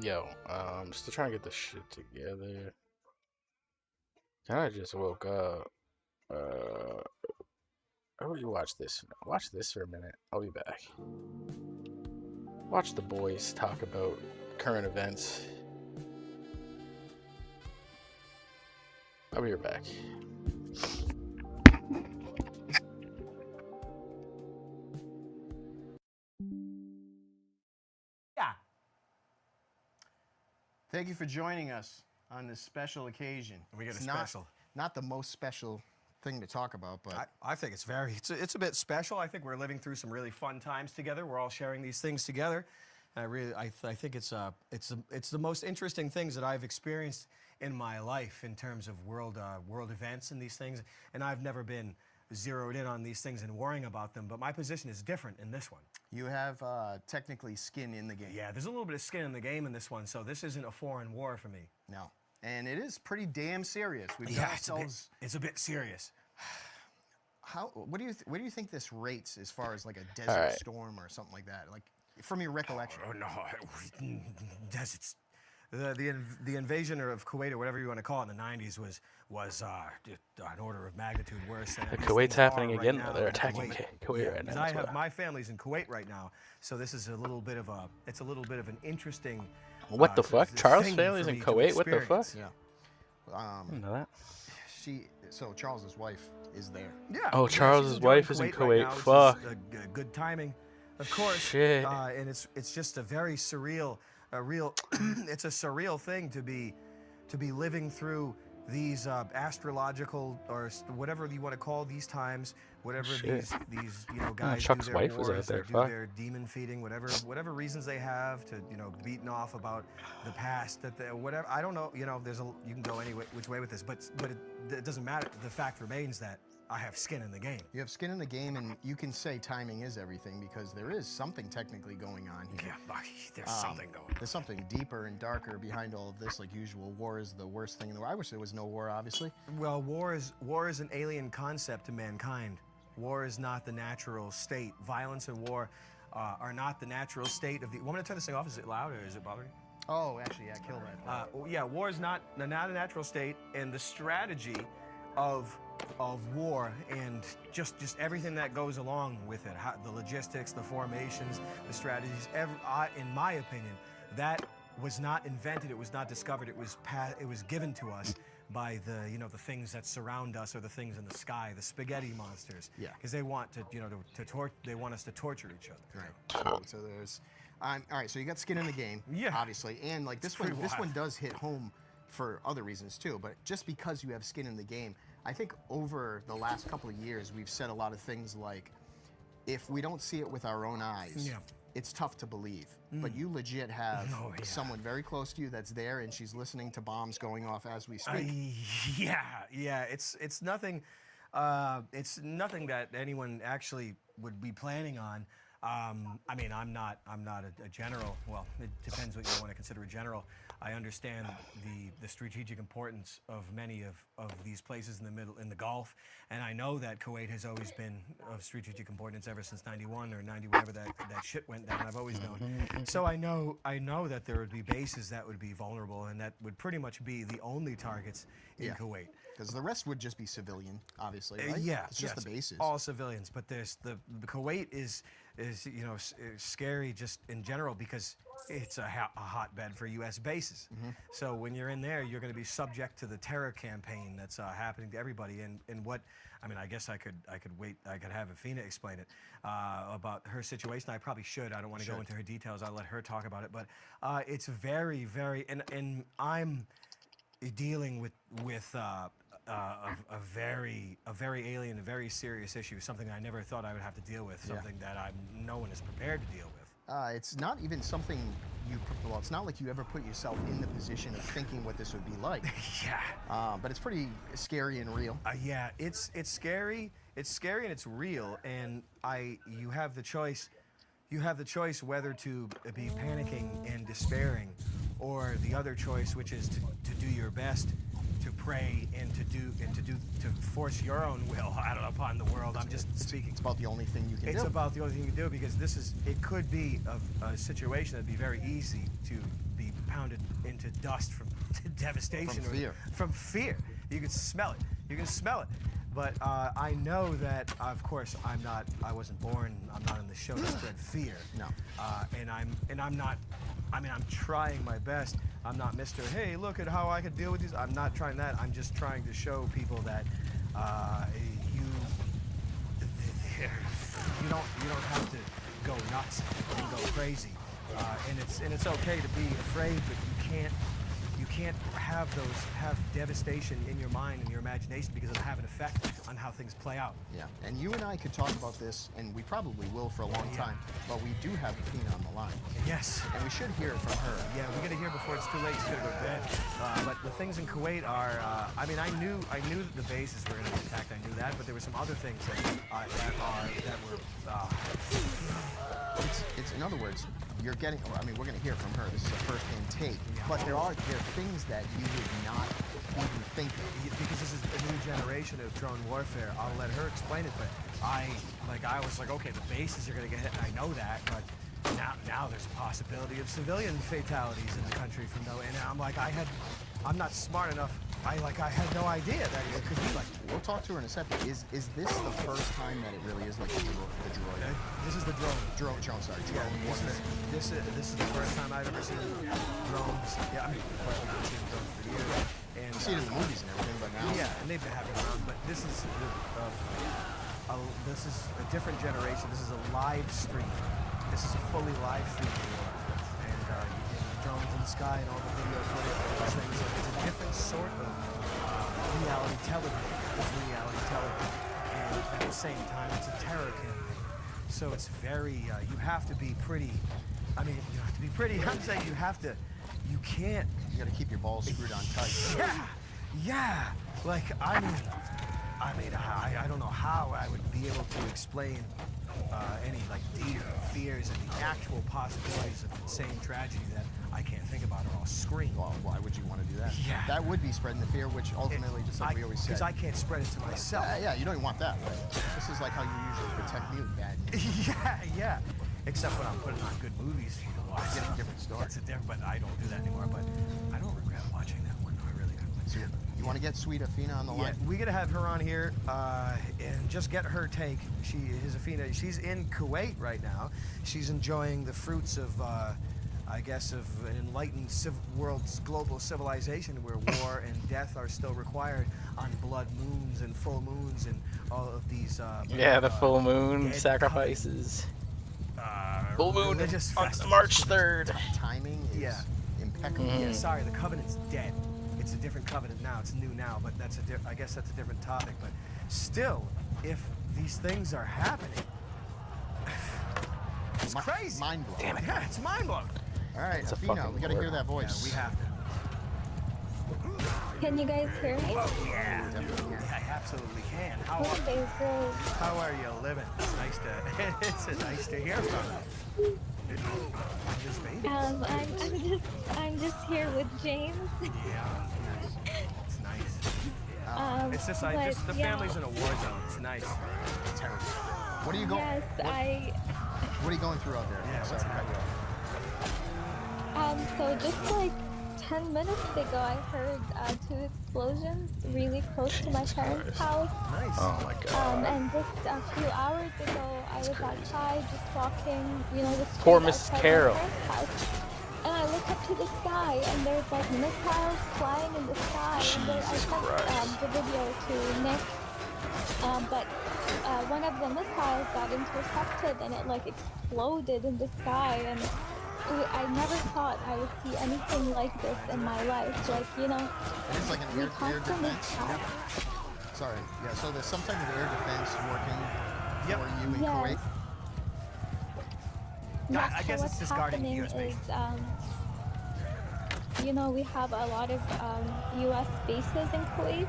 Yo, still trying to get this shit together. Kinda just woke up. How will you watch this? Watch this for a minute. I'll be back. Watch the boys talk about current events. I'll be right back. Yeah. Thank you for joining us on this special occasion. We got It's a special. Not the most special thing to talk about, but I think it's a bit special. I think we're living through some really fun times together. We're all sharing these things together. I think it's the most interesting things that I've experienced in my life in terms of world events and these things. And I've never been zeroed in on these things and worrying about them. But my position is different in this one. you have technically skin in the game. Yeah, there's a little bit of skin in the game in this one. So this isn't a foreign war for me. No. And it is pretty damn serious. We've got Yeah, ourselves. it's a bit serious. What do you think this rates as far as like a desert storm or something like that? Like from your recollection. Oh no, it's the invasion of Kuwait or whatever you want to call it in the 90s was an order of magnitude worse. Than Kuwait's happening right again. now They're in attacking Kuwait right now. I have my family's in Kuwait right now, so this is a little bit of an interesting. What the fuck? Charles' thing family's for in me to Kuwait? What the fuck? experience. Yeah. I didn't know that. So Charles's wife is there. Yeah. Oh, yeah, she's Charles's enjoying wife is in right Kuwait. now, which is Fuck. Good timing, of course. Shit. And it's just a very surreal, it's a surreal thing to be living through these astrological or whatever you want to call these times, whatever Shit. these guys Chuck's do their wife was out wars, there, or do fuck. their demon feeding, whatever reasons they have to beating off about the past whatever. I don't know. You can go any which way with this, but it doesn't matter. The fact remains that I have skin in the game. You have skin in the game, and you can say timing is everything because there is something technically going on here. Yeah, there's something going on. There's something deeper and darker behind all of this. Like usual, war is the worst thing in the world. I wish there was no war, obviously. Well, war is an alien concept to mankind. War is not the natural state. Violence and war are not the natural state of the. Want me to turn this thing off? Is it loud or is it bothering you? Oh, actually, yeah, kill that. Yeah, war is not a natural state, and the strategy of war and just everything that goes along with it, the logistics, the formations, the strategies. In my opinion, that was not invented. It was not discovered. It was given to us by the things that surround us or the things in the sky, the spaghetti monsters. Yeah. Because they want they want us to torture each other. Right. So there's. All right. So you got skin in the game. Yeah. Obviously, and like this one does hit home for other reasons too. But just because you have skin in the game, I think over the last couple of years we've said a lot of things like, if we don't see it with our own eyes, it's tough to believe. But you legit have someone very close to you that's there, and she's listening to bombs going off as we speak. Yeah. It's nothing. It's nothing that anyone actually would be planning on. I mean, I'm not a general. Well, it depends what you want to consider a general. I understand the strategic importance of many of these places in the Gulf, and I know that Kuwait has always been of strategic importance ever since '91 or '90, whenever that shit went down. I've always known. So I know that there would be bases that would be vulnerable, and that would pretty much be the only targets in Kuwait. Because the rest would just be civilian, obviously, right? It's just the bases. All civilians, but there's the Kuwait is scary just in general because it's a hotbed for U.S. bases. So when you're in there, you're going to be subject to the terror campaign that's happening to everybody. And what I mean, I guess I could wait. I could have Athena explain it about her situation. I probably should. I don't want to go into her details. I'll let her talk about it. But it's very, very, and I'm dealing with a very alien, a very serious issue, something I never thought I would have to deal with, something that no one is prepared to deal with. It's not even something well, it's not like you ever put yourself in the position of thinking what this would be like. Yeah. But it's pretty scary and real. Yeah, it's scary. It's scary and it's real. And you have the choice. You have the choice whether to be panicking and despairing, or the other choice, which is to do your best, to pray and to force your own will out upon the world. I'm just speaking. It's about the only thing you can do. It's about the only thing you can do, because it could be a situation that'd be very easy to be pounded into dust from devastation. From fear. From fear. You can smell it. You can smell it. But I know that, of course, I wasn't born, I'm not in the show to spread fear. No. And I'm not, I mean, I'm trying my best. I'm not Mr. Hey, look at how I could deal with these. I'm not trying that. I'm just trying to show people that you don't have to go nuts and go crazy. And it's okay to be afraid, but you can't have devastation in your mind and your imagination, because it'll have an effect on how things play out. Yeah, and you and I could talk about this, and we probably will for a long time, but we do have Athena on the line. Yes. And we should hear it from her. Yeah, we got to hear before it's too late. She's got to go to bed. But the things in Kuwait are, I mean, I knew that the bases were going to be attacked. I knew that, but there were some other things that were. It's in other words, you're getting. I mean, we're going to hear from her. This is a first-hand take, but there are things that you would not even think of. Because this is a new generation of drone warfare. I'll let her explain it, but I was like, okay, the bases are going to get hit, and I know that, but now there's a possibility of civilian fatalities in the country from no. And I'm like, I'm not smart enough. I had no idea that it could be like. We'll talk to her in a second. Is this the first time that it really is like the droid? This is the drone. Sorry. Yeah, this is the first time I've ever seen drones. Yeah, I mean, of course, I've seen drones for years. And You see it in the movies and everything, but now. Yeah, and they've been having around, but this is a different generation. This is a live stream. This is a fully live stream war. And you get drones in the sky and all the video footage, all those things. It's a different sort of reality television. It's reality television. And at the same time, it's a terror campaign. So it's very, you have to be pretty, I mean, you have to be pretty, I'm saying you have to, you can't. You got to keep your balls screwed on tight. Yeah. Like, I don't know how I would be able to explain any like deep fears and the actual possibilities of insane tragedy that I can't think about or I'll scream. Well, why would you want to do that? Yeah. That would be spreading the fear, which ultimately, just like we always said. Because I can't spread it to myself. Yeah, you don't even want that. Right? This is like how you usually protect me with bad news. Yeah. Except when I'm putting on good movies for you to watch. Getting a different story. It's a different, but I don't do that anymore. But I don't regret watching that one. I really don't. So you want to get Sweet Athena on the line? Yeah, we got to have her on here and just get her take. Athena. She's in Kuwait right now. She's enjoying the fruits of, I guess, of an enlightened world's global civilization where war and death are still required on blood moons and full moons and all of these. The full moon dead sacrifices. Full moon on March 3rd. Timing is impeccable. Yeah, sorry, the Covenant's dead. It's a different covenant now. It's new now, but I guess that's a different topic. But still, if these things are happening, it's crazy. Mind blowing. Damn it. Yeah, it's mind blowing. All right, It's a Athena, fucking we got to hear word. that voice. Yeah, we have to. Can you guys hear me? Yeah, I absolutely can. Okay, great. How are you living? It's nice to hear from you. Just baby. I'm just here with James. Yeah, it's nice. It's just but the family's in a war zone. It's nice. It's terrible. What are you going? Yes, What are you going through out there? Yeah, what's happening? So just like 10 minutes ago, I heard 2 explosions really close to my parents' house. Nice. Oh my god. And just a few hours ago, I was outside just walking, the street Poor Mrs. outside my Carroll. parents' house. And I look up to the sky, and there's like missiles flying in the sky. And I Jesus sent Christ. the video to Nick, but one of the missiles got intercepted, and it like exploded in the sky. And I never thought I would see anything like this in my life. Like, And it's like an we air constantly defense. have. Sorry. Yeah. So there's some type of air defense working for you in Yes. Kuwait. Yeah, I so guess it's what's discarding happening U.S. is, bases. you know, we have a lot of U.S. bases in Kuwait.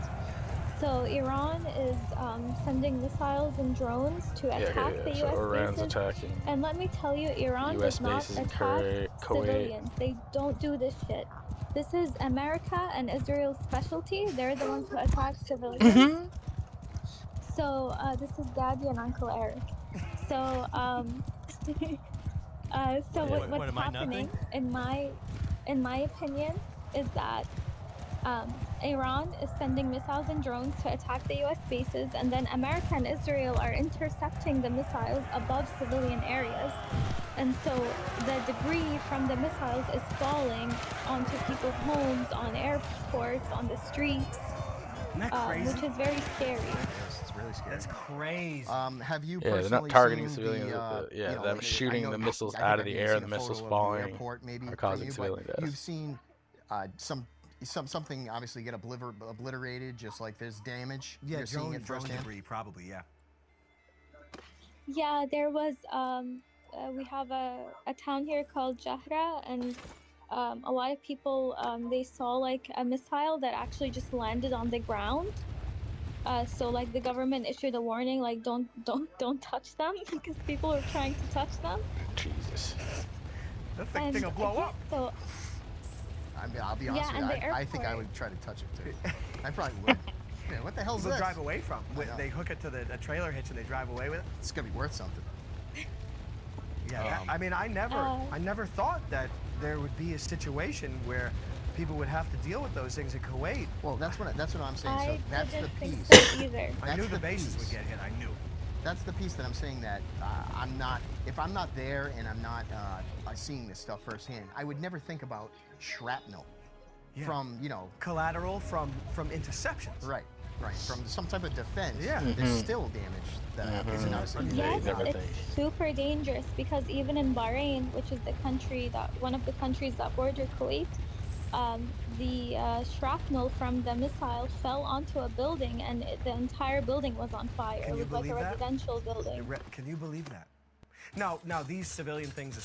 So Iran is sending missiles and drones to Yeah, okay, attack yeah. the So U.S. Iran's bases. attacking And let me tell you, Iran U.S. does not bases in attack Kuwait. civilians. They don't do this shit. This is America and Israel's specialty. They're the ones who attack civilians. Mhm. So this is Daddy and Uncle Eric. So so Yeah. what's Am I nothing? happening in my opinion is that Iran is sending missiles and drones to attack the US bases, and then America and Israel are intercepting the missiles above civilian areas. And so the debris from the missiles is falling onto people's homes, on airports, on the streets, Isn't that crazy? which is very scary. Yes, it's really scary. That's crazy. Have you Yeah, they're personally not targeting seen civilians the, with the you know, them like, I shooting know the missiles I out think of I've the even air, seen the a missiles photo of the falling airport maybe are from causing you, but civilian deaths. you've seen something obviously get obliterated, just like there's damage. Yeah, You're seeing it drone firsthand. debris, probably. Yeah. Yeah, there was we have a town here called Jahra, and a lot of people they saw like a missile that actually just landed on the ground. So like the government issued a warning, like don't touch them because people are trying to touch them. Jesus. That And thing will blow yeah, up. so I mean, I'll be honest yeah, with and you. the I think I airport. would try to touch it too. I probably would. Yeah, what the hell's They'll this? drive away from. I know. They hook it to a trailer hitch and they drive away with it. It's gonna be worth something. Yeah. I mean, I never thought that there would be a situation where people would have to deal with those things in Kuwait. Well, that's what I'm saying. So I that's the didn't think piece. so either. I That's knew the the bases piece. would get hit. I knew. That's the piece that I'm saying that if I'm not there and I'm not seeing this stuff firsthand, I would never think about shrapnel from, you know, Collateral from interceptions. right, from some type of defense. Yeah. There's still damage that isn't noticeable. Yes, never it's think. super dangerous because even in Bahrain, which is the country that one of the countries that border Kuwait, the shrapnel from the missile fell onto a building and the entire building was on fire. Can It you was like a believe that? residential building. Can you believe that? Now these civilian things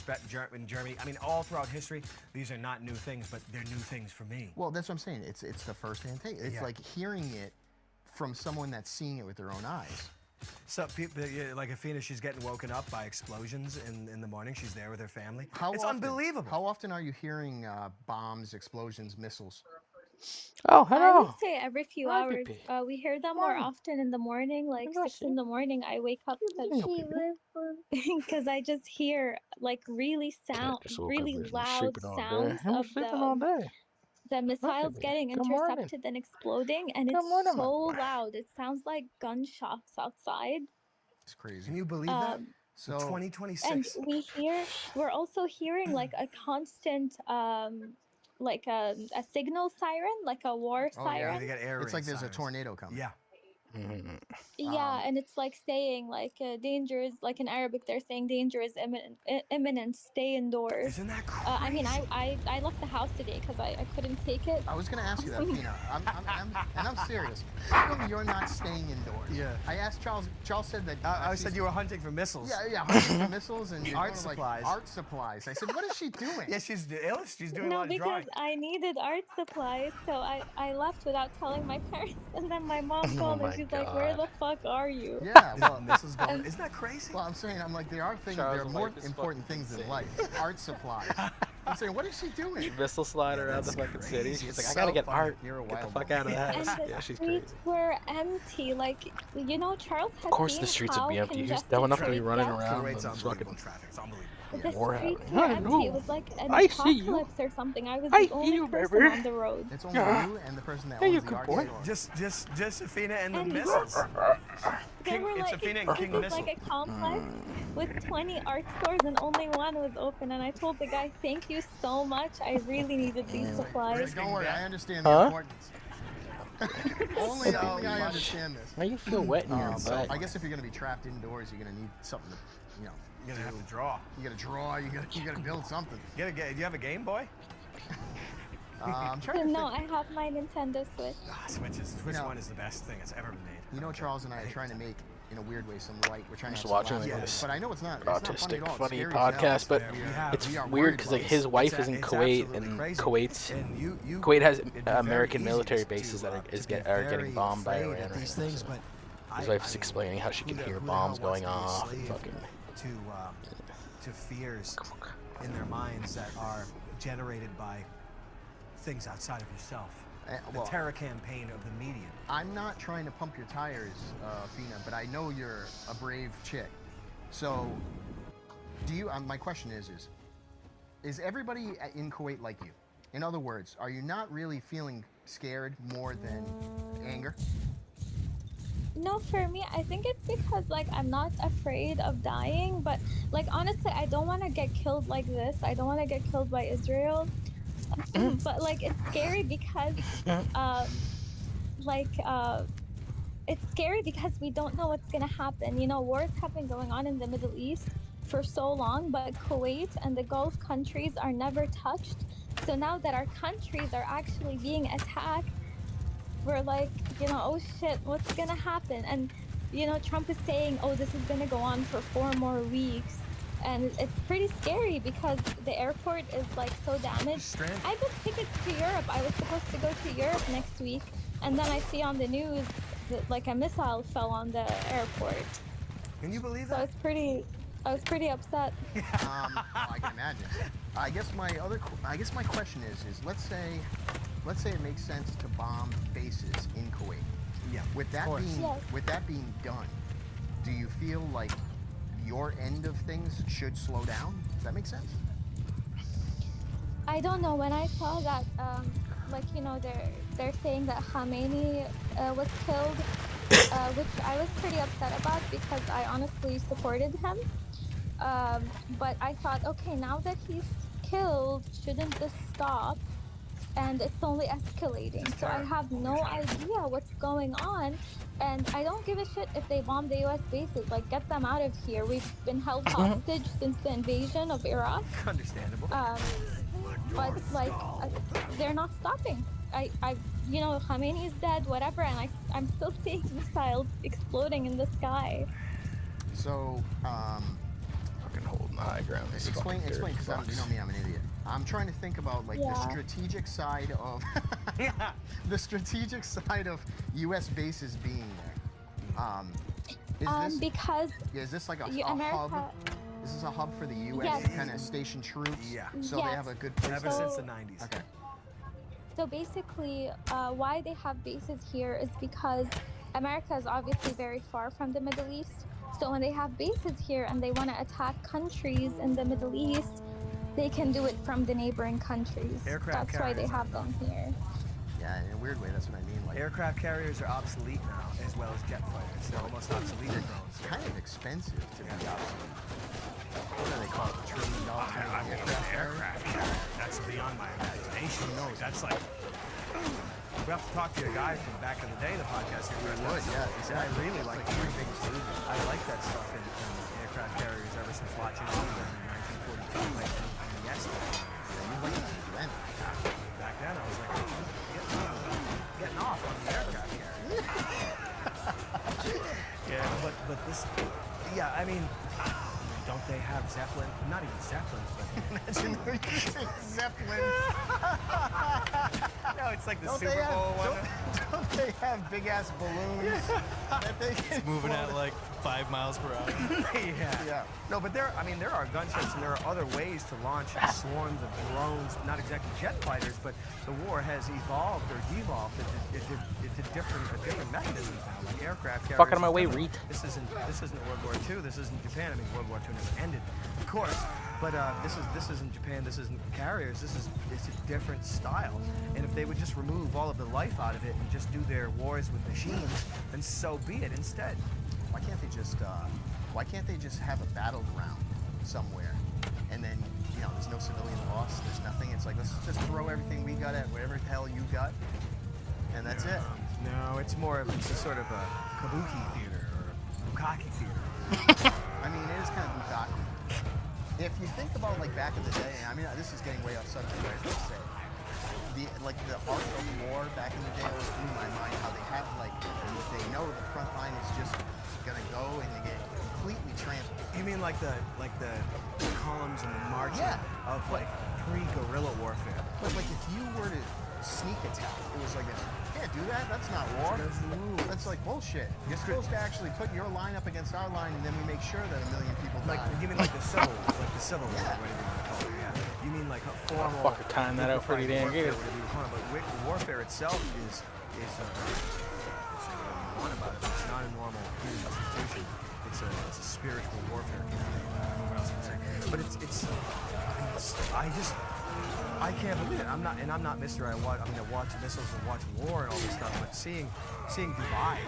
in Germany, I mean, all throughout history, these are not new things, but they're new things for me. Well, that's what I'm saying. It's the first-hand thing. It's Yeah. like hearing it from someone that's seeing it with their own eyes. So, people, like Athena, she's getting woken up by explosions in the morning. She's there with her family. It's often? unbelievable. How often are you hearing bombs, explosions, missiles? Oh, I hello. would say every few Hi, hours. Pippi. We hear them more often in the morning, like Hello, 6 in the morning. I wake up because I just hear like Just woke up really and been loud sleeping all day. sounds I'm of sleeping all day. the missiles Pippi. getting Good morning. intercepted and exploding, and Good it's morning, my so boy. loud. It sounds like gunshots outside. It's crazy. Can you believe that? So And 2026. we're also hearing like a constant, like a signal siren, like a war Oh, yeah. siren. They got air it's raid like there's a sirens. tornado coming. Yeah. Yeah, and it's like saying like danger is like in Arabic they're saying danger is imminent. Stay indoors. Isn't that crazy? I mean, I left the house today because I couldn't take it. I was going to ask you that, Fina. I'm serious. How come you're not staying indoors? Yeah. I asked Charles. Charles said that. I said you were hunting for missiles. Yeah, hunting for missiles and you're Art going to, supplies. Art supplies. I said, what is she doing? Yeah, she's She's doing a No, lot of because drawing. I needed art supplies, so I left without telling my parents, and then my mom Oh called and my she's like, "Where God. the fuck are you?" Yeah, well, Missiles going. Isn't that crazy? well, I'm saying, I'm like, there are things, Charles, there are life more is important fucking things in insane. life. Art supplies. I'm saying, what is she doing? Missile slide around the that's fucking city. crazy. She's It's like, I gotta so get funny. art. You're a Get the wild fuck one. out of the And house. the Yeah, she's crazy. streets were empty. Like, you know, Charles has Of course, seen the streets how would be empty. Who's congested dumb enough to be Kuwait running gets. around Kuwait's and unbelievable fucking traffic. It's unbelievable. The war streets happening? were I empty. know. It was like an I see you. apocalypse or something. I was I the only see you, person baby. on the road. It's only Yeah. you and the person that Yeah, you owns the good art boy. store. Just Athena and the And missiles. They were It's like, Athena and this King is Missile. like a complex with 20 art stores and only one was open. And I told the guy, "Thank you so much. I really needed these supplies." Don't worry, I understand the Huh? importance. only I understand this. Why you feel wet in your So butt? I guess if you're gonna be trapped indoors, you're gonna need something to, you know, You're gonna have to draw. you gotta draw, you gotta build something. Do you have a Game Boy? I'm trying to No, think. I have my Nintendo Switch. Switch No. one is the best thing that's ever been made. You know, Charles and I are trying to make in a weird way, some light. We're trying I'm to just have some watching laughs, like this but I know it's not funny autistic, at all. It's funny scary as hell. podcast, but it's weird because like his wife is in Kuwait, and Kuwait has American military bases that are getting bombed by Iran right now. So his wife's explaining how she can hear bombs going off and fucking to fears in their minds that are generated by things outside of yourself. The terror campaign of the media. I'm not trying to pump your tires, Fina, but I know you're a brave chick. So, do you? My question is everybody in Kuwait like you? In other words, are you not really feeling scared more than anger? No, for me, I think it's because like I'm not afraid of dying, but like honestly, I don't want to get killed like this. I don't want to get killed by Israel. But like it's scary because like it's scary because we don't know what's gonna happen. You know, wars have been going on in the Middle East for so long, but Kuwait and the Gulf countries are never touched. So now that our countries are actually being attacked, we're like, you know, oh shit, what's gonna happen? And you know, Trump is saying, oh, this is gonna go on for 4 more weeks. And it's pretty scary because the airport is like so damaged. I booked tickets to Europe. I was supposed to go to Europe next week, and then I see on the news that like a missile fell on the airport. Can you believe that? So I was pretty upset. Well, I can imagine. I guess my question is let's say it makes sense to bomb bases in Kuwait. Yeah. With that being done, do you feel like your end of things should slow down? Does that make sense? I don't know. When I saw that, like, you know, they're saying that Khamenei was killed, which I was pretty upset about because I honestly supported him. But I thought, okay, now that he's killed, shouldn't this stop? And it's only escalating. So I have no idea what's going on. And I don't give a shit if they bomb the U.S. bases. Like, get them out of here. We've been held hostage since the invasion of Iraq. Understandable. But, like, they're not stopping. You know, Khamenei is dead, whatever, and I'm still seeing missiles exploding in the sky. So, fucking holding the high ground. Explain, because you know me, I'm an idiot. I'm trying to think about like the strategic side of the strategic side of U.S. bases being there. Is this like a hub? Is this a hub for the U.S. to kind of station troops? Yeah. So they have a good place. Ever since the 90s. Okay. So basically, why they have bases here is because America is obviously very far from the Middle East. So when they have bases here and they want to attack countries in the Middle East, they can do it from the neighboring countries. That's why they have them here. Yeah, in a weird way, that's what I mean. Like, aircraft carriers are obsolete now, as well as jet fighters. They're almost obsolete drones. It's kind of expensive to be obsolete. What do they call it? $1 trillion aircraft carrier. That's beyond my imagination. No, that's like. We have to talk to a guy from back in the day, the podcast here. I really like the biggest movie. I like that stuff in aircraft carriers ever since watching all of them in 1942. Like, yes, you like it then. Back then, I was like, getting off on the aircraft carrier. Yeah, but this, yeah, I mean, don't they have Zeppelin? Not even Zeppelins, but imagine Zeppelins. No, it's like the Super Bowl one. Don't they have big ass balloons that they can it's moving at like 5 miles per hour? Yeah. No, but there are gunships and there are other ways to launch swarms of drones. Not exactly jet fighters, but the war has evolved or devolved into different mechanisms now, like aircraft carriers. Fuck out of my way, Reed. This isn't World War II. This isn't Japan. I mean, World War II never ended, of course. But this isn't Japan. This isn't carriers. It's a different style. And if they would just remove all of the life out of it and just do their wars with machines, then so be it. Instead, why can't they just have a battleground somewhere, and then there's no civilian loss. There's nothing. It's like let's just throw everything we got at whatever the hell you got, and that's it. No, it's a sort of a kabuki theater or a bukkake theater. I mean, it is kind of bukkake. If you think about like back in the day, I mean, this is getting way off subject, but I was gonna say, the art of war back in the day always blew my mind. How they have they know the front line is just gonna go, like the columns and the marching of like pre-guerrilla warfare. But like if you were to sneak attack, it was like, can't do that. That's not war. That's like bullshit. You're supposed to actually put your line up against our line, and then we make sure that 1 million people die. Like you mean like the civil war, whatever you want to call it. Yeah. You mean like a formal? Fucking time that out pretty damn good. But warfare itself is say whatever you want about it. But it's not a normal human institution. It's a spiritual warfare campaign. I don't know what else I can say. But I can't believe it. I'm not Mr. I watch missiles and watch war and all this stuff. But seeing Dubai,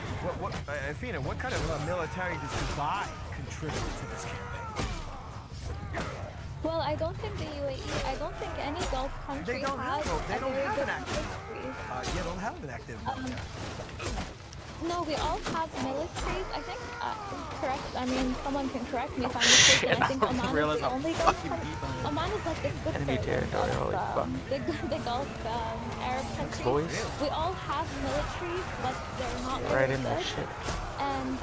Athena, what kind of military does Dubai contribute to this campaign? Well, I don't think the UAE, I don't think any Gulf country They don't has have a an very active. good history. They don't have an active military. No, we all have militaries. I think, someone can correct me if I'm mistaken. I think Oman is the only Gulf country. Oman is like the Enemy Switzerland territory, of holy the Gulf Arab countries. Boys. We all have militaries, but they're not Right very in the good. shit. And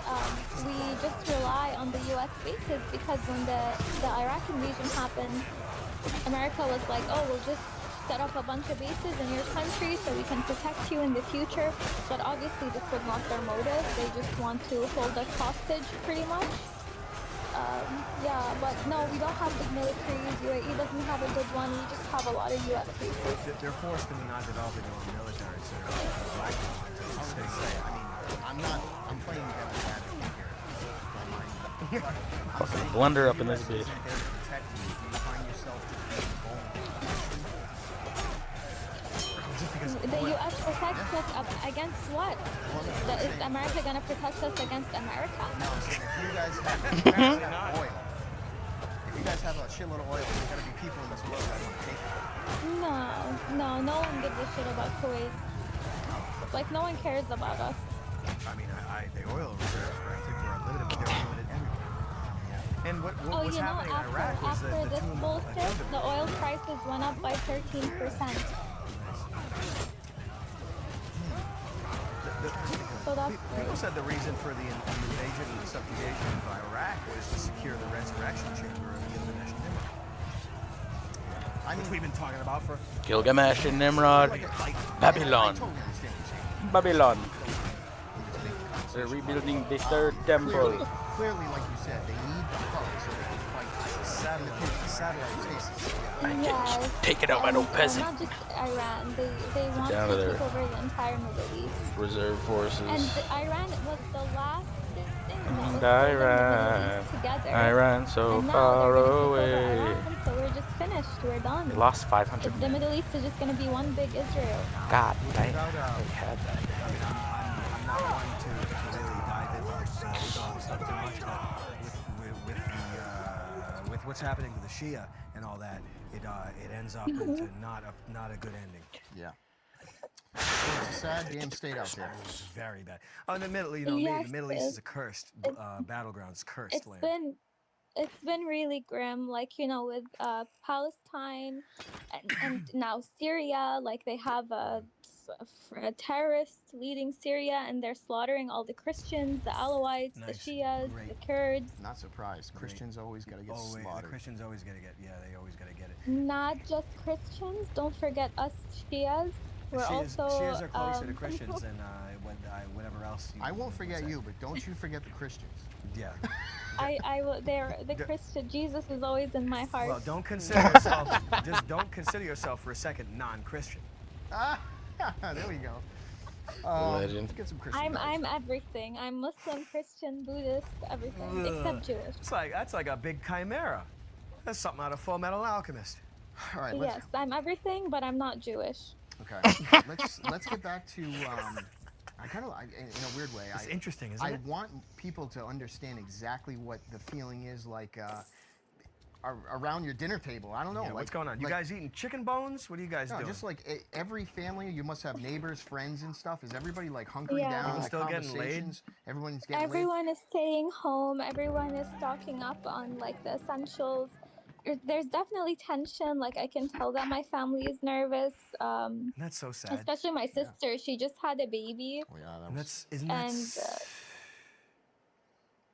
we just rely on the U.S. bases because when the Iraq invasion happened, America was like, oh, we'll just set up a bunch of bases in your country so we can protect you in the future. But obviously this was not their motive. They just want to hold us hostage pretty much. But no, we don't have big militaries. UAE doesn't have a good one. We just have a lot of US bases. They're forced into not developing their own military, so they're like, I was gonna say, I'm playing devil's advocate here. Don't mind me. I'm Fucking saying blunder the up in this US bitch. isn't there to protect you. You find yourself just being vulnerable. just because The US protects us against what? Is America gonna protect us against America? No, I'm saying if you guys have oil, if you guys have a shitload of oil, there's gotta be people in this world that want to take it. No one gives a shit about Kuwait. Like, no one cares about us. I mean, the oil reserves, I think, were unlimited, but they're unlimited everywhere. And what's happening in Iraq is after that the this bullshit, the oil prices went up by 13%. So that's people said the reason for the invasion and the subjugation of Iraq was to secure the resurrection chamber of Gilgamesh and Nimrod. Which we've been talking about for Gilgamesh and Nimrod. Babylon. I totally understand what you're saying. Babylon. I'm just making a They're conversation. rebuilding the third temple. Clearly, like you said, they need the hub so they can fight satellite bases. yes. Take it out, my little peasant. Not just Iran. They want Down to to there. take over the entire Middle East. Reserve forces. And Iran was the last thing that was And holding the Middle Iran. East together. Iran so and now far they're gonna take over away. Iran, so we're just finished. We're done. They lost 500 The men. Middle East is just gonna be one big Israel. God damn. Without, They had that. I mean, I'm not one to really dive into Islam stuff too much, but with what's happening to the Shia and all that, it ends up into not a good ending. Yeah. So it's a sad damn state out there. It's very bad. Oh, and the Middle East is a cursed battleground. It's cursed land. It's been really grim, like, with Palestine and now Syria. Like, they have a terrorist leading Syria, and they're slaughtering all the Christians, the Alawites, Nice. the Shias, Great. the Kurds. Not surprised. Christians always gotta get The slaughtered. Christians always gotta get. Yeah, they always gotta get it. Not just Christians. Don't forget us Shias. We're also Shias are closer to Christians than whatever else. I won't forget you, but don't you forget the Christians. Yeah. I will. They're the Christian. Jesus is always in my heart. Well, don't consider yourself. Just don't consider yourself for a second non-Christian. There we go. Legend. Let's get some Christian. I'm everything. I'm Muslim, Christian, Buddhist, everything except Jewish. That's like a big chimera. That's something out of Full Metal Alchemist. All right. Yes, I'm everything, but I'm not Jewish. Okay. let's get back to. I kind of, in a weird way. It's interesting, isn't I it? want people to understand exactly what the feeling is like around your dinner table. I don't know. Yeah, what's going on? You guys eating chicken bones? What are you guys doing? Just like every family, you must have neighbors, friends, and stuff. Is everybody like hunkering Yeah. down? People like still getting laid? conversations? Everyone's getting laid. Everyone is staying home. Everyone is stocking up on like the essentials. There's definitely tension. Like, I can tell that my family is nervous. That's so sad. Especially my sister. She just had a baby. Oh, yeah, that And was, isn't that? And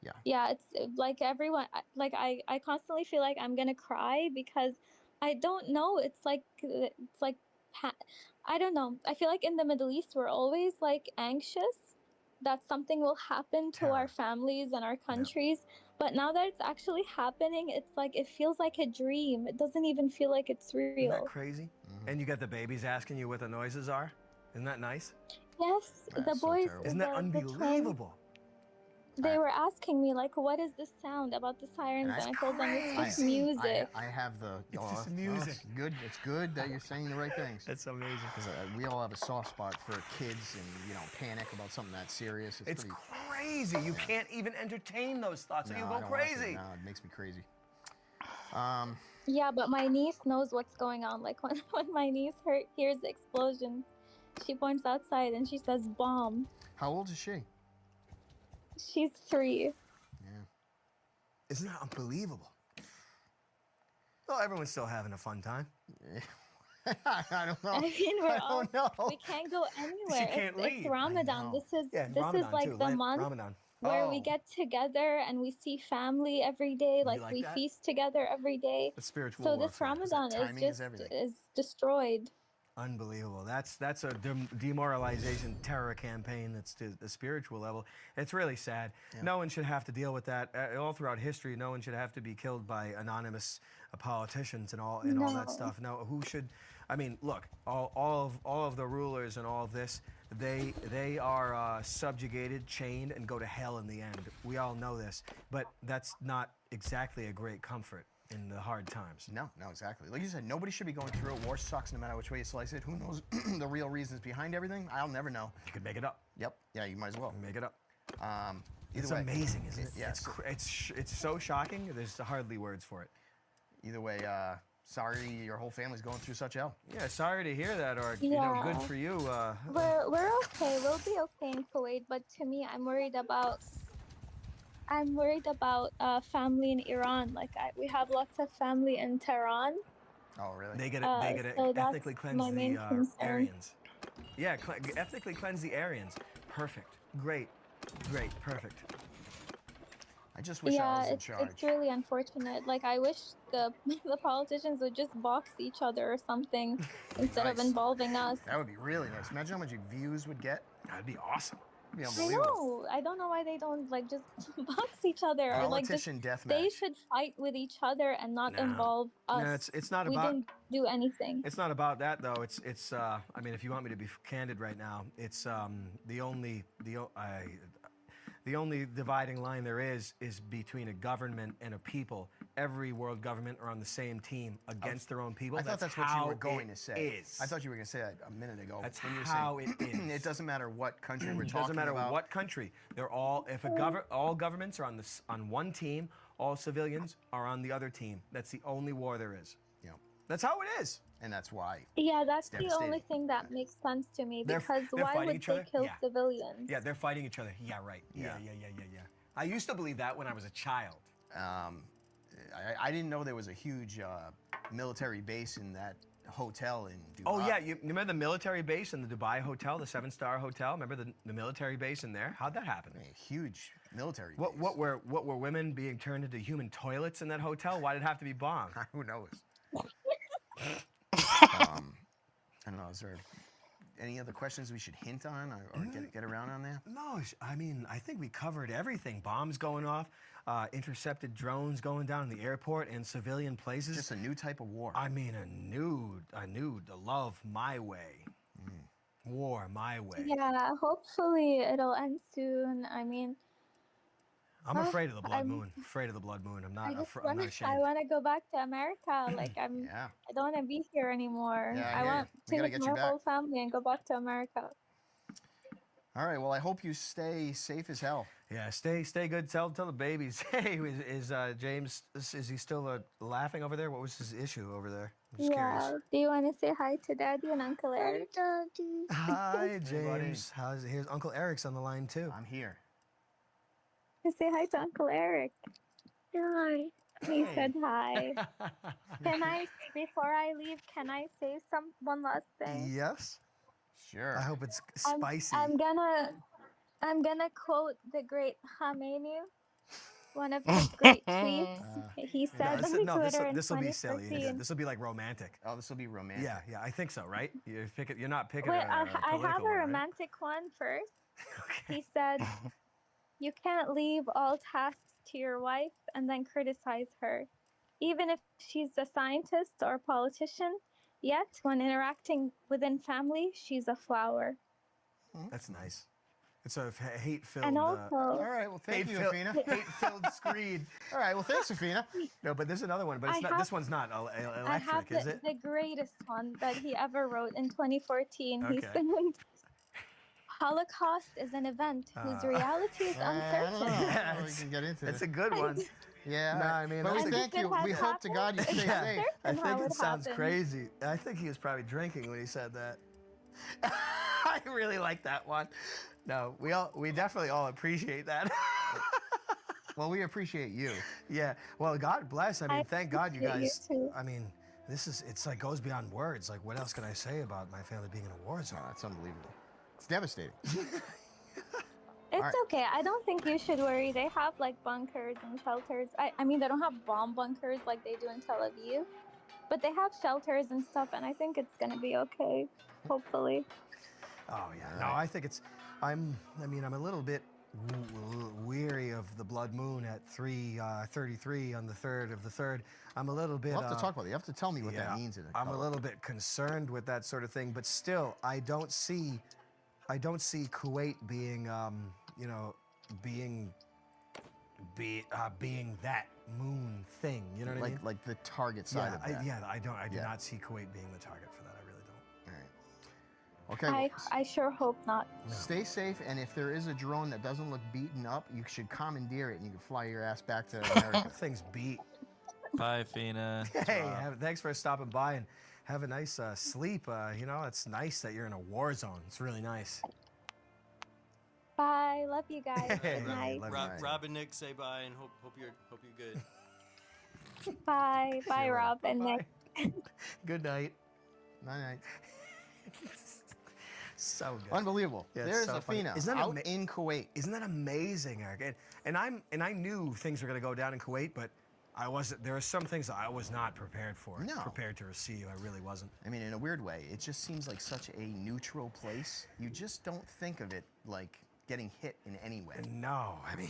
Yeah. Yeah, it's like everyone, like I constantly feel like I'm gonna cry because I don't know. It's like, I don't know. I feel like in the Middle East, we're always like anxious that something will happen to our Terror. families and our Yeah. countries. But now that it's actually happening, it's like it feels like a dream. It doesn't even feel like it's Isn't that real. crazy? And you got the babies asking you what the noises are. Isn't that nice? Yes, the That's so boys, terrible. Isn't that the twins, unbelievable? they I, were asking me like, "What is this sound about the and sirens?" And That's I told them it's just crazy. music. I have the. It's Oh, just oh, music. it's good. It's good that you're saying the right things. That's amazing. Because we all have a soft spot for kids and panic about something that serious. It's pretty. crazy. You can't even entertain those thoughts, or No, you I go don't want to. crazy. No, it makes me crazy. Yeah, but my niece knows what's going on. Like when my niece hears the explosion, she points outside and she says bomb. How old is she? She's 3. Yeah. Isn't that unbelievable? Well, everyone's still having a fun time. I don't know. I mean, I don't know. we can't go anywhere. can't It's leave. I Ramadan. know. Yeah, This Ramadan is like too. the month Ramadan. where we Oh, get together and we see family every day. you Like like we that? feast together every day. The spiritual So this warfare. Ramadan is timing is just everything. is destroyed. Unbelievable. That's a demoralization terror campaign that's to the spiritual level. It's really sad. Yeah. No one should have to deal with that. All throughout history, no one should have to be killed by anonymous politicians and all that No. stuff. No, who should? I mean, look, all of the rulers and all of this, they are subjugated, chained, and go to hell in the end. We all know this, but that's not exactly a great comfort in the hard times. No, exactly. Like you said, nobody should be going through it. War sucks no matter which way you slice it. Who knows the real reasons behind everything? I'll never know. You could make it up. Yep. Yeah, you might as well. Make it up. Either It's way, amazing, isn't it? Yeah. It's so shocking. There's hardly words for it. Either way, sorry your whole family's going through such hell. Yeah, sorry to hear that, or good Yeah. for you. We're okay. We'll be okay in Kuwait, but to me, I'm worried about family in Iran. Like we have lots of family in Tehran. Oh, really? They get So ethnically that's cleanse my main the concern. Aryans. Yeah, ethnically cleanse the Aryans. Perfect. Great. Perfect. I just wish I Yeah, was in charge. it's really unfortunate. Like I wish the the politicians would just box each other or something instead of nice. involving us. That would be really nice. Imagine how much views would get. That'd be awesome. It'd be I unbelievable. know. I don't know why they don't like just box each other or like just Politician deathmatch. they should fight with each other and not No. involve us. No, it's not We about. didn't do anything. It's not about that though. It's. I mean, if you want me to be candid right now, it's the only dividing line there is between a government and a people. Every world government are on the same team against their own people. I thought that's what you were going to say. Is. I thought you were going to say that a minute ago. That's when you were how saying, it is. It doesn't matter what country we're It talking doesn't matter about. what country. They're all all governments are on one team. All civilians are on the other team. That's the only war there is. Yeah. That's how it is. And that's why. Yeah, that's the only devastating. thing that makes sense to me They're because fighting why would each other? they kill Yeah. civilians? Yeah, they're fighting each other. Yeah, right. Yeah. I used to believe that when I was a child. I didn't know there was a huge military base in that hotel in Dubai. Oh yeah, you remember the military base in the Dubai hotel, the 7-star hotel? Remember the military base in there? How'd that happen? A huge military base. What were women being turned into human toilets in that hotel? Why did it have to be bombed? Who knows? I don't know. Is there any other questions we should hint on or get around on there? No, I mean, I think we covered everything. Bombs going off, intercepted drones going down in the airport and civilian places. Just a new type of war. I mean, a new love my way. War my way. Yeah, hopefully it'll end soon. I mean, I'm afraid of the blood I'm- moon. Afraid of the blood moon. I'm not. I just I'm want not to. ashamed. I want to go back to America. Like Yeah. I don't want to be here anymore. Yeah, I I hear want you. We to gotta take get you my back. whole family and go back to America. All right. Well, I hope you stay safe as hell. Yeah, stay good. Tell the babies. Hey, is James? Is he still laughing over there? What was his issue over there? I'm just Yeah. curious. Do you want to say hi to Daddy and Uncle Eric? Daddy. Hi, buddy. James. How's it? Here's Uncle Eric's on the line too. I'm here. Say hi to Uncle Eric. Hi. He said hi. Can I, before I leave, can I say one last thing? Yes. Sure. I hope it's spicy. I'm gonna quote the great Khamenei. one of his great tweets. He said on No, Twitter in this will be silly. 2014. This will be like romantic. Oh, this will be romantic. Yeah, I think so, right? You're not picking Wait, a I political have a one, right? romantic one first. Okay. He said, "You can't leave all tasks to your wife and then criticize her, even if she's a scientist or a politician. Yet, when interacting within family, she's a flower." That's nice. It's a hate-filled. And also, All right. Well, thank you, Afina. Hate-filled screed. All right. Well, thanks, Afina. No, but there's another one, but it's I not. have- This one's not I have electric, is it? the greatest one that he ever wrote in 2014. He Okay. said, "Holocaust is an event whose reality is I don't uncertain." know. Yeah, We can get into It's it. a good one. Yeah. No, I mean, but we I think thank it you. has We hope to God you happened. stay Yeah. safe. I How think it it sounds happened. crazy. I think he was probably drinking when he said that. I really like that one. No, we definitely all appreciate that. Well, we appreciate you. Yeah. Well, God bless. I mean, thank God you appreciate you guys. too. I mean, it's like goes beyond words. Like, what else can I say about my family being in a war zone? Oh, that's unbelievable. It's devastating. It's Alright. okay. I don't think you should worry. They have like bunkers and shelters. I mean, they don't have bomb bunkers like they do in Tel Aviv, but they have shelters and stuff, and I think it's gonna be okay. Hopefully. Oh yeah. No, I think it's. I mean, I'm a little bit weary of the blood moon at 3:33 on the 3rd of the 3rd. I'm a little bit. We'll have to talk about it. You have to tell me what that means in a I'm a color. little bit concerned with that sort of thing, but still, I don't see Kuwait being, being that moon thing. You know what I mean? Like the target side of that. I do Yeah. not see Kuwait being the target for that. I really don't. All right. Okay. well, I sure hope not. Stay safe, and if there is a drone that doesn't look beaten up, you should commandeer it, and you can fly your ass back to America. Things beat. Bye, Fina. Hey, thanks for stopping by and have a nice sleep. It's nice that you're in a war zone. It's really nice. Bye. Love you guys. Hey, Good night. love you. Right. Rob and Nick say bye and hope you're good. Bye. Bye, See you Rob later. and Nick. Bye-bye. Good night. Night. So good. Unbelievable. Yeah, it's There's so funny. Afina Isn't that out in Kuwait. Isn't that amazing, Eric? And I knew things were going to go down in Kuwait, but there are some things I was not prepared for. No. Prepared to receive. I really wasn't. I mean, in a weird way, it just seems like such a neutral place. You just don't think of it like getting hit in any way. No, I mean,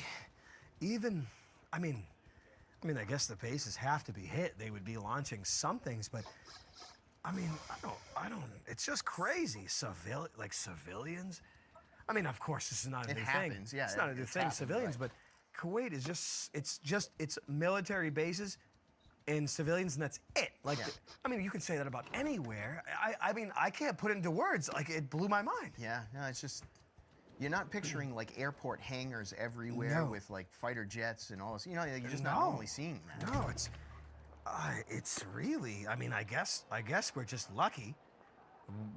I guess the bases have to be hit. They would be launching some things, but I mean, I don't. It's just crazy. Civilians. I mean, of course, this is not a It new happens, thing. yeah, It's not a new it's thing. happened, Civilians, right. but Kuwait is it's military bases and civilians, and that's it. Like, Yeah. I mean, you can say that about anywhere. I mean, I can't put it into words. Like, it blew my mind. Yeah, no, it's just you're not picturing like airport hangars everywhere No. with like fighter jets and all this. You're just not No. normally seeing that. No, it's really. I mean, I guess we're just lucky.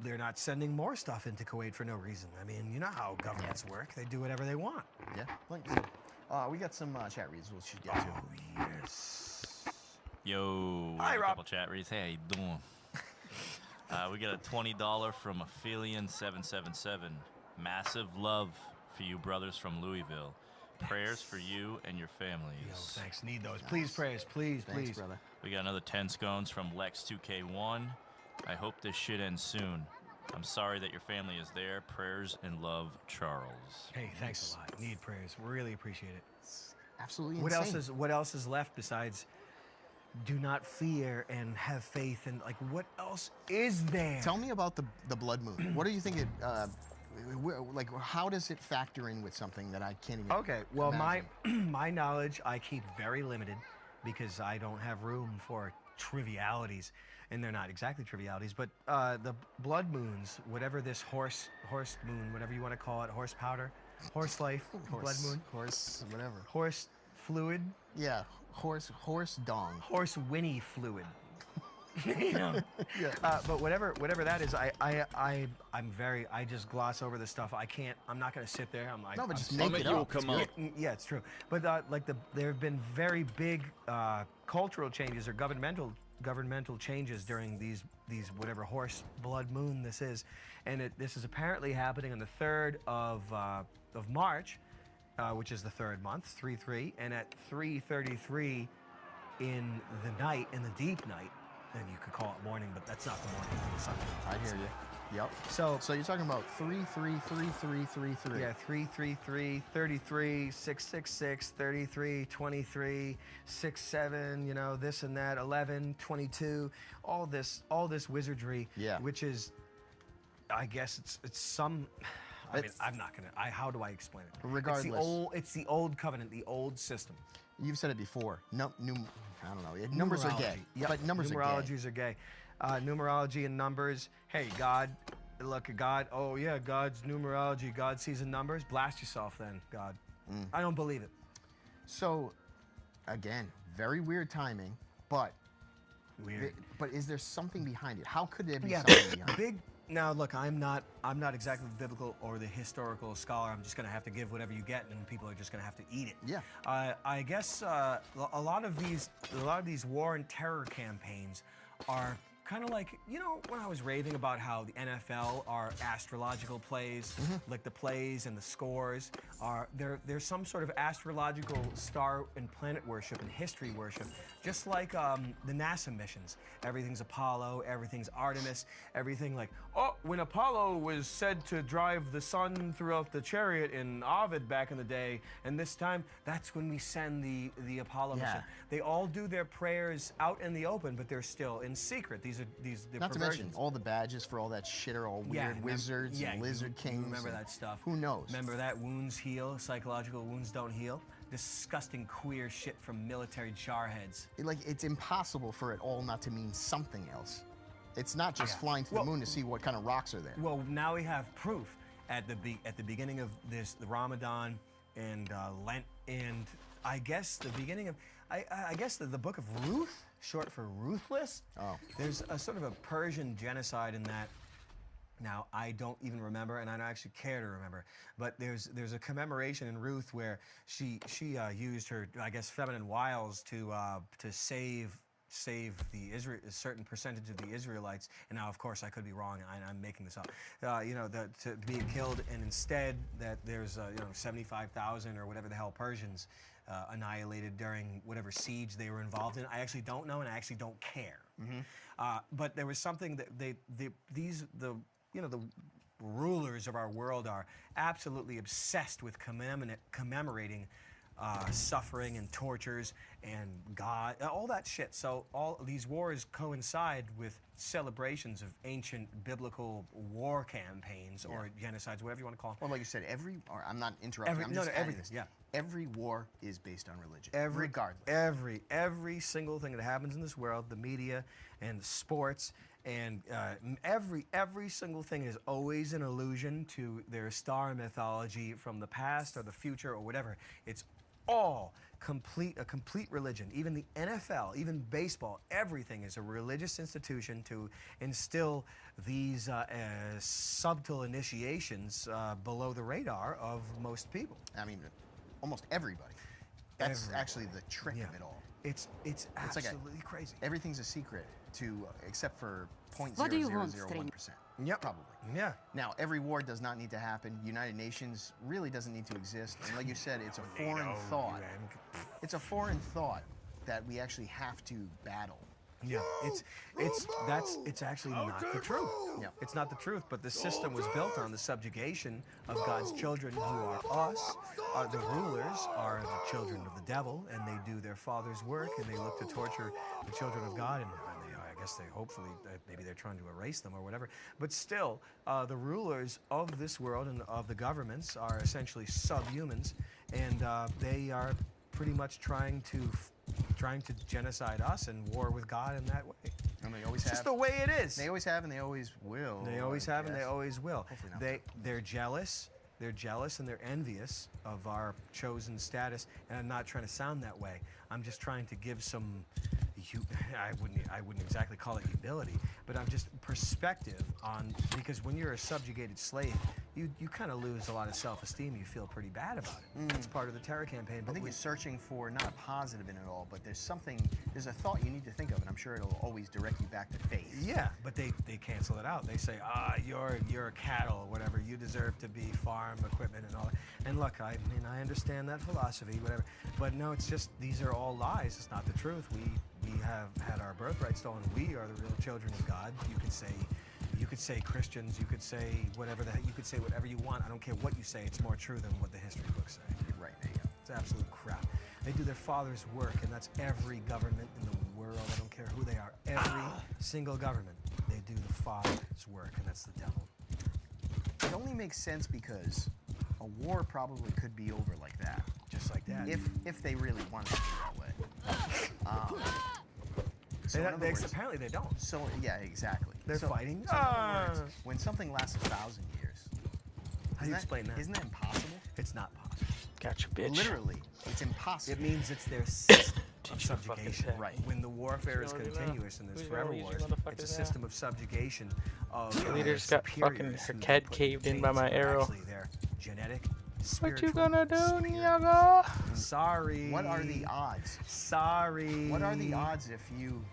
They're not sending more stuff into Kuwait for no reason. I mean, you know how governments work. They do whatever they want. Yeah. Thanks. We got some chat reads we should get to. Oh, yes. Yo, Hi, a Rob. couple chat reads. Hey, how you doing? We got a $20 from Aphelion777. Massive love for you brothers from Louisville. Prayers for you and your families. Yo, thanks. Need those. Please, prayers. Please, Thanks, please. brother. We got another 10 scones from Lex2K1. I hope this shit ends soon. I'm sorry that your family is there. Prayers and love, Charles. Hey, thanks a lot. Need prayers. Really appreciate it. Absolutely What insane. what else is left besides do not fear and have faith, and like what else is there? Tell me about the blood moon. What do you think it? Like, how does it factor in with something that I can't even? Okay, well, imagine? my knowledge I keep very limited because I don't have room for trivialities, and they're not exactly trivialities. But the blood moons, whatever this horse moon, whatever you want to call it, horse powder, horse life, blood moon, horse, whatever. horse fluid, Yeah, horse dong. horse winnie fluid. You know? But whatever that is, I just gloss over this stuff. I'm not gonna sit there. No, but I'm just make it up. It's good. Yeah, it's true. But there have been very big cultural changes or governmental changes during these whatever horse blood moon this is, and this is apparently happening on the 3rd of March. which is the third month, 3-3, and at 3:33 in the night, in the deep night, and you could call it morning, but that's not the morning. The sun I hear you. Yep. So you're talking about 3-3-3-3-3-3. yeah, 3-3-3, 33, 6-6-6, 33, 23, 6-7, you know, this and that, 11, 22, all this wizardry, which is, I guess it's some. I mean, I'm not gonna. How do I explain it? Regardless, it's the old covenant, the old system. You've said it before. I don't know. Numbers are gay. Yep. But numbers Numerologies are gay. Numerology and numbers. Hey, God, look at God. Oh yeah, God's numerology. God sees in numbers. Blast yourself, then, God. I don't believe it. So, again, very weird timing, but weird. But is there something behind it? How could there be something behind it? Now, look, I'm not exactly the biblical or the historical scholar. I'm just going to have to give whatever you get, and people are just going to have to eat it. Yeah. I guess a lot of these war and terror campaigns are kind of like, you know, when I was raving about how the NFL are astrological plays, like the plays and the scores are there's some sort of astrological star and planet worship and history worship, just like the NASA missions. Everything's Apollo, everything's Artemis, everything like, oh, when Apollo was said to drive the sun throughout the chariot in Ovid back in the day, and this time, that's when we send the Apollo mission. They all do their prayers out in the open, but they're still in secret. They're not to mention all the badges for all that shit are all weird wizards and lizard kings. Remember that stuff? Who knows? Remember that wounds heal, psychological wounds don't heal. Disgusting queer shit from military jarheads. It's impossible for it all not to mean something else. It's not just flying to the moon to see what kind of rocks are there. Well, now we have proof at the beginning of the Ramadan and Lent, and I guess the beginning of I guess the book of Ruth, short for ruthless. Oh. There's a sort of a Persian genocide in that. Now, I don't even remember, and I don't actually care to remember, but there's a commemoration in Ruth where she used her, I guess, feminine wiles to save a certain percentage of the Israelites. And now, of course, I could be wrong. I'm making this up. To be killed, and instead that there's 75,000 or whatever the hell Persians annihilated during whatever siege they were involved in. I actually don't know, and I actually don't care. But there was something that the rulers of our world are absolutely obsessed with commemorating suffering and tortures and God, all that shit. So all these wars coincide with celebrations of ancient biblical war campaigns or genocides, whatever you want to call them. Well, like you said, I'm not interrupting. Every war is based on religion, regardless. Every single thing that happens in this world, the media and sports, and every single thing is always an allusion to their star mythology from the past or the future or whatever. It's all a complete religion. Even the NFL, even baseball, everything is a religious institution to instill these subtle initiations below the radar of most people. I mean, almost everybody. That's actually the trick of it all. It's absolutely crazy. Everything's a secret except for What do you want, 0.0001%. Yep. Probably. Yeah. Now, every war does not need to happen. United Nations really doesn't need to exist. And like you said, it's a foreign thought. It's a foreign thought that we actually have to battle. Yeah, it's actually not the truth. Yeah. It's not the truth, but the system was built on the subjugation of God's children, who are us. The rulers are the children of the devil, and they do their father's work, and they look to torture the children of God, and I guess maybe they're trying to erase them or whatever. But still, the rulers of this world and of the governments are essentially subhumans, and they are pretty much trying to genocide us and war with God in that way. And they always have. Just the way it is. They always have, and they always will. They always have, and they always will. Hopefully not. They're jealous. They're jealous and they're envious of our chosen status. And I'm not trying to sound that way. I'm just trying to give some I wouldn't exactly call it humility, but I'm just perspective on, because when you're a subjugated slave, you kind of lose a lot of self-esteem. You feel pretty bad about it. That's part of the terror campaign. I But think you're searching for not a positive in it all, but there's a thought you need to think of, and I'm sure it'll always direct you back to faith. yeah, but they cancel it out. They say, you're a cattle, or whatever. You deserve to be farm equipment and all that. And look, I mean, I understand that philosophy, whatever. But no, it's just, these are all lies. It's not the truth. We have had our birthright stolen. We are the real children of God. You could say Christians. You could say whatever you could say whatever you want. I don't care what you say. It's more true than what the history books say. You're right, there you go. It's absolute crap. They do their father's work, and that's every government in the world. I don't care who they are. Every single government, they do the father's work, and that's the devil. It only makes sense because a war probably could be over like that. Just like that. If they really wanted to be that way. So in other words, Apparently they don't. so yeah, exactly. They're So- fighting. So in other words, when something lasts 1,000 years, How do you explain that? Isn't that impossible? It's not possible. Gotcha, bitch. Literally, it's impossible. It means it's their system of Teach the fucking subjugation. tech. Right. When the warfare is Who's gonna do continuous and there's Who's forever gonna use wars, your motherfuckers it's a now? system of subjugation of The leader's got superiors fucking her who head put caved in by chains my on arrow. Actually, they're genetic, What spiritual. you gonna do, superiors. Nyaga? Sorry. What are the odds? Sorry. What are the odds if you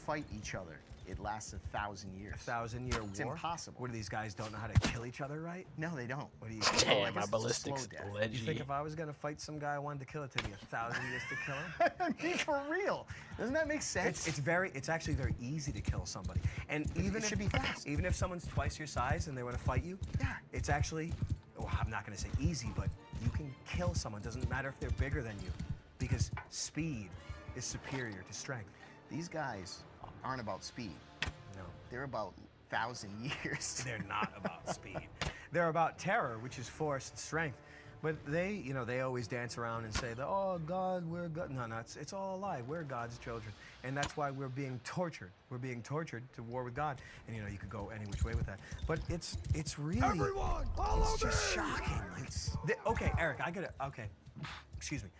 fight each other? It lasts 1,000 years. 1,000-year war? It's impossible. What, do these guys don't know how to kill each other right? No, they don't. What do you Well, I Damn, guess my it's a ballistics slow death. You think leggy. if I was gonna fight some guy I wanted to kill, it took me 1,000 years to kill him? I mean, for real. Doesn't that make sense? It's actually very easy to kill somebody. And even should be fast. Even if someone's twice your size and they want to fight you, Yeah. it's actually, well, I'm not gonna say easy, but you can kill someone. Doesn't matter if they're bigger than you, because speed is superior to strength. These guys aren't about speed. No. They're about 1,000 years. They're not about speed. They're about terror, which is force and strength. But they always dance around and say that, oh, God, we're God. No, it's all a lie. We're God's children. And that's why we're being tortured. We're being tortured to war with God. And, you could go any which way with that. But it's really... Everyone, follow It's just me! shocking. Okay, Eric, okay. Excuse me.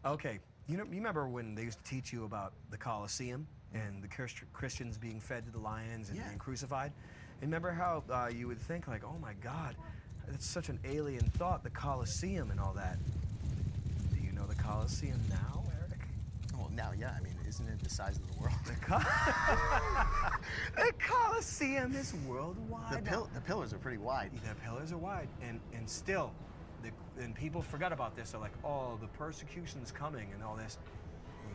Okay, you remember when they used to teach you about the Colosseum and the Christians being fed to the lions and Yeah. being crucified? And remember how you would think like, oh my God, it's such an alien thought, the Colosseum and all that. Do you know the Colosseum now, Eric? Well, now, yeah. I mean, isn't it the size of the world? The Colosseum is worldwide. The pillars are pretty wide. The pillars are wide, and still, and people forgot about this. They're like, oh, the persecution's coming and all this.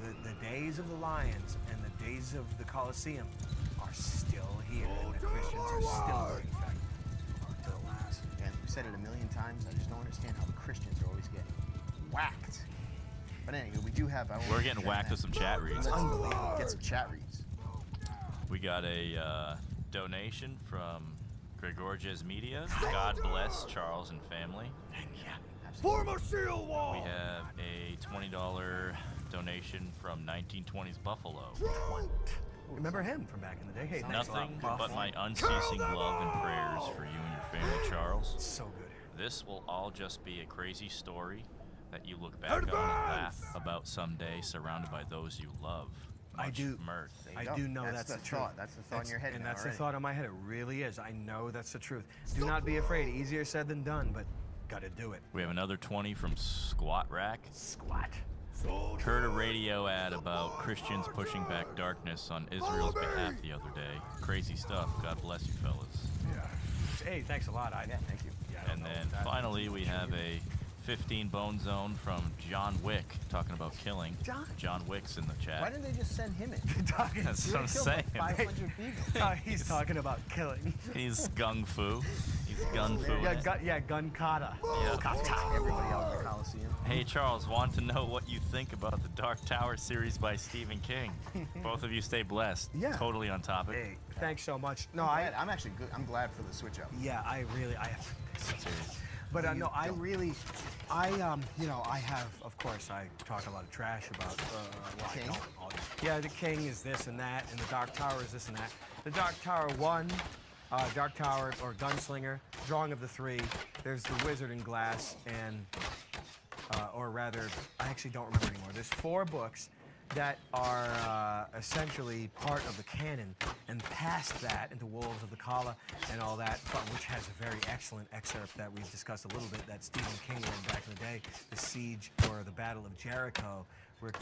The days of the lions and the days of the Colosseum are still here, and the Christians are still being fed to the last. And we've said it a million times. I just don't understand how the Christians are always getting whacked. But anyway, we do have... We're getting whacked with some chat reads. Let's get some chat reads. We got a donation from Gregorges Media. God bless Charles and family. Form a shield wall! We have a $20 donation from 1920s Buffalo. Remember him from back in the day? Hey, thanks a lot, Nothing Buff. but my unceasing love and prayers for you and your family, Charles. So good. This will all just be a crazy story that you look back on and laugh about someday, surrounded by those you love. I Much do. mirth. There you I go. do know That's that's the truth. thought. That's the thought in your head And now that's already. the thought in my head. It really is. I know that's the truth. Do not be afraid. Easier said than done, but gotta do it. We have another 20 from Squat Rack. Squat. Heard a radio ad about Christians pushing back darkness on Israel's behalf the other day. Crazy stuff. God bless you, fellas. Hey, thanks a lot. Yeah, thank you. Yeah, I don't And know then that. finally, we have a 15 Bone Zone from John Wick talking about killing. John? Wick's in the chat. Why didn't they just send him in? Talking- That's He what I'm killed saying. like 500 people. He's talking about killing. He's gung fu. He's gun fu. Gun kata. Everybody out in the Coliseum. Hey Charles, want to know what you think about the Dark Tower series by Stephen King. Both of you stay blessed. Yeah. Totally on topic. Hey, thanks so much. No, I'm actually good. I'm glad for the switch up. Yeah, I have. Serious. But You no, I don't. really, I have, of course, I talk a lot of trash about, well, King? I don't. Yeah, the King is this and that, and the Dark Tower is this and that. The Dark Tower 1, Dark Tower, or Gunslinger, Drawing of the Three. There's the Wizard in Glass, and, or rather, I actually don't remember anymore. There's 4 books. that are essentially part of the canon, and past that into Wolves of the Kala and all that, which has a very excellent excerpt that we've discussed a little bit that Stephen King read back in the day, the siege or the Battle of Jericho, where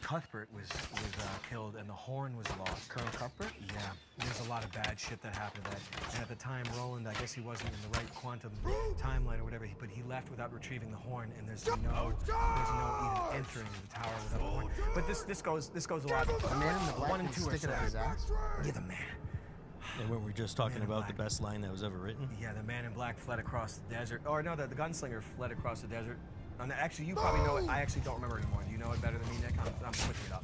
Cuthbert was killed and the horn was lost. Colonel Cuthbert? Yeah, there's a lot of bad shit that happened to that. And at the time, Roland, I guess he wasn't in the right quantum timeline or whatever, but he left without retrieving the horn, and there's no even entering the tower without the horn. But this goes a lot. The man in the black 1 and 2 are sticking out his ass? Yeah, the man. And when we were just talking Man in about the Black. best line that was ever written. Yeah, the man in black fled across the desert. Or no, the gunslinger fled across the desert. And actually, you probably know it. I actually don't remember anymore. Do you know it better than me, Nick? I'm switching it up.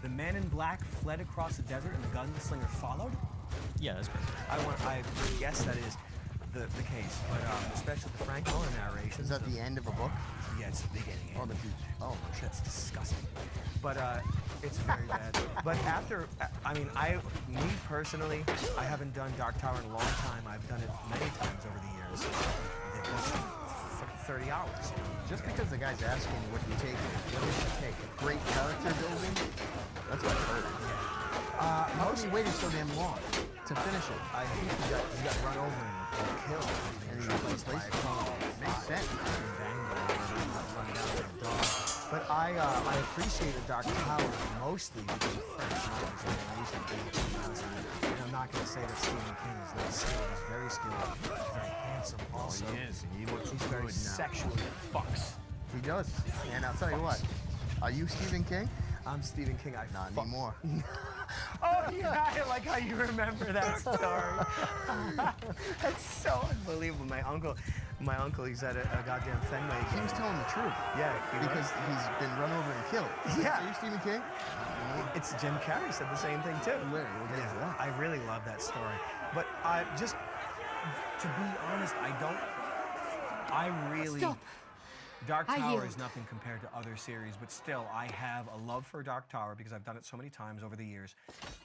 The man in black fled across the desert, and the gunslinger followed. Yeah, that's great. I guess that is the case, but especially the Frank Miller narrations. Is that the end of a book? Yeah, it's the beginning. Oh, the beach. Oh, That's disgusting. But it's very bad. But after, me personally, I haven't done Dark Tower in a long time. I've done it many times over the years. It was 30 hours. just because the guy's asking what you take, what did you take? Great character building? That's what I heard. How did he wait so damn long to finish it? I think he got run over and killed. And he replaced it. Makes sense. But I appreciated Dark Tower mostly because of Frank Miller's narration. And I'm not going to say that Stephen King is not skilled. He's very skilled. He's very handsome also. He is. He looks He's very good now. sexually fucks. He does. And I'll tell you what. Are you Stephen King? I'm Stephen King. I Not fuck. anymore. Oh, yeah, I like how you remember that story. That's so unbelievable. My uncle, he's at a goddamn Fenway He game. was telling the truth. Yeah, he was. Because he's been run over and killed. Yeah. Are you Stephen King? It's Jim Carrey said the same thing too. We'll get into that. I really love that story. But just to be honest, I really. Stop. Dark I Tower yield. is nothing compared to other series, but still, I have a love for Dark Tower because I've done it so many times over the years.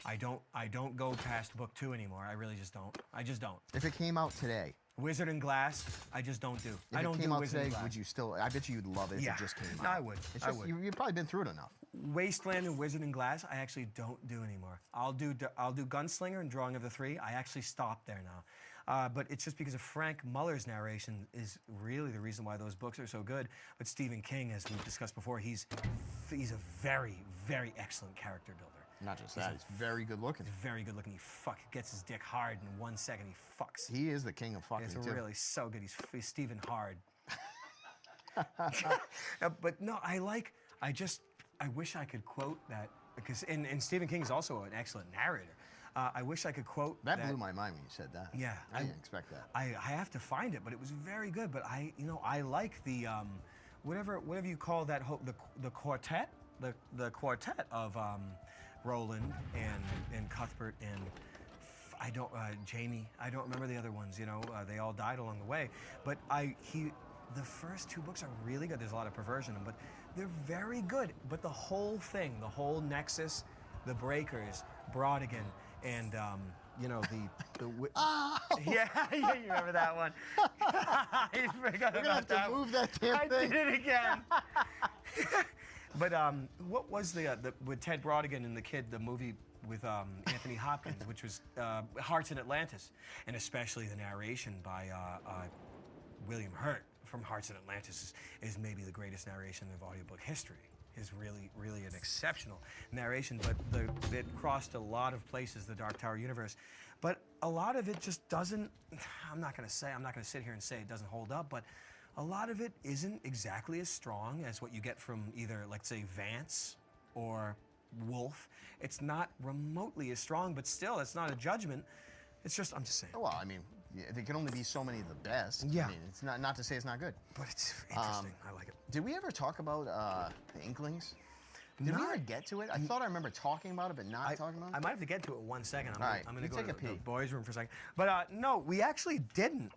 I don't go past book 2 anymore. I really just don't. I just don't. If it came out today, Wizard and Glass, I just don't do. if I don't it came do out Wizard today, and Glass. would you still? I bet you'd love it if Yeah. it just came out. No, I would. It's I just, would. You've probably been through it enough. Wasteland and Wizard and Glass, I actually don't do anymore. I'll do Gunslinger and Drawing of the Three. I actually stopped there now. But it's just because of Frank Muller's narration is really the reason why those books are so good. But Stephen King, as we've discussed before, he's a very, very excellent character builder. Not just that, he's very good looking. He's very good looking. He gets his dick hard in 1 second. He fucks. He is the king of fucking It's too. really so good. He's Stephen Hard. But no, I wish I could quote that because and Stephen King is also an excellent narrator. I wish I could quote That blew my mind when you said that. Yeah, I didn't expect that. I have to find it, but it was very good. But I like the whatever you call that the quartet, the quartet of Roland and Cuthbert and Jamie. I don't remember the other ones. They all died along the way. But the first 2 books are really good. There's a lot of perversion in them, but they're very good. But the whole thing, the whole nexus, the Breakers, Brodigan, and yeah, you remember that one. I forgot We're gonna about have to that. move that damn I thing. did it again. But what was the with Ted Brodigan and the kid, the movie with Anthony Hopkins, which was Hearts in Atlantis, and especially the narration by William Hurt from Hearts in Atlantis is maybe the greatest narration of audiobook history. Is really, really an exceptional narration, but it crossed a lot of places, the Dark Tower universe. But a lot of it just doesn't, I'm not gonna sit here and say it doesn't hold up, but a lot of it isn't exactly as strong as what you get from either, let's say, Vance or Wolf. It's not remotely as strong, but still, it's not a judgment. It's just, I'm just saying. Well, I mean, there can only be so many of the best. Yeah. I mean, it's not to say it's not good. But it's interesting, I like it. Did we ever talk about the Inklings? Did we ever get to it? I thought I remember talking about it, but not talking about it. I might have to get to it 1 second. All right, I'm gonna you go take to a the pee. boys' room for a second. But no, we actually didn't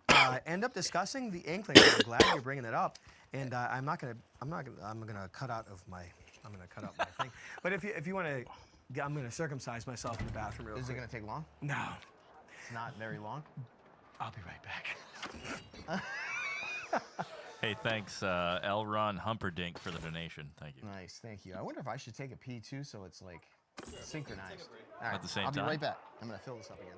end up discussing the Inklings. I'm glad you're bringing that up. And I'm gonna cut out my thing. But if you want to, I'm gonna circumcise myself in the bathroom real Is it quick. going to take long? No, It's not very long. I'll be right back. Hey, thanks, L. Ron Humperdinck, for the donation. Thank you. Nice, thank you. I wonder if I should take a pee too, so it's like synchronized. All right, At the same I'll time? be right back. I'm gonna fill this up again.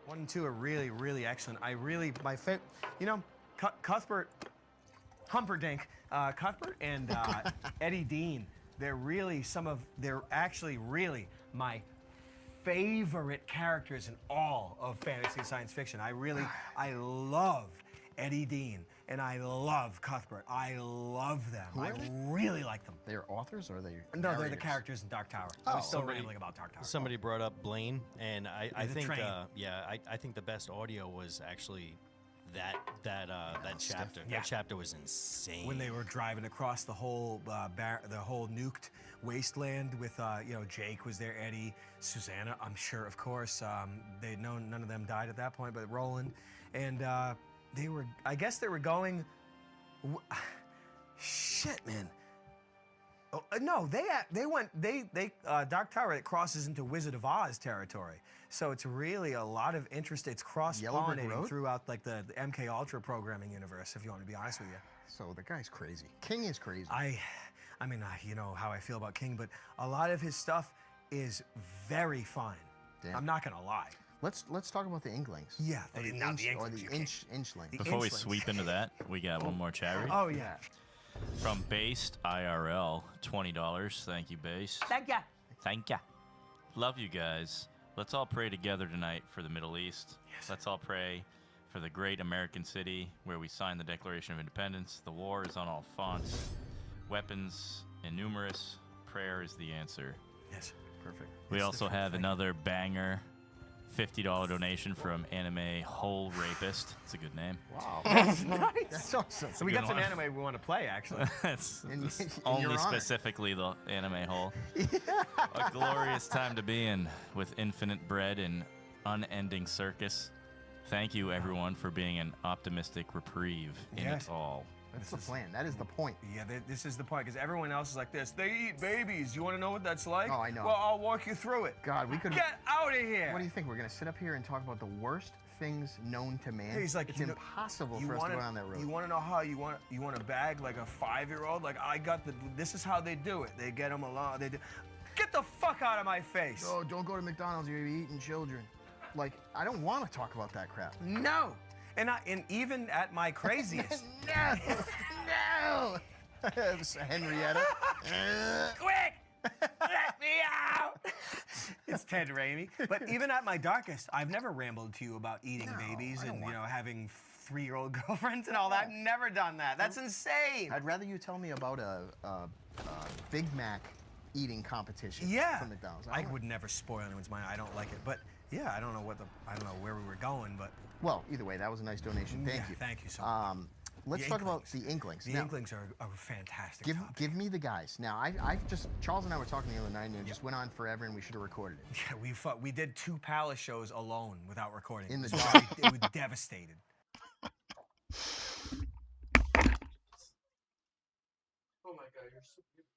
One and two are really, really excellent. Cuthbert Humperdinck, Cuthbert and Eddie Dean, they're actually really my favorite characters in all of fantasy and science fiction. I love Eddie Dean and I love Cuthbert. I love them. I really like them. They're authors or are they? No, they're the narrators? characters in Dark Tower. I was still rambling about Dark Tower. Somebody brought up Blaine, and I the think, train. I think the best audio was actually that chapter. Yeah. That chapter was insane. When they were driving across the whole nuked wasteland with Jake was there, Eddie, Susanna, I'm sure, of course. None of them died at that point, but Roland, and I guess they were going. Shit, man. Oh, no, they went. Dark Tower, it crosses into Wizard of Oz territory. So it's really a lot of interest. It's cross-pollinating throughout like the MK Ultra programming universe, if you want to be honest with you. So the guy's crazy. King is crazy. I mean, you know how I feel about King, but a lot of his stuff is very fine. Damn. I'm not gonna lie. Let's talk about the Inklings. Yeah, Or the not the inch, or Inklings, the you inchling. Before we Inchling. sweep into that, we got one more chat read. Oh yeah. From Based IRL, $20. Thank you, Based. Thank ya. Thank ya. Love you guys. Let's all pray together tonight for the Middle East. Yes. Let's all pray for the great American city where we signed the Declaration of Independence. The war is on all fronts. Weapons innumerous. Prayer is the answer. Yes. Perfect. We It's the also true have thing. another banger $50 donation from Anime Hole Rapist. It's a good name. Wow. That's nice. That's awesome. So we good got some one. anime we want to play, actually. It's In- it's in only your honor. specifically the Anime Hole. A glorious time to be in with infinite bread and unending circus. Thank you, everyone, for being an optimistic reprieve in Yes. it all. That's the plan. That is the point. Yeah, this is the point, because everyone else is like this. They eat babies. You want to know what that's like? Oh, I know. Well, I'll walk you through it. God, we could. Get out of here. What do you think? We're gonna sit up here and talk about the worst things known to man? He's like, it's you know, impossible you for us to wanna- go down that road. You want to know how you want to bag like a 5-year-old? Like this is how they do it. They get them along. Get the fuck out of my face. Oh, don't go to McDonald's. You're gonna be eating children. Like, I don't want to talk about that crap. No. And even at my craziest. No! No! Henrietta. Quick! Let me out! It's Ted Raimi. But even at my darkest, I've never rambled to you about eating babies and having 3-year-old girlfriends and all that. Never done that. That's insane. I'd rather you tell me about a Big Mac eating competition from McDonald's. I would never spoil anyone's mind. I don't like it. But yeah, I don't know where we were going, but well, either way, that was a nice donation. Thank you. Thank you so much. Let's talk about the Inklings. The Inklings are a fantastic topic. Give me the guys. Now, I just Charles and I were talking the other night, and it just went on forever, and we should have recorded it. Yeah, we did 2 Palace shows alone without recording. In the dark. It was devastated. Oh my god, you're so beautiful.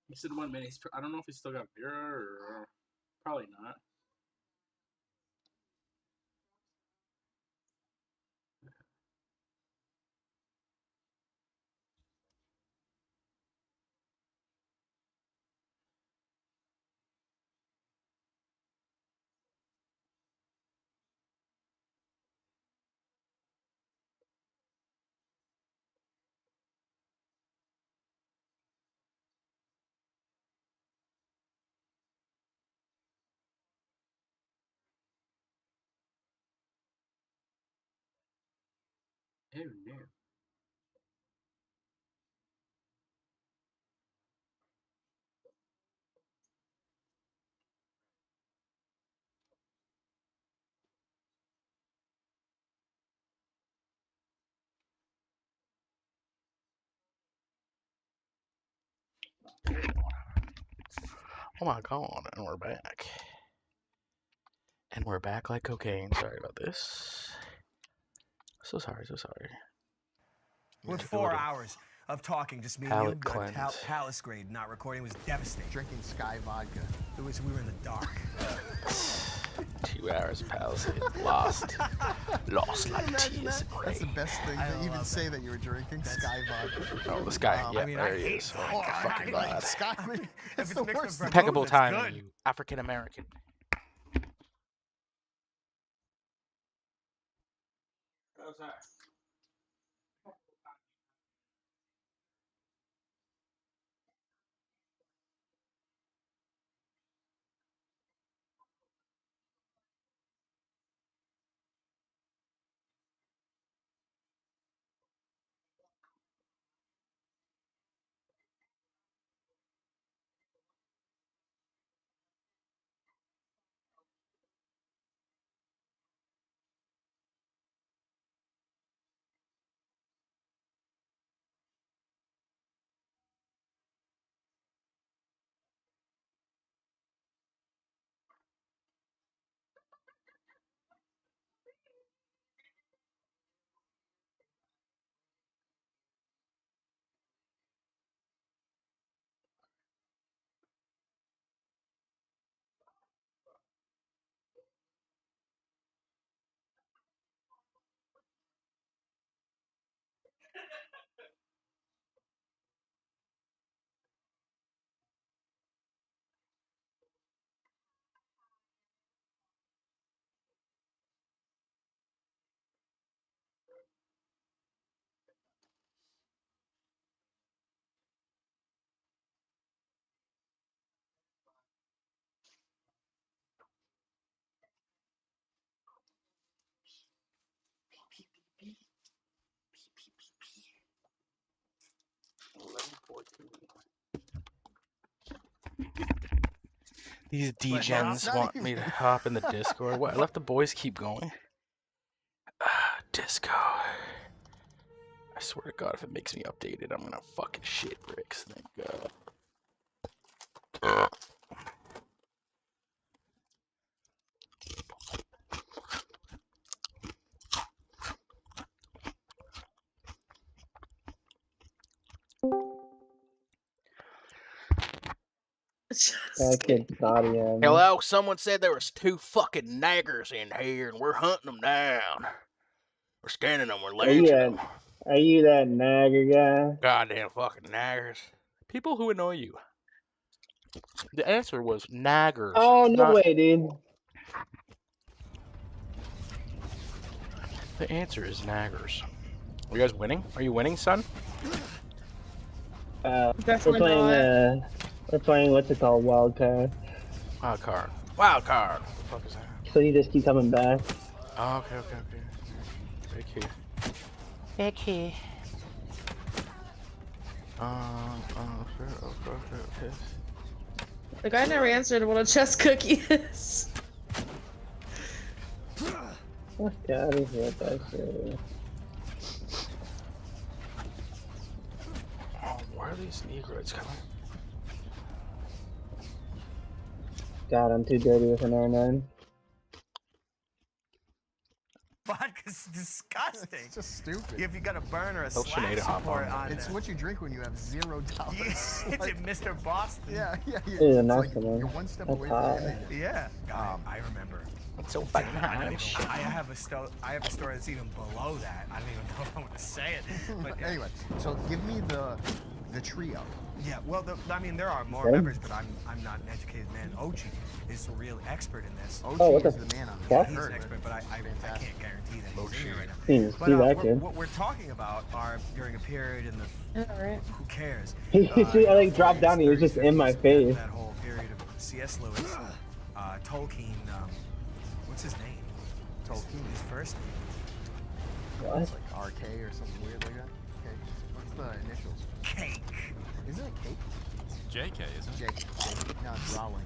He said 1 minute. I don't know if he's still got Vera or probably not. Oh no. Oh my god, and we're back. And we're back like cocaine. Sorry about this. So sorry, so sorry. With Took a 4 little hours of talking, just me and palate you, cleanse. Palace grade, not recording was devastating. Drinking Sky vodka. We were in the dark. 2 hours Palisade. Lost. Lost like Imagine tears that. in That's the rain. best thing I to even love say that. that you were drinking Sky vodka. Oh, this guy. Yeah, I mean, there I he hate is. vodka. Oh, I fucking like god. Sky, If it's it's the mixed with worst. vermouth, Impeccable it's timing, good. you African American. Oh, sorry. These degens not want even- me to hop in the Discord. What? I let the boys keep going. Disco. I swear to God, if it makes me updated, I'm gonna fucking shit bricks. Thank God. That kid's audio. Hello, someone said there was 2 fucking naggers in here, and we're hunting them down. We're scanning them, we're Are you lynching them. Are you that nagger guy? Goddamn fucking naggers. People who annoy you. The answer was naggers. Oh no not... way, dude. The answer is naggers. Are you guys winning? Are you winning, son? We're Definitely playing. not. We're playing. What's it called? Wild card. Wild card. Wild card. What the fuck is that? So you just keep coming back. Oh, okay. Big key. Big key. Okay. The guy never answered what a chess cookie is. Fuck out of here, that shit. Oh, where are these Negroids coming? God, I'm too dirty with an R9. Vodka It's disgusting. It's just stupid. If you got a burn or a Told Sinead slash to hop support on. on It's there. what you drink when you have $0. Yeah, it's in Mr. Boston. Yeah. Ew, It's nice like one. you're one step That's away hot. from it. Yeah. I remember. It's so fucking I don't hot. even- I have a story that's even below that. I don't even know if I want to say it. But yeah. Anyway, so give me the trio. Yeah, well, I mean, there are more Okay. members, but I'm not an educated man. Ochi is the real expert in this. Ochi Oh, what is the the man on fuck? the He's an herd. expert, but I Fantastic. can't guarantee that he's in here right now. See But that kid. what we're talking about are during a period in the Alright. who cares? See, I like dropped down. He was 40s, just in my 30s, face. That whole period of C.S. Lewis, Tolkien. What's his name? Tolkien. His first name. What? It's like RK or something weird like that. Okay. What's the initials? Cake. Isn't it Cake? JK, isn't it? Jake. No, it's Rowling.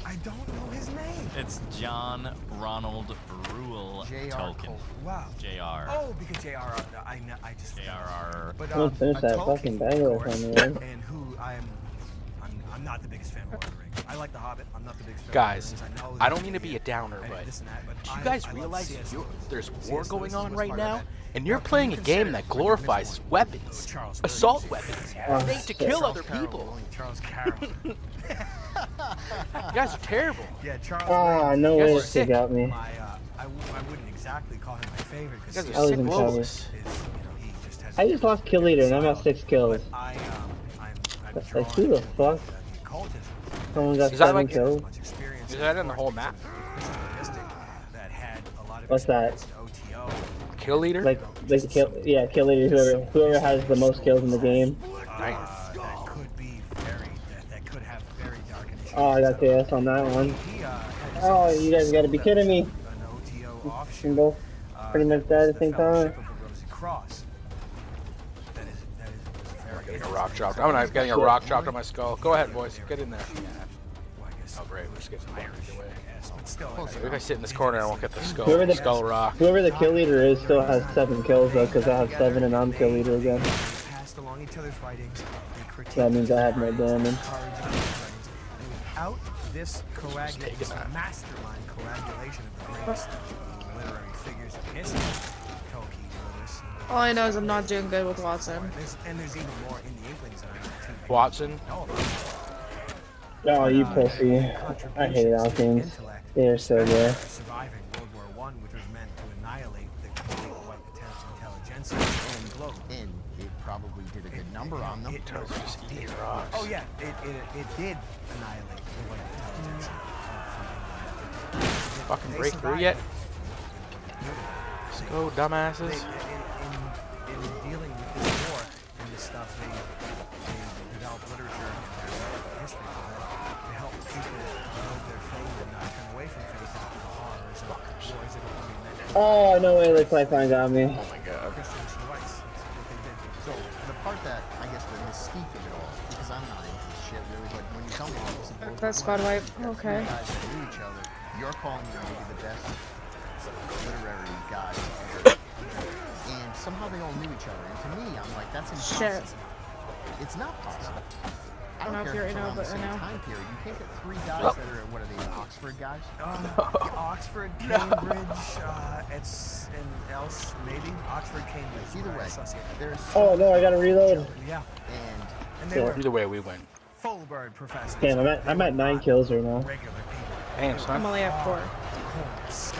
I don't know his name. It's John Ronald Reuel J.R. Tolkien. Tolkien. Wow. JR. Oh, because J.R. I just. JRR. But Don't finish that Tolkien, fucking bag of of course, on there. and who I'm not the biggest fan of Lord of the Rings. I like The Hobbit. I'm not the biggest fan Guys, of Lord of the Rings. I don't mean to be a downer, and but this and that, but do you I guys love realize C.S. you- Lewis. there's C.S. war Lewis going is on what's right part of now, that. and you're Now, can playing you a game consider that when glorifies this one- weapons, Charles assault Williams. weapons, Oh, made to kill other Carroll people. Williams. Charles Carroll. You guys are terrible. Yeah, Charles Ah, Williams. no You guys way are she sick. got me. I wouldn't exactly call him my favorite You because guys I are was sick in trouble. globalists. he just has. I just lost kill leader and I'm at 6 kills. But I'm Like, drawn who the to fuck? the occultism. Someone got Is that 7 like- kills. Much experience Is in that in the course whole because map? I'm a mystic that had a lot of What's that? experience in OTO. Kill leader? Like kill leader, whoever has the most kills in the game. Nice. That could be that could have very dark initiations. Oh, I got KS on that one. He had his Oh, own you guys gotta be that kidding was me. An OTO And offshoot. both pretty much died at the same The Fellowship time. of the Rosy Cross. That was very Getting a interesting. rock dropped. I'm not getting a rock dropped on my skull. Go ahead, boys. Get in there. Well, I guess Oh, great. We're just getting Irish, fucked away. I guess, but still, If I sit in this corner, I won't get the Whoever the- skull rock. Whoever the kill leader is still has 7 kills though, because I have 7 and I'm kill leader again. They passed along each other's writings. They critiqued That means I have no each other's damage. writings, encouraged each other's writings. And without this taking this that. mastermind coagulation of the greatest literary figures of history, Tolkien, Lewis, All I know is I'm not doing good with Watson. there's even more in the Inklings than I know too. Watson? No, Oh, you pussy. I hate Alkins. They're so good. surviving World War I, which was meant to annihilate the complete white intelligentsia and the globe. And it probably did a good number on them. Turtles are just eating rocks. Oh yeah, it did annihilate the white intelligence of England. Fucking They break through survived yet? it. Let's go, dumbasses. In dealing with this war and this stuff, they developed literature and their history to help people build their faith and not turn away from faith after the horrors of wars that have been meant Oh, no way, this lifeline got me. Oh my god. Christians and whites. That's what they did. So the part that I guess the mystique of it all, because I'm not into this shit really, but when you tell me all this, is World That's War squad I, wipe. you got Okay. three guys that knew each other. You're calling them maybe the best literary guys ever. And somehow they all knew each other. And to me, I'm like, that's Shit. impossible. It's not possible. I I don't know don't if care you're if it's in around now, the but I same know. time period. You can't get 3 guys that are, what are they, Oxford guys? Oxford, Cambridge, and else maybe Oxford, Cambridge. Either way, associated. there's Oh, no, I gotta reload. Yeah, and and they Yeah. were Either way, we win. full-bird professors. Damn, I'm at 9 kills right now. Regular people. Damn, I'm son. only at 4.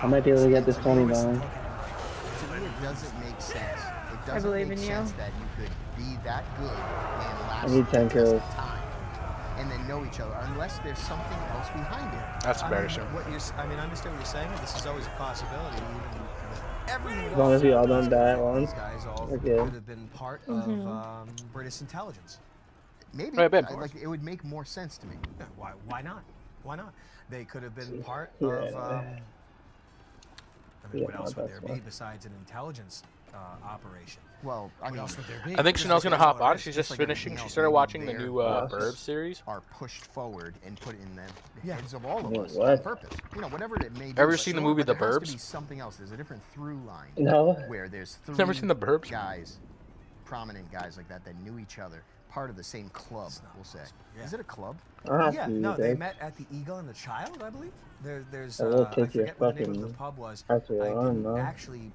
I might be able to get this 20 down. to me it doesn't make sense. It doesn't believe make in you. sense that you could be that good and last I need 10 the test of kills. time and then know each other unless there's something else behind it. That's I mean, embarrassing. I understand what you're saying. This is always a possibility. Even with everything As long as we all don't die at these once. guys all We're good. could have been part of British intelligence. Maybe Right, Ben. like it would make more sense to me. Yeah, why not? Why not? They could have been part Yeah. of. I mean, Yeah, what else would that's there be fine. besides an intelligence operation? Well, I What mean, else would there be? I think Chanel's gonna Besides hop all on. this, She's just just like finishing. everything She else, started maybe watching the they're new Bird series. are pushed forward and put in the Yeah. heads of all of Wait, us what? on purpose. You know, whatever it may be. Ever but seen the sure, movie but The there has to Burbs? be something else. There's a different through line. No. Where there's 3 Never seen The Burbs? guys, prominent guys like that knew each other, part of the same club, we'll say. Yeah. Is it a club? I'll have Yeah, to no, use they it. met at the Eagle and the Child, I believe. There's I will I take your forget what the name of fucking the pub was. after I on, didn't no. actually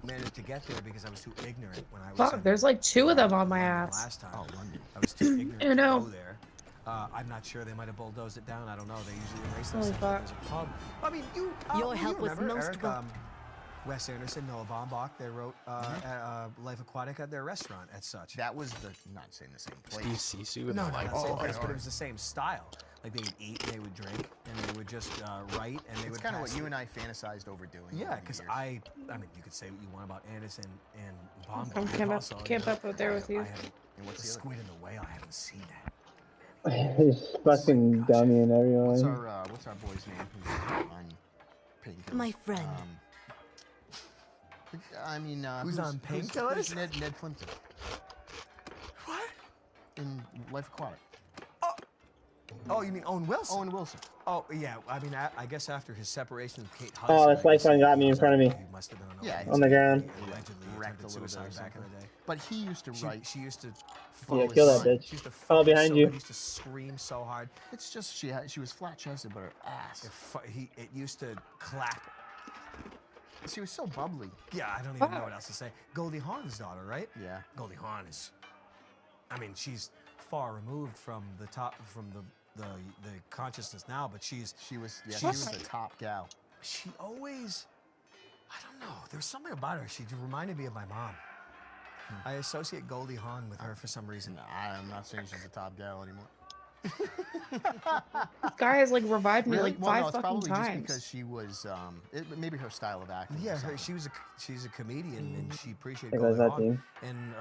managed to get there because I was too ignorant when I was. Fuck, there's like 2 of them on my London ass. last time. Oh, London. I was too ignorant I to know. go there. I'm not sure they might have bulldozed it down. I don't know. They usually erase Holy those. fuck. There's a pub. I mean, you. Your help was remember, most Eric, welcome. Wes Anderson, Noah Baumbach. They wrote Life Aquatic at their restaurant at such. That was the not saying the same place. Steve Sisu and No, the not like. the same Oh, place, okay, but it was the same style. Like they would eat, they would drink, and they would just write, and they It's would. kind of what pass you it. and I fantasized over doing. Yeah, over the because years. I mean, you could say what you want about Anderson and Baumbach. I'm but camp also, up, you know, up there with you. I haven't. And what's The the other? Squid and the Whale. I haven't seen that. He's fucking dummy and What's everyone. our boy's name? Who's on Painkillers? My friend. I mean, Who's on Painkillers? Ned Plimpton What? in Life Aquatic. Oh, you mean Owen Wilson? Owen Wilson. Oh, yeah. I mean, I guess after his separation with Kate Oh, Hudson. this life one got me in front of me. He must have been on Yeah, On the ground. Allegedly wrecked attempted a little bit or suicide back in the day. But he used to write. She used to. Yeah, his kill that son. bitch. She used to Oh, fuck behind so you. good, he used to scream so hard. It's just she was flat chested, but her ass. It used to clap. She was so bubbly. Yeah, I don't even know what else to say. Goldie Hawn's daughter, right? Yeah. Goldie Hawn is. I mean, she's far removed from the consciousness now, but she was a top gal. She always. I don't know. There's something about her. She reminded me of my mom. I associate Goldie Hawn with her for some reason. I'm not saying she's a top gal anymore. This guy has like revived me like 5 it's fucking probably just times. because she was maybe her style of acting. Yeah, or something. she's a comedian and she appreciated There goes Goldie that Hawn. team.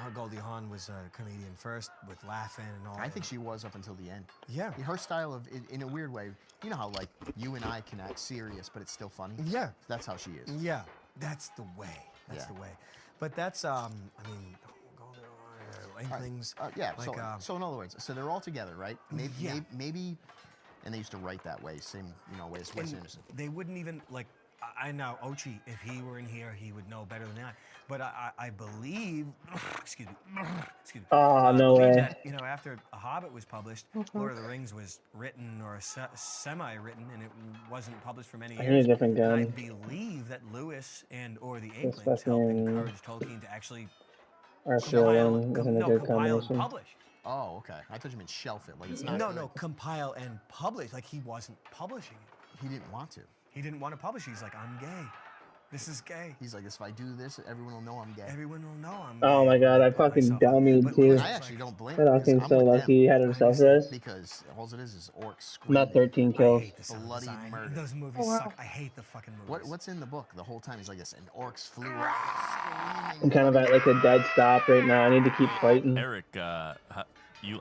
And Goldie Hawn was a comedian first with laughing and all. I think she was up until the end. Yeah. Her style of, in a weird way, you know how like you and I can act serious, but it's still funny. Yeah. That's how she is. Yeah, that's the way. That's the way. But that's I mean, Inklings. Yeah. Like, so in other words, so they're all together, right? Maybe, and they used to write that way, same way as Wes Anderson. They wouldn't even like. I know Ochi. If he were in here, he would know better than I. But I believe. Excuse me. Oh, no believe way. that, after A Hobbit was published, Lord of the Rings was written or semi-written, and it wasn't published for many I years. need a different And I gun. believe that Lewis or the This Inklings helped fucking encourage Tolkien to actually RCL1 isn't a good compile and combination. publish. Oh, okay. I thought you meant shelf it. Like it's not. No, compile and publish. Like he wasn't publishing it. He didn't want to. He didn't want to publish. He's like, I'm gay. This is gay. He's like, if I do this, everyone will know I'm gay. Everyone will know I'm Oh gay. my god, I put fucking myself out. dummied But too. I actually don't blame That him. all seems I'm so with lucky he them. had himself this. Because all it is orcs I'm screaming. at 13 I kills. hate the sound Bloody design. murder. Those movies Oh, wow. suck. I hate the fucking movies. What's in the book? The whole time he's like this, and orcs flew around. I'm kind of at like a dead stop right now. I need to keep fighting. Eric, I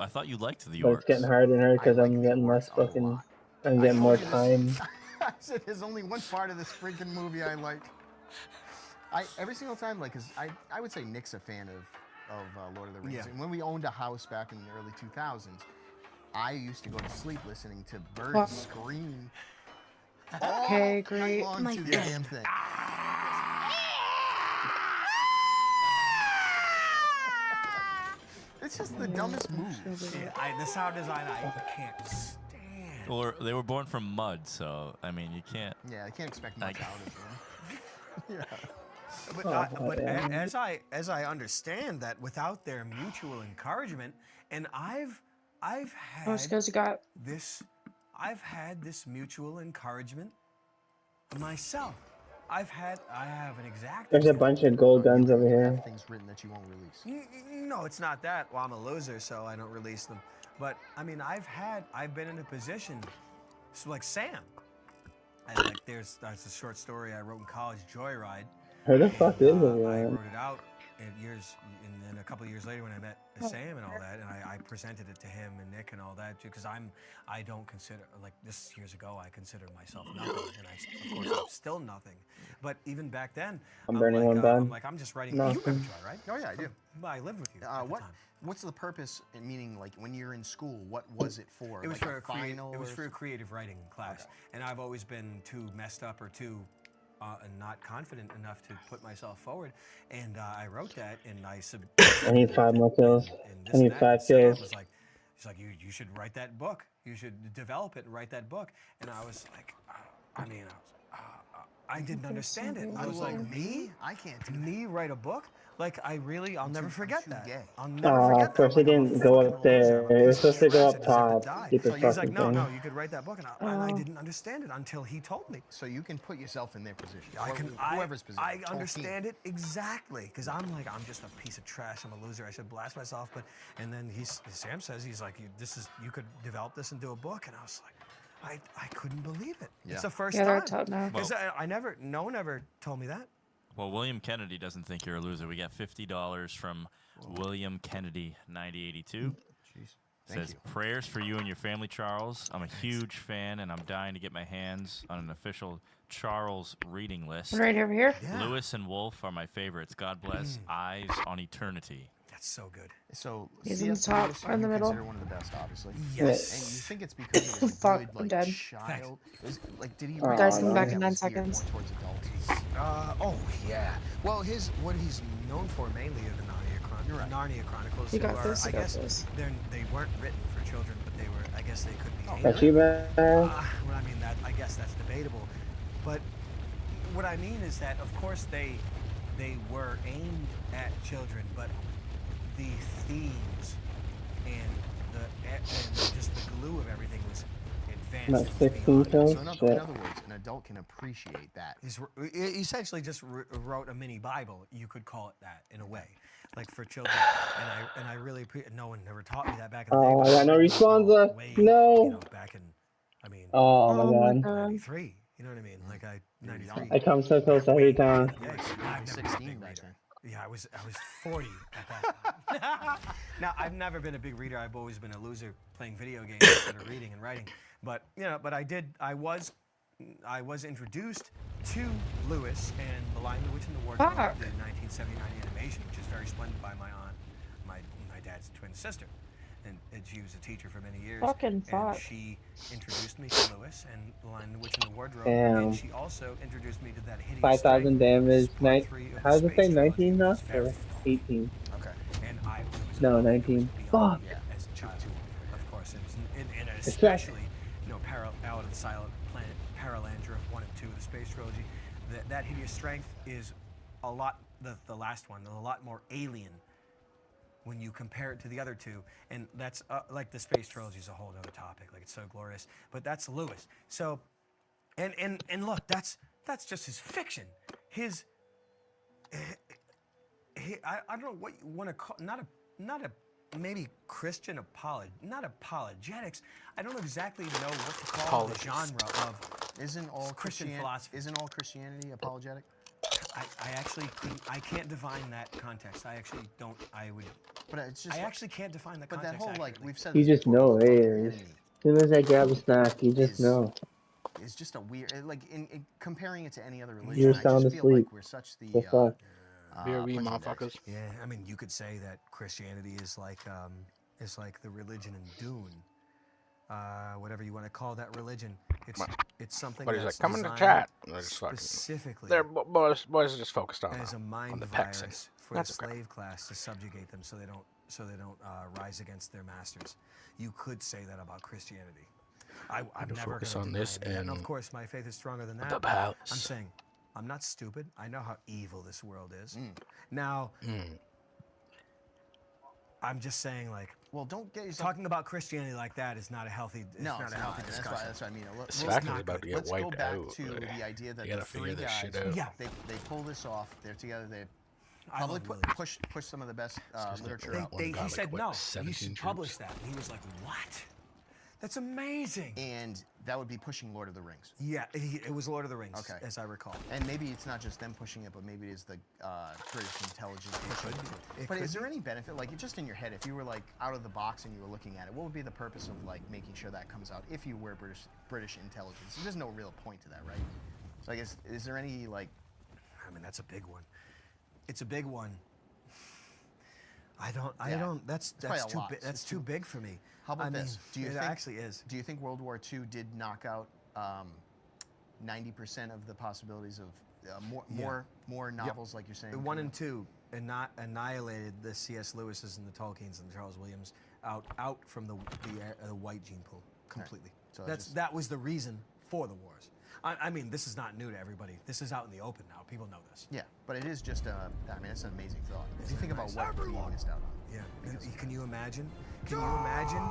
thought you liked the But orcs. it's getting harder and harder because I like I'm the getting less orcs a fucking. lot. I'm getting more time. I said there's only one part of this freaking movie I like. Every single time, like, cause I would say Nick's a fan of Lord of the Rings. Yeah. And when we owned a house back in the early 2000s, I used to go to sleep listening to birds Wow. scream. Okay, all great. night long My to the friend. damn thing. It's just the dumbest move. Yeah, the sound design I can't stand. Or they were born from mud, so I mean you can't. Yeah, I can't expect much I- out of them. Yeah. But as I understand that, without their mutual encouragement, and I've Oh, had it's because you got I've had this mutual encouragement myself. I have an exact. There's a bunch of gold guns over You here. have things written that you won't release. No, it's not that. Well, I'm a loser, so I don't release them. But I mean, I've been in a position, so like Sam. And like there's a short story I wrote in college, Joyride. Who the fuck is I it? wrote it out and then a couple of years later when I met Sam and all that, and I presented it to him and Nick and all that, because I don't consider, like this years ago, I considered myself nothing, and of course I'm still nothing. But even back then, I'm burning like, one bud. I'm just writing. No. You remember Joy, right? Oh yeah, I do. I lived with you. At the time. What's the purpose? Meaning, like when you're in school, what was it for? It was like for a final. It was or for a creative writing class, and I've always been too messed up or too not confident enough to put myself forward. And I wrote that, and I I need 5 more kills. and I this need and that, 5 and Sam kills. was like, he's like, you should write that book. You should develop it and write that book. And I was like, I didn't understand it. I was like, me? I can't do Me write a book? Like, I'll never forget that. gay. I'll never forget Of that. course, I'm it like, I'm a didn't go fucking up there. loser. I'm a It was piece of supposed to go trash. I up deserve to top. die. Stupid He's like, fucking no, thing. you could write that book. And I didn't understand it until he told me. So you can put yourself in their position. Whoever's position. I Tolkien. understand it exactly, because I'm like, I'm just a piece of trash. I'm a loser. I should blast myself. And then Sam says, he's like, you could develop this and do a book. And I was like, I couldn't believe it. Yeah. It's the first Yeah, they're time. top now. 'Cause no one ever told me that. Well, William Kennedy doesn't think you're a loser. We got $50 from William Kennedy, 9082. Jeez. Says, prayers for you and your family, Charles. I'm a huge fan, and I'm dying to get my hands on an official Charles reading list. Right over here. Yeah. Lewis and Wolf are my favorites. God bless. Eyes on eternity. That's so good. So He's in the C.S. top Lewis, or in the you middle. consider one of the best, obviously. Yes. And you think it's because he was a Fuck, good, I'm like, dead. child? Like, did he Oh, write Guys, anything come back that in 9 was geared more seconds. towards adults? Oh yeah. Well, what he's known for mainly are the Narnia Chronicles. You got who are, this, I you got guess this. they weren't written for children, but they were. I guess they could be. aimed Got you at- back. Well, I mean that. I guess that's debatable. But what I mean is that, of course, they were aimed at children, but the themes and just the glue of everything was advanced. Not It was 16 beyond it. kills? So in Shit. other words, an adult can appreciate that. He essentially just wrote a mini Bible. You could call it that in a way, like for children. And I really appreciate. No one never taught me that back in the day. Oh, but I got no responsa. No. You know, back in, I mean, Oh my god. 93. You know what I mean? Like 93. I come so close every time. Yeah, I've never been a 16 big back reader. then. Yeah, I was 40 at that time. Now, I've never been a big reader. I've always been a loser playing video games instead of reading and writing. But I was introduced to Lewis and The Lion, the Witch, and the Wardrobe, Fuck. the 1979 animation, which is very splendid, by my aunt, my dad's twin sister. And she was a teacher for many years. Fucking fuck. And she introduced me to Lewis and The Lion, the Witch, and the Wardrobe. Damn. And she also introduced me to that hideous 5,000 damage. Part 3 of the How does it say Space 19 now? Trilogy. It was Or very 18? Okay. and I was No, it was 19. beyond Fuck. me as a child, of course. It was, and It's especially, Out of the Silent Planet, Paralandra 1 and 2 of the Space Trilogy. That hideous strength is a lot, the last one, a lot more alien when you compare it to the other two. And that's, like the Space Trilogy is a whole other topic. Like, it's so glorious. But that's Lewis. So, and look, that's just his fiction. I don't know what you want to call, not a maybe Christian not apologetics. I don't exactly know what to call the genre of Isn't all Christian philosophy. Isn't all Christianity apologetic? I actually can't define that context. I actually don't. But it's just. I actually can't define the But context. that whole like accurately. we've said. You this just before, know, love hey. your As enemy soon as I grab a snack, you just is- know. It's just a weird, like in comparing it to any other religion. You're I sound just feel asleep. like we're such the. The fuck? BRB punching motherfuckers. Yeah, I mean, you could say that Christianity is like the religion in Dune. Whatever you want to call that religion, it's something But he's like, that's come in the designed chat. And they're just fucking. specifically They're boys are just focused on as a mind the text. virus for That's the okay. slave class to subjugate them, so they don't rise against their masters. You could say that about Christianity. I'm to never focus gonna on deny this that. And of and course, my faith is stronger than that. the but I'm palace. saying, I'm not stupid. I know how evil this world is. Now, I'm just saying, like, Well, don't get yourself. talking about Christianity like that is not a healtty. It's No, not it's a healthy not. That's discussion. what I mean. This Let's fact is not about to get Let's go wiped back out. to the idea that You the gotta figure three this shit guys, out. Yeah. they pull this off. They're together. They I probably love Williams. push some of the best literature They- out. One guy, He said like, what, no. You 17 should publish troops? that. And he was like, "What? That's amazing." And that would be pushing Lord of the Rings. Yeah, it was Lord of the Rings, Okay. as I recall. And maybe it's not just them pushing it, but maybe it is the British intelligence pushing it. It But could is there any benefit, like just in your head, if you were like out of the box and you were looking at it, what would be the purpose of like making sure that comes out if you were British intelligence? There's no real point to that, right? So I guess is there any like? I mean, that's a big one. It's a big one. I don't. That's probably a too lot. big. It's That's too- too big for me. How about I mean, this? Do you it think actually is? Do you think World War II did knock out 90% of the possibilities of more novels, like you're saying? One coming and two annihilated the C.S. Lewis's and the Tolkien's and the Charles Williams out from the white gene pool completely. So that was the reason for the wars. I mean, this is not new to everybody. This is out in the open now. People know this. Yeah, but it is just I mean, it's an amazing thought. If you think about what we missed out on. Yeah. Can you imagine? Can you imagine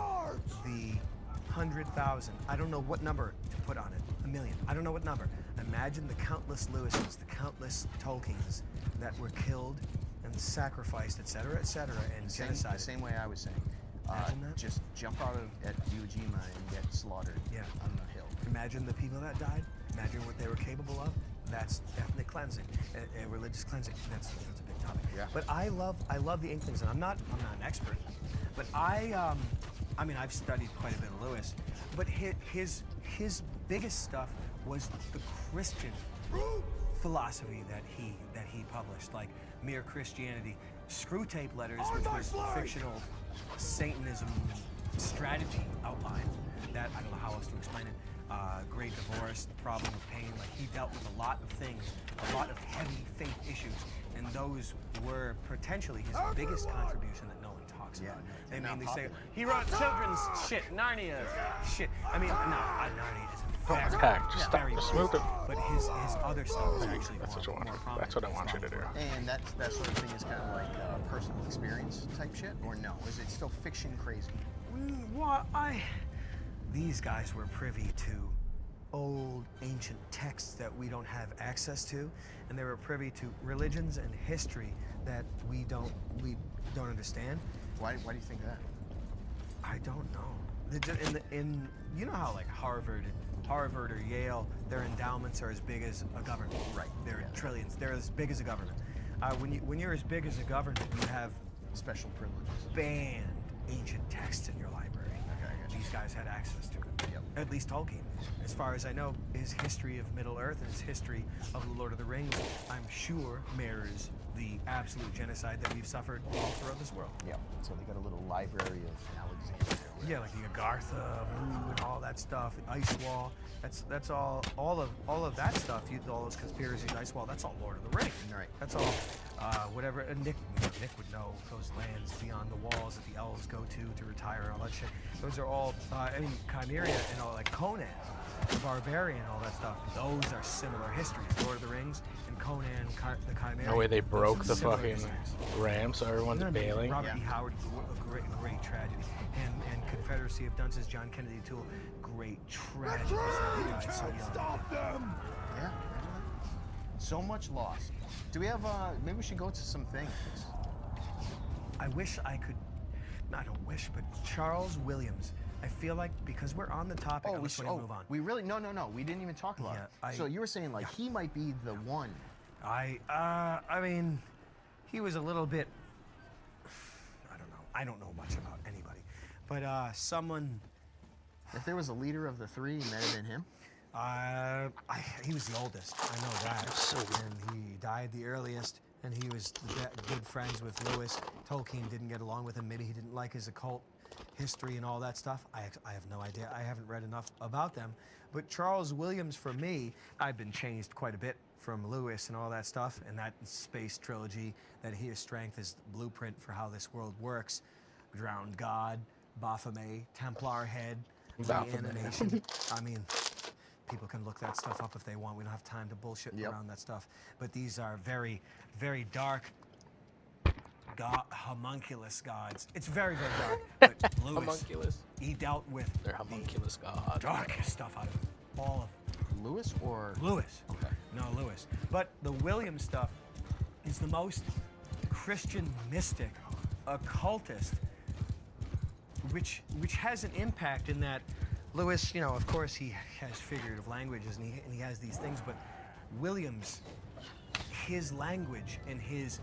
the 100,000? I don't know what number to put on it. A million. I don't know what number. Imagine the countless Lewises, the countless Tolkiens that were killed and sacrificed, etc., and genocide. The same way I was saying. Just jump out at Iwo Jima and get slaughtered on the hill. Imagine the people that died. Imagine what they were capable of. That's ethnic cleansing, religious cleansing. That's a big topic. Yeah. But I love the Inklings, and I'm not an expert, but I mean, I've studied quite a bit of Lewis, but his biggest stuff was the Christian philosophy that he published, like Mere Christianity, Screwtape Letters, which was fictional Satanism strategy outline. That I don't know how else to explain it. Great Divorce, The Problem of Pain. Like, he dealt with a lot of things, a lot of heavy faith issues, and those were potentially his biggest contribution that no one talks about. They mainly say he wrote children's shit, Narnia shit. I mean, no, Narnia is very Smooth it. but his other stuff is actually That's what you want. more prominent. That's what I want you to do. And that sort of thing is kind of like personal experience type shit, or no? Is it still fiction crazy? Well, these guys were privy to old ancient texts that we don't have access to, and they were privy to religions and history that we don't understand. Why do you think that? I don't know. In you know how like Harvard or Yale, their endowments are as big as a government. Right. They're trillions. They're as big as a government. When you're as big as a government, you have Special privileges. banned ancient texts in your library. These guys had access to it. Yep. At least Tolkien. As far as I know, his history of Middle Earth and his history of the Lord of the Rings, I'm sure mirrors the absolute genocide that we've suffered all throughout this world. Yeah. So they got a little library of Alexandria. Yeah, like the Agartha, Mu, and all that stuff, the Ice Wall. That's all of that stuff. All those conspiracies, Ice Wall. That's all Lord of the Rings. Right. That's all. Whatever. And Nick would know those lands beyond the walls that the elves go to retire and all that shit. Those are all. I mean, Chimeria and all, like Conan, the Barbarian, all that stuff. Those are similar histories. Lord of the Rings and Conan, the Chimeria. No way they broke the similar fucking histories. ram, so everyone's bailing. Robert E. Howard, a great tragedy. And Confederacy of Dunces, John Kennedy Toole, great tragedies. That died so young. Stop them! Yeah. So much lost. Do we have? Maybe we should go to some things. I wish I could. I don't wish, but Charles Williams. I feel like because we're on the topic, I wish we move on. We really no. We didn't even talk about it. So you were saying like he might be the one. I mean, he was a little bit. I don't know. I don't know much about anybody, but someone. If there was a leader of the three, it might have been him. He was the oldest. I know that. And he died the earliest, and he was good friends with Lewis. Tolkien didn't get along with him. Maybe he didn't like his occult history and all that stuff. I have no idea. I haven't read enough about them. But Charles Williams, for me, I've been changed quite a bit from Lewis and all that stuff, and that space trilogy, that his strength is the blueprint for how this world works. Drowned God, Baphomet, Templar Head, reanimation. I mean, people can look that stuff up if they want. We don't have time to bullshit around that stuff. But these are very, very dark, homunculus gods. It's very, very dark. But Lewis, Homunculus. he dealt with They're homunculus gods. darkest stuff out of all of Lewis or Lewis. Okay. No, Lewis. But the Williams stuff is the most Christian mystic, occultist, which has an impact in that Lewis, you know, of course he has figurative languages and he has these things, but Williams, his language and his,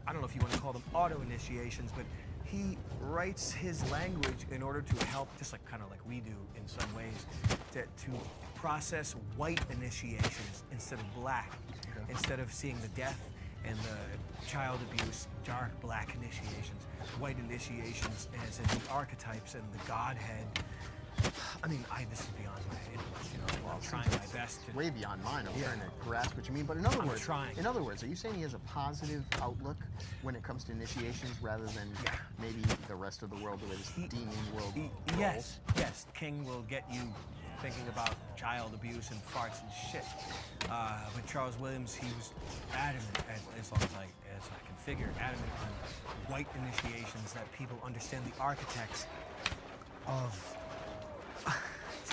I don't know if you want to call them auto-initiations, but he writes his language in order to help, just like kind of like we do in some ways, to process white initiations instead of black, instead of seeing the death and the child abuse, dark black initiations, white initiations as in the archetypes and the Godhead. I mean, this is beyond my intellect, you know. I'm trying my best to. Way beyond mine. I'm trying to grasp what you mean. But in other words, are you saying he has a positive outlook when it comes to initiations rather than maybe the rest of the world, the way this demon world rolls? Yes. The king will get you thinking about child abuse and farts and shit. With Charles Williams, he was adamant, as long as I can figure, adamant on white initiations, that people understand the architects of.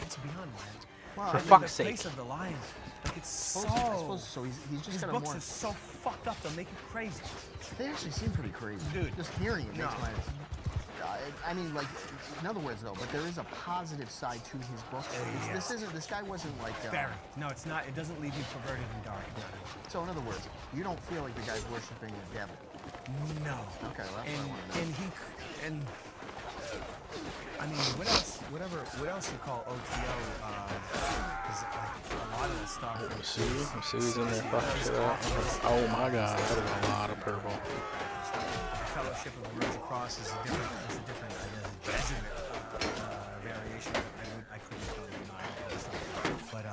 It's beyond man. Well, for fuck's sake. The place of the lion. Like it's I suppose so. He's just his got a books more. are so fucked up, they'll make you crazy. They actually seem pretty crazy. Dude. Just hearing it makes No. my. I mean, like, in other words, though, but there is a positive side to his books. This guy wasn't like. Very. No, it's not. It doesn't leave you perverted and dark. No. So, in other words, you don't feel like the guy's worshiping the devil. No. Okay, well, that's what I want to know. And I mean, what else you call OTO? Is it like a lot of the stuff. Masu's in there fucking shit up. Oh my god, that was a lot of purple. Fellowship of the Rosy Cross is a different Jesuit variation. I couldn't tell you all that stuff. But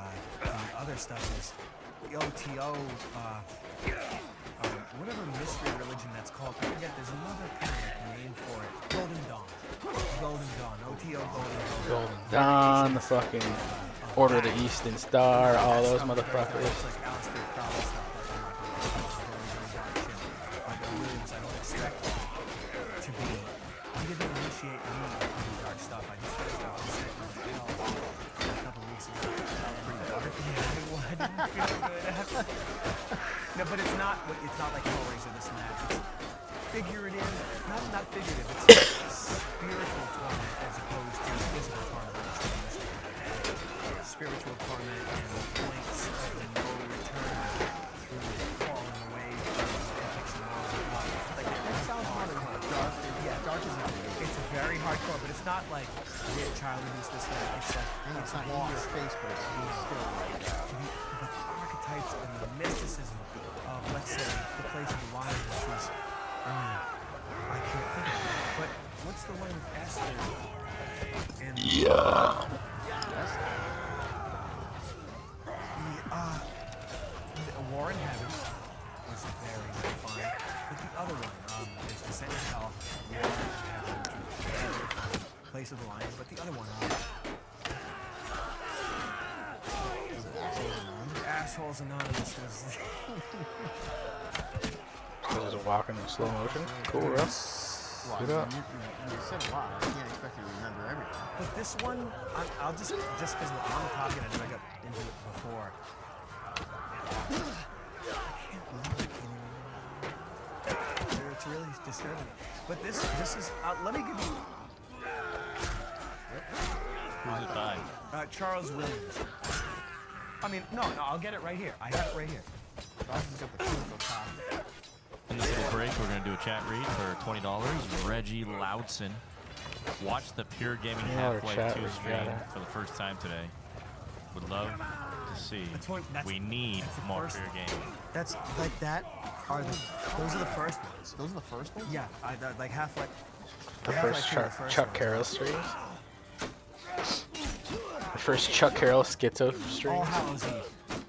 the other stuff is the OTO, whatever mystery religion that's called. I forget. There's another kind of name for it. Golden Dawn. Golden Dawn. OTO Golden Dawn. Golden Dawn, the fucking Order of the Eastern Star, all those motherfuckers. It's like Aleister Crowley stuff. Williams, I don't expect to be. He didn't initiate me into dark stuff. I just finished up and sitting on the hill a couple of weeks ago. I didn't feel good. No, but it's not like Hellraiser, this and that. It's figurative, not figurative. It's spiritual torment as opposed to physical torment. Spiritual torment and points of no return through falling away from ethics and morals and love. Like That sounds more dark. Yeah, dark is not. it's very hardcore, but it's not like child abuse, this and that. It's like It's not in your face, but it's still like. but the archetypes and the mysticism of, let's say, the place of the lion, which is, I can't think of it. But what's the one with Esther? And War in Heaven was very, very fine. But the other one, there's Descent in Hell, War in Heaven, which was very, very fine. Place of the Lion. But the other one, Assholes Anonymous was. Was it walking in slow motion? Cool, bro. Well, Good up. you said a lot. I can't expect you to remember everything. But this one, I'll just because I'm on the topic and I know I got into it before. It's really disturbing me. But this is. Let me give you. Who's it by? Charles Williams. I mean, no, I'll get it right here. I have it right here. Dawson's got the clinical top. In this little break, we're going to do a chat read for $20. Reggie Loudson. Watch the Pure Gaming Half-Life 2 stream for the first time today. Would love to see. We need more Pure Gaming. That's like that. Those are the first ones. Those are the first ones? Yeah, like Half-Life. The first Chuck Carroll streams. The first Chuck Carroll schizo stream.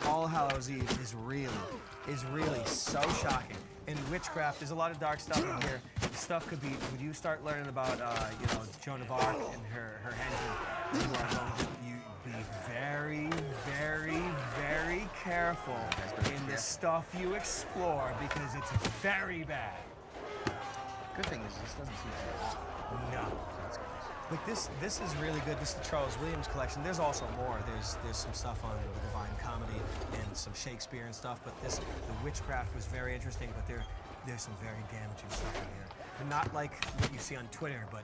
All Hallows Eve is really so shocking. In witchcraft, there's a lot of dark stuff in here. The stuff could be when you start learning about Joan of Arc and her henchmen, you are going to be very, very, very careful in the stuff you explore because it's very bad. Good thing is this doesn't seem to be No. But this is really good. This is the Charles Williams collection. There's also more. There's some stuff on the Divine Comedy and some Shakespeare and stuff. But the witchcraft was very interesting. But there's some very damaging stuff in here. Not like what you see on Twitter, but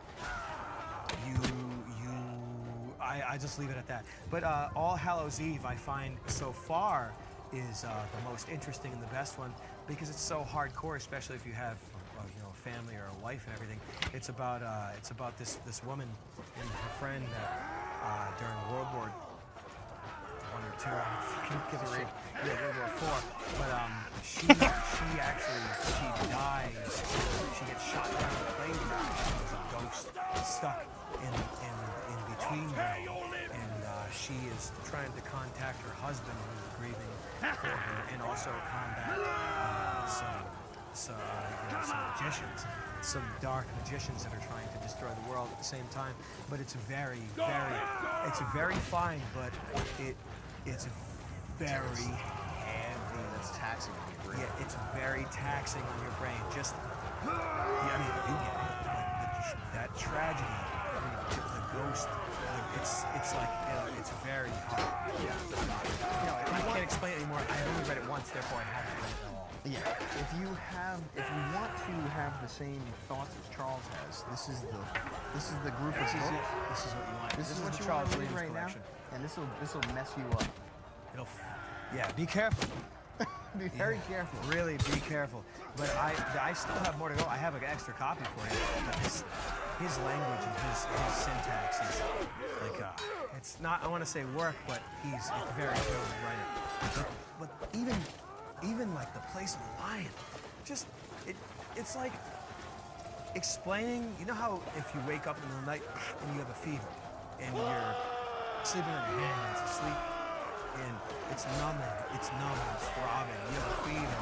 I just leave it at that. But All Hallows Eve, I find so far is the most interesting and the best one because it's so hardcore, especially if you have family or a wife and everything. It's about this woman and her friend that during World War I or II, I don't fucking give a shit. Yeah, World War IV. But she dies. She gets shot down in a plane crash. There's a ghost stuck in between them, and she is trying to contact her husband who's grieving for her, and also combat some some magicians, some dark magicians that are trying to destroy the world at the same time. But it's very fine, but it's very heavy. That's taxing on your brain. Yeah, it's very taxing on your brain. Just, yeah, I mean, you get it. Like that tragedy, I mean, the ghost. Like, it's like it's very hard. Yeah. I can't explain it anymore. I've only read it once, therefore I haven't read it all. Yeah. If you want to have the same thoughts as Charles has, this is the group of books. This is what you want. This is what the you Charles want to read Williams right collection. now, and this will mess you up. Yeah, be careful. Be very careful. Really, be careful. But I still have more to go. I have an extra copy for you. But his language and his syntax is like it's not, I want to say work, but it's very good to write it. But even like the place of the lion, just it's like explaining. You know how if you wake up in the middle of the night and you have a fever and you're sleeping on your hand and it's asleep. And it's numbing, it's throbbing, you have a fever,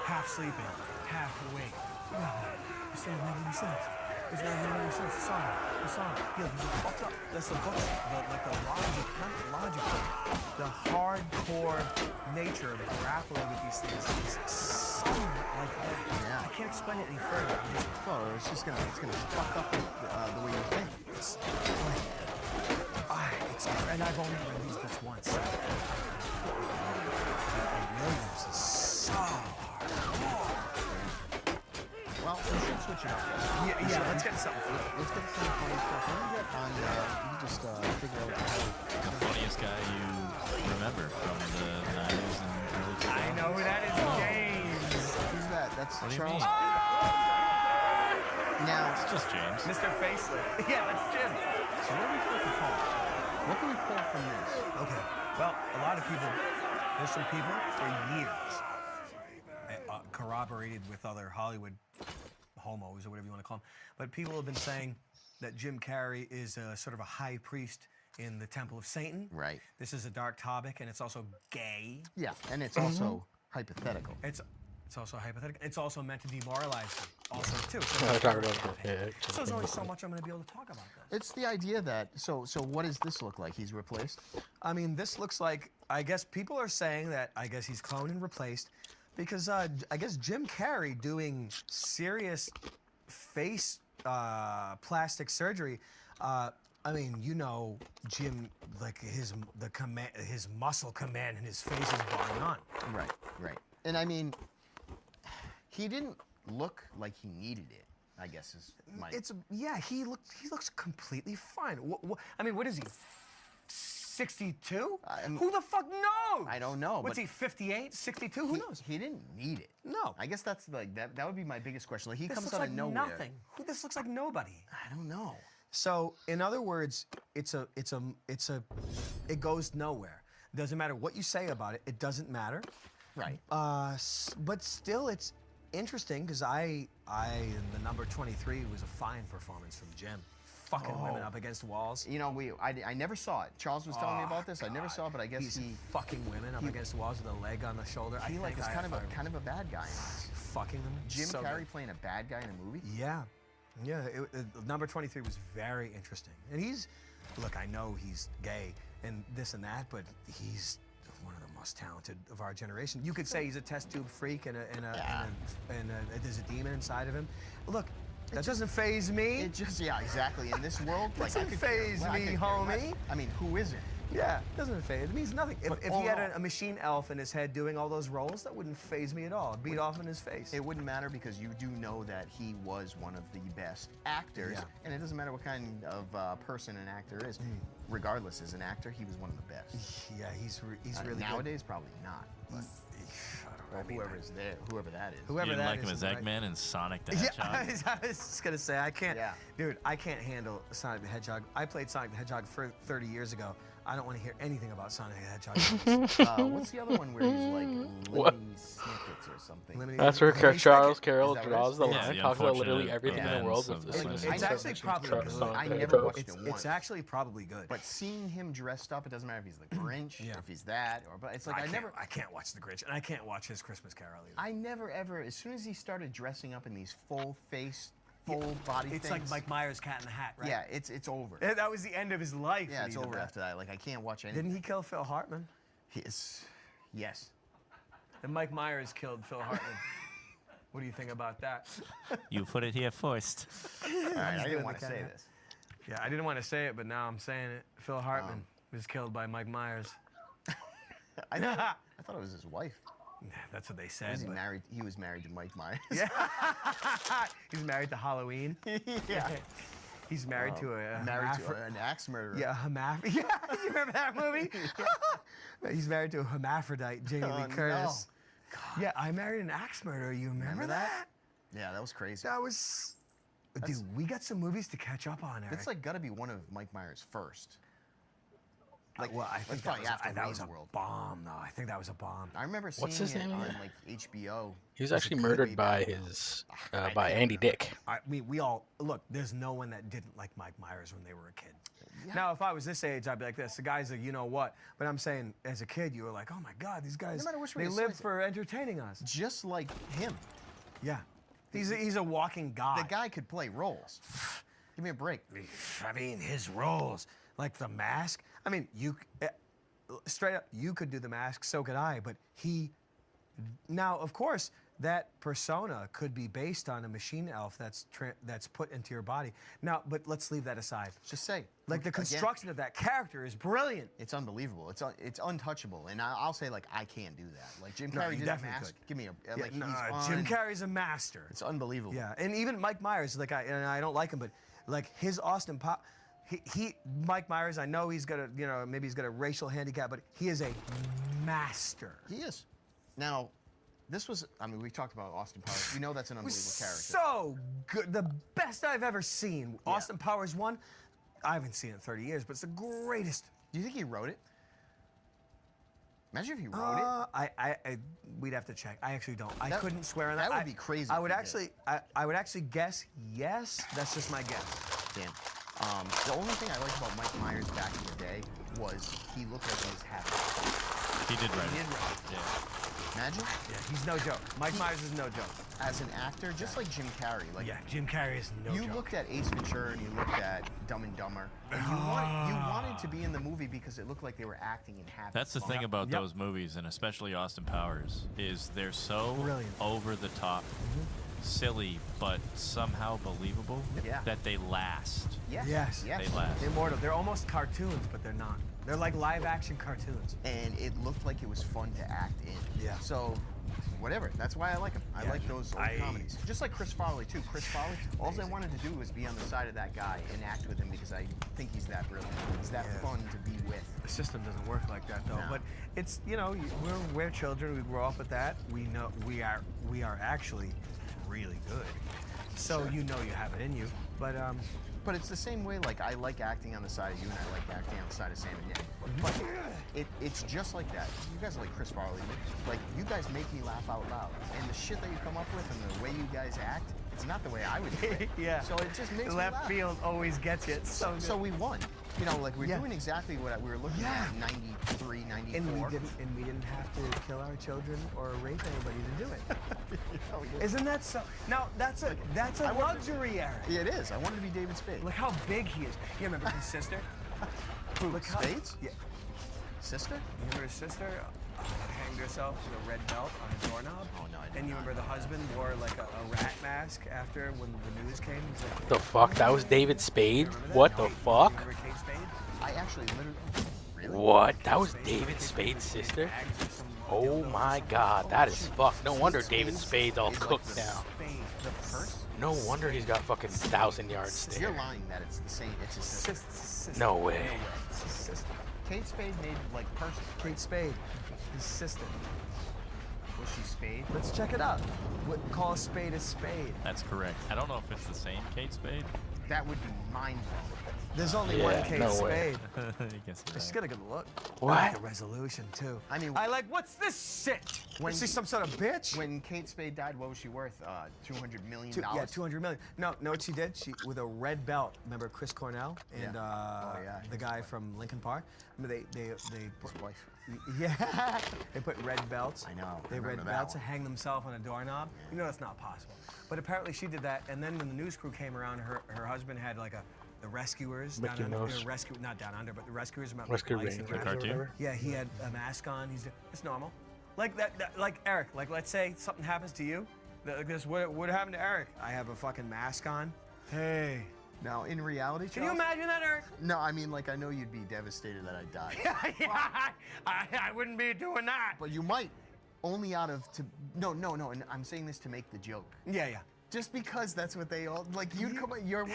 half sleeping, half awake. It's not making any sense. It's not making any sense. The song. You're fucked up. That's the books, the logic, not the logic, but the hardcore nature of grappling with these things is so like, I can't explain it any further. It's gonna fuck up the way you think. It's like, and I've only read these books once. Williams is so hard. Well, we should switch it up. Yeah, let's get something funny. Let's get some funny stuff. Let me get on, you just figure out how... The funniest guy you remember from the 90s and early 2000s? I know who that is, James. Who's that? That's What do you Charles. mean? Now, It's just James. Mr. Facelift. Yeah, that's Jim. so what do we pull from Paul? What can we pull from this? Okay. Well, a lot of people, there's some people for years corroborated with other Hollywood homos or whatever you want to call them, but people have been saying that Jim Carrey is a sort of a high priest in the Temple of Satan. Right. This is a dark topic, and it's also gay. Yeah, and it's also hypothetical. It's also hypothetical. It's also meant to demoralize you, also too. So there's only so much I'm going to be able to talk about this. It's the idea that, so what does this look like? He's replaced? I mean, this looks like, I guess people are saying that, I guess he's cloned and replaced because I guess Jim Carrey doing serious face plastic surgery. I mean, you know, Jim, like his muscle command in his face is bar none. Right. And I mean, he didn't look like he needed it, I guess is my... He looks completely fine. I mean, what is he? 62? Who the fuck knows? I don't know. What's he, 58, 62? Who knows? He didn't need it. No. I guess that's like that would be my biggest question. Like he This comes looks out like of nowhere. nothing. This looks like nobody. I don't know. So, in other words, it goes nowhere. Doesn't matter what you say about it. It doesn't matter. Right. But still, it's interesting because in the number 23 was a fine performance from Jim. Fucking women up against walls. You know, I never saw it. Charles was telling me about this. God. I never saw it, but I guess He's fucking women up against walls with a leg on the shoulder. he like is kind of a bad guy. Fucking them. Jim So Carrey good. playing a bad guy in a movie? Yeah. Number 23 was very interesting. And look, I know he's gay and this and that, but he's one of the most talented of our generation. You could say he's a test tube freak and there's a demon inside of him. Look, that doesn't faze me. It just, yeah, exactly. In this world, like, Doesn't faze me, homie. I mean, who isn't? Yeah, doesn't faze. It means nothing. If he had a machine elf in his head doing all those roles, that wouldn't faze me at all. It'd beat off in his face. It wouldn't matter because you do know that he was one of the best actors, Yeah. and it doesn't matter what kind of person an actor is. Regardless, as an actor, he was one of the best. Yeah, he's really nowadays probably not. But whoever that is. Whoever You didn't that like him is, as right? Eggman and Sonic the Yeah, Hedgehog? I was just gonna say I can't, Yeah. dude. I can't handle Sonic the Hedgehog. I played Sonic the Hedgehog for 30 years ago. I don't want to hear anything about Sonic the Hedgehog. What's the other one where he's like What? Lemony Snippets or something? That's where Lemony Charles Snicket. Carroll Is that what it draws is? the Yeah, line, the talks about literally unfortunate everything in the events world of with the the Sonic It's actually probably Sonic good. Sonic I Sonic never Sonic. watched it It's once. actually probably good. But seeing him dressed up, it doesn't matter if he's the Grinch, Yeah. if he's that, or but it's like I can't watch The Grinch, and I can't watch his Christmas Carol either. I never ever. As soon as he started dressing up in these full face, full body It's things, like Mike Myers' Cat in the Hat, right? yeah, it's over. That was the end of his life. Yeah, when it's he did over that. after that. Like I can't watch anything. Didn't he kill Phil Hartman? Yes. And Mike Myers killed Phil Hartman. What do you think about that? You put it here first. All right, I doing didn't the want to say cat. this. Yeah, I didn't want to say it, but now I'm saying it. Phil Hartman was killed by Mike Myers. I thought it was his wife. That's what they Was said. he but- married? He was married to Mike Myers. Yeah. He's married to Halloween. Yeah. He's married to a married to hermaphrodite. an axe murderer. Yeah, Yeah, you remember that movie? He's married to a hermaphrodite, Jamie Lee Oh, Curtis. Yeah, I married an axe murderer. You remember that? Yeah, that was crazy. That was. Dude, we got some movies to catch up on, Eric. It's like got to be one of Mike Myers' first. Like, well, I think probably after that was Wayne's a World. bomb, though. I think that was a bomb. I remember seeing What's his it name on again? like HBO. He was as a actually kid murdered way by back. his I by can't Andy remember. Dick. I mean, we all look. There's no one that didn't like Mike Myers when they were a kid. Now, if I was this age, I'd be like this. The guys are, you know what? But I'm saying, as a kid, you were like, oh my God, these guys. No matter which way They you live slice it. for entertaining us. Just like him. Yeah, he's a walking god. The guy could play roles. Give me a break. I mean, his roles, like The Mask. I mean, straight up, you could do The Mask, so could I. But now, of course, that persona could be based on a machine elf that's put into your body. Now, but let's leave that aside. Just say. Like the Again, construction of that character is brilliant. It's unbelievable. It's untouchable, and I'll say like I can't do that. Like Jim No, Carrey you did a definitely mask. could. Give me a Yeah, like nah, he's Jim on- Carrey's a master. It's unbelievable. Yeah, and even Mike Myers, like I don't like him, but like his Austin Pop, Mike Myers, I know he's got maybe he's got a racial handicap, but he is a master. He is. Now, this was. I mean, we talked about Austin Powers. We know that's an unbelievable character. So good, the best I've ever seen. Yeah. Austin Powers 1. I haven't seen it in 30 years, but it's the greatest. Do you think he wrote it? Imagine if he wrote it. We'd have to check. I actually don't. I That- couldn't swear on that. that would be crazy I if would he did. actually, I would actually guess yes. That's just my guess. Damn. The only thing I liked about Mike Myers back in the day was he looked like he was happy. He did right. He did right. Yeah. Imagine Yeah, he's no joke. Mike Myers is no joke. as an actor, just like Jim Carrey. Like Yeah, Jim Carrey is no you joke. looked at Ace Ventura and you looked at Dumb and Dumber, and you wanted to be in the movie because it looked like they were acting and happy. That's the thing about Yep. those movies, and especially Austin Powers, is they're so Brilliant. over the top, silly, but somehow believable Yeah. that they last. Yes. Yes. Yes. They last. They're mortal. They're almost cartoons, but they're not. They're like live action cartoons. And it looked like it was fun to act in. Yeah. So, whatever. That's why I like him. I Yeah. like those old I- comedies. Just like Chris Farley too. Chris Farley. All I wanted to do was be on the side of that guy and act with him because I think he's that brilliant. He's that Yeah. fun to be with. The system doesn't work like that though. No. But it's we're children. We grow up with that. We know we are actually really good. So Sure. you know you have it in you. But it's the same way. Like I like acting on the side of you, and I like acting on the side of Sam and Nick. But it's just like that. You guys are like Chris Farley. Like you guys make me laugh out loud, and the shit that you come up with and the way you guys act, it's not the way I would do it. Yeah. So it just makes me left laugh. field always gets you. It's so good. So we won. You know, like we're Yeah. doing exactly what we were looking at in 93, 94. And we didn't have to kill our children or rape anybody to do it. Isn't that so? Now that's a I wanted- luxury, Eric. Yeah, it is. I wanted to be David Spade. Look how big he is. You remember his sister? Look how- Spades? Yeah. Sister? You remember his sister hanged herself with a red belt on a doorknob? Oh, no, I did And you not. remember the husband wore like a rat mask after when the news came? He's like, The fuck? That was David Spade? remember that? What the Kate- fuck? Remember Kate Spade? I actually literally. Really? What? That was David Spade's sister? Oh my god, that is fucked. No wonder David Spade's all cooked now. The purse? No wonder he's got fucking 1,000 yards You're there. lying that it's the same. It's his sister. No way. It's his sister. Kate Spade made like purses. Kate Spade, his sister. Was she Spade? Let's check it out. Call a spade a spade. That's correct. I don't know if it's the same Kate Spade. That would be mind blowing. There's only one Kate no way. Spade. You can see She's that. got a good look. What? I like the resolution too. I mean, I like, what's this shit? When- Is she some sort of bitch? when Kate Spade died, what was she worth? $200 million. Yeah, 200 million. No, know what she did? She with a red belt. Remember Chris Cornell and yeah, the his guy wife. from Linkin Park? Remember they His wife. yeah, they put red belts. I know, I They remember red that belts to one. hang themselves on a doorknob. You know that's not possible. But apparently she did that, and then when the news crew came around, her husband had like the rescuers Mickey down under, Mouse. not down under, but the rescuers about Rescue like, lice and Rangers The or rats. cartoon? whatever. Yeah, he had a mask on. It's normal. Like that, like Eric. Like let's say something happens to you. Like this, what happened to Eric? I have a fucking mask on. Hey. Now, in reality, Can you Charles- imagine that, Eric? No, I mean, like, I know you'd be devastated that I died. I wouldn't be doing that. But you might, only out of, no, and I'm saying this to make the joke. Yeah. Just because that's what they all, like, you'd come, you're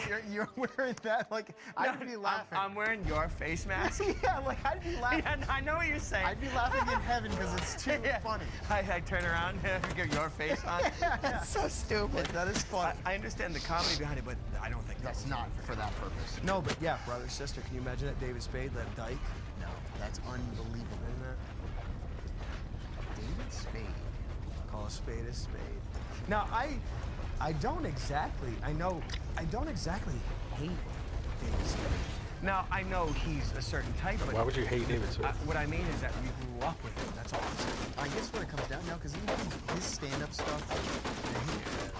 wearing that, like, I'd be laughing. I'm wearing your face mask. Yeah, like, I'd be laughing. Yeah, I know what you're saying. I'd be laughing in heaven because it's too Yeah. funny. I turn around and get your face on. That's so stupid. Like, that is funny. I understand the comedy behind it, but I don't think That's not for that purpose. No, but yeah, brother, sister. Can you imagine that David Spade led Dyke? No, that's unbelievable. Isn't that? David Spade. Call a spade a spade. Now, I don't exactly hate David Spade. Now, I know he's a certain type, but Why would you hate David Spade? what I mean is that we grew up with him. That's all I'm saying. I guess what it comes down now, because his stand-up stuff,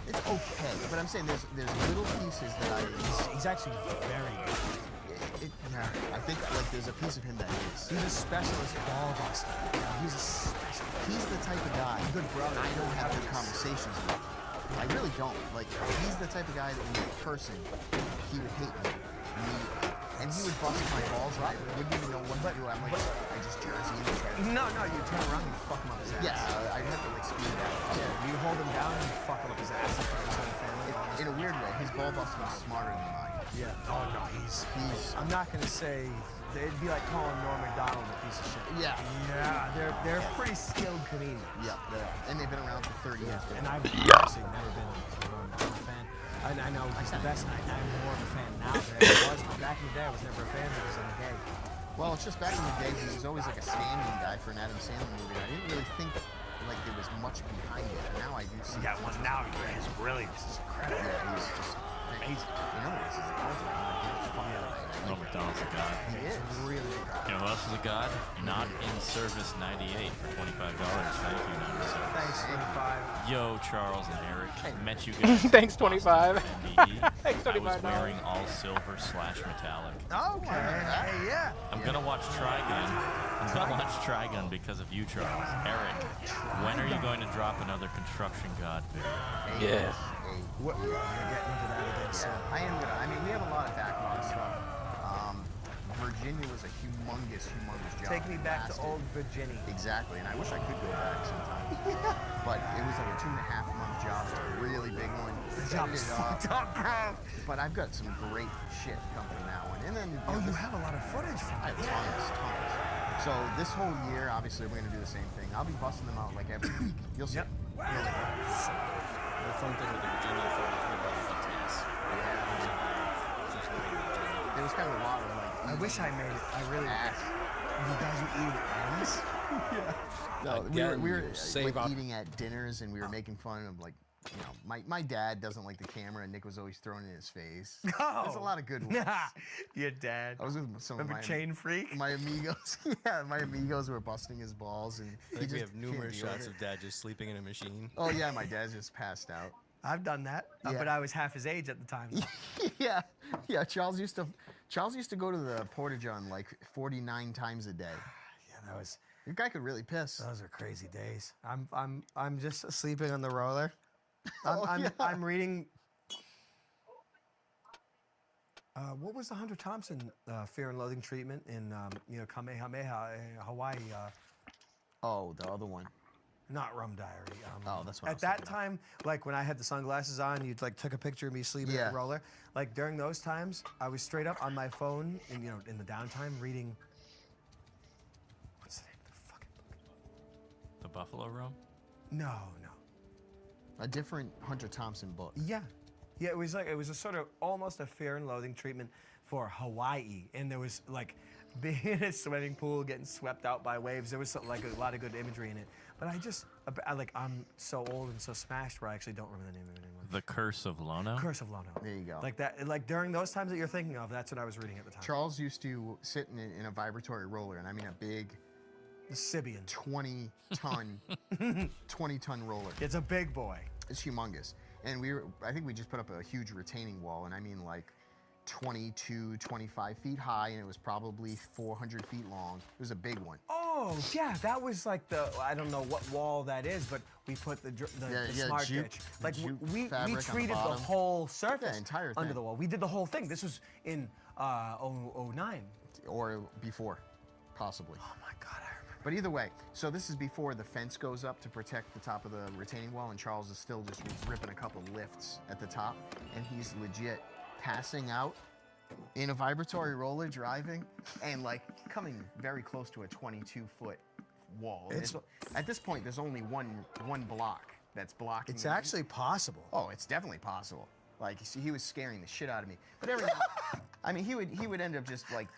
it's okay. But I'm saying there's little pieces that He's actually very good. I think like there's a piece of him that is. He's a specialist ball buster. He's a specialist. He's the type of guy Good brother. I don't have good conversations with. I really don't. Like, he's the type of guy that when you're in person, he would hate me immediately. And he would bust my balls, and I wouldn't even know what to do. I'm like, I just jersey him and try to... No, you turn around and you fuck him up his ass. Yeah, I'd have to like speed it out. Yeah, you hold him down and you fuck him up his ass in front of his whole family. In a weird way, his ball busting is smarter than mine. Yeah. Oh no, he's. He's... I'm not gonna say. It'd be like calling Norm Macdonald a piece of shit. Yeah. Yeah, they're pretty skilled comedians. Yeah, they are. And they've been around for 30 years. And I've actually never been a Norm Macdonald fan. I know he's the best, and I'm more of a fan now than I was. But back in the day, I was never a fan because I'm gay. Well, it's just back in the day, he was always like a stand-in guy for an Adam Sandler movie. I didn't really think like there was much behind it. And now I do see. Yeah, well now his brilliance is incredible. Yeah, he's just amazing. You know, this is a ultimate. Norm Macdonald's a god. He is really good. You know who else is a god? Not in service 98 for $25. Thank you, not in service. Thanks, 25. Yo, Charles and Eric. Met you guys. Thanks, 25. MBE. Thanks, I was $25. wearing all silver / metallic. Okay. Hey, yeah. I'm gonna watch Trigun. I'm gonna watch Trigun because of you, Charles. Eric, when are you going to drop another construction god video? Yes. What? You're getting into that again soon. I am gonna. I mean, we have a lot of backlog stuff. Virginia was a humongous job. Take me back to Lasted. old Virginia. Exactly, and I wish I could go back sometime. But it was like a 2.5-month job, a really big one. The job was fucked up, bro. But I've got some great shit coming from that one. And then Oh, you have a lot of footage from I it. have tons. So this whole year, obviously, we're gonna do the same thing. I'll be busting them out like every week. You'll see. Yep. Really. The fun thing with the Virginia photos were about the tennis. Just living in Virginia. It was kind of a lot of like. I wish I made it. I really. ass. You guys were eating ass? No, Again, we were save like up. eating at dinners, and we were making fun of like, you know, my dad doesn't like the camera, and Nick was always throwing it in his face. There's a lot of good ones. Your dad. I was with some Remember of Chain Freak? my amigos. Yeah, my amigos were busting his balls, and I think we have numerous shots of Dad just sleeping in a machine. Oh yeah, my dad's just passed out. I've done that, Yeah. but I was half his age at the time. yeah. Charles used to go to the Porta-John like 49 times a day. Yeah, that was. The guy could really piss. Those are crazy days. I'm just sleeping on the roller. Oh, yeah. I'm reading. What was the Hunter Thompson Fear and Loathing treatment in Kamehameha, Hawaii? Oh, the other one. Not Rum Diary. Oh, that's what I At was that thinking of. time, like when I had the sunglasses on, you'd like took a picture of me sleeping on Yeah. the roller. Like during those times, I was straight up on my phone, and in the downtime, reading. What's the name of the fucking book? The Buffalo Room? No. A different Hunter Thompson book. Yeah. Yeah, it was a sort of almost a Fear and Loathing treatment for Hawaii, and there was like being in a swimming pool, getting swept out by waves. There was like a lot of good imagery in it. But I'm so old and so smashed where I actually don't remember the name of it anymore. The Curse of Lono? Curse of Lono. There you go. Like that, like during those times that you're thinking of, that's what I was reading at the time. Charles used to sit in a vibratory roller, and I mean a big The Sibian. 20-ton roller. It's a big boy. It's humongous. And I think we just put up a huge retaining wall, and I mean like 22, 25 feet high, and it was probably 400 feet long. It was a big one. Oh, yeah, that was like I don't know what wall that is, but we put the smart jute, ditch. Like jute we fabric on the treated the bottom. whole surface Yeah, entire under thing. the wall. We did the whole thing. This was in 09. Or before, possibly. Oh my God, I remember. But either way, so this is before the fence goes up to protect the top of the retaining wall, and Charles is still just ripping a couple lifts at the top, and he's legit passing out in a vibratory roller driving, and like coming very close to a 22-foot wall. At this point, there's only one block that's blocking. It's actually possible. Oh, it's definitely possible. Like, he was scaring the shit out of me. But every I mean, he would end up just like,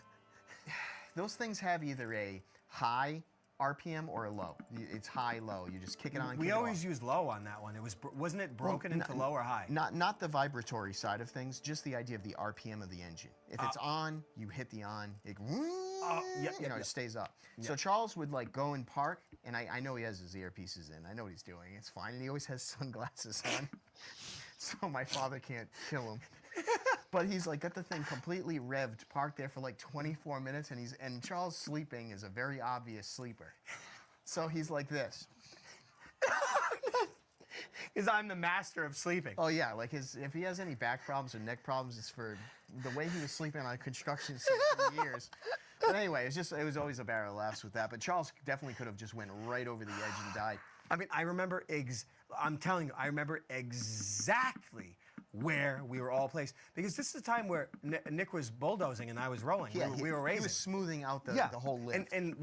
those things have either a high RPM or a low. It's high, low. You just kick it on. We always used low on that one. It wasn't it broken into low or high? Not the vibratory side of things, just the idea of the RPM of the engine. If it's on, you hit the on, it it stays up. So Charles would like go and park, and I know he has his earpieces in. I know what he's doing. It's fine, and he always has sunglasses on, so my father can't kill him. But he's like got the thing completely revved, parked there for like 24 minutes, and Charles sleeping is a very obvious sleeper. So he's like this. Because I'm the master of sleeping. Oh yeah, like if he has any back problems or neck problems, it's for the way he was sleeping on a construction site for years. But anyway, it was always a barrel of laughs with that. But Charles definitely could have just went right over the edge and died. I mean, I remember I'm telling you, I remember exactly where we were all placed, because this is the time where Nick was bulldozing and I was rolling. Yeah, we were racing. He was smoothing out the whole lift. And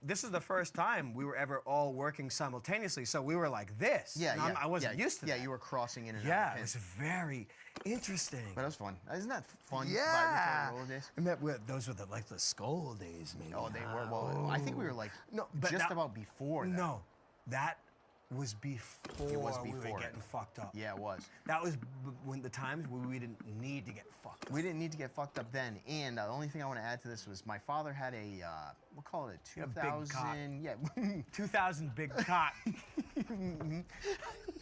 this is the first time we were ever all working simultaneously, so we were like this. Yeah, I wasn't used to that. Yeah, you were crossing in and out. Yeah, it was very interesting. But it was fun. Isn't that fun? Yeah. Vibratory roller days? And those were the skull days, maybe. Oh, they were. Well, I think we were like about before that. No, that was before, It was we before were getting fucked up. Yeah, it was. That was when the times where we didn't need to get fucked up. We didn't need to get fucked up then. And the only thing I want to add to this was my father had we'll call it a 2000. Yeah, 2000 big cock.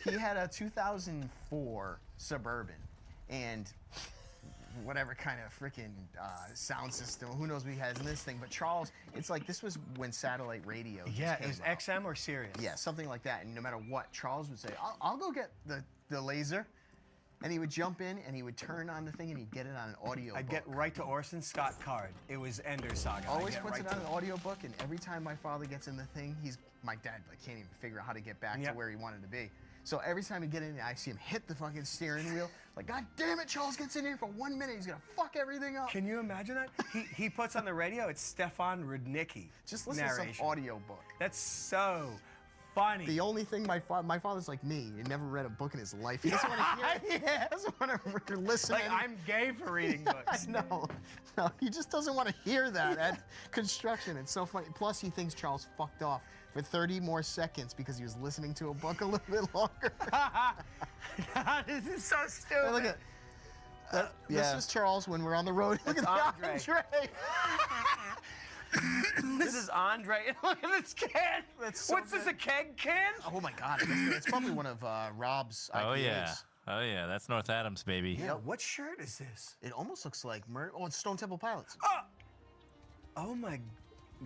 He had a 2004 Suburban, and whatever kind of freaking sound system, who knows what he has in this thing. But Charles, it's like this was when satellite radio just Yeah, came it was out. XM or Sirius. Yeah, something like that. And no matter what, Charles would say, I'll go get the laser. And he would jump in and he would turn on the thing and he'd get it on an audio I'd book. get right to Orson Scott Card. It was Ender Saga. Always puts it on an audio book, and every time my father gets in the thing, my dad like can't even figure out how to get back to where he wanted to be. So every time he get in, I see him hit the fucking steering wheel. Like, God damn it, Charles gets in here for 1 minute. He's gonna fuck everything up. Can you imagine that? He puts on the radio. It's Stefan Rudnicki. Just listen to some audio book. That's so funny. The only thing my father's like me. He never read a book in his life. He doesn't want to hear it. He doesn't want to listen. Like, I'm gay for reading books. No, he just doesn't want to hear that at construction. It's so funny. Plus, he thinks Charles fucked off for 30 more seconds because he was listening to a book a little bit longer. This is so stupid. Hey, look at This is Charles when we're on the road. Look at Andre. This is Andre. And look at this can. What's this, a keg can? Oh my God. It's probably one of Rob's IPAs. Oh, yeah. Oh, yeah. That's North Adams, baby. Yeah, what shirt is this? It almost looks like it's Stone Temple Pilots. Oh my,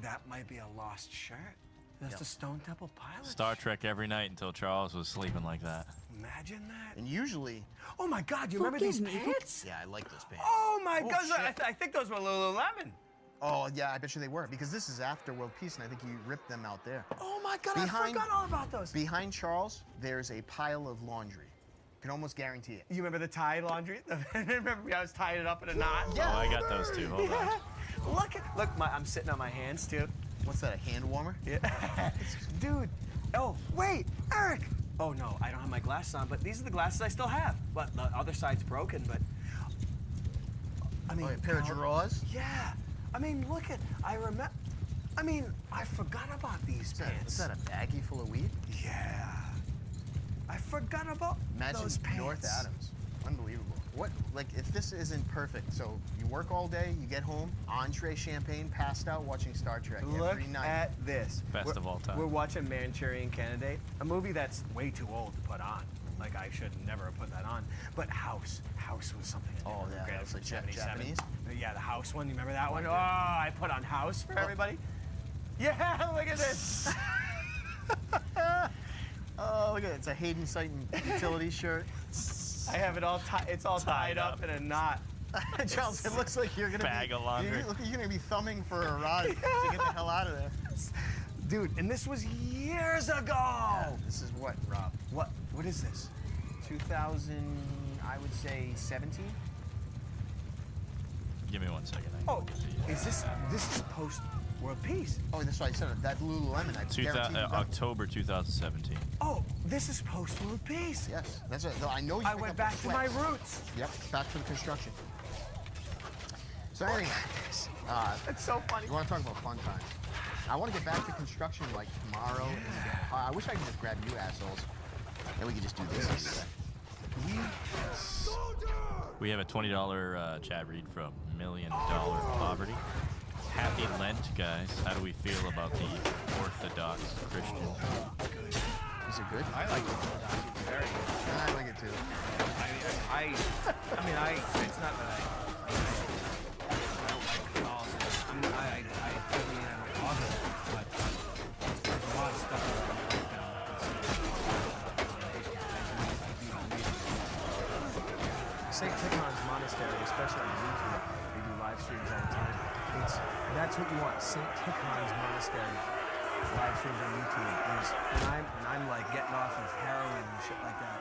that might be a lost shirt. That's the Stone Temple Pilots. Star Trek every night until Charles was sleeping like that. Imagine that. And usually... Oh my God, you remember these pants? Yeah, I like those pants. Oh my God, shit. I think those were Lululemon. Oh, yeah, I bet you they were, because this is after World Peace, and I think you ripped them out there. Oh my God, I forgot all about those. Behind Charles, there's a pile of laundry. Can almost guarantee it. You remember the tie laundry? Remember I was tying it up in a knot? Yeah. Oh, I got those too. Hold on. Look, I'm sitting on my hands too. What's that, a hand warmer? Yeah. Dude. Oh, wait, Eric. Oh no, I don't have my glasses on, but these are the glasses I still have. But the other side's broken, but I mean, a pair of drawers? Yeah. I mean, look at, I forgot about these pants. Is that a baggie full of weed? Yeah. I forgot about Imagine those pants. North Adams. Unbelievable. What, like, if this isn't perfect, so you work all day, you get home, entree champagne, passed out watching Star Trek Look every night. at this. Best of all time. We're watching Manchurian Candidate, a movie that's way too old to put on. Like, I should never have put that on. But House was something I never regretted that's from like 77. Japanese? Yeah, the House one. You remember that one? Oh, I put on House for everybody. Yeah, look at this. Oh, look at it. It's a Hayden Sighton utility shirt. I have it all it's all tied up in a knot. Charles, it looks like you're gonna Bag of laundry. You're gonna be thumbing for a rod to get the hell out of there. Dude, and this was years ago. Yeah, this is what, Rob? What is this? 2000, I would say 17. Give me 1 second. Oh, is this is post World Peace? Oh, that's why I said it. That Lululemon. I guarantee you got it. October 2017. Oh, this is post World Peace. Yes, that's it. I know you. I pick went up back the to my sweats. roots. Yep, back to the construction. So anyway, It's so funny. you want to talk about fun times? I want to get back to construction like tomorrow. I wish I could just grab you assholes, and we could just do this instead. We have a $20 chat read from $1 Million Poverty. Happy Lent, guys. How do we feel about the Orthodox Christian? Is it good? I like it. It's very good. I like it too. It's not that I don't like Catholicism. I definitely am a positive, but there's a lot of stuff that I don't like that I'm St. Tikhon's Monastery, especially on YouTube, they do live streams all the time. That's what you want. St. Tikhon's Monastery live streams on YouTube is when I'm like getting off of heroin and shit like that.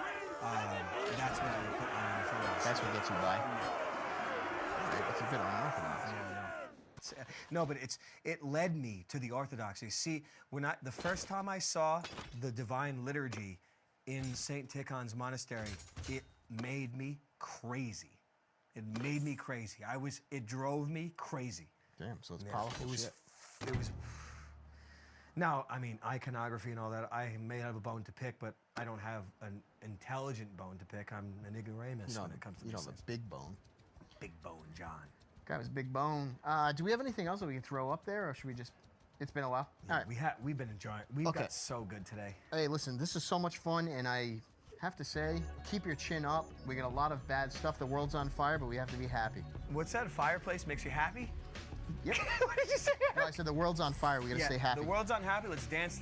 That's when I would put my own photos. That's what gets you by. Alright, that's a bit unorthodox. No, but it led me to the orthodoxy. See, the first time I saw the Divine Liturgy in St. Tikhon's Monastery, it made me crazy. It made me crazy. It drove me crazy. Damn, so it's powerful. It was. Now, I mean, iconography and all that, I may have a bone to pick, but I don't have an intelligent bone to pick. I'm an ignoramus when it comes to you know these the things. big bone. Big bone, John. Guy was big bone. Do we have anything else that we can throw up there, or should we just? It's been a while. Yeah, All right. we've been enjoying. We've got so good today. Hey, listen, this is so much fun, and I have to say, keep your chin up. We got a lot of bad stuff. The world's on fire, but we have to be happy. What's that? A fireplace makes you happy? Yep. What did you say? No, I said the world's on fire. We gotta stay happy. The world's unhappy. Let's dance.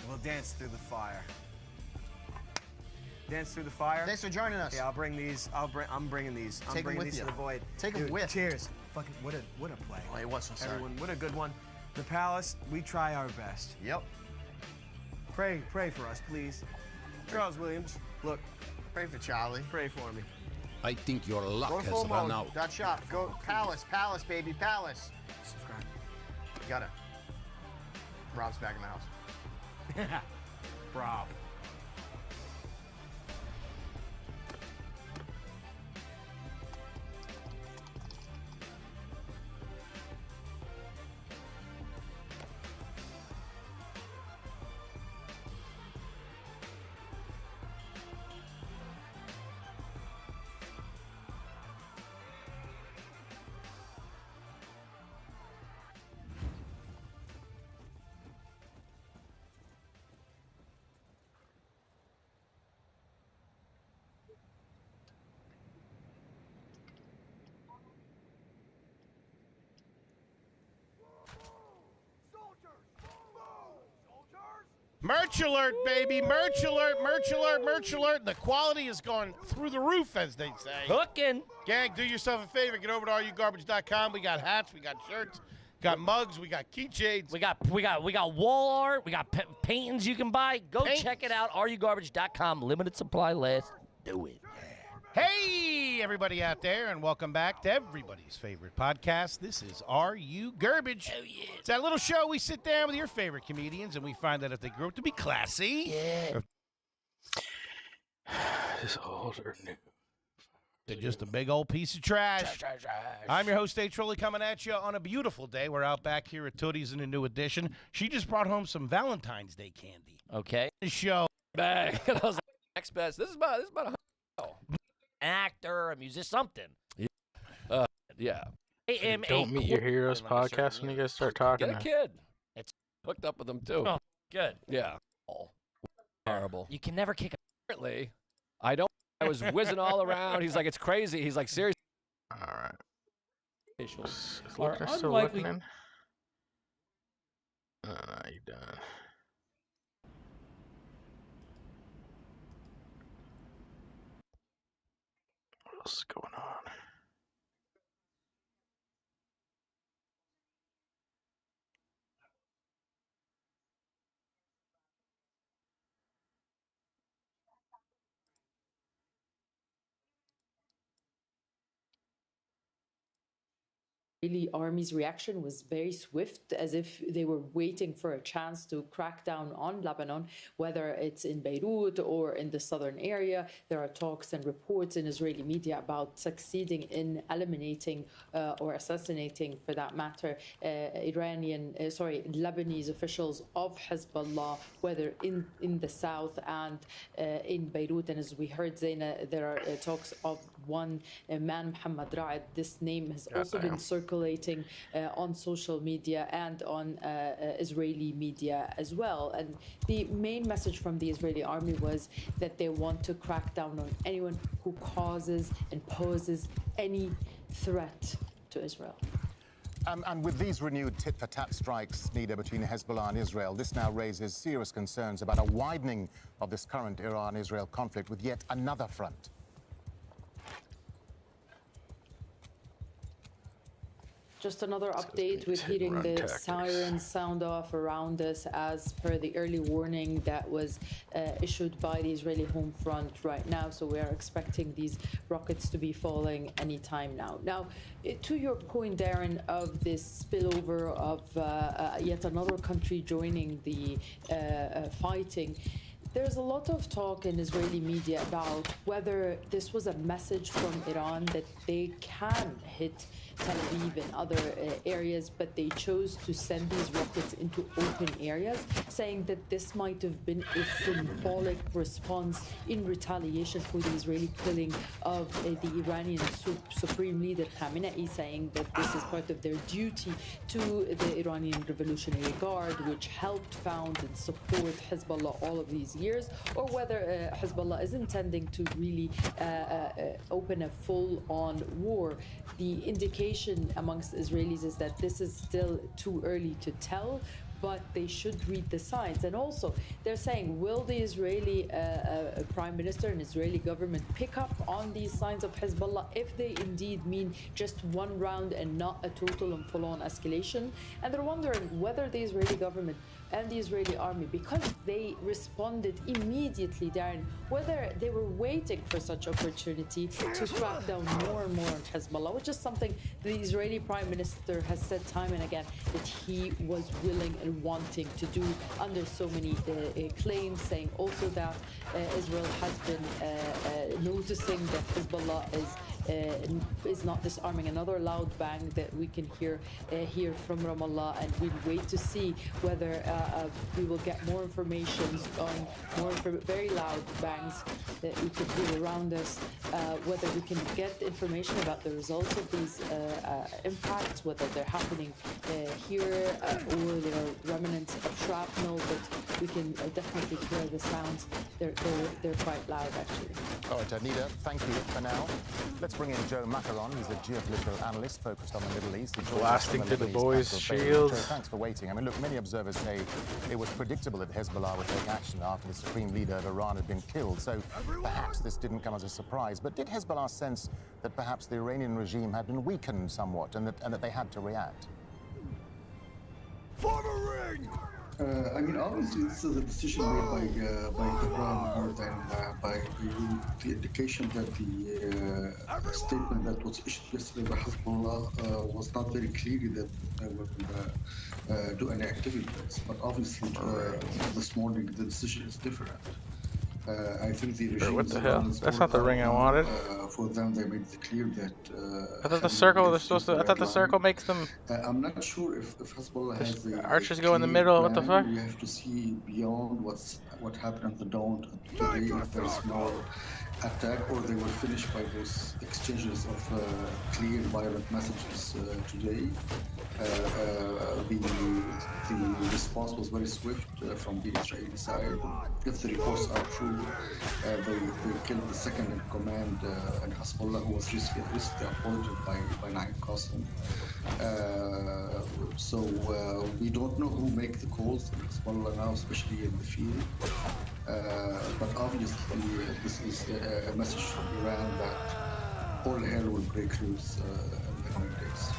We'll dance through the fire. Dance through the fire. Thanks for joining us. Yeah, I'll bring these. I'm bringing these. I'm Take 'em bringing with these you. to the void. Take 'em Dude, with. Cheers. Fucking what a play. Oh, it was so sorry. Everyone, what a good one. The Palace. We try our best. Yep. Pray for us, please. Charles Williams. Look, Pray for Charlie. pray for me. I think your luck Go has full run mode. out. Dot shop. Go Palace, baby, Palace. Subscribe. Got it. Rob's back in the house. Rob. Merch alert, baby. Merch alert, merch alert, merch alert. The quality has gone through the roof, as they say. Hooking. Gang, do yourself a favor. Get over to RUGarbage.com. We got hats, we got shirts, got mugs, we got keychains. We got wall art. We got paintings you can buy. Go check it out. RUGarbage.com. Limited supply list. Do it. Hey, everybody out there, and welcome back to everybody's favorite podcast. This is Are You Garbage? Oh, yeah. It's that little show we sit down with your favorite comedians, and we find out if they grew up to be classy, Yeah. or This old or new? They're just a big old piece of trash. Trash. I'm your host, Dave Trolley, coming at you on a beautiful day. We're out back here at Tootie's in a new edition. She just brought home some Valentine's Day candy. Okay. The show. Bang. I was like, next best. This is about $100. An actor, a musician, something. Yeah. Don't meet your heroes podcast when you guys start talking. Get a kid. It's hooked up with them too. Oh, good. Yeah. Oh, horrible. You can never kick a. Apparently, I don't. I was whizzing all around. He's like, it's crazy. He's like, seriously. All right. Facials Is are Lickner still unlikely. looking in? No, you done. What else is going on? Israeli army's reaction was very swift, as if they were waiting for a chance to crack down on Lebanon, whether it's in Beirut or in the southern area. There are talks and reports in Israeli media about succeeding in eliminating or assassinating, for that matter, Lebanese officials of Hezbollah, whether in the south and in Beirut. And as we heard, Zaina, there are talks of one man, Muhammad Ra'ad. This name has also been circulating on social media and on Israeli media as well. And the main message from the Israeli army was that they want to crack down on anyone who causes and poses any threat to Israel. And with these renewed tit-for-tat strikes, Nida, between Hezbollah and Israel, this now raises serious concerns about a widening of this current Iran-Israel conflict with yet another front. Just another update with hearing the sirens sound off around us as per the early warning that was issued by the Israeli home front right now. So we are expecting these rockets to be falling anytime now. Now, to your point, Darren, of this spillover of yet another country joining the fighting, there's a lot of talk in Israeli media about whether this was a message from Iran that they can hit Tel Aviv and other areas, but they chose to send these rockets into open areas, saying that this might have been a symbolic response in retaliation for the Israeli killing of the Iranian Supreme Leader Khamenei, saying that this is part of their duty to the Iranian Revolutionary Guard, which helped found and support Hezbollah all of these years, or whether Hezbollah is intending to really open a full-on war. The indication amongst Israelis is that this is still too early to tell, but they should read the signs. And also, they're saying, will the Israeli Prime Minister and Israeli government pick up on these signs of Hezbollah if they indeed mean just one round and not a total and full-on escalation? And they're wondering whether the Israeli government and the Israeli army, because they responded immediately, Darren, whether they were waiting for such opportunity to crack down more and more on Hezbollah, which is something the Israeli Prime Minister has said time and again that he was willing and wanting to do under so many claims, saying also that Israel has been noticing that Hezbollah is not disarming. Another loud bang that we can hear here from Ramallah, and we'll wait to see whether we will get more information on very loud bangs that we can hear around us, whether we can get information about the results of these impacts, whether they're happening here or they are remnants of shrapnel, but we can definitely hear the sounds. They're quite loud, actually. All right, Anita, thank you for now. Let's bring in Joe Macaron. He's a geopolitical analyst focused on the Middle East. Blasting to the boys' shields. Joe, thanks for waiting. I mean, look, many observers say it was predictable that Hezbollah would take action after the supreme leader of Iran had been killed. So perhaps this didn't come as a surprise. But did Hezbollah sense that perhaps the Iranian regime had been weakened somewhat and that they had to react? Former ring! I mean, obviously, this is a decision made by Iran more than by Beirut. The indication that the statement that was issued yesterday by Hezbollah was not very clearly that they will do any activities. But obviously, this morning the decision is different. I think the Or regime what is the hell? around its That's border not the ring I wanted. For them, they made it clear that I thought the Hezbollah circle will they're supposed to. I execute thought the the red circle line. makes them. I'm not sure if Hezbollah The has a archers go in the clear middle. What the fuck? plan. We have to see beyond what happened on the dawn today if there's more attack or they were finished by those exchanges of clear violent messages today. The response was very swift from the Israeli side. If the reports are true, they killed the second in command in Hezbollah, who was recently appointed by Naim Qassem. So we don't know who make the calls in Hezbollah now, especially in the field. But obviously, this is a message from Iran that all hell will break loose in the coming days.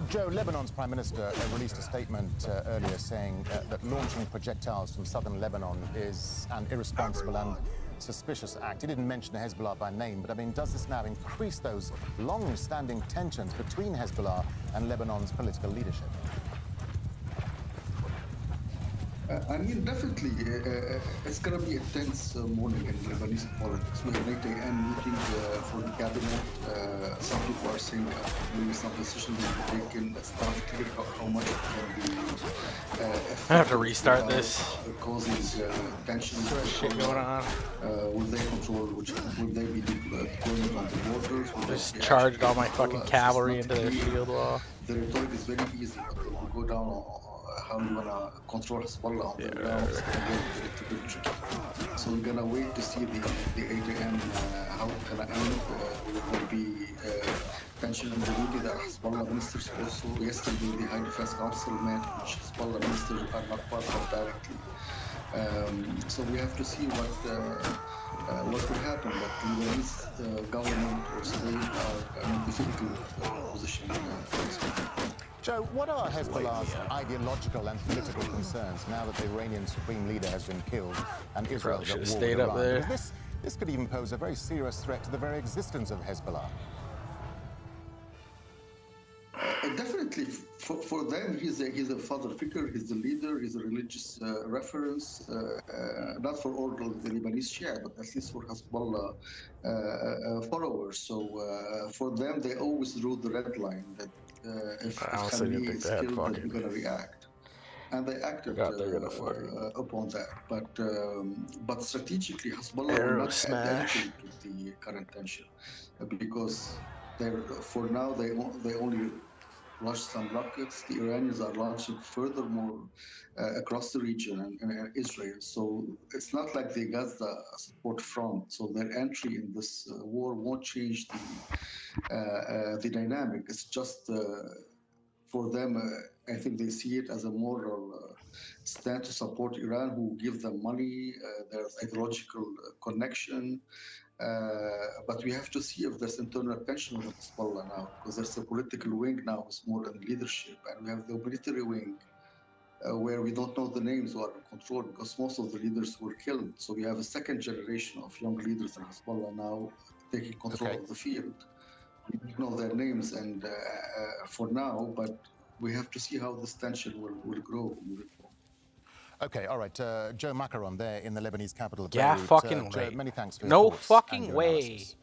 Joe, Lebanon's Prime Minister released a statement earlier saying that launching projectiles from southern Lebanon is an irresponsible and suspicious act. He didn't mention Hezbollah by name, but I mean, does this now increase those long-standing tensions between Hezbollah and Lebanon's political leadership? I mean, definitely, it's going to be a tense morning in Lebanese politics. We have an 8 a.m. meeting for the cabinet. Some people are saying maybe some decisions will be taken. It's not clear how much it can be. I have to restart this. Causes tensions. Shit going on. Will they control? Will they be deploying on the borders? Just charged all my fucking cavalry into their field wall. The rhetoric is very easy, but they will go down on how you wanna control Hezbollah on the ground. It's a bit tricky. So we're gonna wait to see the 8 a.m. How it's gonna end. There will be tension in the media that Hezbollah ministers also. Yesterday, the High Defense Council met, which Hezbollah ministers are not part of directly. So we have to see what will happen. But the Lebanese government or state are in a difficult position. Joe, what are Hezbollah's ideological and political concerns now that the Iranian supreme leader has been killed and Israel is at war with Iran? Because this could even pose a very serious threat to the very existence of Hezbollah. Definitely, for them, he's a father figure. He's a leader. He's a religious reference, not for all of the Lebanese Shia, but at least for Hezbollah followers. So for them, they always drew the red line that if Khamenei is killed, then we're going to react. And they acted upon that. But strategically, Hezbollah will not add anything to the current tension because for now they only launched some rockets. The Iranians are launching furthermore across the region and Israel. So it's not like they got the support front. So their entry in this war won't change the dynamic. It's just for them, I think they see it as a moral stand to support Iran, who give them money. There's ideological connection. But we have to see if there's internal tension with Hezbollah now, because there's a political wing now who's more in leadership, and we have the military wing where we don't know the names who are in control because most of the leaders were killed. So we have a second generation of young leaders in Hezbollah now taking control of the field. We don't know their names, and for now, but we have to see how this tension will grow moving forward. Okay, all right. Joe Macaron there in the Lebanese capital of Yeah, Beirut. fucking Joe, way. many thanks for your No thoughts fucking and your way. analysis.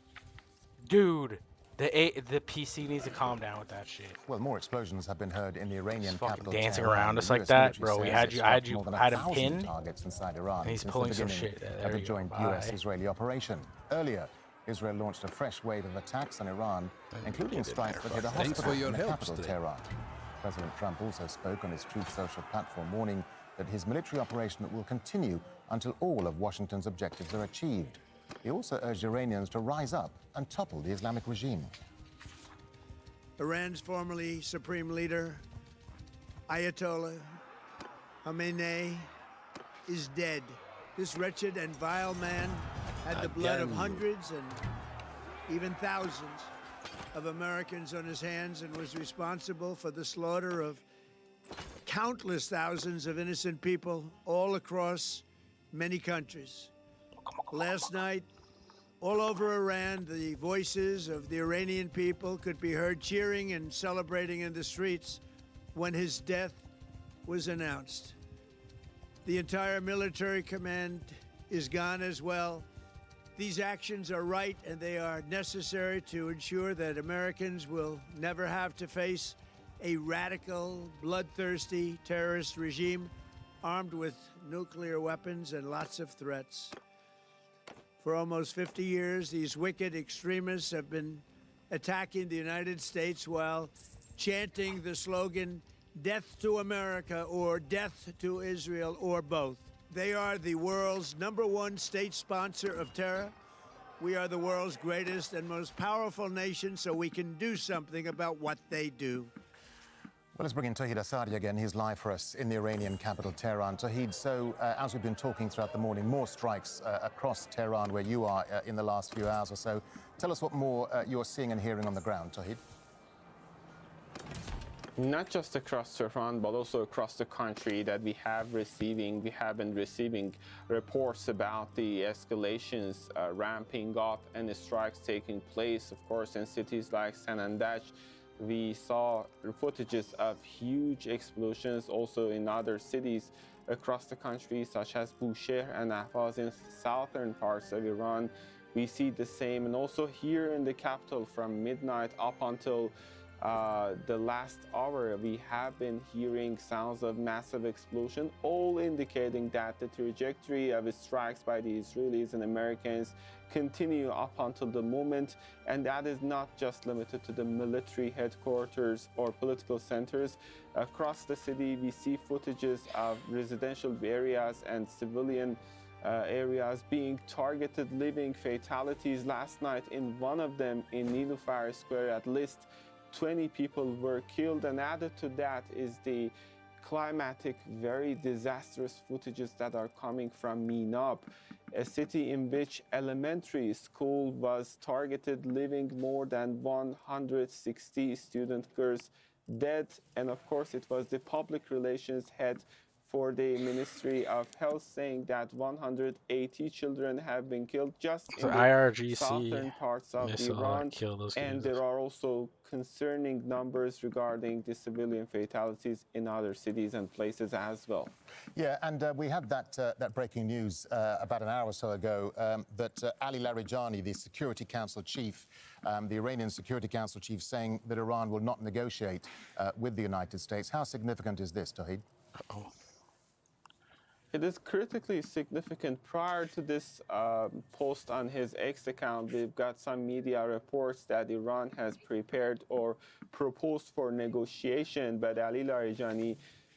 Dude, the PC needs to calm down with that shit. Well, more explosions have been heard in the Iranian fucking capital. dancing Tehran. around us The like US that, military bro. We says had it's you, struck more than had him 1,000 pinned, targets inside Iran and he's since pulling the some beginning shit. of the joint US-Israeli operation. Earlier, Israel launched a fresh wave of attacks on Iran, including strikes that hit a hospital in the capital, Tehran. President Trump also spoke on his Truth Social platform, warning that his military operation will continue until all of Washington's objectives are achieved. He also urged Iranians to rise up and topple the Islamic regime. Iran's formerly supreme leader, Ayatollah Khamenei, is dead. This wretched and vile man had the blood of hundreds and even thousands of Americans on his hands and was responsible for the slaughter of countless thousands of innocent people all across many countries. Last night, all over Iran, the voices of the Iranian people could be heard cheering and celebrating in the streets when his death was announced. The entire military command is gone as well. These actions are right and they are necessary to ensure that Americans will never have to face a radical, bloodthirsty terrorist regime armed with nuclear weapons and lots of threats. For almost 50 years, these wicked extremists have been attacking the United States while chanting the slogan, "Death to America" or "Death to Israel," or both. They are the world's #1 state sponsor of terror. We are the world's greatest and most powerful nation, so we can do something about what they do. Well, let's bring in Tawhid Asadi again. He's live for us in the Iranian capital, Tehran. Tawhid, so as we've been talking throughout the morning, more strikes across Tehran where you are in the last few hours or so. Tell us what more you're seeing and hearing on the ground, Tawhid. Not just across Tehran, but also across the country that we have been receiving reports about the escalations ramping up and the strikes taking place, of course, in cities like Sanandaj. We saw footages of huge explosions also in other cities across the country, such as Bushehr and Ahvaz in southern parts of Iran. We see the same, and also here in the capital from midnight up until the last hour, we have been hearing sounds of massive explosion, all indicating that the trajectory of strikes by the Israelis and Americans continue up until the moment, and that is not just limited to the military headquarters or political centers. Across the city, we see footages of residential areas and civilian areas being targeted, living fatalities. Last night in one of them in Nilufar Square, at least 20 people were killed, and added to that is the climatic, very disastrous footages that are coming from Minab, a city in which elementary school was targeted, leaving more than 160 student girls dead. And of course, it was the public relations head for the Ministry of Health saying that 180 children have been killed just in the IRGC southern parts of Iran, and there are also concerning numbers regarding the civilian fatalities in other cities and places as well. Yeah, and we had that breaking news about an hour or so ago that Ali Larijani, the Security Council chief, the Iranian Security Council chief, saying that Iran will not negotiate with the United States. How significant is this, Tawhid? It is critically significant. Prior to this post on his X account, we've got some media reports that Iran has prepared or proposed for negotiation, but Ali Larijani,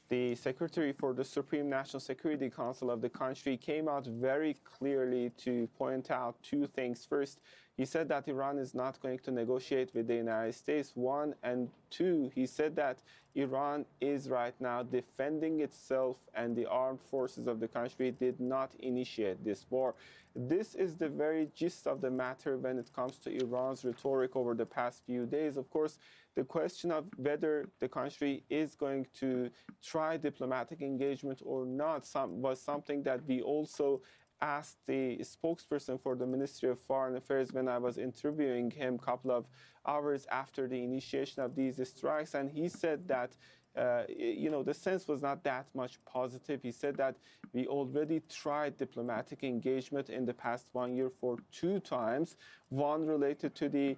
the Secretary for the Supreme National Security Council of the country, came out very clearly to point out two things. First, he said that Iran is not going to negotiate with the United States, one, and two, he said that Iran is right now defending itself and the armed forces of the country did not initiate this war. This is the very gist of the matter when it comes to Iran's rhetoric over the past few days. Of course, the question of whether the country is going to try diplomatic engagement or not was something that we also asked the spokesperson for the Ministry of Foreign Affairs when I was interviewing him a couple of hours after the initiation of these strikes, and he said that the sense was not that much positive. He said that we already tried diplomatic engagement in the past 1 year for 2 times, one related to the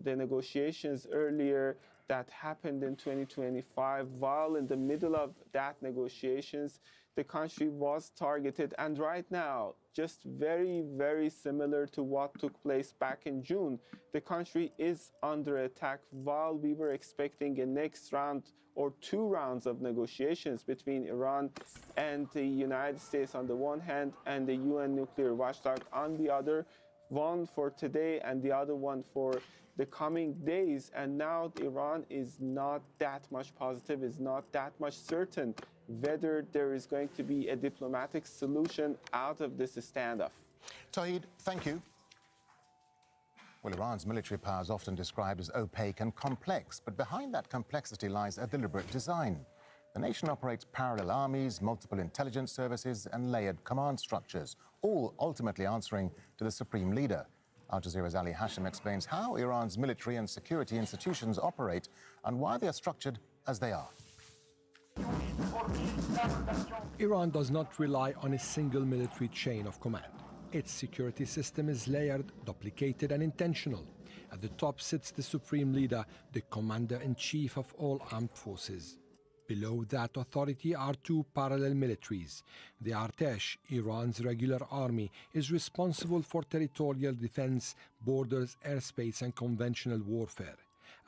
negotiations earlier that happened in 2025. While in the middle of that negotiations, the country was targeted, and right now, just very, very similar to what took place back in June, the country is under attack while we were expecting a next round or 2 rounds of negotiations between Iran and the United States on the one hand and the UN nuclear watchdog on the other, one for today and the other one for the coming days. And now Iran is not that much positive, is not that much certain whether there is going to be a diplomatic solution out of this standoff. Tawhid, thank you. Well, Iran's military power is often described as opaque and complex, but behind that complexity lies a deliberate design. The nation operates parallel armies, multiple intelligence services, and layered command structures, all ultimately answering to the supreme leader. Al Jazeera's Ali Hashim explains how Iran's military and security institutions operate and why they are structured as they are. Iran does not rely on a single military chain of command. Its security system is layered, duplicated, and intentional. At the top sits the supreme leader, the commander-in-chief of all armed forces. Below that authority are two parallel militaries. The Artesh, Iran's regular army, is responsible for territorial defense, borders, airspace, and conventional warfare.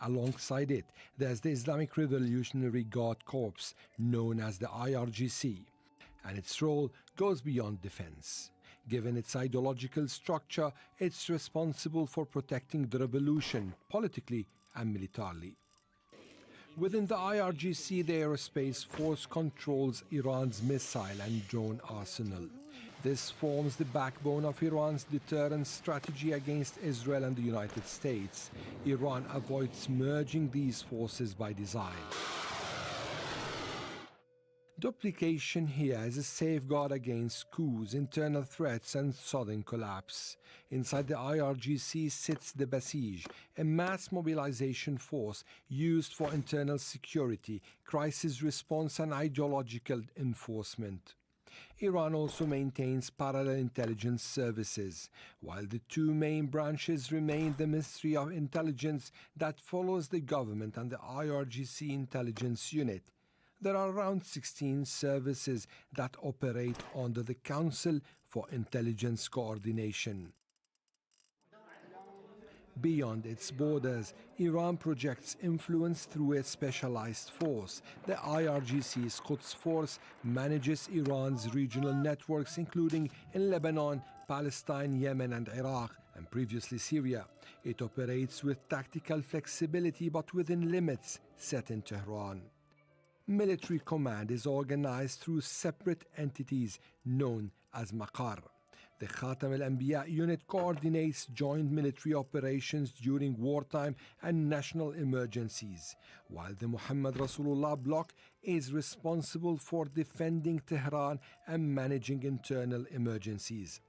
Alongside it, there's the Islamic Revolutionary Guard Corps, known as the IRGC, and its role goes beyond defense. Given its ideological structure, it's responsible for protecting the revolution politically and militarily. Within the IRGC, the Aerospace Force controls Iran's missile and drone arsenal. This forms the backbone of Iran's deterrence strategy against Israel and the United States. Iran avoids merging these forces by design. Duplication here is a safeguard against coups, internal threats, and sudden collapse. Inside the IRGC sits the Basij, a mass mobilization force used for internal security, crisis response, and ideological enforcement. Iran also maintains parallel intelligence services, while the two main branches remain the Ministry of Intelligence that follows the government and the IRGC intelligence unit. There are around 16 services that operate under the Council for Intelligence Coordination. Beyond its borders, Iran projects influence through a specialized force. The IRGC's Quds Force manages Iran's regional networks, including in Lebanon, Palestine, Yemen, and Iraq, and previously Syria. It operates with tactical flexibility but within limits set in Tehran. Military command is organized through separate entities known as Maqar. The Khatam al-Anbiya unit coordinates joint military operations during wartime and national emergencies, while the Muhammad Rasulullah bloc is responsible for defending Tehran and managing internal emergencies.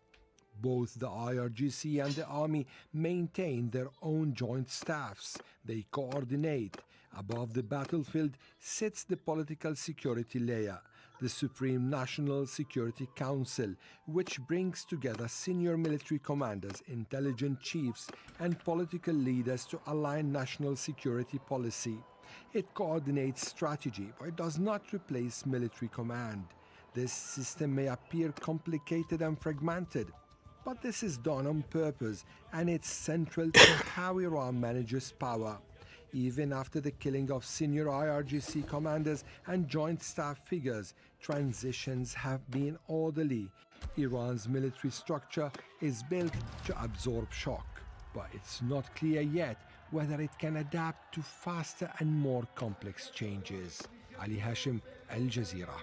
Both the IRGC and the army maintain their own joint staffs. They coordinate. Above the battlefield sits the political security layer, the Supreme National Security Council, which brings together senior military commanders, intelligence chiefs, and political leaders to align national security policy. It coordinates strategy, but it does not replace military command. This system may appear complicated and fragmented, but this is done on purpose, and it's central to how Iran manages power. Even after the killing of senior IRGC commanders and joint staff figures, transitions have been orderly. Iran's military structure is built to absorb shock, but it's not clear yet whether it can adapt to faster and more complex changes. Ali Hashim, Al Jazeera.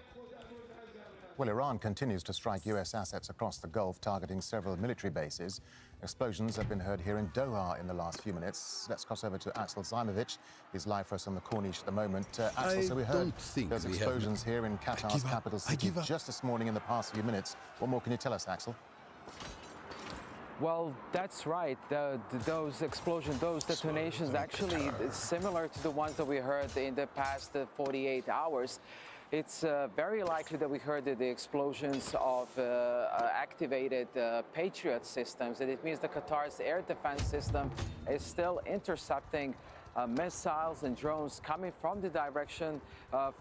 Well, Iran continues to strike U.S. assets across the Gulf, targeting several military bases. Explosions have been heard here in Doha in the last few minutes. Let's cross over to Axel Simovich. He's live for us on the Corniche at the moment. Axel, so we heard there's explosions here in Qatar's capital city just this morning in the past few minutes. What more can you tell us, Axel? Well, that's right. Those explosions, those detonations, actually is similar to the ones that we heard in the past 48 hours. It's very likely that we heard the explosions of activated Patriot systems, and it means that Qatar's air defense system is still intercepting missiles and drones coming from the direction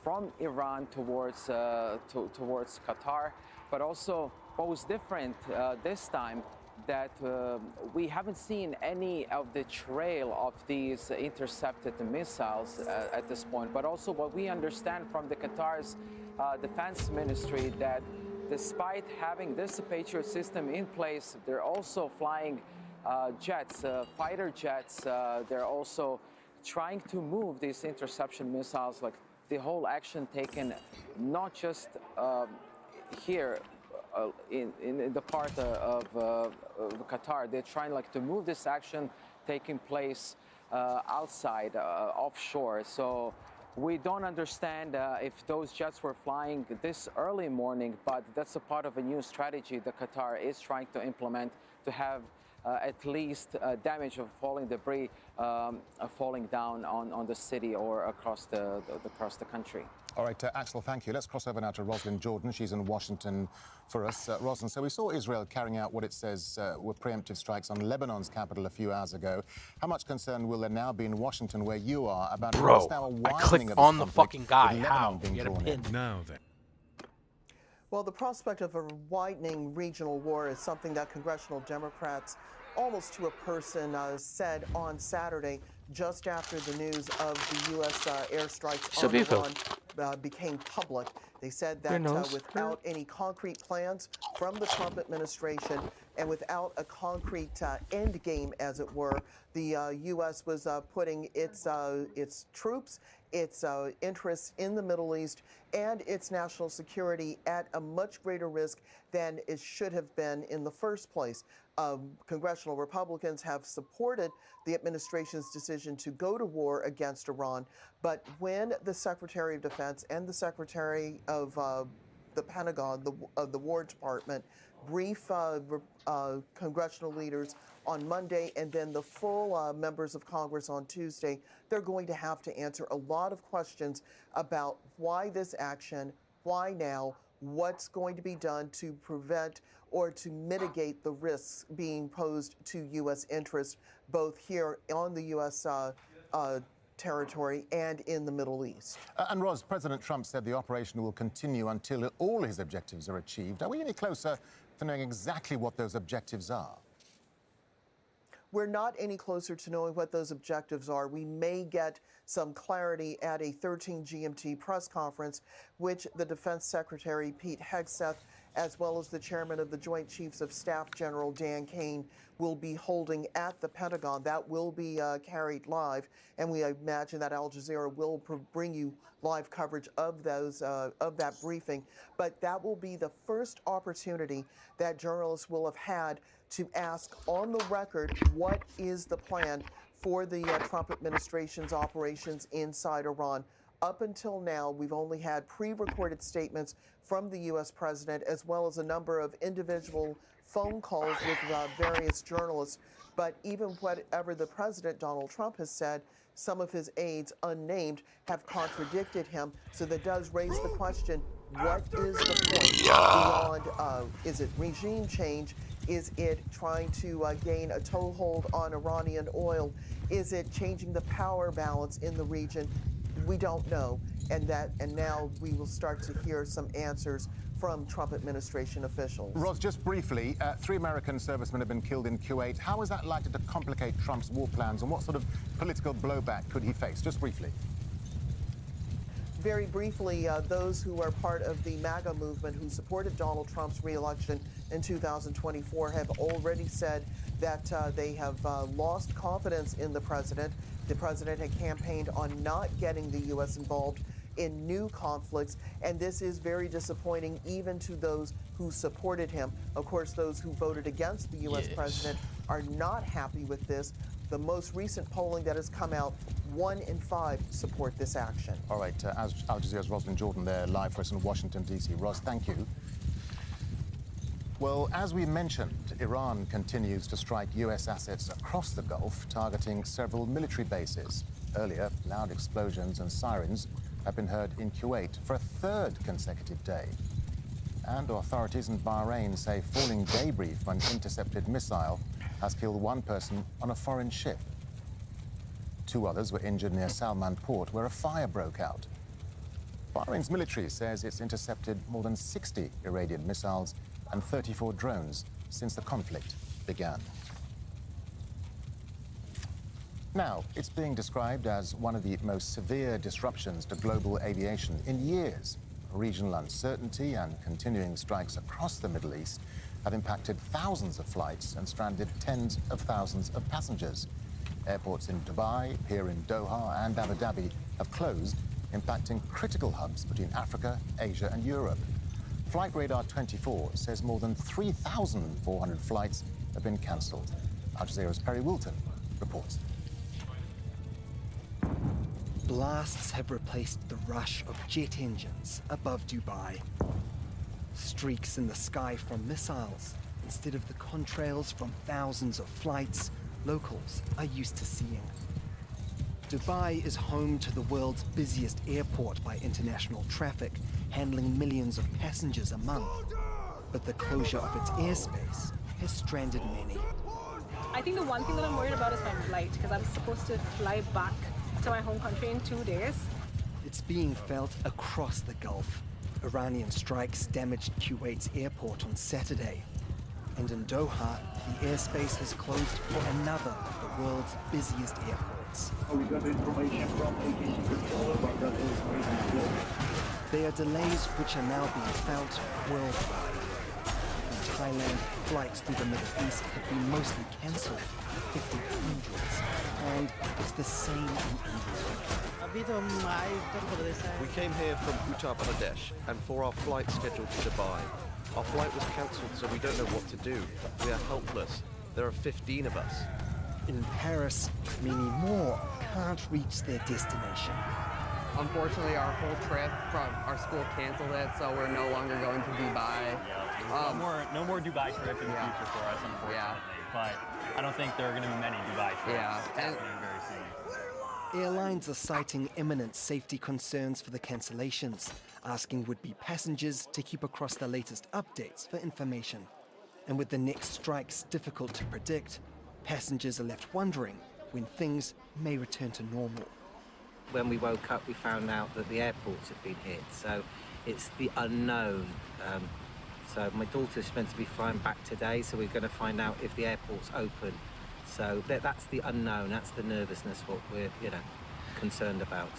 from Iran towards Qatar. But also, what was different this time, that we haven't seen any of the trail of these intercepted missiles at this point. But also what we understand from the Qatar's defense ministry, that despite having this Patriot system in place, they're also flying jets, fighter jets. They're also trying to move these interception missiles, like the whole action taken not just here, in the part of Qatar. They're trying to move this action taking place outside, offshore. So we don't understand if those jets were flying this early morning, but that's a part of a new strategy that Qatar is trying to implement to have at least damage of falling debris falling down on the city or across the country. All right, Axel, thank you. Let's cross over now to Rosalind Jordan. She's in Washington for us. Rosalind, so we saw Israel carrying out what it says were preemptive strikes on Lebanon's capital a few hours ago. How much concern will there now be in Washington, where you are, about what's now a widening I clicked of on this the conflict, fucking guy. with How? Lebanon being Get a drawn in? pin. Now then. Well, the prospect of a widening regional war is something that congressional Democrats, almost to a person, said on Saturday, just after the news of the U.S. airstrikes on Iran became public. They said that without any concrete plans from the Trump administration and without a concrete end game, as it were, the U.S. was putting its troops, its interests in the Middle East, and its national security at a much greater risk than it should have been in the first place. Congressional Republicans have supported the administration's decision to go to war against Iran, but when the Secretary of Defense and the Secretary of the Pentagon, the War Department, brief congressional leaders on Monday and then the full members of Congress on Tuesday, they're going to have to answer a lot of questions about why this action, why now, what's going to be done to prevent or to mitigate the risks being posed to U.S. interests, both here on the U.S. Territory and in the Middle East. And Ros, President Trump said the operation will continue until all his objectives are achieved. Are we any closer to knowing exactly what those objectives are? We're not any closer to knowing what those objectives are. We may get some clarity at a 13 GMT press conference, which the Defense Secretary Pete Hegseth, as well as the chairman of the Joint Chiefs of Staff, General Dan Kane, will be holding at the Pentagon. That will be carried live, and we imagine that Al Jazeera will bring you live coverage of that briefing. But that will be the first opportunity that journalists will have had to ask on the record what is the plan for the Trump administration's operations inside Iran. Up until now, we've only had pre-recorded statements from the U.S. president, as well as a number of individual phone calls with various journalists. But even whatever the president, Donald Trump, has said, some of his aides, unnamed, have contradicted him. So that does raise the question, what is the point beyond, is it regime change? Is it trying to gain a toehold on Iranian oil? Is it changing the power balance in the region? We don't know, and now we will start to hear some answers from Trump administration officials. Ros, just briefly, 3 American servicemen have been killed in Kuwait. How is that likely to complicate Trump's war plans, and what sort of political blowback could he face? Just briefly. Very briefly, those who are part of the MAGA movement who supported Donald Trump's re-election in 2024 have already said that they have lost confidence in the president. The president had campaigned on not getting the U.S. involved in new conflicts, and this is very disappointing even to those who supported him. Of course, those who voted against the U.S. president are not happy with this. The most recent polling that has come out, 1 in 5 support this action. All right, Al Jazeera's Rosalind Jordan there, live for us in Washington, D.C. Ros, thank you. Well, as we mentioned, Iran continues to strike U.S. assets across the Gulf, targeting several military bases. Earlier, loud explosions and sirens have been heard in Kuwait for a 3rd consecutive day. And authorities in Bahrain say falling debris from an intercepted missile has killed 1 person on a foreign ship. 2 others were injured near Salman port, where a fire broke out. Bahrain's military says it's intercepted more than 60 Iranian missiles and 34 drones since the conflict began. Now, it's being described as one of the most severe disruptions to global aviation in years. Regional uncertainty and continuing strikes across the Middle East have impacted thousands of flights and stranded tens of thousands of passengers. Airports in Dubai, here in Doha, and Abu Dhabi have closed, impacting critical hubs between Africa, Asia, and Europe. Flight Radar 24 says more than 3,400 flights have been cancelled. Al Jazeera's Perry Wilton reports. Blasts have replaced the rush of jet engines above Dubai. Streaks in the sky from missiles instead of the contrails from thousands of flights locals are used to seeing. Dubai is home to the world's busiest airport by international traffic, handling millions of passengers a month. But the closure of its airspace has stranded many. I think the one thing that I'm worried about is my flight, because I'm supposed to fly back to my home country in 2 days. It's being felt across the Gulf. Iranian strikes damaged Kuwait's airport on Saturday. And in Doha, the airspace has closed for another of the world's busiest airports. We got information from ATC controller, but that is very There are delays which are now being felt worldwide. In Thailand, flights through the Middle East have been mostly cancelled, 50-hundreds. And it's the same in India. We came here from Uttar Pradesh, and for our flight scheduled to Dubai. Our flight was cancelled, so we don't know what to do. We are helpless. There are 15 of us. In Paris, many more can't reach their destination. Unfortunately, our whole trip from our school canceled it, so we're no longer going to Dubai. No more Dubai trip in the future for us, unfortunately. Yeah. But I don't think there are going to be many Dubai trips happening very soon. Airlines are citing imminent safety concerns for the cancellations, asking would-be passengers to keep across the latest updates for information. And with the next strikes difficult to predict, passengers are left wondering when things may return to normal. When we woke up, we found out that the airports had been hit, so it's the unknown. So my daughter's meant to be flying back today, so we're going to find out if the airport's open. So that's the unknown, that's the nervousness, what we're, concerned about.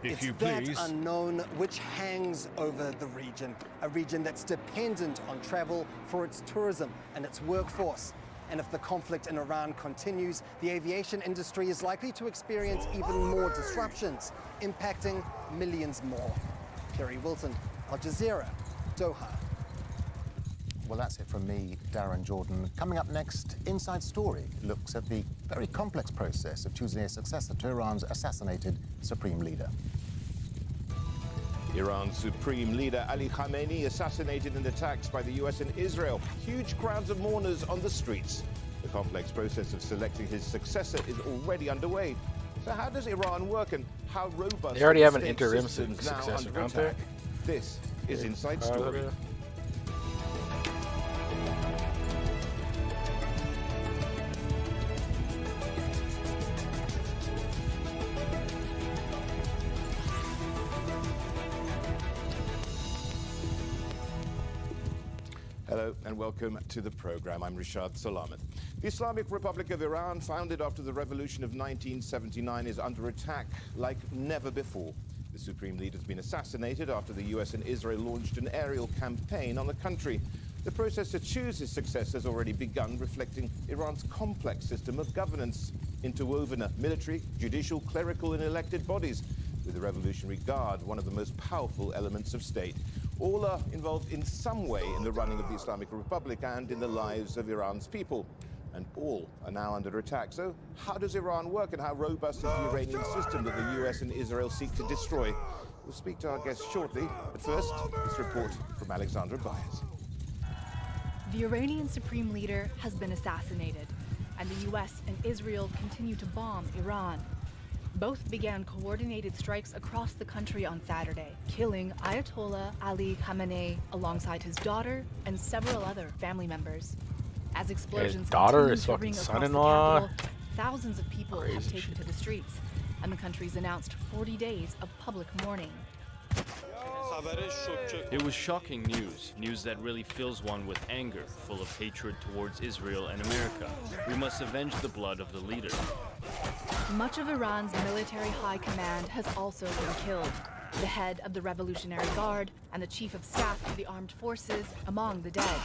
It's that unknown which hangs over the region, a region that's dependent on travel for its tourism and its workforce. And if the conflict in Iran continues, the aviation industry is likely to experience even more disruptions, impacting millions more. Kerry Wilton, Al Jazeera, Doha. Well, that's it from me, Darren Jordan. Coming up next, Inside Story looks at the very complex process of choosing a successor to Iran's assassinated supreme leader. Iran's supreme leader Ali Khamenei assassinated in attacks by the US and Israel. Huge crowds of mourners on the streets. The complex process of selecting his successor is already underway. So how does Iran work, and how robust They already have an state interim systems now successor, under don't they? attack? This is Inside Story. Hello and welcome to the program. I'm Rishad Salamat. The Islamic Republic of Iran, founded after the revolution of 1979, is under attack like never before. The supreme leader has been assassinated after the US and Israel launched an aerial campaign on the country. The process to choose his successor has already begun, reflecting Iran's complex system of governance, interwoven of military, judicial, clerical and elected bodies, with the Revolutionary Guard, one of the most powerful elements of state. All are involved in some way in the running of the Islamic Republic and in the lives of Iran's people. And all are now under attack. So how does Iran work, and how robust is the Iranian system that the US and Israel seek to destroy? We'll speak to our guests shortly, but first, this report from Alexandra Byers. The Iranian supreme leader has been assassinated, and the US and Israel continue to bomb Iran. Both began coordinated strikes across the country on Saturday, killing Ayatollah Ali Khamenei alongside his daughter and several other family members. As explosions continue to ring across the capital, thousands of people have taken to the streets, and the country's announced 40 days of public mourning. It was shocking news that really fills one with anger, full of hatred towards Israel and America. We must avenge the blood of the leader. Much of Iran's military high command has also been killed. The head of the Revolutionary Guard and the chief of staff to the armed forces among the dead.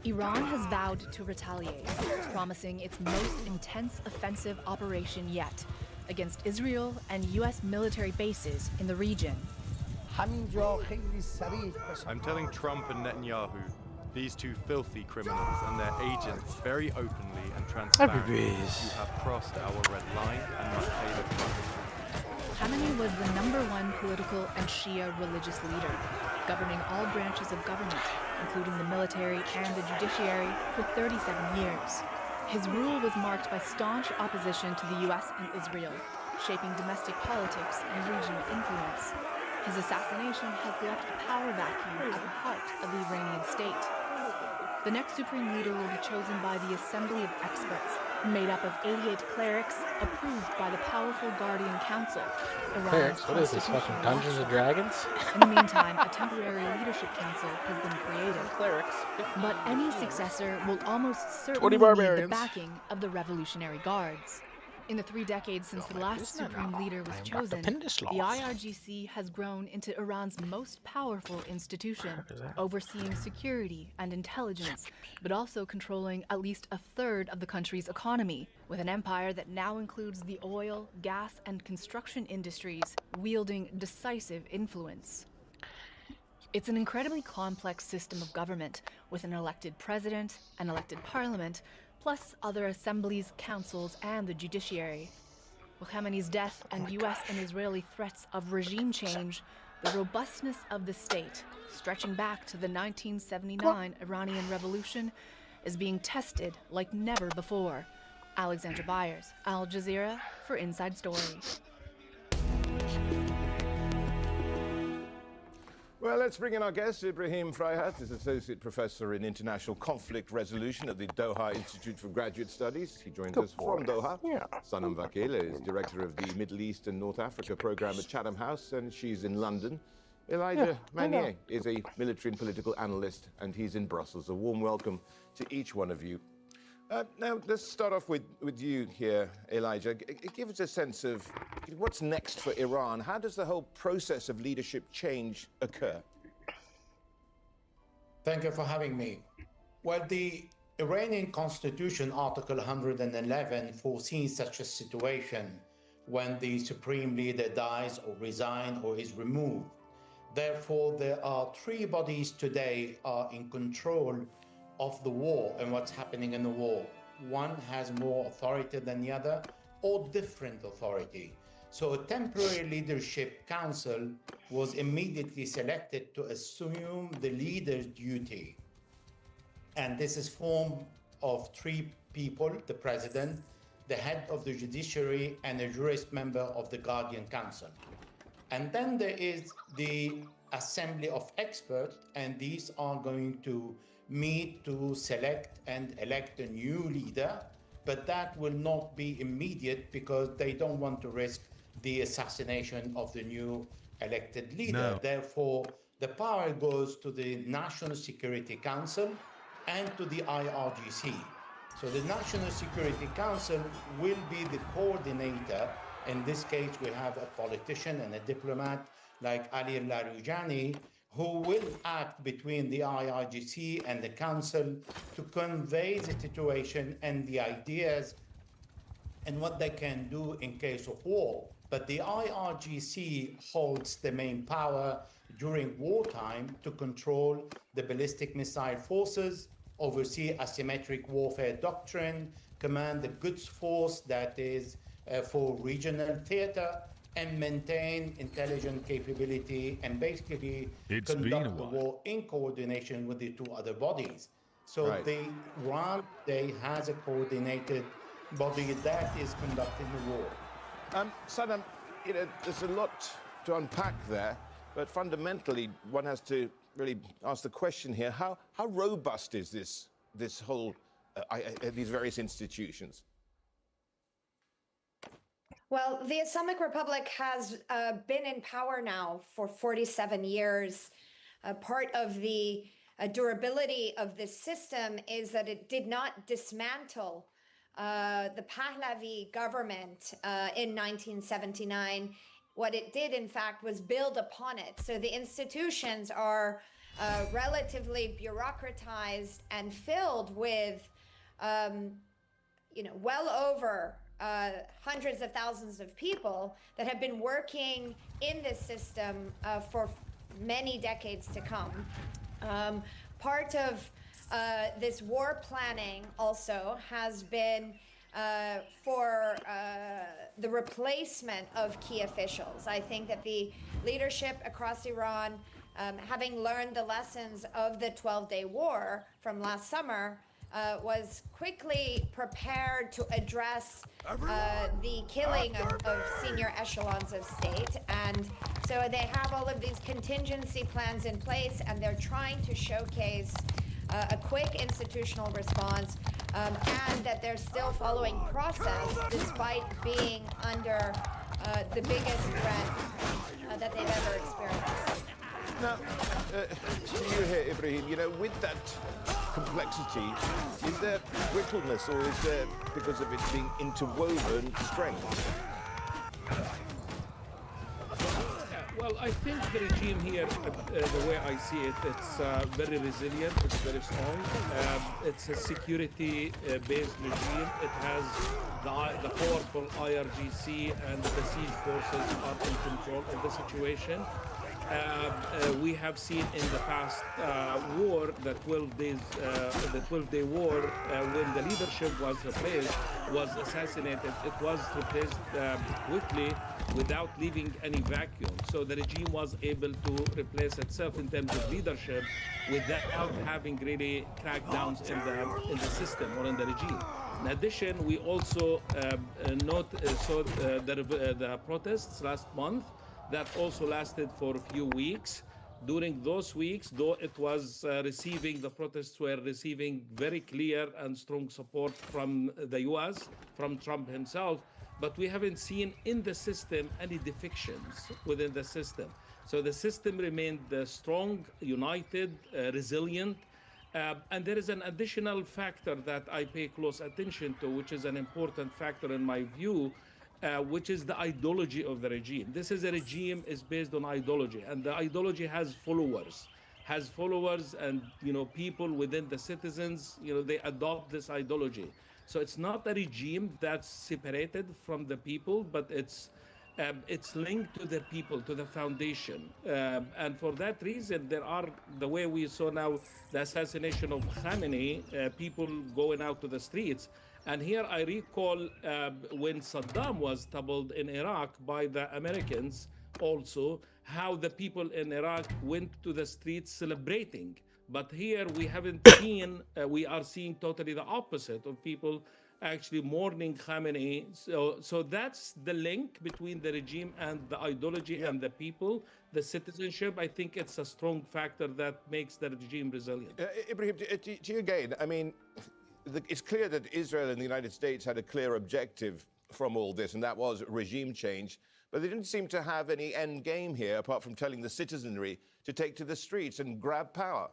Iran has vowed to retaliate, promising its most intense offensive operation yet against Israel and US military bases in the region. I'm telling Trump and Netanyahu, these two filthy criminals and their agents, very openly and transparently, you have crossed our red line and must pay the price. Khamenei was the #1 political and Shia religious leader, governing all branches of government, including the military and the judiciary, for 37 years. His rule was marked by staunch opposition to the US and Israel, shaping domestic politics and regional influence. His assassination has left a power vacuum at the heart of the Iranian state. The next supreme leader will be chosen by the Assembly of Experts, made up of 88 clerics approved by the powerful Guardian Council. Clerics? What is this, fucking Dungeons and Dragons? In the meantime, a temporary leadership council has been created. Clerics. But any successor will almost certainly 20 need the barbarians. backing of the Revolutionary Guards. In the 3 decades since the last supreme leader was chosen, the IRGC has grown into Iran's most powerful institution, overseeing security and intelligence, but also controlling at least a third of the country's economy, with an empire that now includes the oil, gas, and construction industries, wielding decisive influence. It's an incredibly complex system of government, with an elected president, an elected parliament, plus other assemblies, councils, and the judiciary. With Khamenei's death and US and Israeli threats of regime change, the robustness of the state, stretching back to the 1979 Iranian Revolution, is being tested like never before. Alexandra Byers, Al Jazeera, for Inside Story. Well, let's bring in our guest, Ibrahim Freihat is Associate Professor in International Conflict Resolution at the Doha Institute for Graduate Studies. He joins us from Doha. Yeah. Sanam Vakil is Director of the Middle East and North Africa Program at Chatham House, and she's in London. Elijah Manier is a military and political analyst, and he's in Brussels. A warm welcome to each one of you. Now, let's start off with you here, Elijah. Give us a sense of what's next for Iran. How does the whole process of leadership change occur? Thank you for having me. Well, the Iranian Constitution, Article 111, foresees such a situation when the supreme leader dies or resigns or is removed. Therefore, there are 3 bodies today are in control of the war and what's happening in the war. One has more authority than the other, or different authority. So a temporary leadership council was immediately selected to assume the leader's duty. And this is formed of 3 people: the president, the head of the judiciary, and a jurist member of the Guardian Council. And then there is the Assembly of Experts, and these are going to meet to select and elect a new leader, but that will not be immediate because they don't want to risk the assassination of the new elected leader. No. Therefore, the power goes to the National Security Council and to the IRGC. So the National Security Council will be the coordinator. In this case, we have a politician and a diplomat like Ali Larijani, who will act between the IRGC and the Council to convey the situation and the ideas and what they can do in case of war. But the IRGC holds the main power during wartime to control the ballistic missile forces, oversee asymmetric warfare doctrine, command the Quds force that is for regional theater, and maintain intelligence capability and basically conduct the war in coordination with the 2 other bodies. So Iran today has a coordinated body that is conducting the war. Saddam, there's a lot to unpack there, but fundamentally one has to really ask the question here: how robust is this whole these various institutions? Well, the Islamic Republic has been in power now for 47 years. Part of the durability of this system is that it did not dismantle the Pahlavi government in 1979. What it did, in fact, was build upon it. So the institutions are relatively bureaucratized and filled with, well over hundreds of thousands of people that have been working in this system for many decades to come. Part of this war planning also has been for the replacement of key officials. I think that the leadership across Iran having learned the lessons of the 12-day war from last summer, was quickly prepared to address the killing of senior echelons of state. And so they have all of these contingency plans in place, and they're trying to showcase a quick institutional response, and that they're still following process despite being under the biggest threat that they've ever experienced. Now, to you here, Ibrahim, you know, with that complexity, is there brittleness, or is there, because of it being interwoven, strength? Well, I think the regime here, the way I see it, it's very resilient, it's very strong. It's a security-based regime. It has the powerful IRGC and the siege forces are in control of the situation. We have seen in the past war, the 12-day war, when the leadership was replaced, was assassinated. It was replaced quickly without leaving any vacuum. So the regime was able to replace itself in terms of leadership without having really crackdowns in the system or in the regime. In addition, we also saw the protests last month that also lasted for a few weeks. During those weeks, though it was the protests were receiving very clear and strong support from the US, from Trump himself, but we haven't seen in the system any defections within the system. So the system remained strong, united, resilient. And there is an additional factor that I pay close attention to, which is an important factor in my view, which is the ideology of the regime. This is a regime is based on ideology, and the ideology has followers, and people within the citizens, they adopt this ideology. So it's not a regime that's separated from the people, but it's linked to the people, to the foundation. And for that reason, the way we saw now the assassination of Khamenei, people going out to the streets. And here I recall when Saddam was toppled in Iraq by the Americans also, how the people in Iraq went to the streets celebrating. But here we haven't seen, we are seeing totally the opposite of people actually mourning Khamenei. So that's the link between the regime and the ideology and the people, the citizenship. I think it's a strong factor that makes the regime resilient. Ibrahim, to you again, I mean, it's clear that Israel and the United States had a clear objective from all this, and that was regime change. But they didn't seem to have any end game here, apart from telling the citizenry to take to the streets and grab power.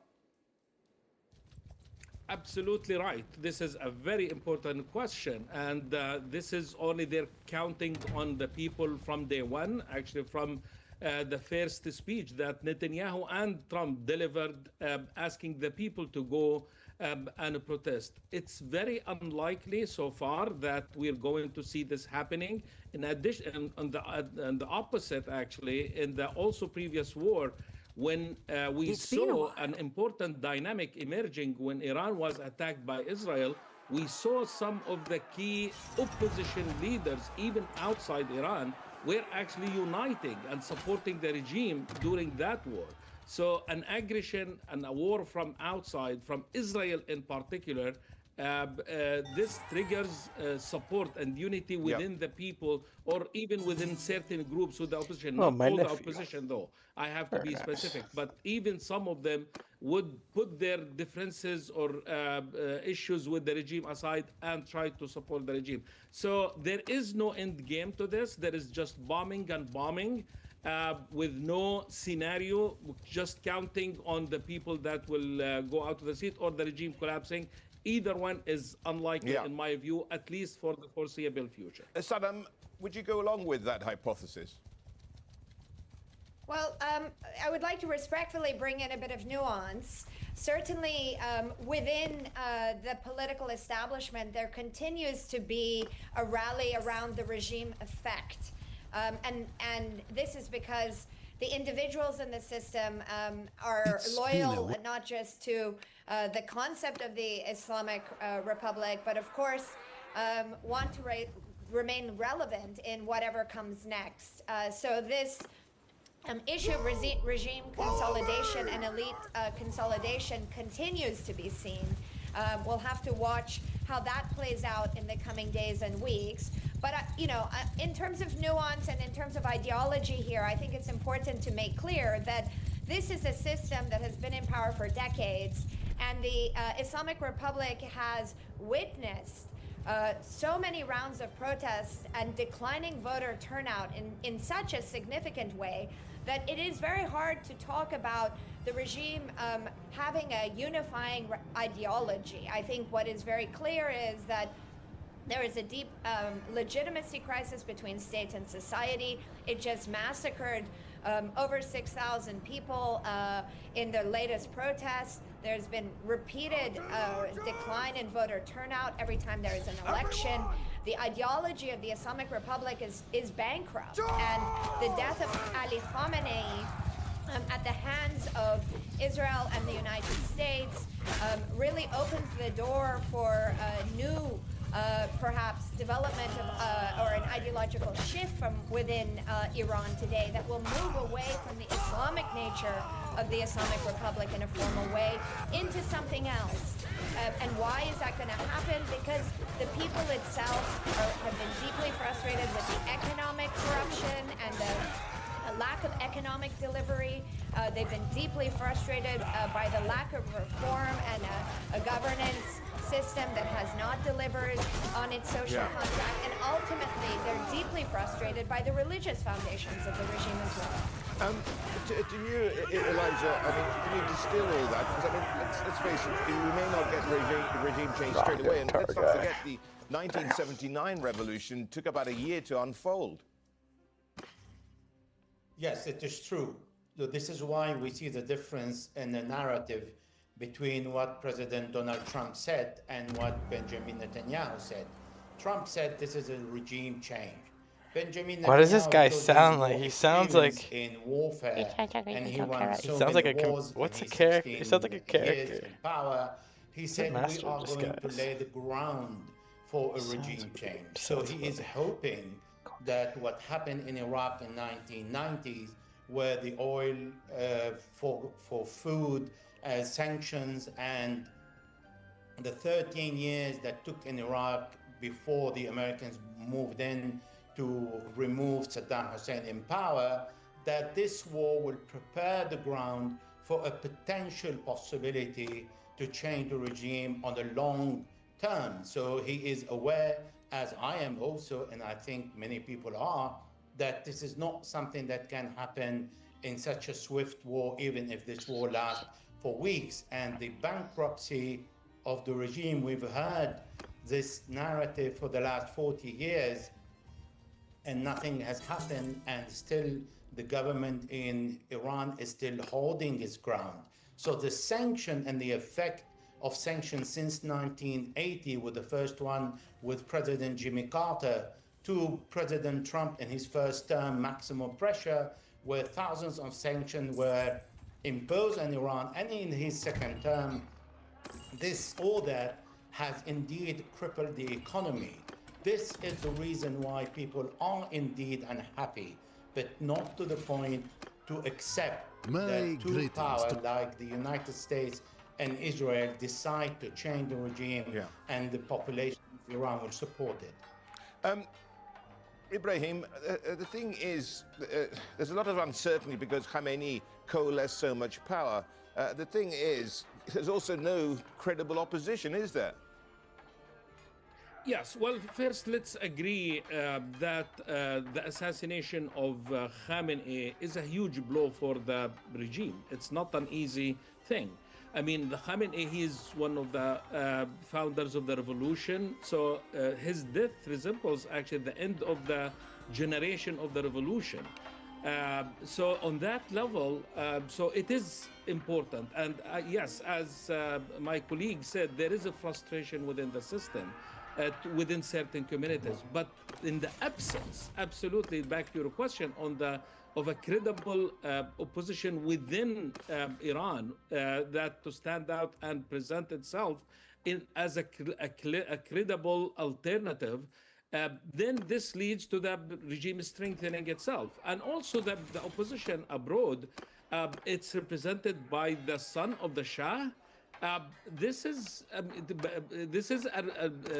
Absolutely right. This is a very important question. And this is only they're counting on the people from day one, actually from the first speech that Netanyahu and Trump delivered, asking the people to go and protest. It's very unlikely so far that we're going to see this happening. In addition, on the opposite, actually, in the also previous war, when we saw an important dynamic emerging when Iran was attacked by Israel, we saw some of the key opposition leaders, even outside Iran, were actually uniting and supporting the regime during that war. So an aggression and a war from outside, from Israel in particular, this triggers support and unity within the people, or even within certain groups with the opposition. Not all the opposition, though. I have to be specific. But even some of them would put their differences or issues with the regime aside and try to support the regime. So there is no end game to this. There is just bombing and bombing. With no scenario, just counting on the people that will go out to the street or the regime collapsing. Either one is unlikely, in my view, at least for the foreseeable future. Saddam, would you go along with that hypothesis? Well, I would like to respectfully bring in a bit of nuance. Certainly, within the political establishment, there continues to be a rally around the regime effect. And this is because the individuals in the system are loyal not just to the concept of the Islamic Republic, but of course want to remain relevant in whatever comes next. So this issue of regime consolidation and elite consolidation continues to be seen. We'll have to watch how that plays out in the coming days and weeks. But, in terms of nuance and in terms of ideology here, I think it's important to make clear that this is a system that has been in power for decades, and the Islamic Republic has witnessed so many rounds of protests and declining voter turnout in such a significant way that it is very hard to talk about the regime having a unifying ideology. I think what is very clear is that there is a deep legitimacy crisis between state and society. It just massacred over 6,000 people in the latest protests. There's been repeated decline in voter turnout every time there is an election. The ideology of the Islamic Republic is bankrupt. And the death of Ali Khamenei at the hands of Israel and the United States really opens the door for a new perhaps development of or an ideological shift from within Iran today that will move away from the Islamic nature of the Islamic Republic in a formal way into something else. And why is that going to happen? Because the people itself have been deeply frustrated with the economic corruption and the lack of economic delivery. They've been deeply frustrated by the lack of reform and a governance system that has not delivered on its social contract. And ultimately, they're deeply frustrated by the religious foundations of the regime as well. To you, Elijah, can you distill all that? Because, let's face it, we may not get regime change straight away. And let's not forget the 1979 revolution took about a year to unfold. Yes, it is true. So this is why we see the difference in the narrative between what President Donald Trump said and what Benjamin Netanyahu said. Trump said this is a regime change. Benjamin Why does this Netanyahu guy told sound like? more He sounds like in warfare, and he won he so sounds many like a wars what's in a his character? He 16 sounds like a years character. in power. He said we master are of going to disguise. lay the ground for a regime change. So he is hoping that what happened in Iraq in 1990s, where the oil for food, sanctions, and the 13 years that took in Iraq before the Americans moved in to remove Saddam Hussein in power, that this war will prepare the ground for a potential possibility to change the regime on the long term. So he is aware, as I am also, and I think many people are, that this is not something that can happen in such a swift war, even if this war lasts for weeks. And the bankruptcy of the regime, we've heard this narrative for the last 40 years, and nothing has happened, and still the government in Iran is still holding its ground. So the sanction and the effect of sanctions since 1980, with the first one with President Jimmy Carter, to President Trump in his first term, maximum pressure, where thousands of sanctions were imposed on Iran, and in his second term, this order has indeed crippled the economy. This is the reason why people are indeed unhappy, but not to the point to accept that two powers like the United States and Israel decide to change the regime, and the population of Iran will support it. Ibrahim, the thing is, there's a lot of uncertainty because Khamenei coalesced so much power. The thing is, there's also no credible opposition, is there? Yes, well, first let's agree that the assassination of Khamenei is a huge blow for the regime. It's not an easy thing. I mean, the Khamenei, he is one of the founders of the revolution. So his death resembles actually the end of the generation of the revolution. So on that level, so it is important. And yes, as my colleague said, there is a frustration within the system, within certain communities. But in the absence, absolutely, back to your question on of a credible opposition within Iran that to stand out and present itself as a credible alternative, then this leads to the regime strengthening itself. And also the opposition abroad, it's represented by the son of the Shah.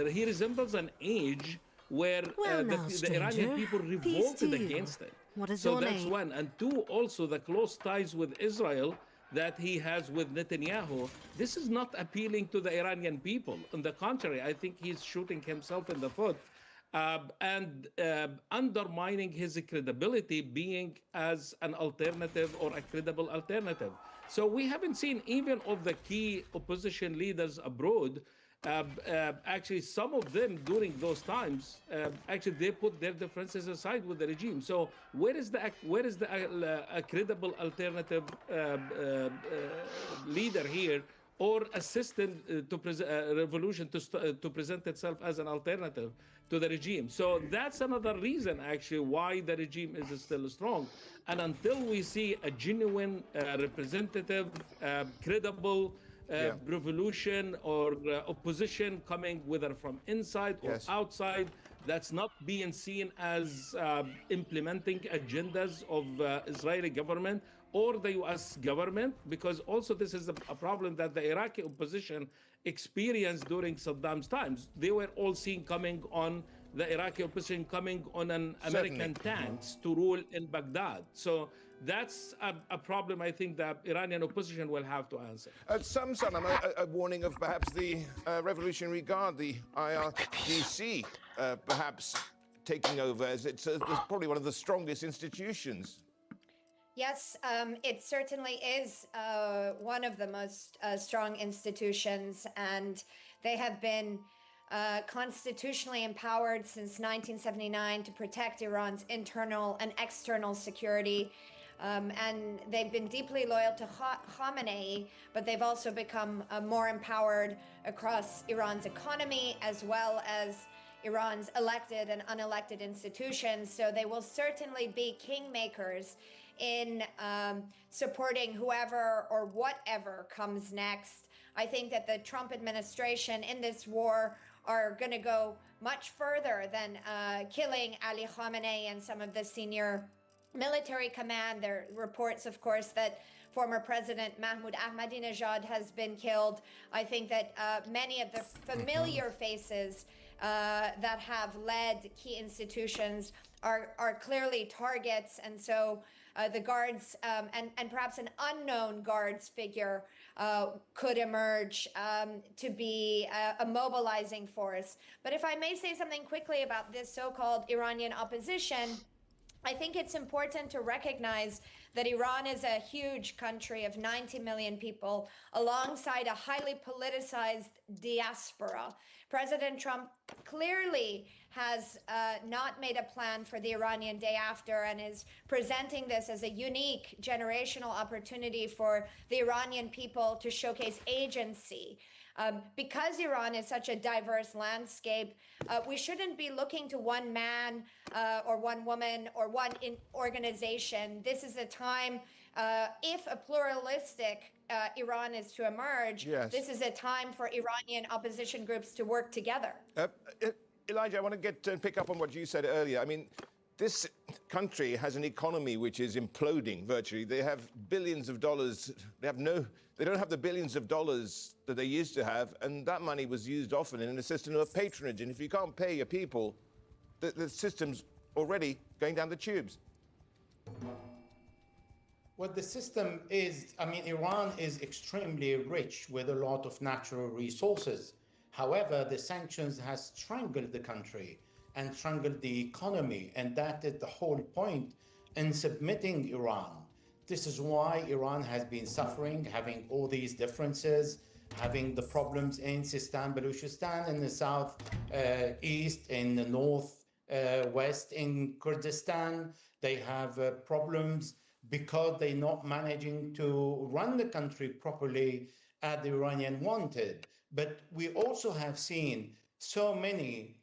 He resembles an age where Well, now, the Iranian stranger, people peace revolted to you. against it. What is So your that's name? one. And two, also the close ties with Israel that he has with Netanyahu. This is not appealing to the Iranian people. On the contrary, I think he's shooting himself in the foot and undermining his credibility being as an alternative or a credible alternative. So we haven't seen even of the key opposition leaders abroad. Actually, some of them during those times, actually they put their differences aside with the regime. So where is a credible alternative leader here, or assistant to revolution to present itself as an alternative to the regime? So that's another reason, actually, why the regime is still strong. And until we see a genuine, representative, credible revolution or opposition coming, whether from inside or outside, that's not being seen as implementing agendas of Israeli government or the U.S. government, because also this is a problem that the Iraqi opposition experienced during Saddam's times. They were all seen coming on the Iraqi opposition coming on an American tanks to rule in Baghdad. So that's a problem I think the Iranian opposition will have to answer. Some a warning of perhaps the Revolutionary Guard, the IRGC, perhaps taking over, as it's probably one of the strongest institutions. Yes, it certainly is one of the most strong institutions, and they have been constitutionally empowered since 1979 to protect Iran's internal and external security. And they've been deeply loyal to Khamenei, but they've also become more empowered across Iran's economy, as well as Iran's elected and unelected institutions. So they will certainly be kingmakers in supporting whoever or whatever comes next. I think that the Trump administration in this war are going to go much further than killing Ali Khamenei and some of the senior military command. There are reports, of course, that former President Mahmoud Ahmadinejad has been killed. I think that many of the familiar faces that have led key institutions are clearly targets. And so the guards and perhaps an unknown guards figure could emerge to be a mobilizing force. But if I may say something quickly about this so-called Iranian opposition, I think it's important to recognize that Iran is a huge country of 90 million people alongside a highly politicized diaspora. President Trump clearly has not made a plan for the Iranian day after and is presenting this as a unique generational opportunity for the Iranian people to showcase agency. Because Iran is such a diverse landscape, we shouldn't be looking to one man or one woman or one organization. This is a time, if a pluralistic Iran is to emerge, this is a time for Iranian opposition groups to work together. Elijah, I want to pick up on what you said earlier. I mean, this country has an economy which is imploding virtually. They have billions of dollars. They don't have the billions of dollars that they used to have, and that money was used often in a system of patronage. And if you can't pay your people, the system's already going down the tubes. What the system is, I mean, Iran is extremely rich with a lot of natural resources. However, the sanctions has strangled the country and strangled the economy, and that is the whole point in submitting Iran. This is why Iran has been suffering, having all these differences, having the problems in Sistan, Baluchistan, in the south, east, in the north, west, in Kurdistan. They have problems because they're not managing to run the country properly as the Iranian wanted. But we also have seen so many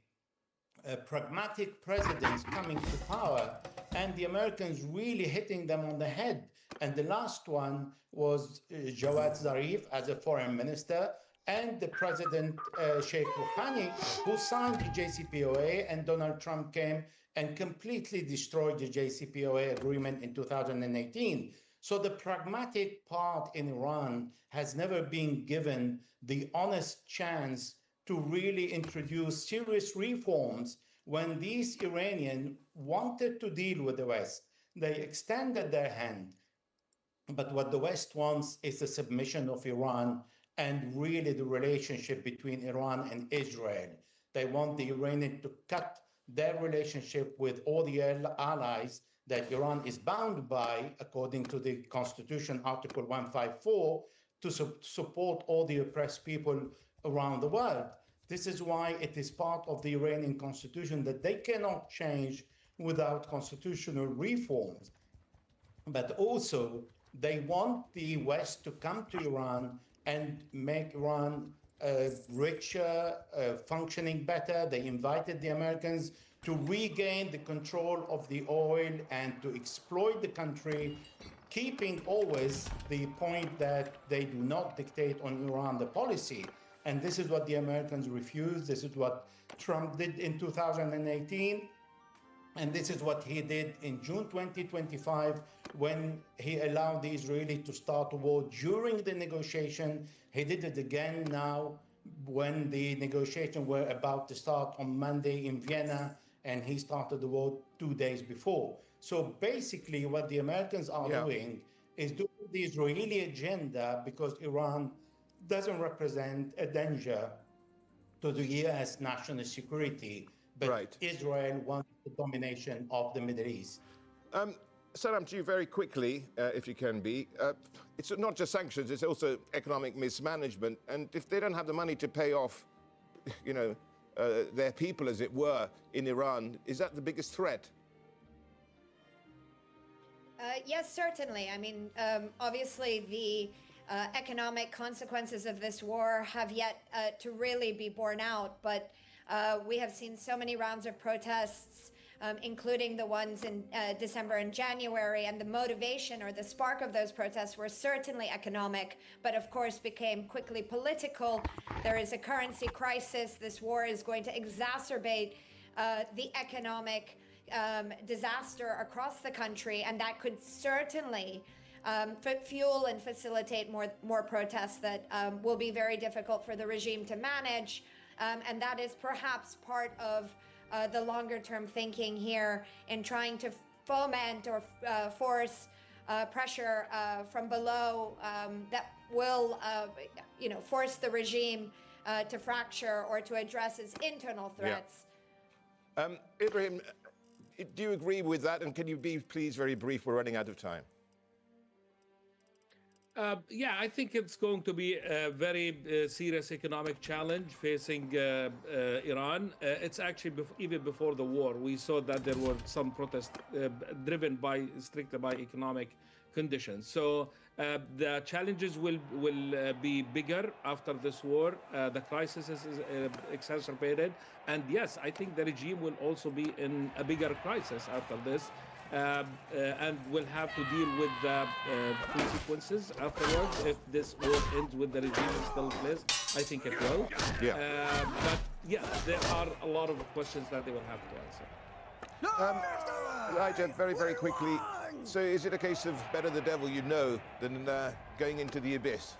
pragmatic presidents coming to power, and the Americans really hitting them on the head. And the last one was Jawad Zarif as a foreign minister, and the President Sheikh Rouhani, who signed the JCPOA, and Donald Trump came and completely destroyed the JCPOA agreement in 2018. So the pragmatic part in Iran has never been given the honest chance to really introduce serious reforms. When these Iranians wanted to deal with the West, they extended their hand. But what the West wants is the submission of Iran and really the relationship between Iran and Israel. They want the Iranians to cut their relationship with all the allies that Iran is bound by, according to the Constitution, Article 154, to support all the oppressed people around the world. This is why it is part of the Iranian constitution that they cannot change without constitutional reforms. But also, they want the West to come to Iran and make Iran richer, functioning better. They invited the Americans to regain the control of the oil and to exploit the country, keeping always the point that they do not dictate on Iran the policy. And this is what the Americans refused. This is what Trump did in 2018. And this is what he did in June 2025 when he allowed the Israelis to start a war during the negotiation. He did it again now when the negotiations were about to start on Monday in Vienna, and he started the war 2 days before. So basically what the Americans are doing is doing the Israeli agenda because Iran doesn't represent a danger to the U.S. national security, but Israel wants the domination of the Middle East. Saddam, to you very quickly, if you can be. It's not just sanctions, it's also economic mismanagement. And if they don't have the money to pay off, their people, as it were, in Iran, is that the biggest threat? Yes, certainly. I mean, obviously the economic consequences of this war have yet to really be borne out, but we have seen so many rounds of protests, including the ones in December and January, and the motivation or the spark of those protests were certainly economic, but of course became quickly political. There is a currency crisis. This war is going to exacerbate the economic disaster across the country, and that could certainly fuel and facilitate more protests that will be very difficult for the regime to manage. And that is perhaps part of the longer term thinking here in trying to foment or force pressure from below that will force the regime to fracture or to address its internal threats. Ibrahim, do you agree with that? And can you be, please, very brief? We're running out of time. Yeah, I think it's going to be a very serious economic challenge facing Iran. It's actually even before the war, we saw that there were some protests driven strictly by economic conditions. So the challenges will be bigger after this war. The crisis is exacerbated. And yes, I think the regime will also be in a bigger crisis after this. And will have to deal with the consequences afterwards. If this war ends with the regime still in place, I think it will. But yeah, there are a lot of questions that they will have to answer. Elijah, very, very quickly. So is it a case of better the devil you know than going into the abyss?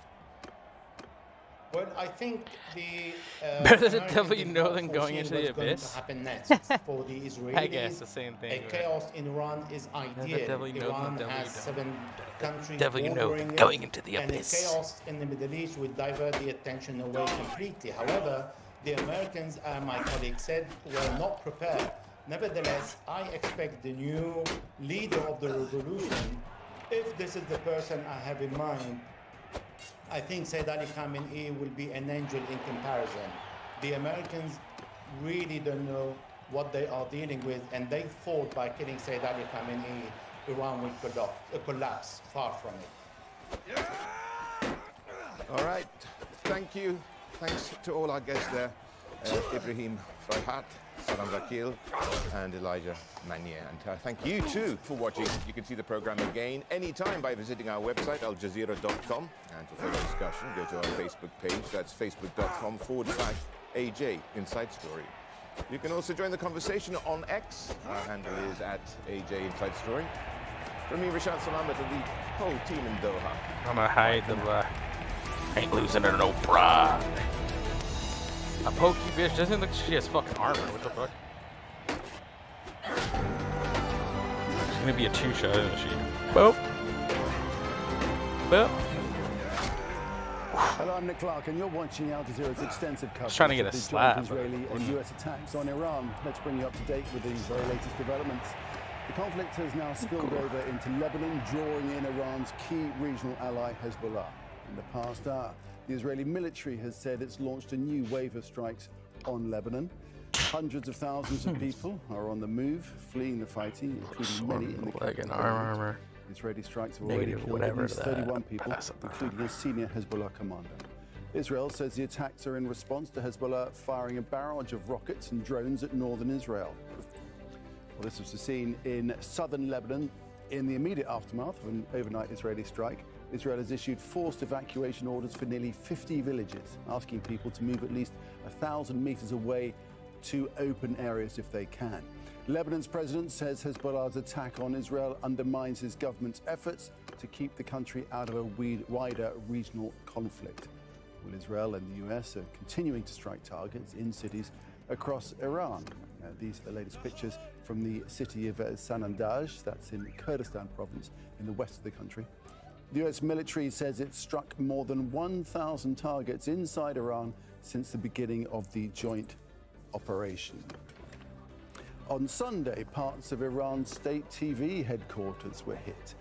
Well, I think the better the devil you know than going into the abyss. To happen next for the Israelis. I guess the same thing. Chaos in Iran is ideal. Iran has 7 countries bordering it, going into the abyss. And the chaos in the Middle East will divert the attention away completely. However, the Americans, my colleague said, were not prepared. Nevertheless, I expect the new leader of the revolution, if this is the person I have in mind, I think Sayyid Ali Khamenei will be an angel in comparison. The Americans really don't know what they are dealing with, and they thought by killing Sayyid Ali Khamenei, Iran will collapse. Far from it. All right. Thank you. Thanks to all our guests there. Ibrahim Farhat, Salam Vakil and Elijah Manier. And thank you too for watching. You can see the program again anytime by visiting our website, aljazeera.com. And for further discussion, go to our Facebook page. That's facebook.com/AJ Inside Story. You can also join the conversation on X. Our handle is @AJ Inside Story. From me, Rashad Salamat, and the whole team in Doha. I'm gonna hide the ain't losing her no bra. A pokey bitch doesn't look. She has fucking armor. What the fuck? She's gonna be a two-shot, isn't she? Boop. Boop. Hello, I'm Nick Clark, and you're watching Al Jazeera's extensive coverage trying to get of a the slap. joint Israeli and US attacks on Iran. Let's bring you up to date with these very latest developments. The conflict has now spilled over into Lebanon, drawing in Iran's key regional ally, Hezbollah. In the past hour, the Israeli military has said it's launched a new wave of strikes on Lebanon. Hundreds of thousands of people are on the move, fleeing the fighting, including many in the capital. armor. Israeli strikes have already killed at least 31 people, including a senior Hezbollah commander. Israel says the attacks are in response to Hezbollah firing a barrage of rockets and drones at northern Israel. Well, this was the scene in southern Lebanon in the immediate aftermath of an overnight Israeli strike. Israel has issued forced evacuation orders for nearly 50 villages, asking people to move at least 1,000 meters away to open areas if they can. Lebanon's president says Hezbollah's attack on Israel undermines his government's efforts to keep the country out of a wider regional conflict. Well, Israel and the US are continuing to strike targets in cities across Iran. These are the latest pictures from the city of Sanandaj, that's in Kurdistan province in the west of the country. The US military says it struck more than 1,000 targets inside Iran since the beginning of the joint operation. On Sunday, parts of Iran's state TV headquarters were hit.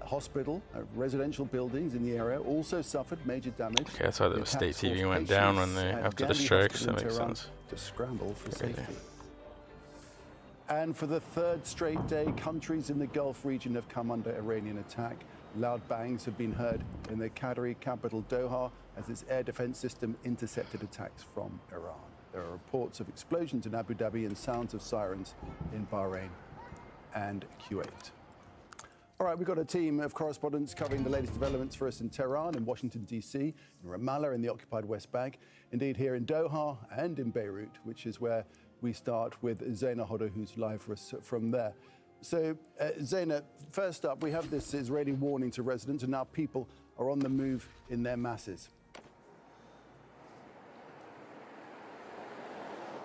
A hospital, residential buildings in the area also suffered major damage. Okay, that's why the state TV went down when after the strikes. That makes sense. To scramble for safety. And for the third straight day, countries in the Gulf region have come under Iranian attack. Loud bangs have been heard in the Qatari capital Doha as its air defense system intercepted attacks from Iran. There are reports of explosions in Abu Dhabi and sounds of sirens in Bahrain and Kuwait. All right, we've got a team of correspondents covering the latest developments for us in Tehran, in Washington, D.C., in Ramallah, in the occupied West Bank, indeed here in Doha and in Beirut, which is where we start with Zaina Hodder, who's live for us from there. So, Zaina, first up, we have this Israeli warning to residents, and now people are on the move in their masses.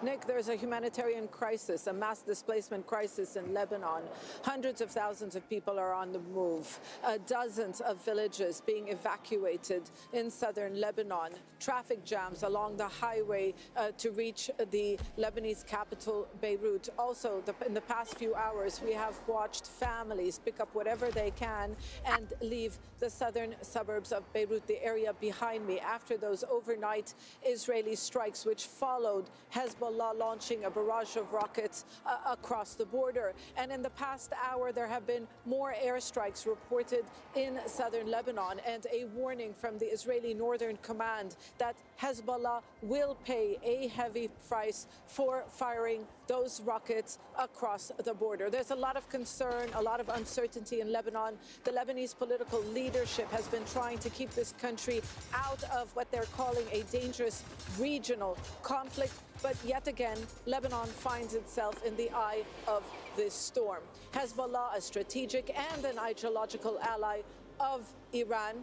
Nick, there's a humanitarian crisis, a mass displacement crisis in Lebanon. Hundreds of thousands of people are on the move. Dozens of villages being evacuated in southern Lebanon. Traffic jams along the highway to reach the Lebanese capital, Beirut. Also, in the past few hours, we have watched families pick up whatever they can and leave the southern suburbs of Beirut, the area behind me, after those overnight Israeli strikes, which followed Hezbollah launching a barrage of rockets across the border. And in the past hour, there have been more airstrikes reported in southern Lebanon, and a warning from the Israeli Northern Command that Hezbollah will pay a heavy price for firing those rockets across the border. There's a lot of concern, a lot of uncertainty in Lebanon. The Lebanese political leadership has been trying to keep this country out of what they're calling a dangerous regional conflict. But yet again, Lebanon finds itself in the eye of this storm. Hezbollah, a strategic and an ideological ally of Iran,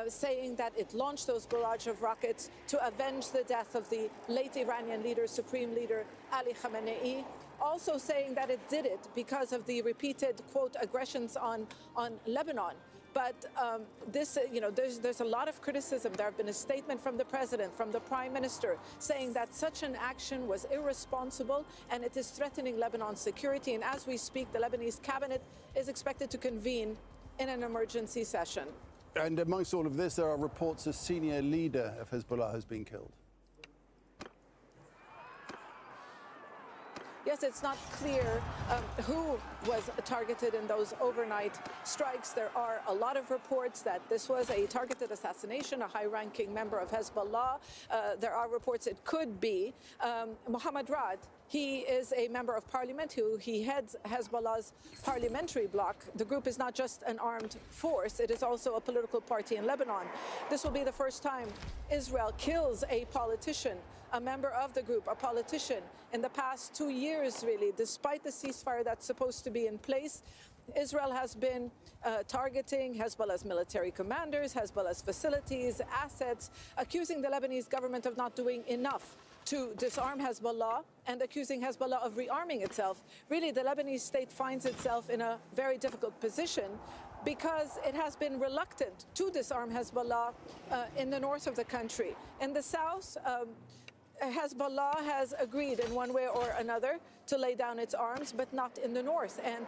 saying that it launched those barrage of rockets to avenge the death of the late Iranian leader, Supreme Leader Ali Khamenei. Also saying that it did it because of the repeated, quote, aggressions on Lebanon. But there's a lot of criticism. There have been a statement from the president, from the prime minister, saying that such an action was irresponsible and it is threatening Lebanon's security. And as we speak, the Lebanese cabinet is expected to convene in an emergency session. And amongst all of this, there are reports a senior leader of Hezbollah has been killed. Yes, it's not clear who was targeted in those overnight strikes. There are a lot of reports that this was a targeted assassination, a high-ranking member of Hezbollah. There are reports it could be Mohammed Rad, He is a member of parliament he heads Hezbollah's parliamentary bloc. The group is not just an armed force, it is also a political party in Lebanon. This will be the first time Israel kills a politician, a member of the group, a politician. In the past 2 years, really, despite the ceasefire that's supposed to be in place, Israel has been targeting Hezbollah's military commanders, Hezbollah's facilities, assets, accusing the Lebanese government of not doing enough to disarm Hezbollah and accusing Hezbollah of rearming itself. Really, the Lebanese state finds itself in a very difficult position because it has been reluctant to disarm Hezbollah in the north of the country. In the south, Hezbollah has agreed in one way or another to lay down its arms, but not in the north. And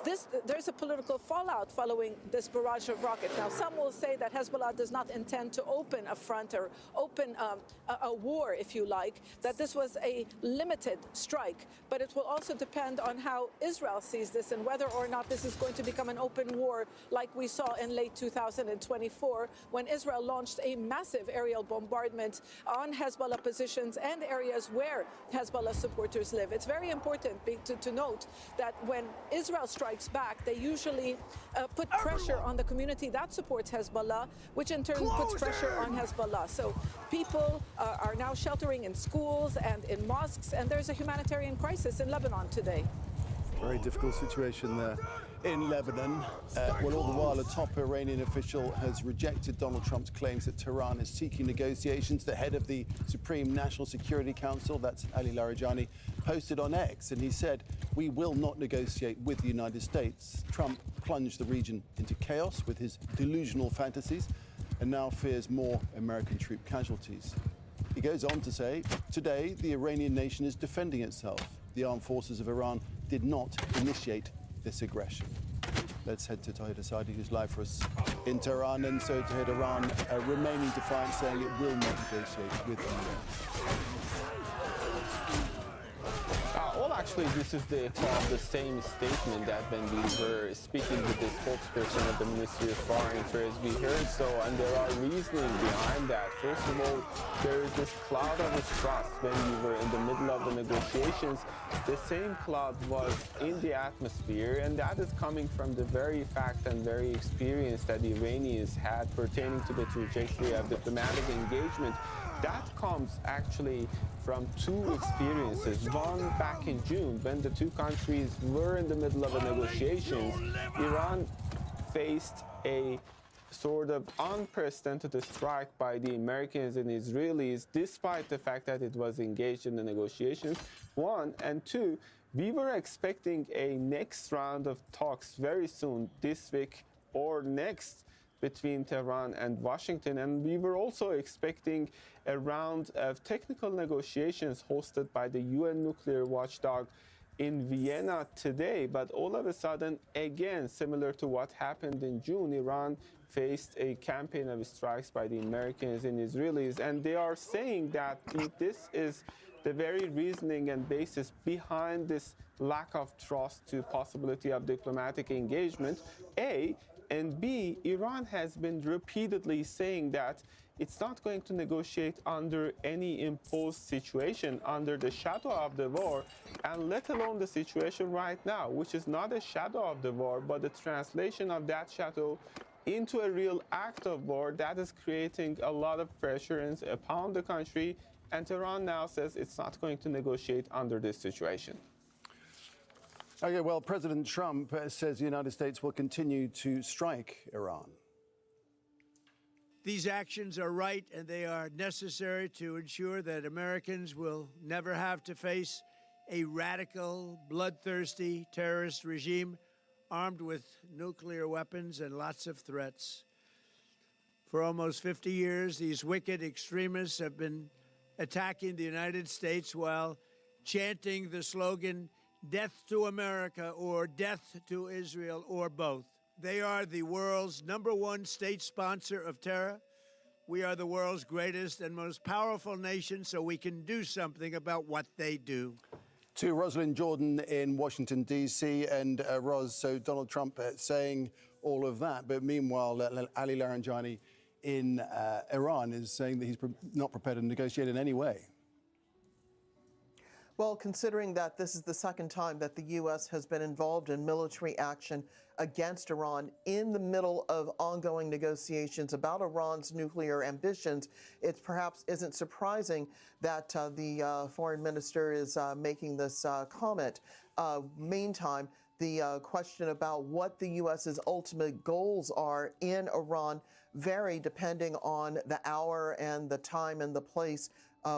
there's a political fallout following this barrage of rockets. Now, some will say that Hezbollah does not intend to open a front or open a war, if you like, that this was a limited strike. But it will also depend on how Israel sees this and whether or not this is going to become an open war like we saw in late 2024 when Israel launched a massive aerial bombardment on Hezbollah positions and areas where Hezbollah supporters live. It's very important to note that when Israel strikes back, they usually put pressure on the community that supports Hezbollah, which in turn puts pressure on Hezbollah. So people are now sheltering in schools and in mosques, and there's a humanitarian crisis in Lebanon today. Very difficult situation there in Lebanon. Well, all the while, a top Iranian official has rejected Donald Trump's claims that Tehran is seeking negotiations. The head of the Supreme National Security Council, that's Ali Larijani, posted on X, and he said, "We will not negotiate with the United States." Trump plunged the region into chaos with his delusional fantasies and now fears more American troop casualties. He goes on to say, "Today, the Iranian nation is defending itself. The armed forces of Iran did not initiate this aggression." Let's head to Tahir Asadi, who's live for us in Tehran. And so Tahir, Iran remaining defiant, saying it will not negotiate with the US. Well, actually, this is the same statement that when we were speaking with the spokesperson of the Ministry of Foreign Affairs, we heard so, and there are reasoning behind that. First of all, there is this cloud of mistrust when we were in the middle of the negotiations. The same cloud was in the atmosphere, and that is coming from the very fact and very experience that the Iranians had pertaining to the trajectory of diplomatic engagement. That comes actually from two experiences. One, back in June, when the two countries were in the middle of the negotiations, Iran faced a sort of unprecedented strike by the Americans and Israelis, despite the fact that it was engaged in the negotiations. One, and two, we were expecting a next round of talks very soon, this week or next, between Tehran and Washington, and we were also expecting a round of technical negotiations hosted by the UN nuclear watchdog in Vienna today. But all of a sudden, again, similar to what happened in June, Iran faced a campaign of strikes by the Americans and Israelis, and they are saying that this is the very reasoning and basis behind this lack of trust to possibility of diplomatic engagement, A. And B, Iran has been repeatedly saying that it's not going to negotiate under any imposed situation, under the shadow of the war, and let alone the situation right now, which is not a shadow of the war, but the translation of that shadow into a real act of war that is creating a lot of pressure upon the country. And Tehran now says it's not going to negotiate under this situation. Okay, well, President Trump says the United States will continue to strike Iran. These actions are right, and they are necessary to ensure that Americans will never have to face a radical, bloodthirsty terrorist regime armed with nuclear weapons and lots of threats. For almost 50 years, these wicked extremists have been attacking the United States while chanting the slogan, "Death to America," or "Death to Israel," or both. They are the world's #1 state sponsor of terror. We are the world's greatest and most powerful nation, so we can do something about what they do. To Rosalind Jordan in Washington, D.C. And Ros, so Donald Trump saying all of that, but meanwhile, Ali Larijani in Iran is saying that he's not prepared to negotiate in any way. Well, considering that this is the second time that the U.S. has been involved in military action against Iran in the middle of ongoing negotiations about Iran's nuclear ambitions, it perhaps isn't surprising that the foreign minister is making this comment. Meantime, the question about what the U.S.'s ultimate goals are in Iran vary depending on the hour and the time and the place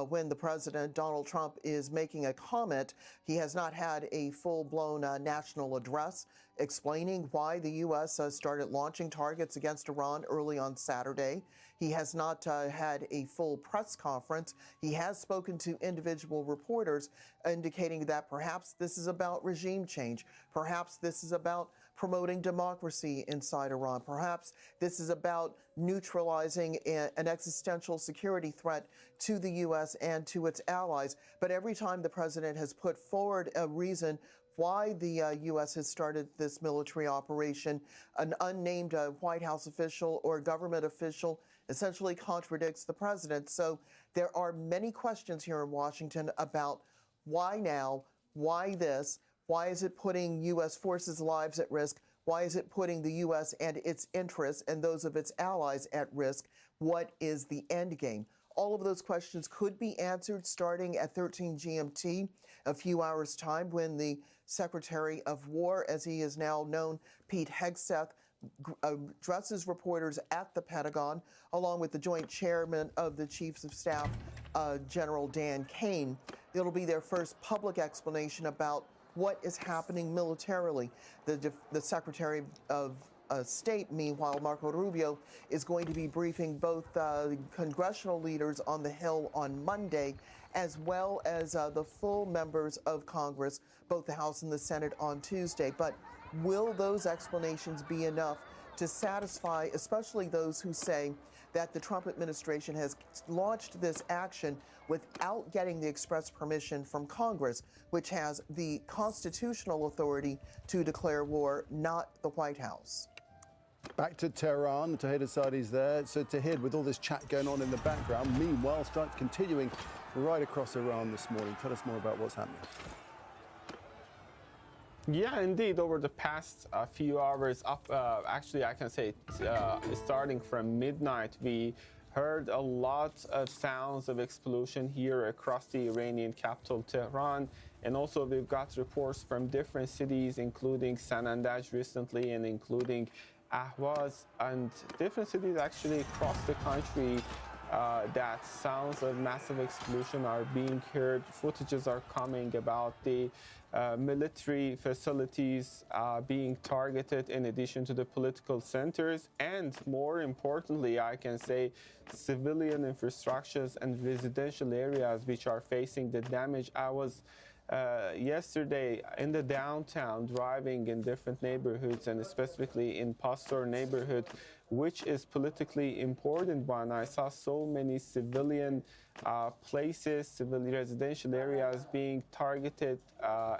when the president, Donald Trump, is making a comment. He has not had a full-blown national address explaining why the U.S. Started launching targets against Iran early on Saturday. He has not had a full press conference. He has spoken to individual reporters indicating that perhaps this is about regime change. Perhaps this is about promoting democracy inside Iran. Perhaps this is about neutralizing an existential security threat to the U.S. and to its allies. But every time the president has put forward a reason why the U.S. has started this military operation, an unnamed White House official or government official essentially contradicts the president. So there are many questions here in Washington about why now, why this, why is it putting U.S. forces' lives at risk? Why is it putting the U.S. and its interests and those of its allies at risk? What is the end game? All of those questions could be answered starting at 13 GMT, a few hours' time, when the Secretary of War, as he is now known, Pete Hegseth, addresses reporters at the Pentagon, along with the Joint Chairman of the Chiefs of Staff, General Dan Kane. It'll be their first public explanation about what is happening militarily. The Secretary of State, meanwhile, Marco Rubio, is going to be briefing both congressional leaders on the Hill on Monday, as well as the full members of Congress, both the House and the Senate, on Tuesday. But will those explanations be enough to satisfy, especially those who say that the Trump administration has launched this action without getting the express permission from Congress, which has the constitutional authority to declare war, not the White House? Back to Tehran, Tahir Asadi's there. So Tahir, with all this chat going on in the background, meanwhile, strikes continuing right across Iran this morning. Tell us more about what's happening. Yeah, indeed. Over the past few hours, actually, I can say starting from midnight, we heard a lot of sounds of explosion here across the Iranian capital, Tehran. And also, we've got reports from different cities, including Sanandaj recently, and including Ahvaz, and different cities actually across the country. That sounds of massive explosion are being heard. Footages are coming about the military facilities being targeted, in addition to the political centers, and more importantly, I can say, civilian infrastructures and residential areas which are facing the damage. I was yesterday in the downtown driving in different neighborhoods, and specifically in Pastor neighborhood, which is politically important one. I saw so many civilian places, civilian residential areas being targeted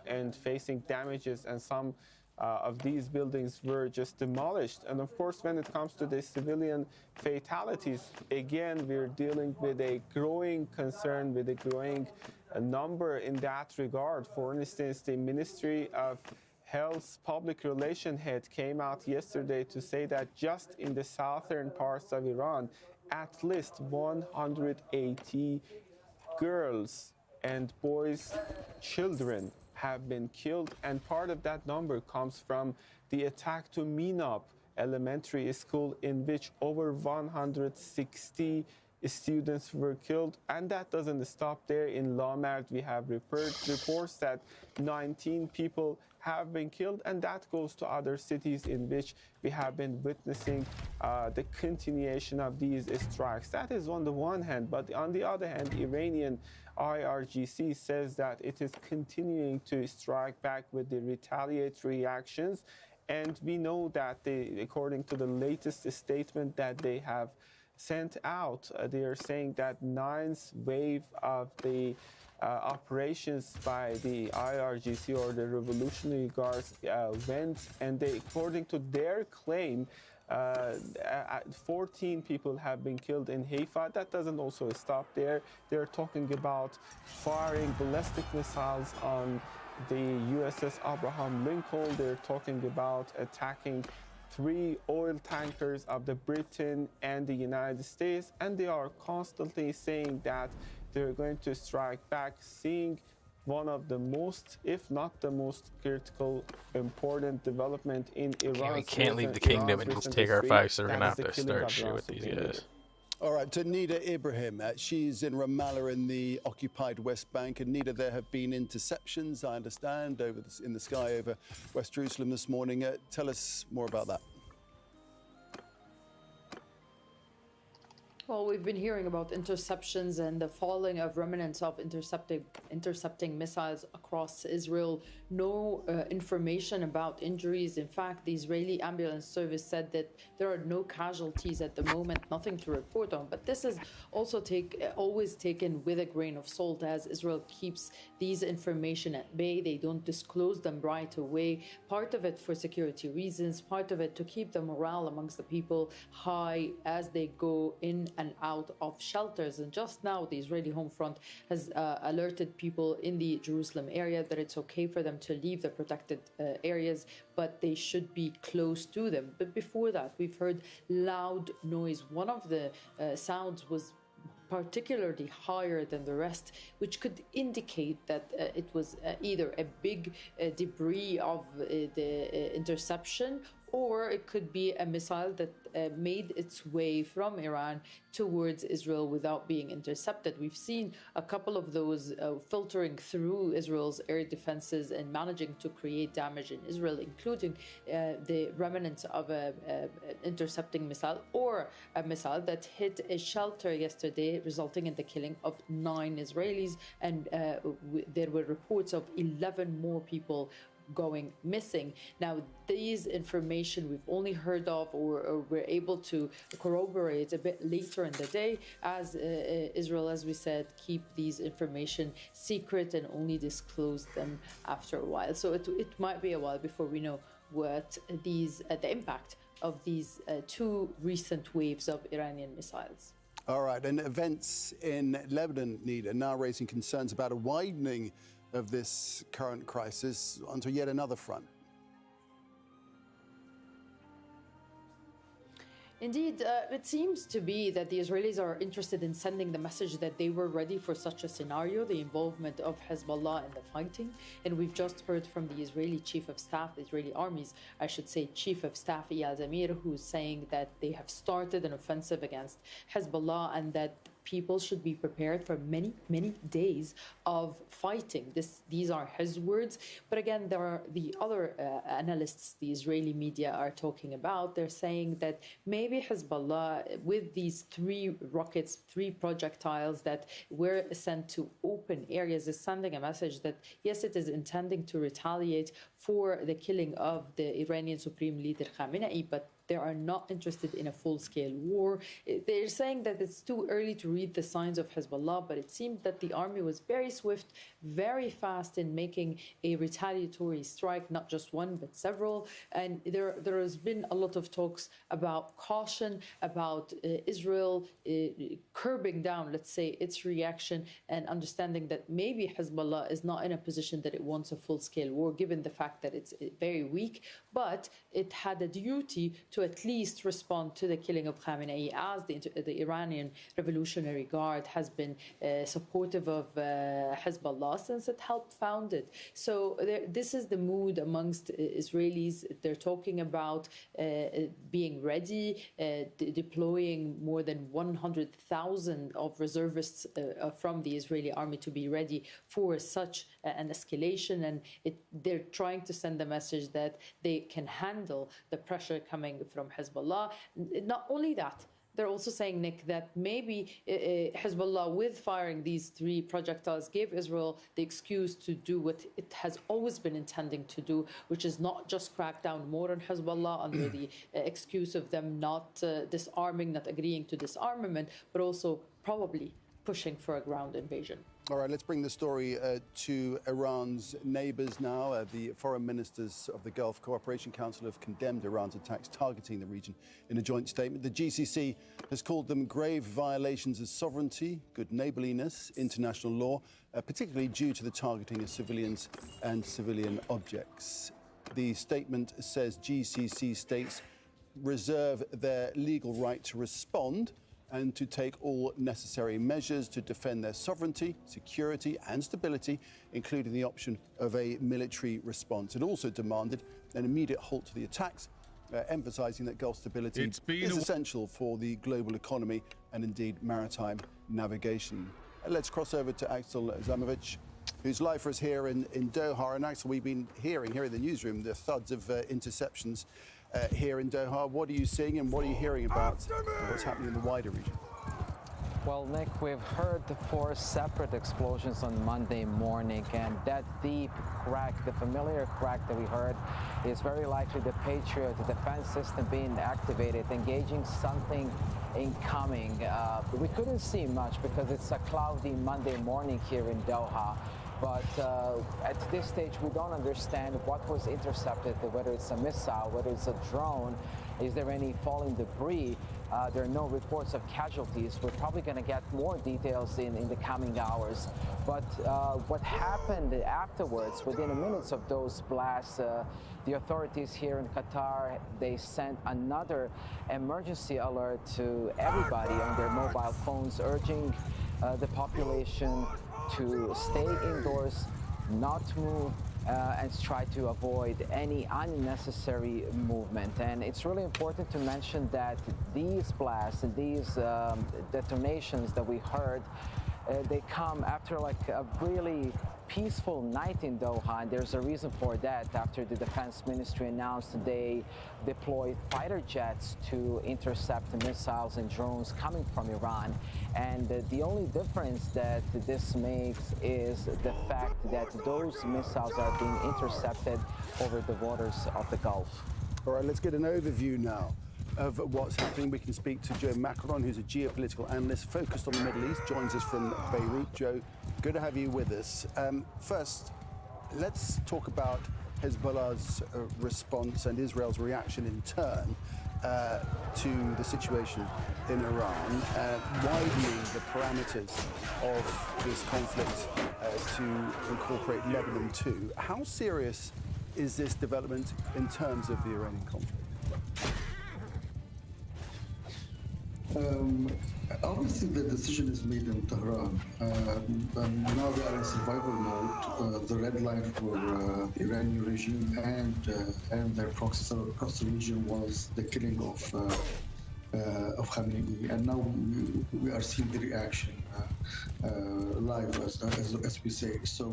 and facing damages, and some of these buildings were just demolished. And of course, when it comes to the civilian fatalities, again, we're dealing with a growing concern, with a growing number in that regard. For instance, the Ministry of Health's public relations head came out yesterday to say that just in the southern parts of Iran, at least 180 girls and boys, children have been killed, and part of that number comes from the attack to Minab Elementary School, in which over 160 students were killed. And that doesn't stop there. In Lamard, we have reports that 19 people have been killed, and that goes to other cities in which we have been witnessing the continuation of these strikes. That is on the one hand, but on the other hand, Iranian IRGC says that it is continuing to strike back with the retaliatory actions, and we know that according to the latest statement that they have sent out, they are saying that ninth wave of the operations by the IRGC, or the Revolutionary Guards, went, and they, according to their claim, 14 people have been killed in Haifa. That doesn't also stop there. They're talking about firing ballistic missiles on the USS Abraham Lincoln. They're talking about attacking 3 oil tankers of the Britain and the United States, and they are constantly saying that they're going to strike back, seeing one of the most, if not the most critical, important development in Iran. We can't leave the kingdom and just take our five, so we're gonna have to start shit with these guys. All right, to Nida Ibrahim. She's in Ramallah in the occupied West Bank. And Nida, there have been interceptions, I understand, in the sky over West Jerusalem this morning. Tell us more about that. Well, we've been hearing about interceptions and the falling of remnants of intercepting missiles across Israel. No information about injuries. In fact, the Israeli ambulance service said that there are no casualties at the moment, nothing to report on. But this is also always taken with a grain of salt, as Israel keeps these information at bay. They don't disclose them right away. Part of it for security reasons, part of it to keep the morale amongst the people high as they go in and out of shelters. And just now, the Israeli Home Front has alerted people in the Jerusalem area that it's okay for them to leave the protected areas, but they should be close to them. But before that, we've heard loud noise. One of the sounds was particularly higher than the rest, which could indicate that it was either a big debris of the interception, or it could be a missile that made its way from Iran towards Israel without being intercepted. We've seen a couple of those filtering through Israel's air defenses and managing to create damage in Israel, including the remnants of an intercepting missile or a missile that hit a shelter yesterday, resulting in the killing of 9 Israelis. And there were reports of 11 more people going missing. Now, these information we've only heard of or we're able to corroborate a bit later in the day, as Israel, as we said, keep these information secret and only disclose them after a while. So it might be a while before we know what the impact of these 2 recent waves of Iranian missiles. All right, and events in Lebanon, Nida, now raising concerns about a widening of this current crisis onto yet another front. Indeed, it seems to be that the Israelis are interested in sending the message that they were ready for such a scenario, the involvement of Hezbollah in the fighting. And we've just heard from the Israeli Chief of Staff, the Israeli armies, I should say, Chief of Staff Eyal Zamir, who's saying that they have started an offensive against Hezbollah and that people should be prepared for many, many days of fighting. These are his words. But again, there are the other analysts the Israeli media are talking about. They're saying that maybe Hezbollah, with these 3 rockets, 3 projectiles that were sent to open areas, is sending a message that, yes, it is intending to retaliate for the killing of the Iranian Supreme Leader Khamenei, but they are not interested in a full-scale war. They're saying that it's too early to read the signs of Hezbollah, but it seemed that the army was very swift, very fast in making a retaliatory strike, not just one, but several. And there has been a lot of talks about caution, about Israel curbing down, let's say, its reaction and understanding that maybe Hezbollah is not in a position that it wants a full-scale war, given the fact that it's very weak, but it had a duty to at least respond to the killing of Khamenei, as the Iranian Revolutionary Guard has been supportive of Hezbollah since it helped found it. So this is the mood amongst Israelis. They're talking about being ready, deploying more than 100,000 of reservists from the Israeli army to be ready for such an escalation. And they're trying to send the message that they can handle the pressure coming from Hezbollah. Not only that, they're also saying, Nick, that maybe Hezbollah, with firing these 3 projectiles, gave Israel the excuse to do what it has always been intending to do, which is not just crack down more on Hezbollah under the excuse of them not disarming, not agreeing to disarmament, but also probably pushing for a ground invasion. All right, let's bring the story to Iran's neighbors now. The foreign ministers of the Gulf Cooperation Council have condemned Iran's attacks targeting the region in a joint statement. The GCC has called them grave violations of sovereignty, good neighborliness, international law, particularly due to the targeting of civilians and civilian objects. The statement says GCC states reserve their legal right to respond and to take all necessary measures to defend their sovereignty, security and stability, including the option of a military response. It also demanded an immediate halt to the attacks, emphasising that Gulf stability is essential for the global economy and indeed maritime navigation. Let's cross over to Axel Zamovich, who's live for us here in Doha. And Axel, we've been hearing here in the newsroom the thuds of interceptions here in Doha. What are you seeing and what are you hearing about what's happening in the wider region? Well, Nick, we've heard the 4 separate explosions on Monday morning, and that deep crack, the familiar crack that we heard, is very likely the Patriot, the defense system being activated, engaging something incoming. We couldn't see much because it's a cloudy Monday morning here in Doha. But at this stage, we don't understand what was intercepted, whether it's a missile, whether it's a drone. Is there any falling debris? There are no reports of casualties. We're probably going to get more details in the coming hours. But what happened afterwards, within minutes of those blasts, the authorities here in Qatar, they sent another emergency alert to everybody on their mobile phones, urging the population to stay indoors, not move, and try to avoid any unnecessary movement. And it's really important to mention that these blasts and these detonations that we heard, they come after like a really peaceful night in Doha, and there's a reason for that. After the defense ministry announced they deployed fighter jets to intercept the missiles and drones coming from Iran. And the only difference that this makes is the fact that those missiles are being intercepted over the waters of the Gulf. All right, let's get an overview now of what's happening. We can speak to Joe Macron, who's a geopolitical analyst focused on the Middle East, joins us from Beirut. Joe, good to have you with us. First, let's talk about Hezbollah's response and Israel's reaction in turn to the situation in Iran, widening the parameters of this conflict to incorporate Lebanon too. How serious is this development in terms of the Iranian conflict? Obviously, the decision is made in Tehran. Now they are in survival mode. The red line for the Iranian regime and their proxies across the region was the killing of Khamenei, and now we are seeing the reaction live, as we say. So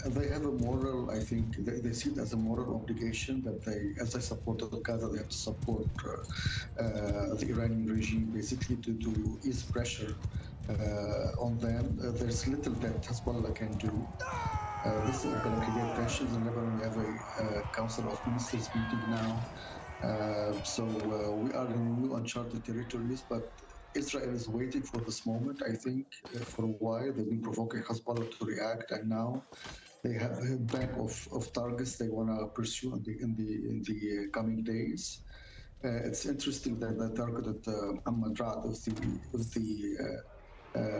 they have a moral, I think, they see it as a moral obligation that they, as they support Gaza, they have to support the Iranian regime, basically to ease pressure on them. There's little that Hezbollah can do. This is going to create tensions in Lebanon. We have a Council of Ministers meeting now. So we are in new uncharted territories, but Israel is waiting for this moment, I think, for a while. They've been provoking Hezbollah to react, and now they have a bank of targets they want to pursue in the coming days. It's interesting that they targeted Ahmad Rad, if the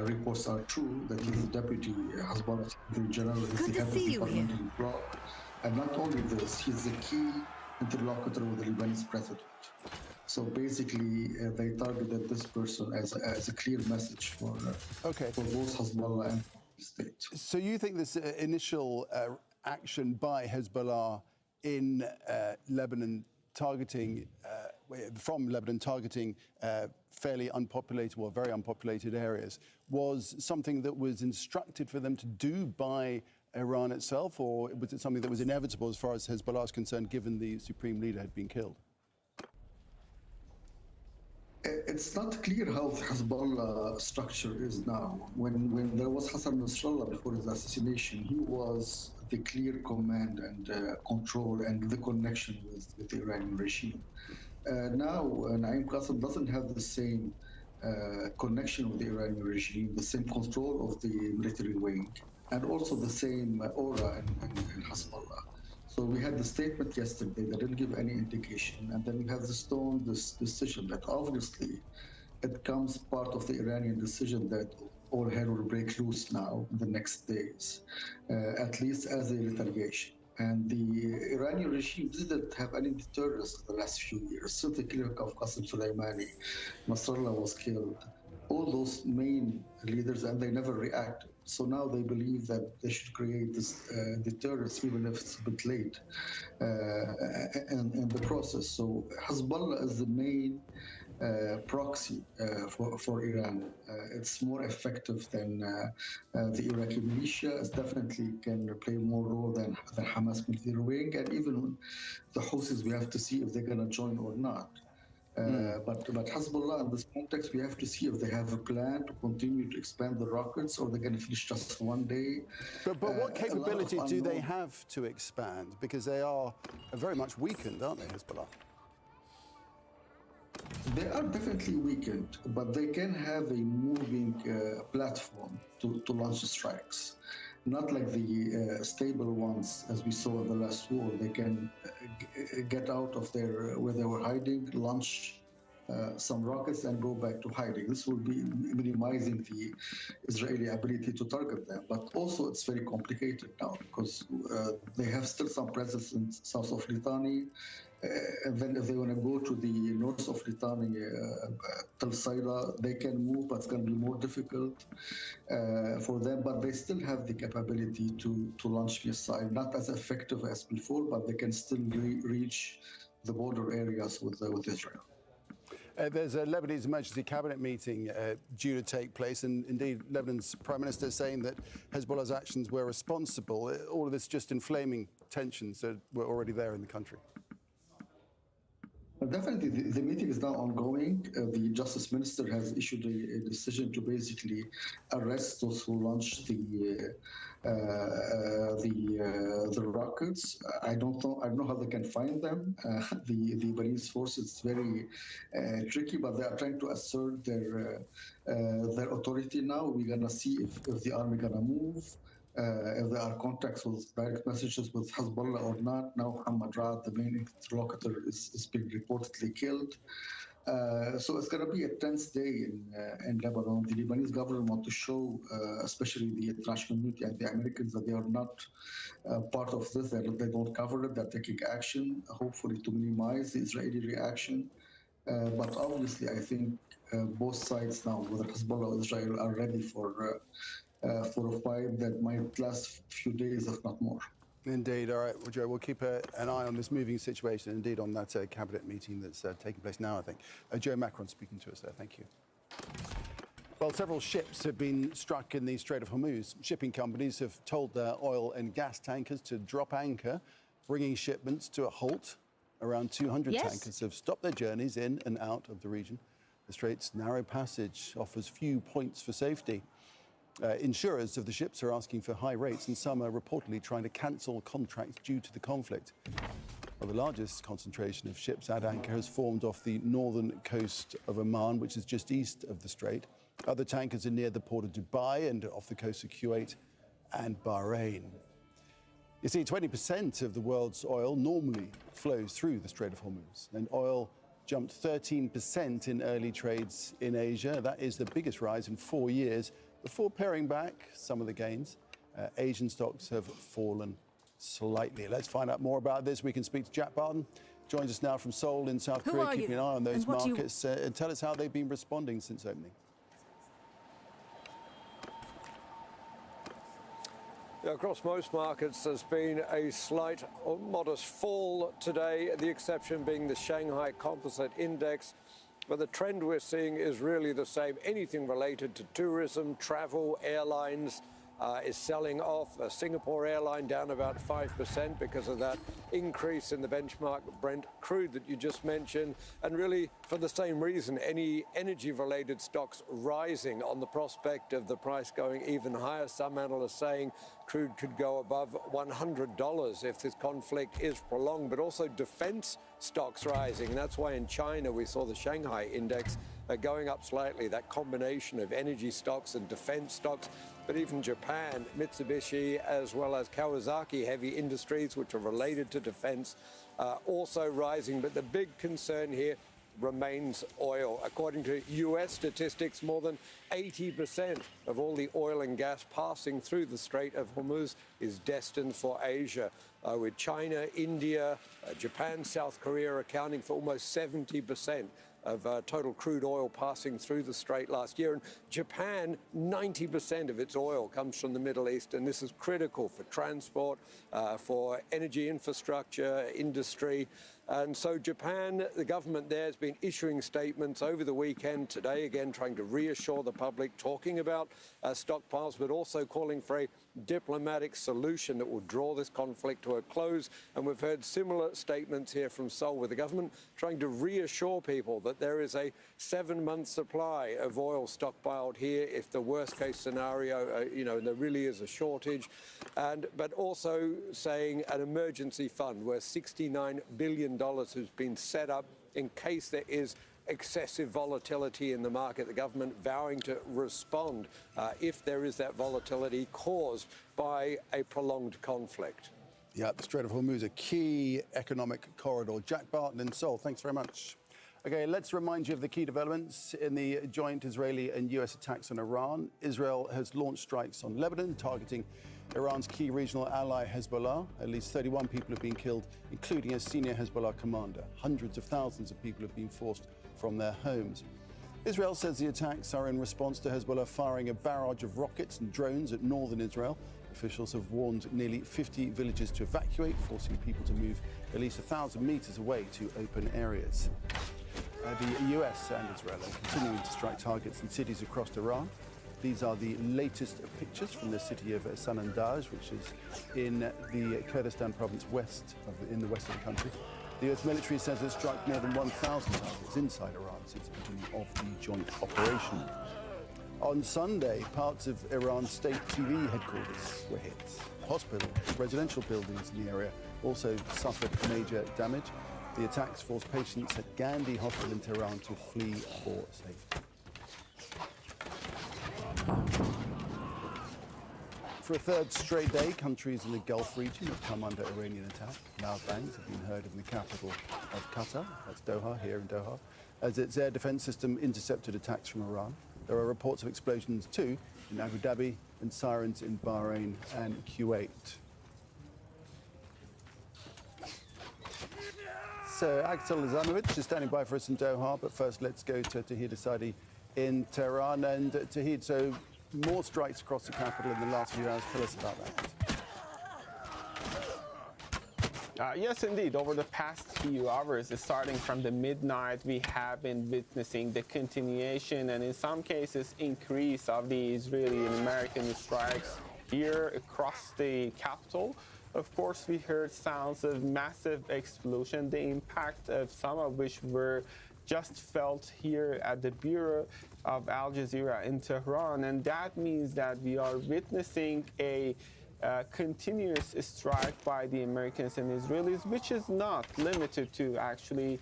reports are true, that he's the deputy Hezbollah Secretary General, he's the head of the parliamentary bloc. And not only this, he's the key interlocutor with the Lebanese president. So basically, they targeted this person as a clear message for both Hezbollah and the state. So you think this initial action by Hezbollah in Lebanon, targeting fairly unpopulated, well, very unpopulated areas, was something that was instructed for them to do by Iran itself, or was it something that was inevitable as far as Hezbollah is concerned, given the supreme leader had been killed? It's not clear how the Hezbollah structure is now. When there was Hassan Nasrallah before his assassination, he was the clear command and control and the connection with the Iranian regime. Now, Naim Qassem doesn't have the same connection with the Iranian regime, the same control of the military wing, and also the same aura in Hezbollah. So we had the statement yesterday that didn't give any indication, and then we have this decision that obviously it comes part of the Iranian decision that all hell will break loose now in the next days, at least as a retaliation. And the Iranian regime didn't have any deterrence in the last few years. Since the killing of Qasem Soleimani, Nasrallah was killed, all those main leaders, and they never reacted. So now they believe that they should create this deterrence, even if it's a bit late in the process. So Hezbollah is the main proxy for Iran. It's more effective than the Iraqi militia. It definitely can play more role than the Hamas military wing, and even the Houthis, we have to see if they're going to join or not. But Hezbollah, in this context, we have to see if they have a plan to continue to expand the rockets, or they're going to finish just one day. But what capability do they have to expand? Because they are very much weakened, aren't they, Hezbollah? They are definitely weakened, but they can have a moving platform to launch strikes. Not like the stable ones, as we saw in the last war. They can get out of where they were hiding, launch some rockets, and go back to hiding. This will be minimizing the Israeli ability to target them. But also, it's very complicated now because they have still some presence in south of Litani. And then if they want to go to the north of Litani, Tel Saida, they can move, but it's going to be more difficult for them. But they still have the capability to launch missiles, not as effective as before, but they can still reach the border areas with Israel. There's a Lebanese emergency cabinet meeting due to take place, and indeed Lebanon's prime minister saying that Hezbollah's actions were responsible. All of this just inflaming tensions that were already there in the country. Definitely, the meeting is now ongoing. The justice minister has issued a decision to basically arrest those who launched the rockets. I don't know how they can find them. The Lebanese forces, it's very tricky, but they are trying to assert their authority now. We're gonna see if the army gonna move. If there are contacts with direct messages with Hezbollah or not. Now Hamad Ra'ad, the main interlocutor, is being reportedly killed. So it's going to be a tense day in Lebanon. The Lebanese government want to show, especially the international community and the Americans, that they are not part of this. They don't cover it. They're taking action, hopefully to minimize the Israeli reaction. But obviously, I think both sides now, whether Hezbollah or Israel, are ready for a fight that might last a few days, if not more. Indeed. All right, well, Joe, we'll keep an eye on this moving situation, indeed on that cabinet meeting that's taking place now, I think. Joe Macron speaking to us there. Thank you. Well, several ships have been struck in the Strait of Hormuz. Shipping companies have told their oil and gas tankers to drop anchor, bringing shipments to a halt. Around 200 tankers have stopped their journeys in and out of the region. The strait's narrow passage offers few points for safety. Insurers of the ships are asking for high rates, and some are reportedly trying to cancel contracts due to the conflict. Well, the largest concentration of ships at anchor has formed off the northern coast of Oman, which is just east of the strait. Other tankers are near the port of Dubai and off the coast of Kuwait and Bahrain. You see, 20% of the world's oil normally flows through the Strait of Hormuz, and oil jumped 13% in early trades in Asia. That is the biggest rise in 4 years. Before paring back some of the gains, Asian stocks have fallen slightly. Let's find out more about this. We can speak to Jack Barton. Joins us now from Seoul in South Korea, keeping an eye on those markets. And tell us how they've been responding since opening. Across most markets, there's been a slight or modest fall today, the exception being the Shanghai Composite Index. But the trend we're seeing is really the same. Anything related to tourism, travel, airlines, is selling off. A Singapore airline down about 5% because of that increase in the benchmark Brent crude that you just mentioned. And really, for the same reason, any energy-related stocks rising on the prospect of the price going even higher. Some analysts saying crude could go above $100 if this conflict is prolonged, but also defense stocks rising. And that's why in China we saw the Shanghai index going up slightly, that combination of energy stocks and defense stocks. But even Japan, Mitsubishi, as well as Kawasaki heavy industries, which are related to defense, also rising. But the big concern here remains oil. According to U.S. statistics, more than 80% of all the oil and gas passing through the Strait of Hormuz is destined for Asia, with China, India, Japan, South Korea accounting for almost 70% of total crude oil passing through the strait last year. And Japan, 90% of its oil comes from the Middle East, and this is critical for transport, for energy infrastructure, industry. And so Japan, the government there has been issuing statements over the weekend, today again trying to reassure the public, talking about stockpiles, but also calling for a diplomatic solution that will draw this conflict to a close. And we've heard similar statements here from Seoul, with the government trying to reassure people that there is a 7-month supply of oil stockpiled here if the worst case scenario, there really is a shortage. But also saying an emergency fund worth $69 billion has been set up in case there is excessive volatility in the market. The government vowing to respond if there is that volatility caused by a prolonged conflict. Yeah, the Strait of Hormuz, a key economic corridor. Jack Barton in Seoul, thanks very much. Okay, let's remind you of the key developments in the joint Israeli and U.S. attacks on Iran. Israel has launched strikes on Lebanon, targeting Iran's key regional ally Hezbollah. At least 31 people have been killed, including a senior Hezbollah commander. Hundreds of thousands of people have been forced from their homes. Israel says the attacks are in response to Hezbollah firing a barrage of rockets and drones at northern Israel. Officials have warned nearly 50 villages to evacuate, forcing people to move at least 1,000 meters away to open areas. The US and Israel are continuing to strike targets in cities across Iran. These are the latest pictures from the city of Sanandaj, which is in the Kurdistan province in the west of the country. The US military says it's struck more than 1,000 targets inside Iran since the beginning of the joint operation. On Sunday, parts of Iran's state TV headquarters were hit. Hospitals, residential buildings in the area also suffered major damage. The attacks forced patients at Gandhi Hospital in Tehran to flee for safety. For a third straight day, countries in the Gulf region have come under Iranian attack. Loud bangs have been heard in the capital of Qatar, that's Doha, here in Doha, as its air defense system intercepted attacks from Iran. There are reports of explosions too in Abu Dhabi and sirens in Bahrain and Kuwait. So Axel Izanovic is standing by for us in Doha, but first let's go to Tahid Asadi in Tehran. And Tahid, so more strikes across the capital in the last few hours. Tell us about that. Yes, indeed. Over the past few hours, starting from the midnight, we have been witnessing the continuation and in some cases increase of the Israeli and American strikes here across the capital. Of course, we heard sounds of massive explosion, the impact of some of which were just felt here at the Bureau of Al Jazeera in Tehran. And that means that we are witnessing a continuous strike by the Americans and Israelis, which is not limited to actually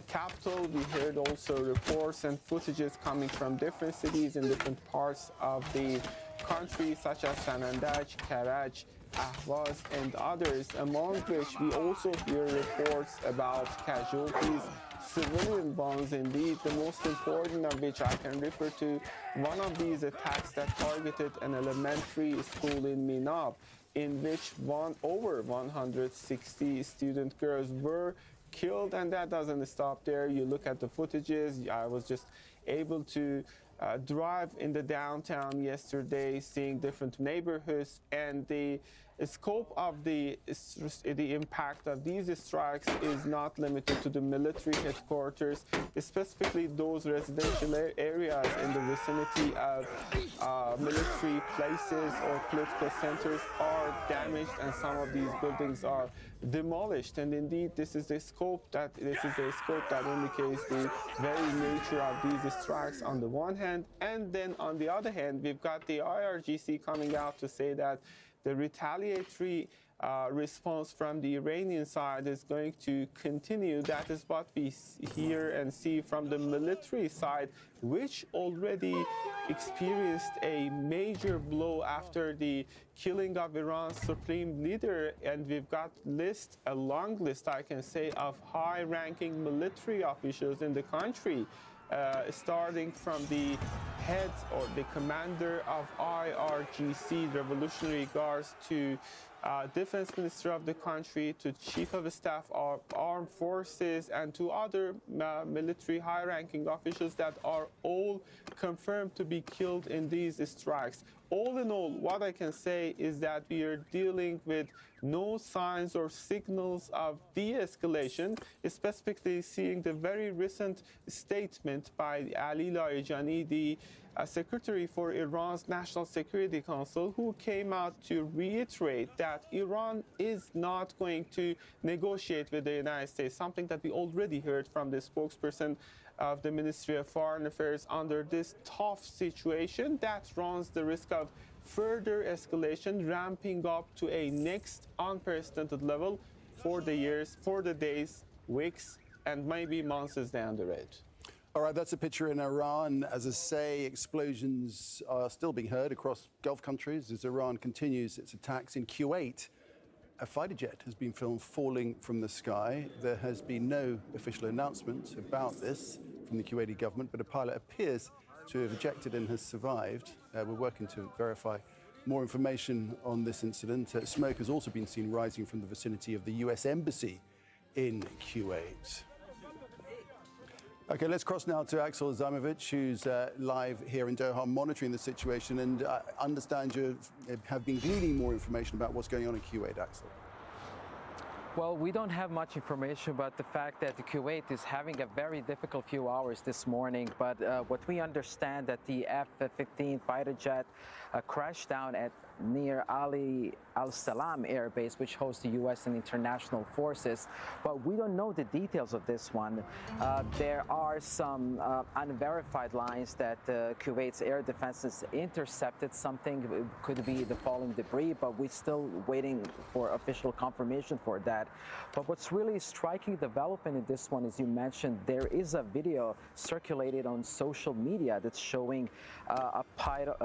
capital. We heard also reports and footages coming from different cities in different parts of the country, such as Sanandaj, Karaj, Ahvaz, and others, among which we also hear reports about casualties, civilian ones indeed, the most important of which I can refer to one of these attacks that targeted an elementary school in Minab, in which over 160 student girls were killed. And that doesn't stop there. You look at the footages. I was just able to drive in the downtown yesterday, seeing different neighborhoods, and the scope of the impact of these strikes is not limited to the military headquarters, specifically those residential areas in the vicinity of military places or political centers are damaged, and some of these buildings are demolished. And indeed, this is the scope that indicates the very nature of these strikes on the one hand, and then on the other hand, we've got the IRGC coming out to say that the retaliatory response from the Iranian side is going to continue. That is what we hear and see from the military side, which already experienced a major blow after the killing of Iran's supreme leader. And we've got a long list, I can say, of high-ranking military officials in the country, starting from the head or the commander of IRGC, Revolutionary Guards, to defense minister of the country, to chief of staff of armed forces, and to other military high-ranking officials that are all confirmed to be killed in these strikes. All in all, what I can say is that we are dealing with no signs or signals of de-escalation, specifically seeing the very recent statement by Ali Larijani, the Secretary for Iran's National Security Council, who came out to reiterate that Iran is not going to negotiate with the United States, something that we already heard from the spokesperson of the Ministry of Foreign Affairs. Under this tough situation that runs the risk of further escalation, ramping up to a next unprecedented level for the days, weeks, and maybe months down the road. All right, that's a picture in Iran. As I say, explosions are still being heard across Gulf countries as Iran continues its attacks. In Kuwait, a fighter jet has been filmed falling from the sky. There has been no official announcement about this from the Kuwaiti government, but a pilot appears to have ejected and has survived. We're working to verify more information on this incident. Smoke has also been seen rising from the vicinity of the US Embassy in Kuwait. Okay, let's cross now to Axel Zamovich, who's live here in Doha monitoring the situation, and I understand you have been gleaning more information about what's going on in Kuwait, Axel. Well, we don't have much information about the fact that Kuwait is having a very difficult few hours this morning, but what we understand that the F-15 fighter jet crashed down at near Ali Al-Salam Air Base, which hosts the U.S. and international forces. But we don't know the details of this one. There are some unverified lines that Kuwait's air defenses intercepted something. It could be the falling debris, but we're still waiting for official confirmation for that. But what's really striking development in this one, as you mentioned, there is a video circulated on social media that's showing a pilot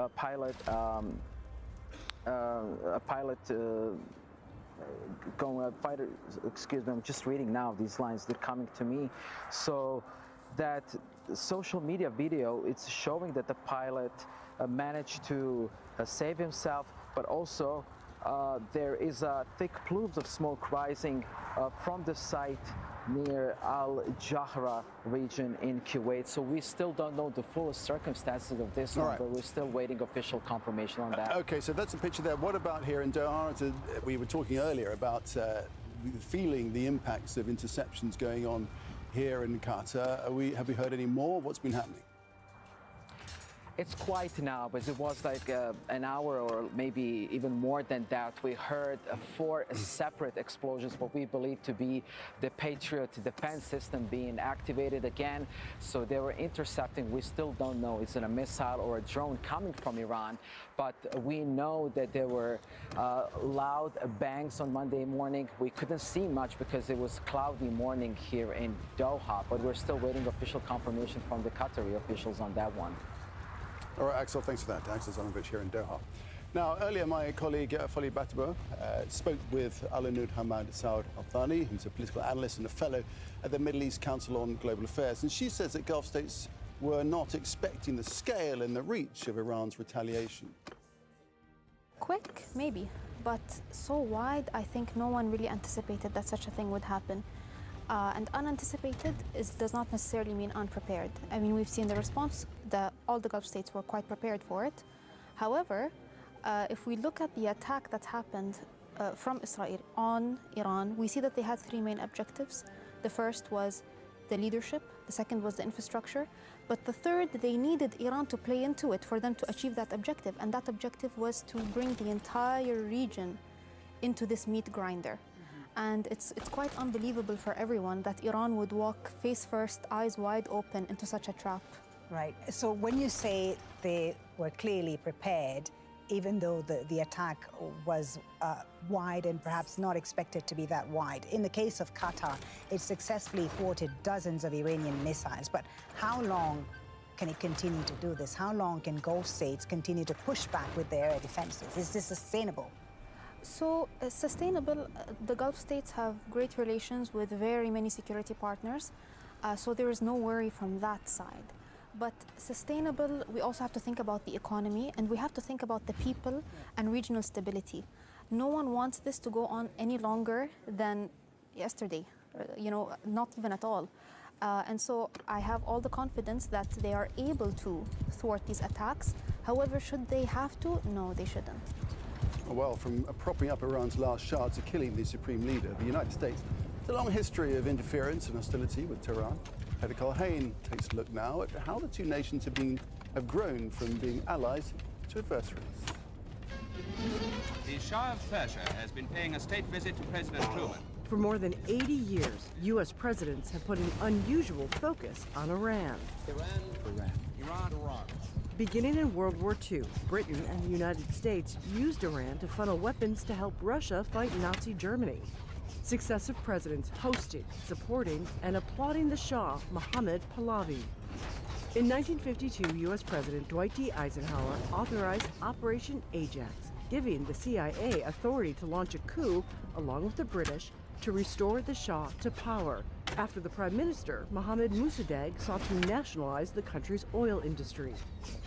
excuse me, I'm just reading now these lines, they're coming to me. So that social media video, it's showing that the pilot managed to save himself, but also there is thick plumes of smoke rising from the site near Al-Jahra region in Kuwait. So we still don't know the full circumstances of this one, but we're still waiting official confirmation on that. Okay, so that's a picture there. What about here in Doha? We were talking earlier about feeling the impacts of interceptions going on here in Qatar. Have we heard any more? What's been happening? It's quiet now, but it was like an hour or maybe even more than that. We heard 4 separate explosions, what we believe to be the Patriot defense system being activated again. So they were intercepting. We still don't know. Is it a missile or a drone coming from Iran? But we know that there were loud bangs on Monday morning. We couldn't see much because it was cloudy morning here in Doha, but we're still waiting official confirmation from the Qatari officials on that one. All right, Axel, thanks for that. Axel Zanovich here in Doha. Now, earlier, my colleague Folly Batabo spoke with Alanud Hamad Saud Al-Thani, who's a political analyst and a fellow at the Middle East Council on Global Affairs. And she says that Gulf states were not expecting the scale and the reach of Iran's retaliation. Quick, maybe, but so wide, I think no one really anticipated that such a thing would happen. And unanticipated does not necessarily mean unprepared. I mean, we've seen the response, all the Gulf states were quite prepared for it. However, if we look at the attack that happened from Israel on Iran, we see that they had three main objectives. The first was the leadership, the second was the infrastructure, but the third, they needed Iran to play into it for them to achieve that objective, and that objective was to bring the entire region into this meat grinder. And it's quite unbelievable for everyone that Iran would walk face first, eyes wide open into such a trap. Right. So when you say they were clearly prepared, even though the attack was wide and perhaps not expected to be that wide. In the case of Qatar, it successfully thwarted dozens of Iranian missiles. But how long can it continue to do this? How long can Gulf states continue to push back with their air defenses? Is this sustainable? So sustainable, the Gulf states have great relations with very many security partners, so there is no worry from that side. But sustainable, we also have to think about the economy, and we have to think about the people and regional stability. No one wants this to go on any longer than yesterday, not even at all. And so I have all the confidence that they are able to thwart these attacks. However, should they have to? No, they shouldn't. Well, from propping up Iran's last Shah to killing the supreme leader, the United States has a long history of interference and hostility with Tehran. Heather Culhane takes a look now at how the two nations have grown from being allies to adversaries. The Shah of Persia has been paying a state visit to President Truman. For more than 80 years, U.S. presidents have put an unusual focus on Iran. Iran. Beginning in World War II, Britain and the United States used Iran to funnel weapons to help Russia fight Nazi Germany. Successive presidents hosted, supporting, and applauding the Shah, Mohammad Pahlavi. In 1952, U.S. President Dwight D. Eisenhower authorized Operation Ajax, giving the CIA authority to launch a coup, along with the British, to restore the Shah to power, after the Prime Minister, Mohammad Mossadegh, sought to nationalize the country's oil industry.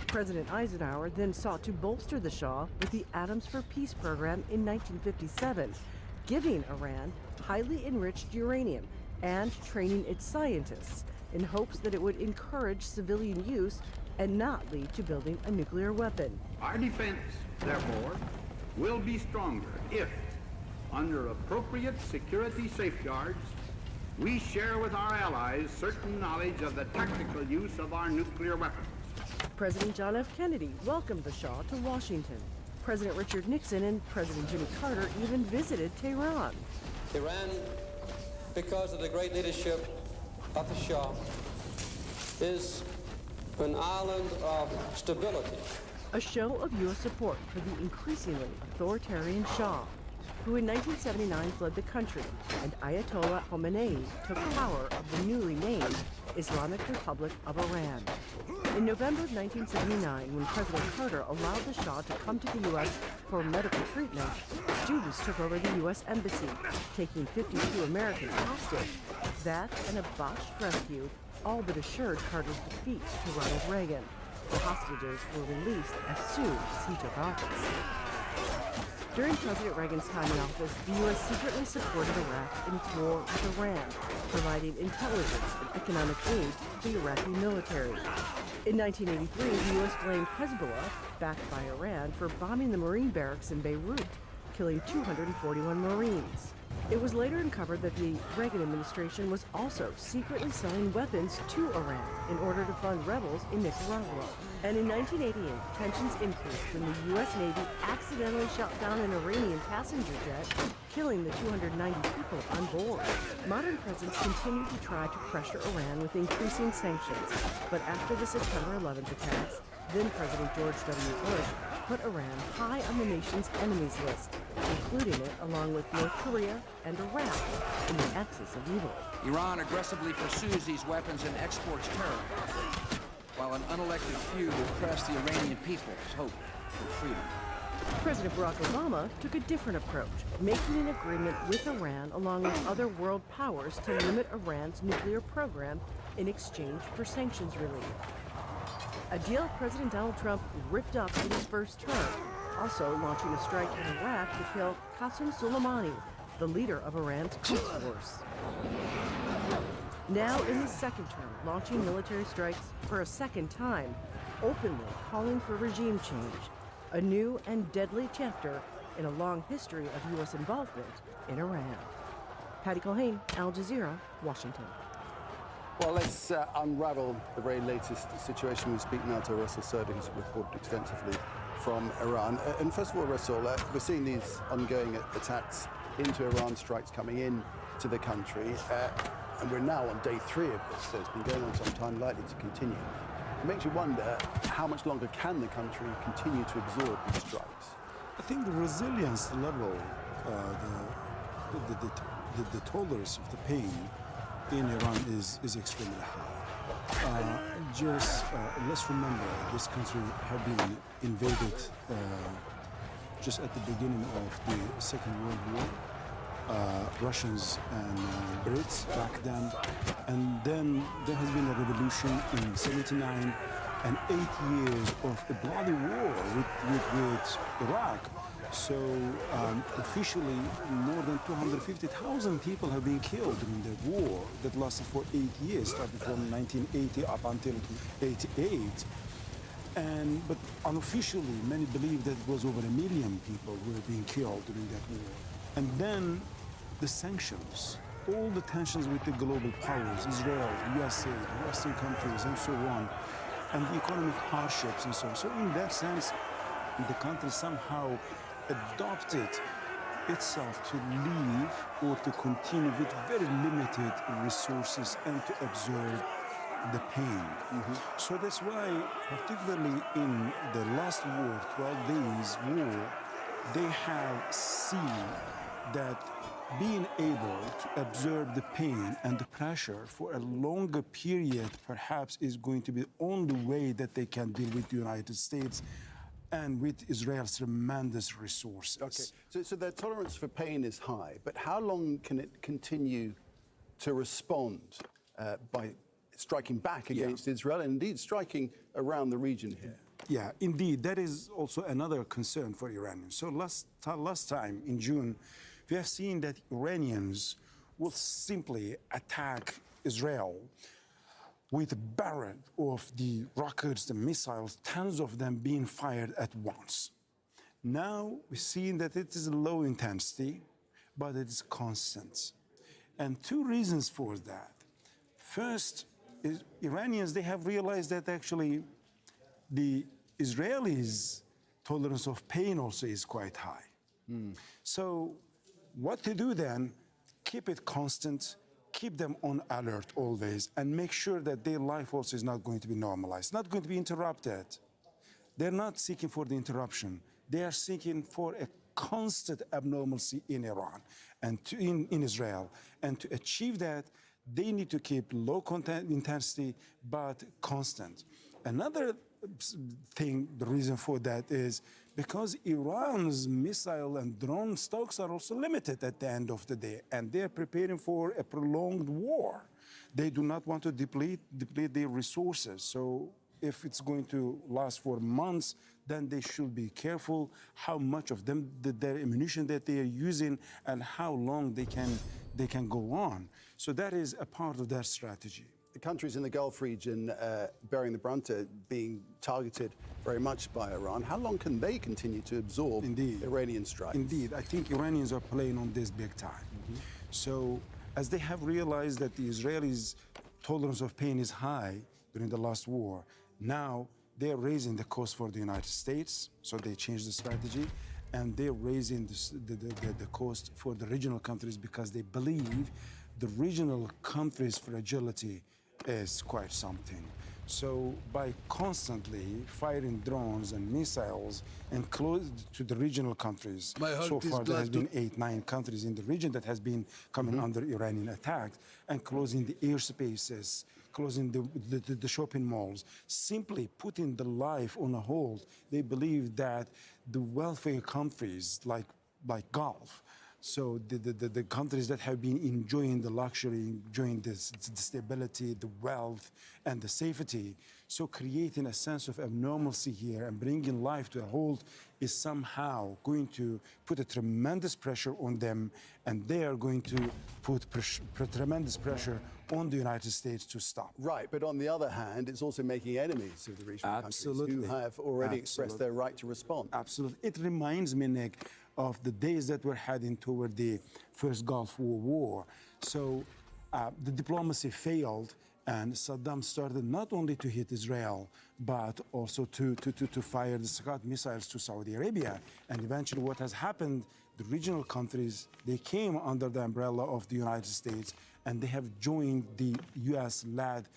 President Eisenhower then sought to bolster the Shah with the Atoms for Peace program in 1957, giving Iran highly enriched uranium and training its scientists in hopes that it would encourage civilian use and not lead to building a nuclear weapon. Our defense, therefore, will be stronger if, under appropriate security safeguards, we share with our allies certain knowledge of the tactical use of our nuclear weapons. President John F. Kennedy welcomed the Shah to Washington. President Richard Nixon and President Jimmy Carter even visited Tehran. Iran, because of the great leadership of the Shah, is an island of stability. A show of U.S. support for the increasingly authoritarian Shah, who in 1979 fled the country, and Ayatollah Khomeini took power of the newly named Islamic Republic of Iran. In November 1979, when President Carter allowed the Shah to come to the U.S. for medical treatment, students took over the U.S. Embassy, taking 52 Americans hostage. That and a botched rescue all but assured Carter's defeat to Ronald Reagan. The hostages were released as soon as he took office. During President Reagan's time in office, the U.S. secretly supported Iraq in its war with Iran, providing intelligence and economic aid to the Iraqi military. In 1983, the U.S. blamed Hezbollah, backed by Iran, for bombing the Marine barracks in Beirut, killing 241 Marines. It was later uncovered that the Reagan administration was also secretly selling weapons to Iran in order to fund rebels in Nicaragua. And in 1988, tensions increased when the U.S. Navy accidentally shot down an Iranian passenger jet, killing the 290 people on board. Modern presidents continue to try to pressure Iran with increasing sanctions, but after the September 11th attacks, then President George W. Bush put Iran high on the nation's enemies list, including it along with North Korea and Iraq in the axis of evil. Iran aggressively pursues these weapons and exports terror, while an unelected few oppress the Iranian people's hope for freedom. President Barack Obama took a different approach, making an agreement with Iran along with other world powers to limit Iran's nuclear program in exchange for sanctions relief. A deal President Donald Trump ripped up in his first term, also launching a strike in Iraq to kill Qasem Soleimani, the leader of Iran's Quds Force. Now in his second term, launching military strikes for a second time, openly calling for regime change, a new and deadly chapter in a long history of U.S. involvement in Iran. Patty Culhane, Al Jazeera, Washington. Well, let's unravel the very latest situation. We speak now to Russell Serder, who's reported extensively from Iran. And first of all, Russell, we're seeing these ongoing attacks into Iran, strikes coming in to the country. And we're now on day 3 of this, so it's been going on some time, likely to continue. It makes you wonder, how much longer can the country continue to absorb these strikes? I think the resilience level, the tolerance of the pain in Iran is extremely high. Let's remember, this country had been invaded just at the beginning of the Second World War. Russians and Brits back then, and then there has been a revolution in '79 and 8 years of a bloody war with Iraq. So officially, more than 250,000 people have been killed during the war that lasted for 8 years, starting from 1980 up until '88. But unofficially, many believe that it was over 1 million people who were being killed during that war. And then the sanctions, all the tensions with the global powers, Israel, USA, the Western countries, and so on, and the economic hardships and so on. So in that sense, the country somehow adopted itself to leave or to continue with very limited resources and to absorb the pain. So that's why, particularly in the last war, 12 days war, they have seen that being able to absorb the pain and the pressure for a longer period perhaps is going to be the only way that they can deal with the United States and with Israel's tremendous resources. Okay, so their tolerance for pain is high, but how long can it continue to respond by striking back against Israel and indeed striking around the region here? Yeah, indeed. That is also another concern for Iranians. So last time in June, we have seen that Iranians will simply attack Israel with a barrage of the rockets, the missiles, tons of them being fired at once. Now we're seeing that it is low intensity, but it is constant. And 2 reasons for that. First, is Iranians, they have realized that actually the Israelis' tolerance of pain also is quite high. So what to do then? Keep it constant, keep them on alert always, and make sure that their life also is not going to be normalized, not going to be interrupted. They're not seeking for the interruption. They are seeking for a constant abnormalcy in Iran and in Israel. And to achieve that, they need to keep low intensity, but constant. Another thing, the reason for that is because Iran's missile and drone stocks are also limited at the end of the day, and they're preparing for a prolonged war. They do not want to deplete their resources. So if it's going to last for months, then they should be careful how much of them, their ammunition that they are using, and how long they can go on. So that is a part of their strategy. The countries in the Gulf region bearing the brunt are being targeted very much by Iran. How long can they continue to absorb Iranian strikes? Indeed. I think Iranians are playing on this big time. So as they have realized that the Israelis' tolerance of pain is high during the last war, now they're raising the cost for the United States, so they changed the strategy, and they're raising the cost for the regional countries because they believe the regional countries' fragility is quite something. So by constantly firing drones and missiles and close to the regional countries, so far there has been 8, 9 countries in the region that has been coming under Iranian attack, and closing the airspaces, closing the shopping malls, simply putting the life on a hold. They believe that the wealthy countries like Gulf, so the countries that have been enjoying the luxury, enjoying the stability, the wealth, and the safety, so creating a sense of abnormalcy here and bringing life to a halt is somehow going to put a tremendous pressure on them, and they are going to put tremendous pressure on the United States to stop. Right, but on the other hand, it's also making enemies of the regional countries who have already expressed their right to respond. Absolutely. It reminds me, Nick, of the days that we're heading toward the first Gulf War. So the diplomacy failed, and Saddam started not only to hit Israel, but also to fire the Scud missiles to Saudi Arabia. And eventually what has happened, the regional countries, they came under the umbrella of the United States, and they have joined the US-led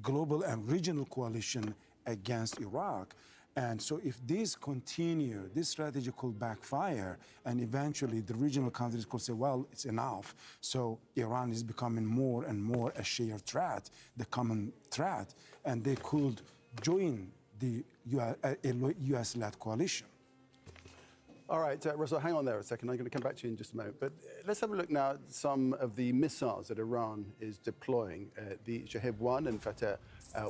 global and regional coalition against Iraq. And so if this continue, this strategy could backfire, and eventually the regional countries could say, well, it's enough. So Iran is becoming more and more a shared threat, the common threat, and they could join the US-led coalition. All right, Russell, hang on there a second. I'm going to come back to you in just a moment. But let's have a look now at some of the missiles that Iran is deploying. The Shahab-1 and Fateh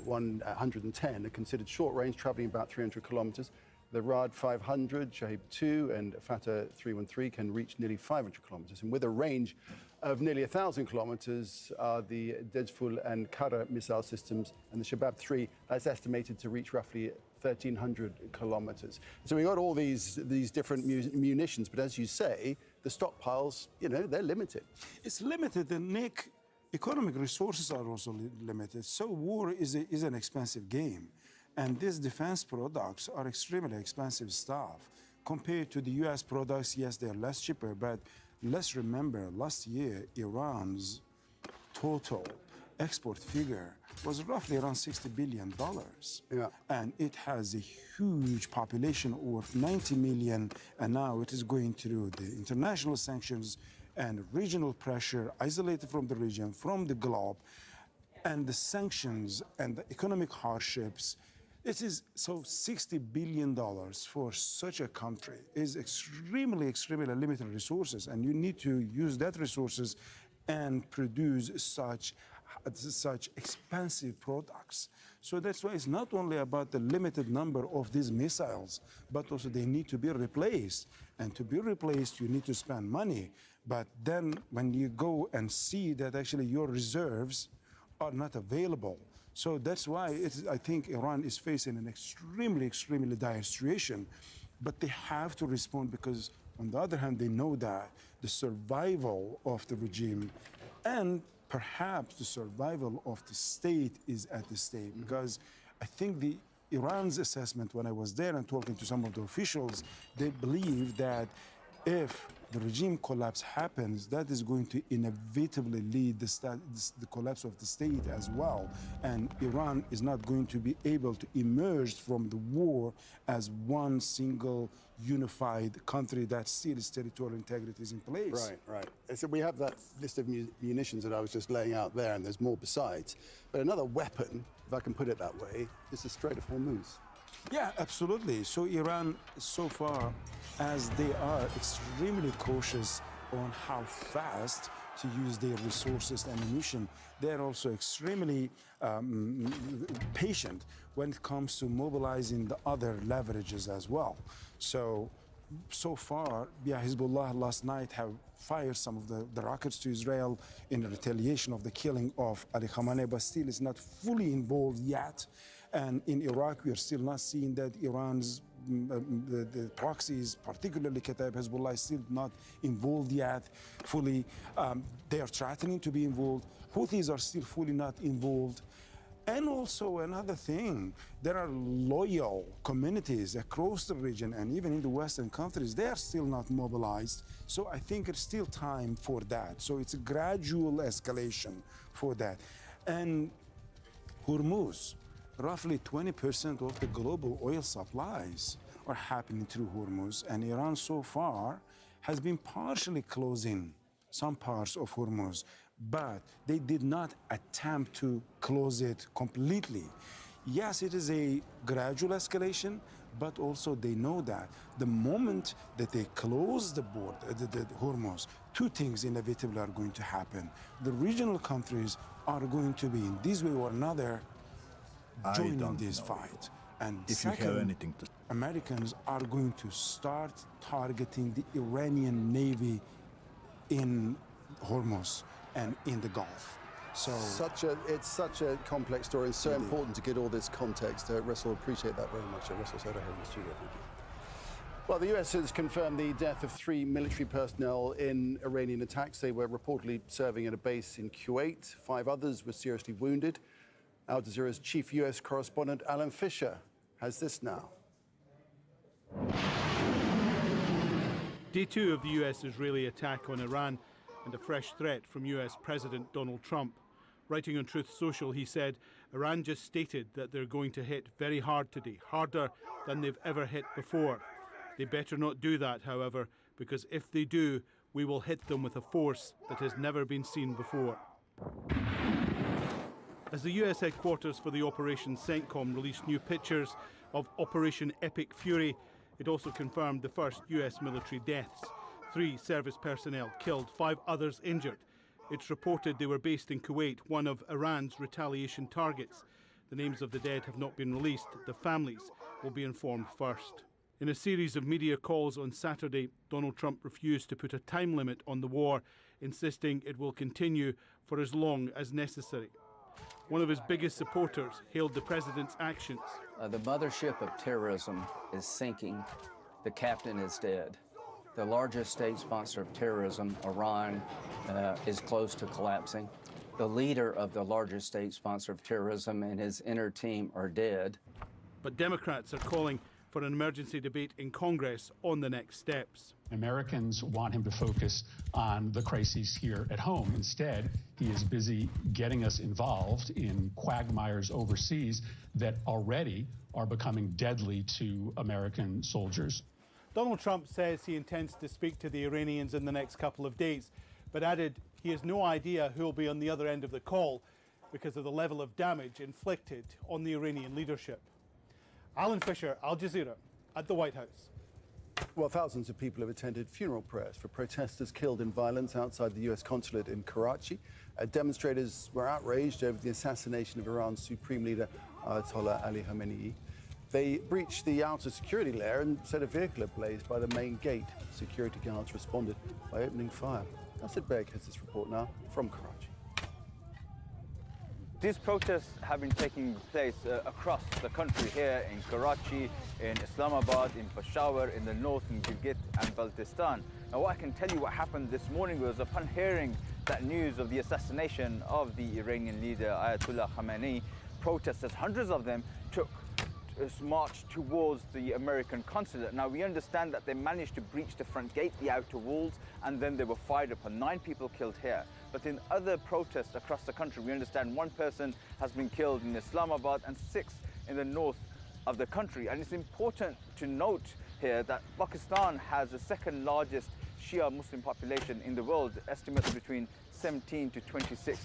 110 are considered short-range, traveling about 300 kilometers. The Rad 500, Shahab-2 and Fateh 313 can reach nearly 500 kilometers. And with a range of nearly 1,000 kilometers are the Dezful and Kara missile systems, and the Shabab-3 that's estimated to reach roughly 1,300 kilometers. So we got all these different munitions, but as you say, the stockpiles, they're limited. It's limited, and Nick, economic resources are also limited. So war is an expensive game, and these defense products are extremely expensive stuff. Compared to the US products, yes, they're less cheaper, but let's remember, last year, Iran's total export figure was roughly around $60 billion. Yeah. And it has a huge population of 90 million, and now it is going through the international sanctions and regional pressure, isolated from the region, from the globe, and the sanctions and the economic hardships. It is so $60 billion for such a country is extremely limited resources, and you need to use that resources and produce such expensive products. So that's why it's not only about the limited number of these missiles, but also they need to be replaced. And to be replaced, you need to spend money. But then when you go and see that actually your reserves are not available, so that's why I think Iran is facing an extremely dire situation. But they have to respond, because on the other hand, they know that the survival of the regime and perhaps the survival of the state is at the stake. Because I think Iran's assessment, when I was there and talking to some of the officials, they believe that if the regime collapse happens, that is going to inevitably lead the collapse of the state as well. And Iran is not going to be able to emerge from the war as one single unified country that still its territorial integrity is in place. Right. So we have that list of munitions that I was just laying out there, and there's more besides. But another weapon, if I can put it that way, is the Strait of Hormuz. Yeah, absolutely. So Iran, so far, as they are extremely cautious on how fast to use their resources and ammunition, they're also extremely patient when it comes to mobilizing the other leverages as well. So far, Hezbollah last night have fired some of the rockets to Israel in retaliation of the killing of Ali Khamenei, but still is not fully involved yet. And in Iraq, we are still not seeing that Iran's the proxies, particularly Kataib Hezbollah, is still not involved yet fully. They are threatening to be involved. Houthis are still fully not involved. And also another thing, there are loyal communities across the region and even in the Western countries, they are still not mobilized. So I think it's still time for that. So it's a gradual escalation for that. And Hormuz, roughly 20% of the global oil supplies are happening through Hormuz, and Iran so far has been partially closing some parts of Hormuz, but they did not attempt to close it completely. Yes, it is a gradual escalation, but also they know that the moment that they close the border, the Hormuz, two things inevitably are going to happen. The regional countries are going to be, in this way or another, joining this fight. And if second, you have anything to... Americans are going to start targeting the Iranian Navy in Hormuz and in the Gulf. So it's such a complex story and so important to get all this context. Russell, appreciate that very much. Russell Soto here in the studio. Thank you. Well, the US has confirmed the death of 3 military personnel in Iranian attacks. They were reportedly serving at a base in Kuwait. 5 others were seriously wounded. Al Jazeera's chief US correspondent, Alan Fisher, has this now. Day 2 of the US-Israeli attack on Iran and a fresh threat from US President Donald Trump. Writing on Truth Social, he said, Iran just stated that they're going to hit very hard today, harder than they've ever hit before. They better not do that, however, because if they do, we will hit them with a force that has never been seen before. As the US headquarters for the Operation CENTCOM released new pictures of Operation Epic Fury, it also confirmed the first US military deaths. 3 service personnel killed, 5 others injured. It's reported they were based in Kuwait, one of Iran's retaliation targets. The names of the dead have not been released. The families will be informed first. In a series of media calls on Saturday, Donald Trump refused to put a time limit on the war, insisting it will continue for as long as necessary. One of his biggest supporters hailed the president's actions. The mothership of terrorism is sinking. The captain is dead. The largest state sponsor of terrorism, Iran, is close to collapsing. The leader of the largest state sponsor of terrorism and his inner team are dead. But Democrats are calling for an emergency debate in Congress on the next steps. Americans want him to focus on the crises here at home. Instead, he is busy getting us involved in quagmires overseas that already are becoming deadly to American soldiers. Donald Trump says he intends to speak to the Iranians in the next couple of days, but added he has no idea who will be on the other end of the call because of the level of damage inflicted on the Iranian leadership. Alan Fisher, Al Jazeera, at the White House. Well, thousands of people have attended funeral prayers for protesters killed in violence outside the US consulate in Karachi. Demonstrators were outraged over the assassination of Iran's supreme leader, Ayatollah Ali Khamenei. They breached the outer security layer and set a vehicle ablaze by the main gate. Security guards responded by opening fire. Nasser Beg has this report now from Karachi. These protests have been taking place across the country, here in Karachi, in Islamabad, in Peshawar, in the north, in Gilgit and Baltistan. Now, what I can tell you what happened this morning was, upon hearing that news of the assassination of the Iranian leader Ayatollah Khamenei, protesters, hundreds of them, took march towards the American consulate. Now, we understand that they managed to breach the front gate, the outer walls, and then they were fired upon. 9 people killed here. But in other protests across the country, we understand 1 person has been killed in Islamabad and 6 in the north of the country. And it's important to note here that Pakistan has the 2nd largest Shia Muslim population in the world, estimates between 17 to 26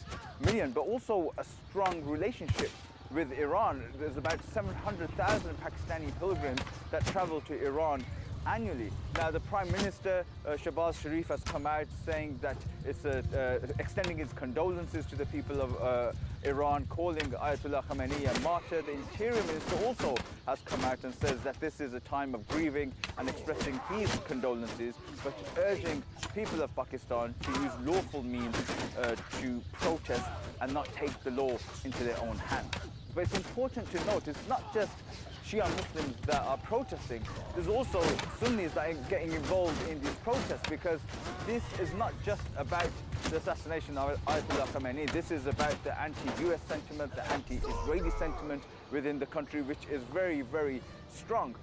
million, but also a strong relationship with Iran. There's about 700,000 Pakistani pilgrims that travel to Iran annually. Now, the Prime Minister, Shahbaz Sharif, has come out saying that it's extending his condolences to the people of Iran, calling Ayatollah Khamenei a martyr. The Interior Minister also has come out and says that this is a time of grieving and expressing his condolences, but urging people of Pakistan to use lawful means to protest and not take the law into their own hands. But it's important to note it's not just Shia Muslims that are protesting. There's also Sunnis that are getting involved in these protests, because this is not just about the assassination of Ayatollah Khamenei. This is about the anti-US sentiment, the anti-Israeli sentiment within the country, which is very, very strong.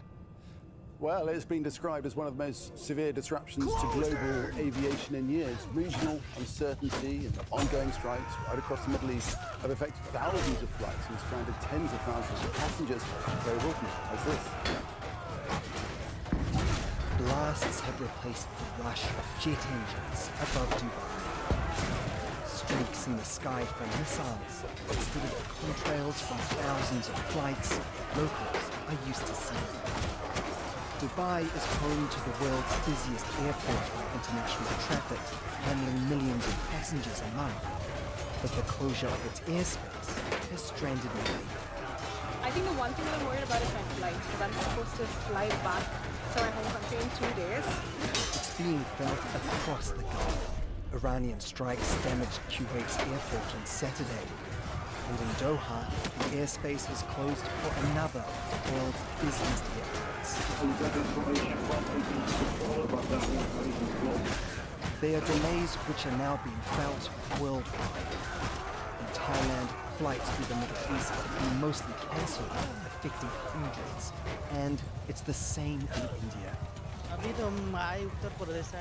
Well, it's been described as one of the most severe disruptions to global aviation in years. Regional uncertainty and ongoing strikes right across the Middle East have affected thousands of flights and stranded tens of thousands of passengers. Very Wilton has this. Blasts have replaced the rush of jet engines above Dubai. Streaks in the sky from missiles instead of the contrails from thousands of flights locals are used to seeing. Dubai is home to the world's busiest airport by international traffic, handling millions of passengers a month. But the closure of its airspace has stranded many. I think the one thing I'm worried about is my flight, because I'm supposed to fly back to my home country in 2 days. It's being felt across the Gulf. Iranian strikes damaged Kuwait's airport on Saturday. And in Doha, the airspace was closed for another of the world's busiest airports. There are delays which are now being felt worldwide. In Thailand, flights through the Middle East have been mostly cancelled, affecting hundreds. And it's the same in India.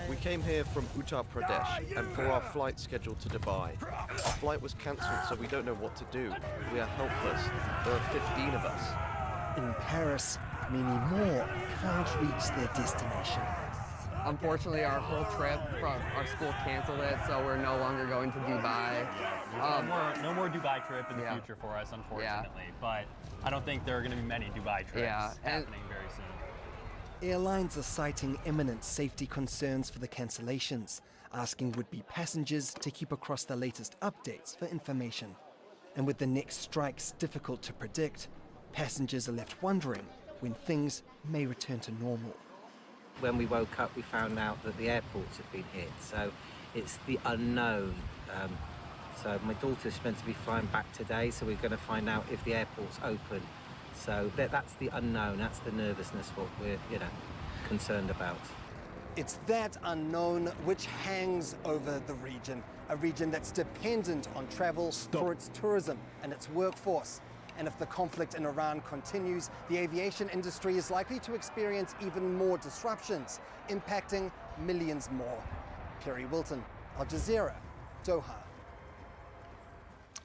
We came here from Uttar Pradesh and for our flight scheduled to Dubai. Our flight was cancelled, so we don't know what to do. We are helpless. There are 15 of us. In Paris, many more can't reach their destination. Unfortunately, our whole trip from our school canceled it, so we're no longer going to Dubai. No more Dubai trip in the future for us, unfortunately. But I don't think there are going to be many Dubai trips happening very soon. Airlines are citing imminent safety concerns for the cancellations, asking would-be passengers to keep across the latest updates for information. And with the next strikes difficult to predict, passengers are left wondering when things may return to normal. When we woke up, we found out that the airports had been hit, so it's the unknown. So my daughter's meant to be flying back today, so we're going to find out if the airport's open. So that's the unknown, that's the nervousness, what we're, concerned about. It's that unknown which hangs over the region, a region that's dependent on travel for its tourism and its workforce. And if the conflict in Iran continues, the aviation industry is likely to experience even more disruptions, impacting millions more. Kerry Wilton, Al Jazeera, Doha.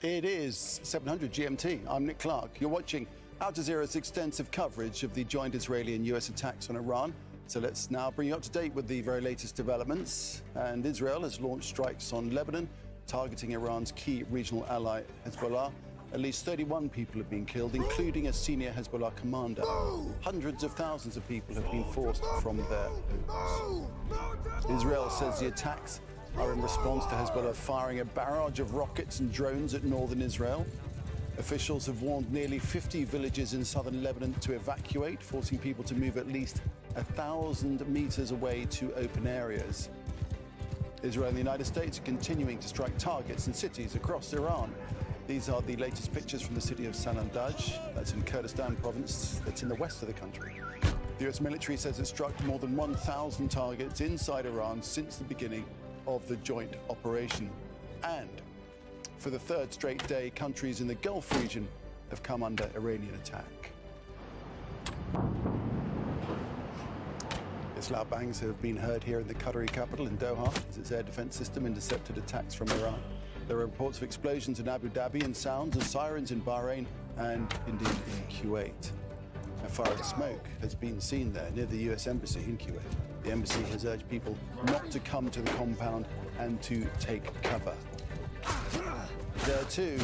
It is 700 GMT. I'm Nick Clark. You're watching Al Jazeera's extensive coverage of the joint Israeli and US attacks on Iran. So let's now bring you up to date with the very latest developments. And Israel has launched strikes on Lebanon, targeting Iran's key regional ally, Hezbollah. At least 31 people have been killed, including a senior Hezbollah commander. Hundreds of thousands of people have been forced from their homes. Israel says the attacks are in response to Hezbollah firing a barrage of rockets and drones at northern Israel. Officials have warned nearly 50 villages in southern Lebanon to evacuate, forcing people to move at least 1,000 meters away to open areas. Israel and the United States are continuing to strike targets in cities across Iran. These are the latest pictures from the city of Sanandaj, that's in Kurdistan province, that's in the west of the country. The US military says it struck more than 1,000 targets inside Iran since the beginning of the joint operation. And for the third straight day, countries in the Gulf region have come under Iranian attack. Loud bangs have been heard here in the Qatari capital in Doha as its air defense system intercepted attacks from Iran. There are reports of explosions in Abu Dhabi and sounds of sirens in Bahrain and indeed in Kuwait. A fire of smoke has been seen there near the US embassy in Kuwait. The embassy has urged people not to come to the compound and to take cover. There too,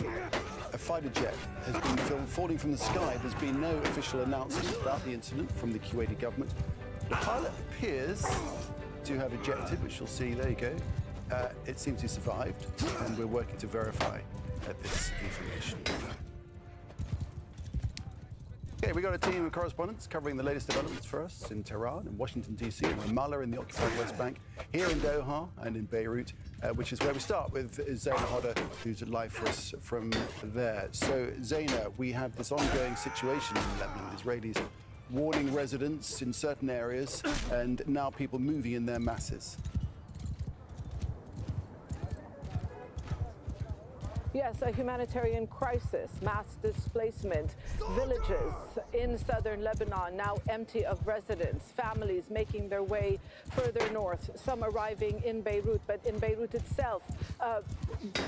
a fighter jet has been filmed falling from the sky. There's been no official announcement about the incident from the Kuwaiti government. The pilot appears to have ejected, which you'll see, there you go. It seems he survived, and we're working to verify this information. Okay, we got a team of correspondents covering the latest developments for us in Tehran, in Washington, D.C., in Ramallah, in the occupied West Bank, here in Doha and in Beirut, which is where we start with Zaina Hodder, who's live for us from there. So, Zaina, we have this ongoing situation in Lebanon, Israelis warning residents in certain areas, and now people moving in their masses. Yes, a humanitarian crisis, mass displacement, villages in southern Lebanon now empty of residents, families making their way further north, some arriving in Beirut, but in Beirut itself,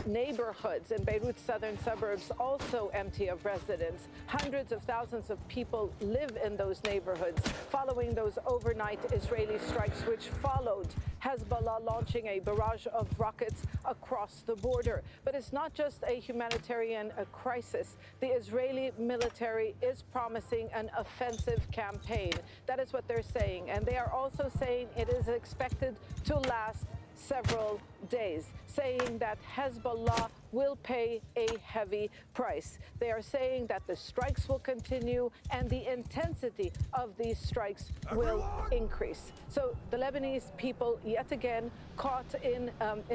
neighborhoods in Beirut's southern suburbs also empty of residents. Hundreds of thousands of people live in those neighborhoods following those overnight Israeli strikes, which followed Hezbollah launching a barrage of rockets across the border. But it's not just a humanitarian crisis. The Israeli military is promising an offensive campaign. That is what they're saying. And they are also saying it is expected to last several days, saying that Hezbollah will pay a heavy price. They are saying that the strikes will continue and the intensity of these strikes will increase. So the Lebanese people, yet again, caught in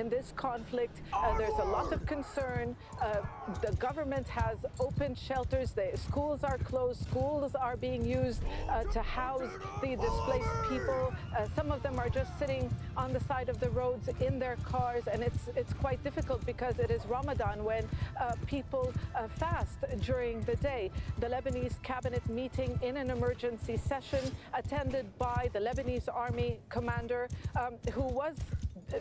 this conflict. There's a lot of concern. The government has opened shelters. The schools are closed. Schools are being used to house the displaced people. Some of them are just sitting on the side of the roads in their cars, and it's quite difficult because it is Ramadan when people fast during the day. The Lebanese cabinet meeting in an emergency session attended by the Lebanese army commander who was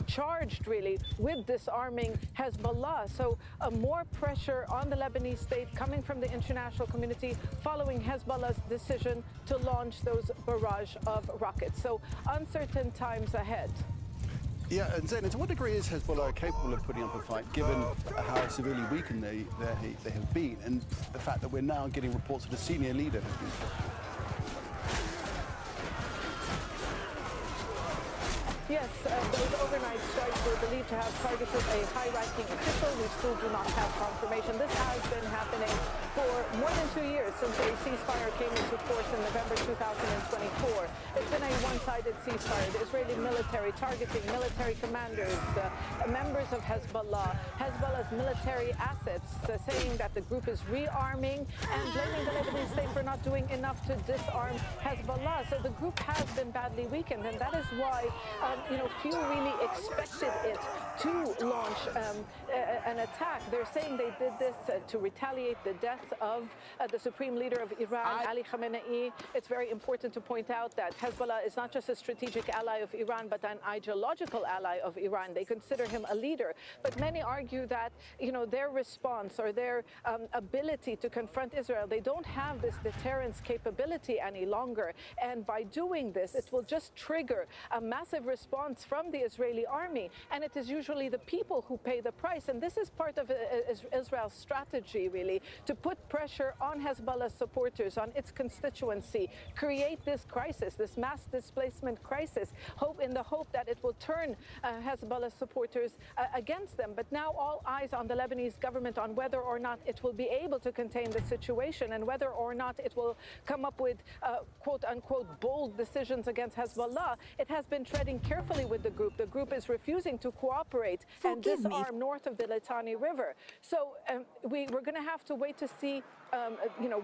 charged really with disarming Hezbollah. So more pressure on the Lebanese state coming from the international community following Hezbollah's decision to launch those barrage of rockets. So uncertain times ahead. Yeah, and Zaina, to what degree is Hezbollah capable of putting up a fight, given how severely weakened they have been, and the fact that we're now getting reports that a senior leader has been shot? Yes, those overnight strikes were believed to have targeted a high-ranking official. We still do not have confirmation. This has been happening for more than 2 years since a ceasefire came into force in November 2024. It's been a one-sided ceasefire. The Israeli military targeting military commanders, members of Hezbollah, Hezbollah's military assets, saying that the group is rearming and blaming the Lebanese state for not doing enough to disarm Hezbollah. So the group has been badly weakened, and that is why few really expected it to launch an attack. They're saying they did this to retaliate the death of the supreme leader of Iran, Ali Khamenei. It's very important to point out that Hezbollah is not just a strategic ally of Iran, but an ideological ally of Iran. They consider him a leader. But many argue that, their response or their ability to confront Israel, they don't have this deterrence capability any longer. And by doing this, it will just trigger a massive response from the Israeli army. And it is usually the people who pay the price. And this is part of Israel's strategy, really, to put pressure on Hezbollah's supporters, on its constituency, create this crisis, this mass displacement crisis, in the hope that it will turn Hezbollah supporters against them. But now all eyes on the Lebanese government on whether or not it will be able to contain the situation and whether or not it will come up with quote-unquote bold decisions against Hezbollah. It has been treading carefully with the group. The group is refusing to cooperate and disarm north of the Litani River. So we're going to have to wait to see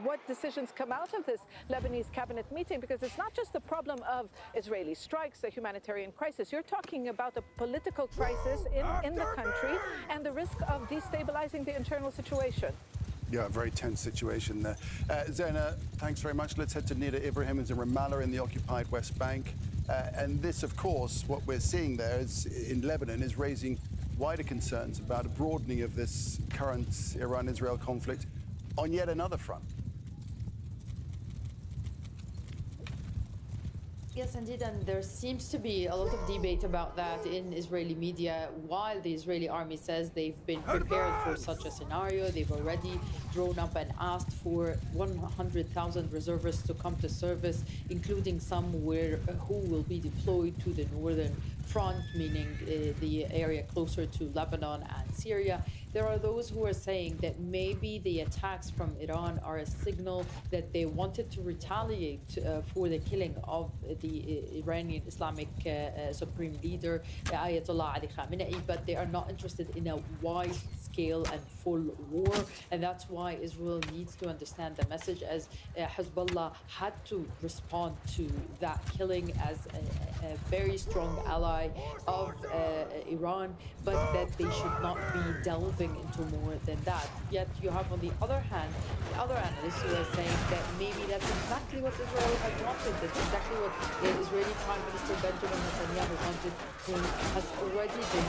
what decisions come out of this Lebanese cabinet meeting, because it's not just the problem of Israeli strikes, a humanitarian crisis. You're talking about a political crisis in the country and the risk of destabilizing the internal situation. Yeah, a very tense situation there. Zaina, thanks very much. Let's head to Nida Ibrahim, who's in Ramallah in the occupied West Bank. And this, of course, what we're seeing there is, in Lebanon, is raising wider concerns about a broadening of this current Iran-Israel conflict on yet another front. Yes, indeed, and there seems to be a lot of debate about that in Israeli media. While the Israeli army says they've been prepared for such a scenario, they've already drawn up and asked for 100,000 reservists to come to service, including some who will be deployed to the northern front, meaning the area closer to Lebanon and Syria. There are those who are saying that maybe the attacks from Iran are a signal that they wanted to retaliate for the killing of the Iranian Islamic Supreme Leader, Ayatollah Ali Khamenei, but they are not interested in a wide-scale and full war. And that's why Israel needs to understand the message, as Hezbollah had to respond to that killing as a very strong ally of Iran, but that they should not be delving into more than that. Yet you have, on the other hand, the other analysts who are saying that maybe that's exactly what Israel had wanted. That's exactly what the Israeli Prime Minister Benjamin Netanyahu wanted, who has already been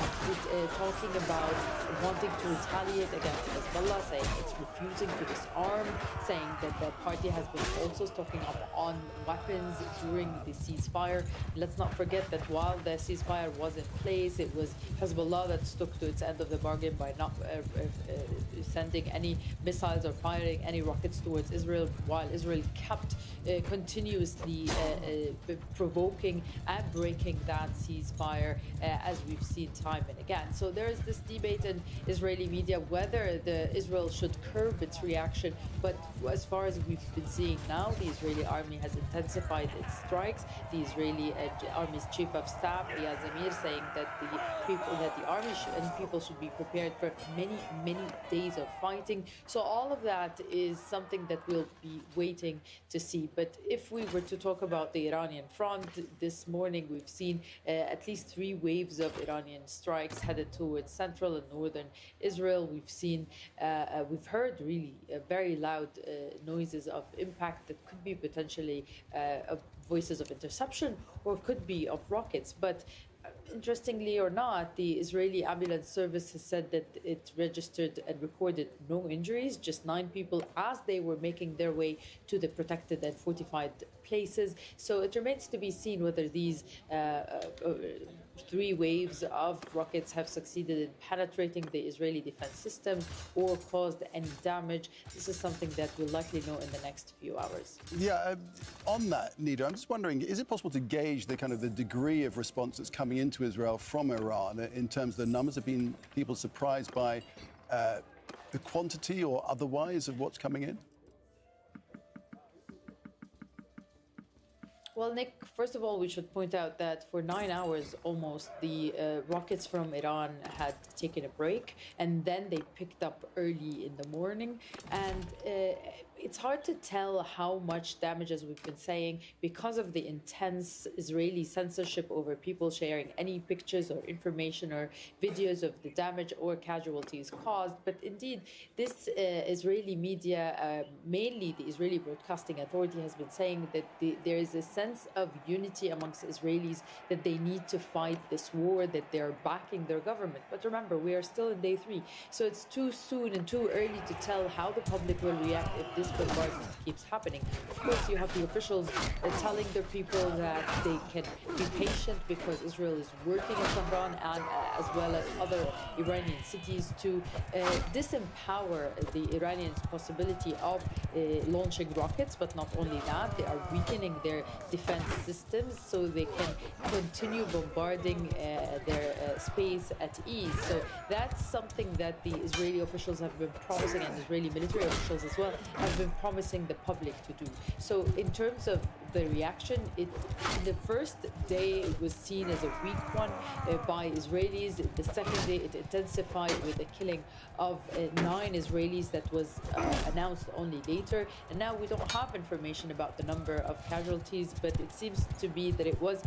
talking about wanting to retaliate against Hezbollah, saying it's refusing to disarm, saying that the party has been also stocking up on weapons during the ceasefire. Let's not forget that while the ceasefire was in place, it was Hezbollah that stuck to its end of the bargain by not sending any missiles or firing any rockets towards Israel, while Israel kept continuously provoking and breaking that ceasefire, as we've seen time and again. So there is this debate in Israeli media whether Israel should curb its reaction. But as far as we've been seeing now, the Israeli army has intensified its strikes. The Israeli army's chief of staff, Eyal Zamir, saying that the army and people should be prepared for many days of fighting. So all of that is something that we'll be waiting to see. But if we were to talk about the Iranian front, this morning we've seen at least 3 waves of Iranian strikes headed towards central and northern Israel. We've heard really very loud noises of impact that could be potentially voices of interception or could be of rockets. But interestingly or not, the Israeli ambulance service has said that it registered and recorded no injuries, just 9 people as they were making their way to the protected and fortified places. So it remains to be seen whether these 3 waves of rockets have succeeded in penetrating the Israeli defense systems or caused any damage. This is something that we'll likely know in the next few hours. Yeah, on that, Nida, I'm just wondering, is it possible to gauge the degree of response that's coming into Israel from Iran in terms of the numbers? Have been people surprised by the quantity or otherwise of what's coming in? Well, Nick, first of all, we should point out that for 9 hours almost, the rockets from Iran had taken a break, and then they picked up early in the morning. And it's hard to tell how much damage, as we've been saying, because of the intense Israeli censorship over people sharing any pictures or information or videos of the damage or casualties caused. But indeed, this Israeli media, mainly the Israeli Broadcasting Authority, has been saying that there is a sense of unity amongst Israelis, that they need to fight this war, that they're backing their government. But remember, we are still in day 3, so it's too soon and too early to tell how the public will react if this bombardment keeps happening. Of course, you have the officials telling their people that they can be patient because Israel is working in Tehran and as well as other Iranian cities to disempower the Iranians' possibility of launching rockets. But not only that, they are weakening their defense systems so they can continue bombarding their space at ease. So that's something that the Israeli officials have been promising, and Israeli military officials as well have been promising the public to do. So in terms of the reaction, in the first day it was seen as a weak one by Israelis. The second day it intensified with the killing of 9 Israelis that was announced only later. And now we don't have information about the number of casualties, but it seems to be that it was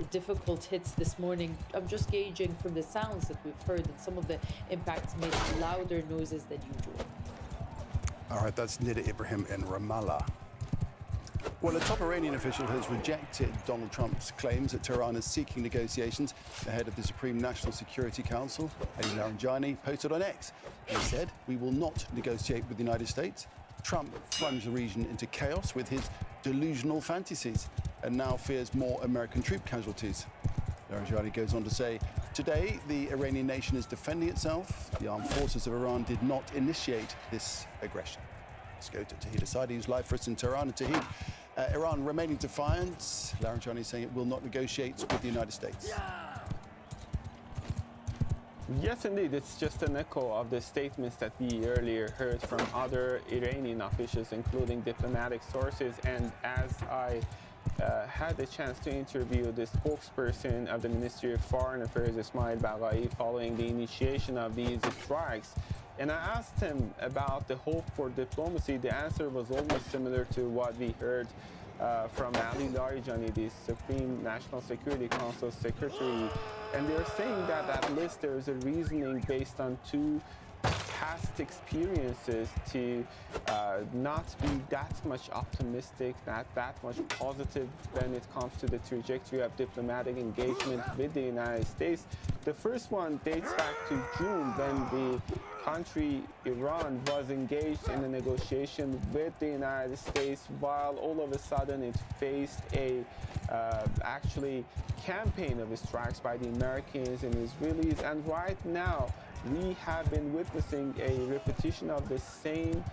difficult hits this morning. I'm just gauging from the sounds that we've heard, and some of the impacts made louder noises than usual. All right, that's Nida Ibrahim in Ramallah. Well, a top Iranian official has rejected Donald Trump's claims that Tehran is seeking negotiations. The head of the Supreme National Security Council, Ali Larijani, posted on X. He said, "We will not negotiate with the United States." Trump plunged the region into chaos with his delusional fantasies and now fears more American troop casualties. Larijani goes on to say, "Today, the Iranian nation is defending itself. The armed forces of Iran did not initiate this aggression." Let's go to Tahid Asadi, who's live for us in Tehran. And Tahid, Iran remaining defiant. Larijani saying it will not negotiate with the United States. Yes, indeed. It's just an echo of the statements that we earlier heard from other Iranian officials, including diplomatic sources. And as I had the chance to interview the spokesperson of the Ministry of Foreign Affairs, Ismail Baghai, following the initiation of these strikes, and I asked him about the hope for diplomacy, the answer was almost similar to what we heard from Ali Larijani, the Supreme National Security Council Secretary. And they're saying that at least there's a reasoning based on 2 past experiences to not be that much optimistic, not that much positive when it comes to the trajectory of diplomatic engagement with the United States. The first one dates back to June when the country, Iran, was engaged in a negotiation with the United States while all of a sudden it faced a actually campaign of strikes by the Americans and Israelis. And right now, we have been witnessing a repetition of the same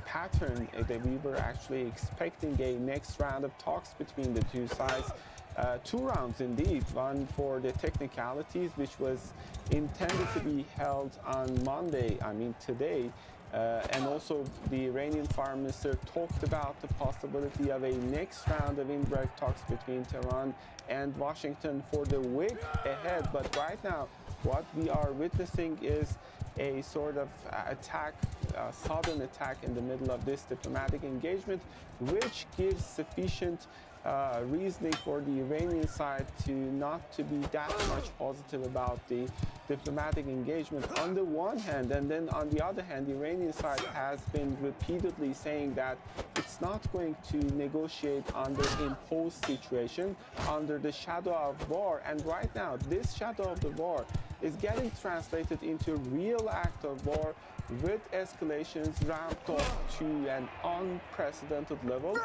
pattern that we were actually expecting a next round of talks between the two sides. 2 rounds indeed, one for the technicalities, which was intended to be held on Monday, today. And also the Iranian foreign minister talked about the possibility of a next round of indirect talks between Tehran and Washington for the week ahead. But right now, what we are witnessing is a sort of attack, a sudden attack in the middle of this diplomatic engagement, which gives sufficient reasoning for the Iranian side to not to be that much positive about the diplomatic engagement on the one hand, and then on the other hand, the Iranian side has been repeatedly saying that it's not going to negotiate under imposed situation, under the shadow of war. And right now, this shadow of the war is getting translated into a real act of war with escalations ramped up to an unprecedented level.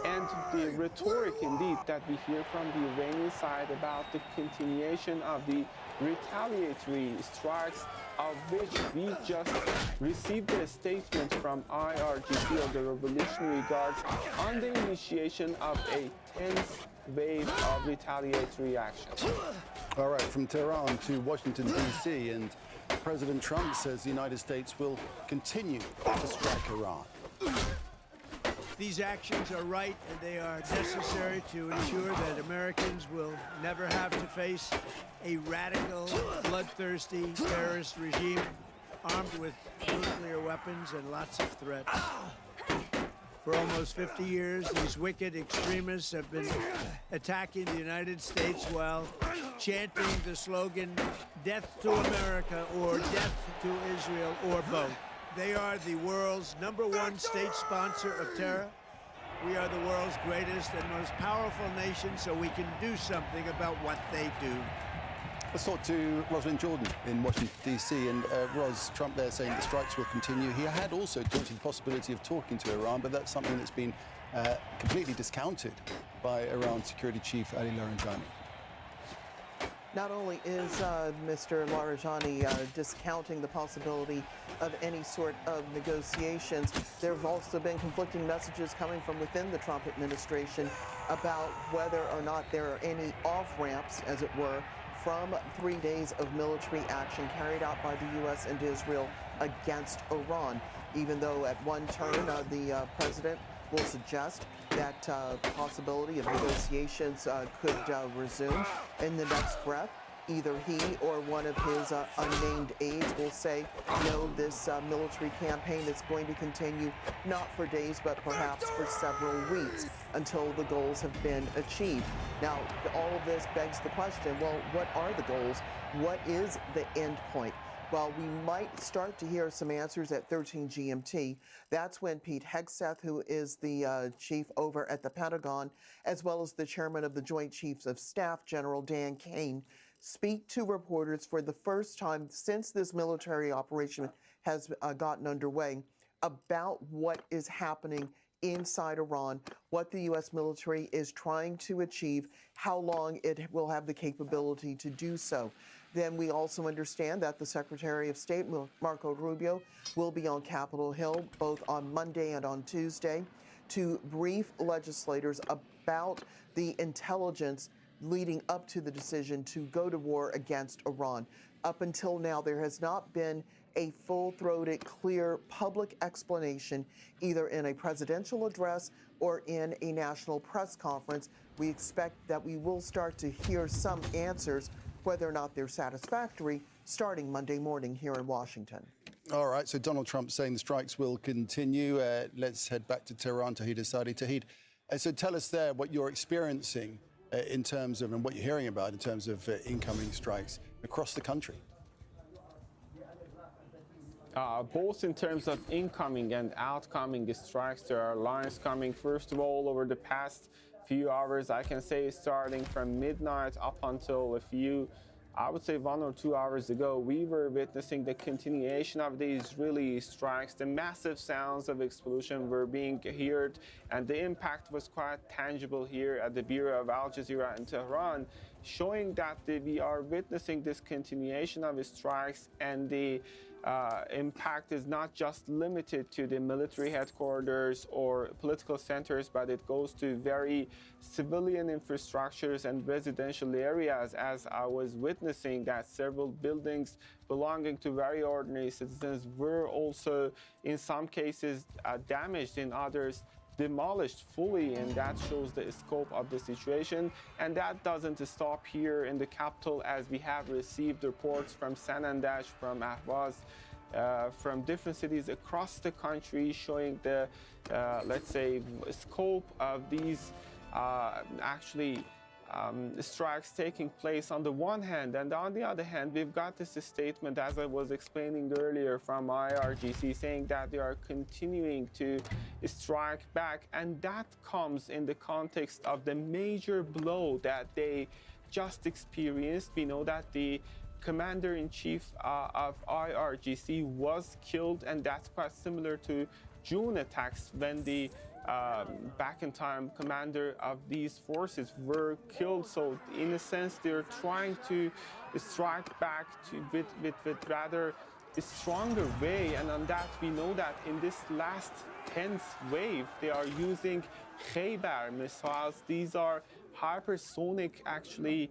And the rhetoric indeed that we hear from the Iranian side about the continuation of the retaliatory strikes, of which we just received a statement from IRGC, or the Revolutionary Guards, on the initiation of a 10th wave of retaliatory action. All right, from Tehran to Washington, D.C., and President Trump says the United States will continue to strike Iran. These actions are right, and they are necessary to ensure that Americans will never have to face a radical, bloodthirsty terrorist regime armed with nuclear weapons and lots of threats. For almost 50 years, these wicked extremists have been attacking the United States while chanting the slogan, "Death to America" or "Death to Israel," or both. They are the world's #1 state sponsor of terror. We are the world's greatest and most powerful nation, so we can do something about what they do. Let's talk to Rosalind Jordan in Washington, D.C. And Ros, Trump there saying the strikes will continue. He had also talked to the possibility of talking to Iran, but that's something that's been completely discounted by Iran Security Chief Ali Larijani. Not only is Mr. Larijani discounting the possibility of any sort of negotiations, there have also been conflicting messages coming from within the Trump administration about whether or not there are any off-ramps, as it were, from 3 days of military action carried out by the U.S. and Israel against Iran, even though at one turn the president will suggest that possibility of negotiations could resume. In the next breath, either he or one of his unnamed aides will say, no, this military campaign is going to continue not for days, but perhaps for several weeks until the goals have been achieved. Now, all of this begs the question, well, what are the goals? What is the end point? Well, we might start to hear some answers at 13 GMT. That's when Pete Hegseth, who is the chief over at the Pentagon, as well as the chairman of the Joint Chiefs of Staff, General Dan Kane, speak to reporters for the first time since this military operation has gotten underway about what is happening inside Iran, what the U.S. military is trying to achieve, how long it will have the capability to do so. Then we also understand that the Secretary of State, Marco Rubio, will be on Capitol Hill both on Monday and on Tuesday to brief legislators about the intelligence leading up to the decision to go to war against Iran. Up until now, there has not been a full-throated, clear public explanation, either in a presidential address or in a national press conference. We expect that we will start to hear some answers, whether or not they're satisfactory, starting Monday morning here in Washington. All right, so Donald Trump saying the strikes will continue. Let's head back to Tehran, Tauhid Asadi. Tauhid, so tell us there what you're experiencing in terms of, and what you're hearing about in terms of incoming strikes across the country. Both in terms of incoming and outcoming strikes, there are lines coming, first of all, over the past few hours. I can say starting from midnight up until a few I would say 1 or 2 hours ago, we were witnessing the continuation of the Israeli strikes. The massive sounds of explosion were being heard, and the impact was quite tangible here at the Bureau of Al Jazeera in Tehran, showing that we are witnessing this continuation of strikes, and the impact is not just limited to the military headquarters or political centers, but it goes to very civilian infrastructures and residential areas, as I was witnessing that several buildings belonging to very ordinary citizens were also, in some cases, damaged, in others demolished fully, and that shows the scope of the situation. And that doesn't stop here in the capital, as we have received reports from Sanandaj, from Ahvaz, from different cities across the country, showing the, let's say, scope of these strikes taking place on the one hand, and on the other hand, we've got this statement, as I was explaining earlier, from IRGC, saying that they are continuing to strike back, and that comes in the context of the major blow that they just experienced. We know that the commander-in-chief of IRGC was killed, and that's quite similar to June attacks, when the back in time commander of these forces were killed. So in a sense, they're trying to strike back with rather a stronger way, and on that we know that in this last 10th wave they are using Khaybar missiles. These are hypersonic, actually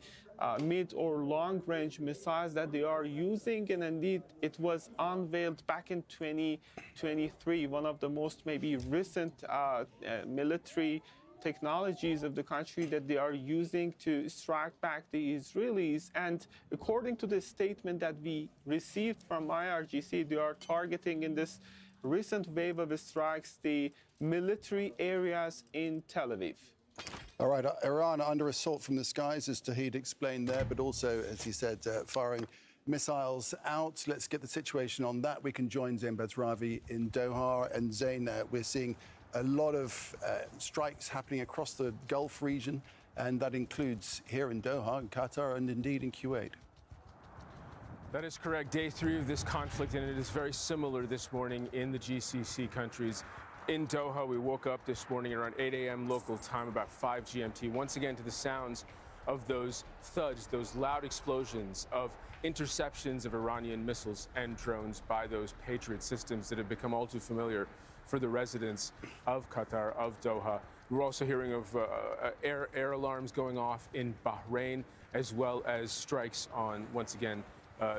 mid or long range missiles that they are using, and indeed it was unveiled back in 2023, one of the most maybe recent military technologies of the country that they are using to strike back the Israelis. And according to the statement that we received from IRGC, they are targeting in this recent wave of strikes the military areas in Tel Aviv. All right, Iran under assault from the skies, as Tahid explained there, but also, as he said, firing missiles out. Let's get the situation on that. We can join Zain Bazravi in Doha. And Zain, we're seeing a lot of strikes happening across the Gulf region, and that includes here in Doha, in Qatar, and indeed in Kuwait. That is correct. Day 3 of this conflict, and it is very similar this morning in the GCC countries. In Doha, we woke up this morning around 8 a.m. local time, about 5 GMT, once again to the sounds of those thuds, those loud explosions of interceptions of Iranian missiles and drones by those Patriot systems that have become all too familiar for the residents of Qatar, of Doha. We're also hearing of air alarms going off in Bahrain, as well as strikes on, once again,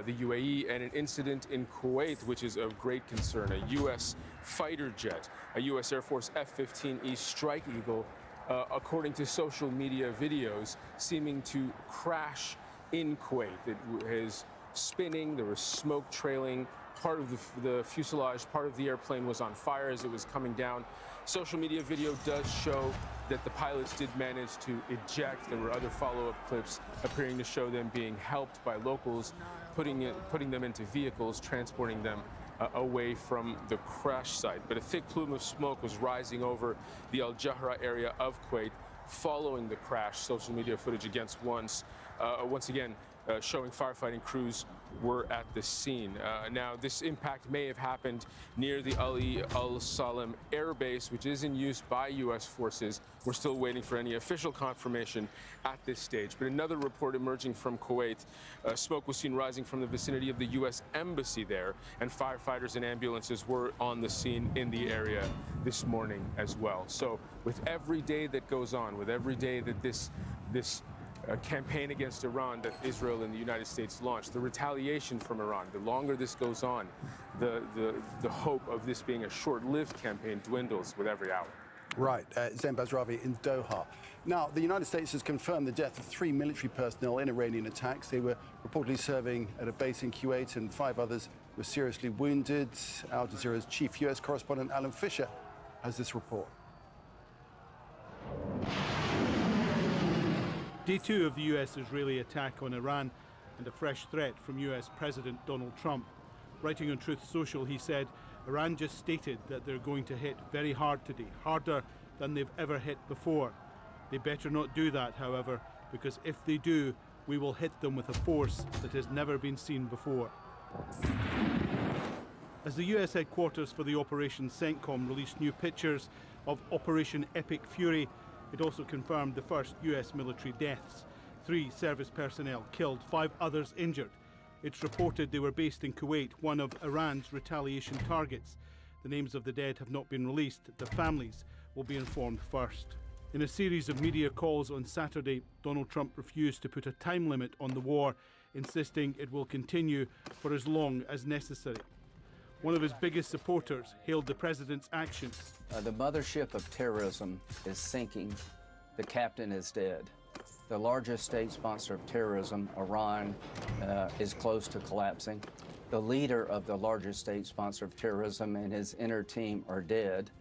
the UAE, and an incident in Kuwait, which is of great concern. A U.S. fighter jet, a U.S. Air Force F-15E Strike Eagle, according to social media videos, seeming to crash in Kuwait. It is spinning, there was smoke trailing, part of the fuselage, part of the airplane was on fire as it was coming down. Social media video does show that the pilots did manage to eject. There were other follow-up clips appearing to show them being helped by locals, putting them into vehicles, transporting them away from the crash site. But a thick plume of smoke was rising over the Al Jahra area of Kuwait following the crash. Social media footage once again showing firefighting crews were at the scene. Now, this impact may have happened near the Ali Al Salam Air Base, which is in use by U.S. forces. We're still waiting for any official confirmation at this stage. But another report emerging from Kuwait, smoke was seen rising from the vicinity of the U.S. Embassy there, and firefighters and ambulances were on the scene in the area this morning as well. So with every day that goes on, with every day that this campaign against Iran that Israel and the United States launched, the retaliation from Iran, the longer this goes on, the hope of this being a short-lived campaign dwindles with every hour. Right, Zain Bazravi in Doha. Now, the United States has confirmed the death of 3 military personnel in Iranian attacks. They were reportedly serving at a base in Kuwait, and 5 others were seriously wounded. Al Jazeera's chief U.S. correspondent Alan Fisher has this report. Day 2 of the US-Israeli attack on Iran, and a fresh threat from US President Donald Trump. Writing on Truth Social, he said, Iran just stated that they're going to hit very hard today, harder than they've ever hit before. They better not do that, however, because if they do, We will hit them with a force that has never been seen before. As the US headquarters for the Operation CENTCOM released new pictures of Operation Epic Fury, it also confirmed the first US military deaths. 3 service personnel killed, 5 others injured. It's reported they were based in Kuwait, one of Iran's retaliation targets. The names of the dead have not been released. The families will be informed first. In a series of media calls on Saturday, Donald Trump refused to put a time limit on the war, insisting it will continue for as long as necessary. One of his biggest supporters hailed the president's actions. The mothership of terrorism is sinking. The captain is dead. The largest state sponsor of terrorism, Iran, is close to collapsing. The leader of the largest state sponsor of terrorism and his inner team are dead.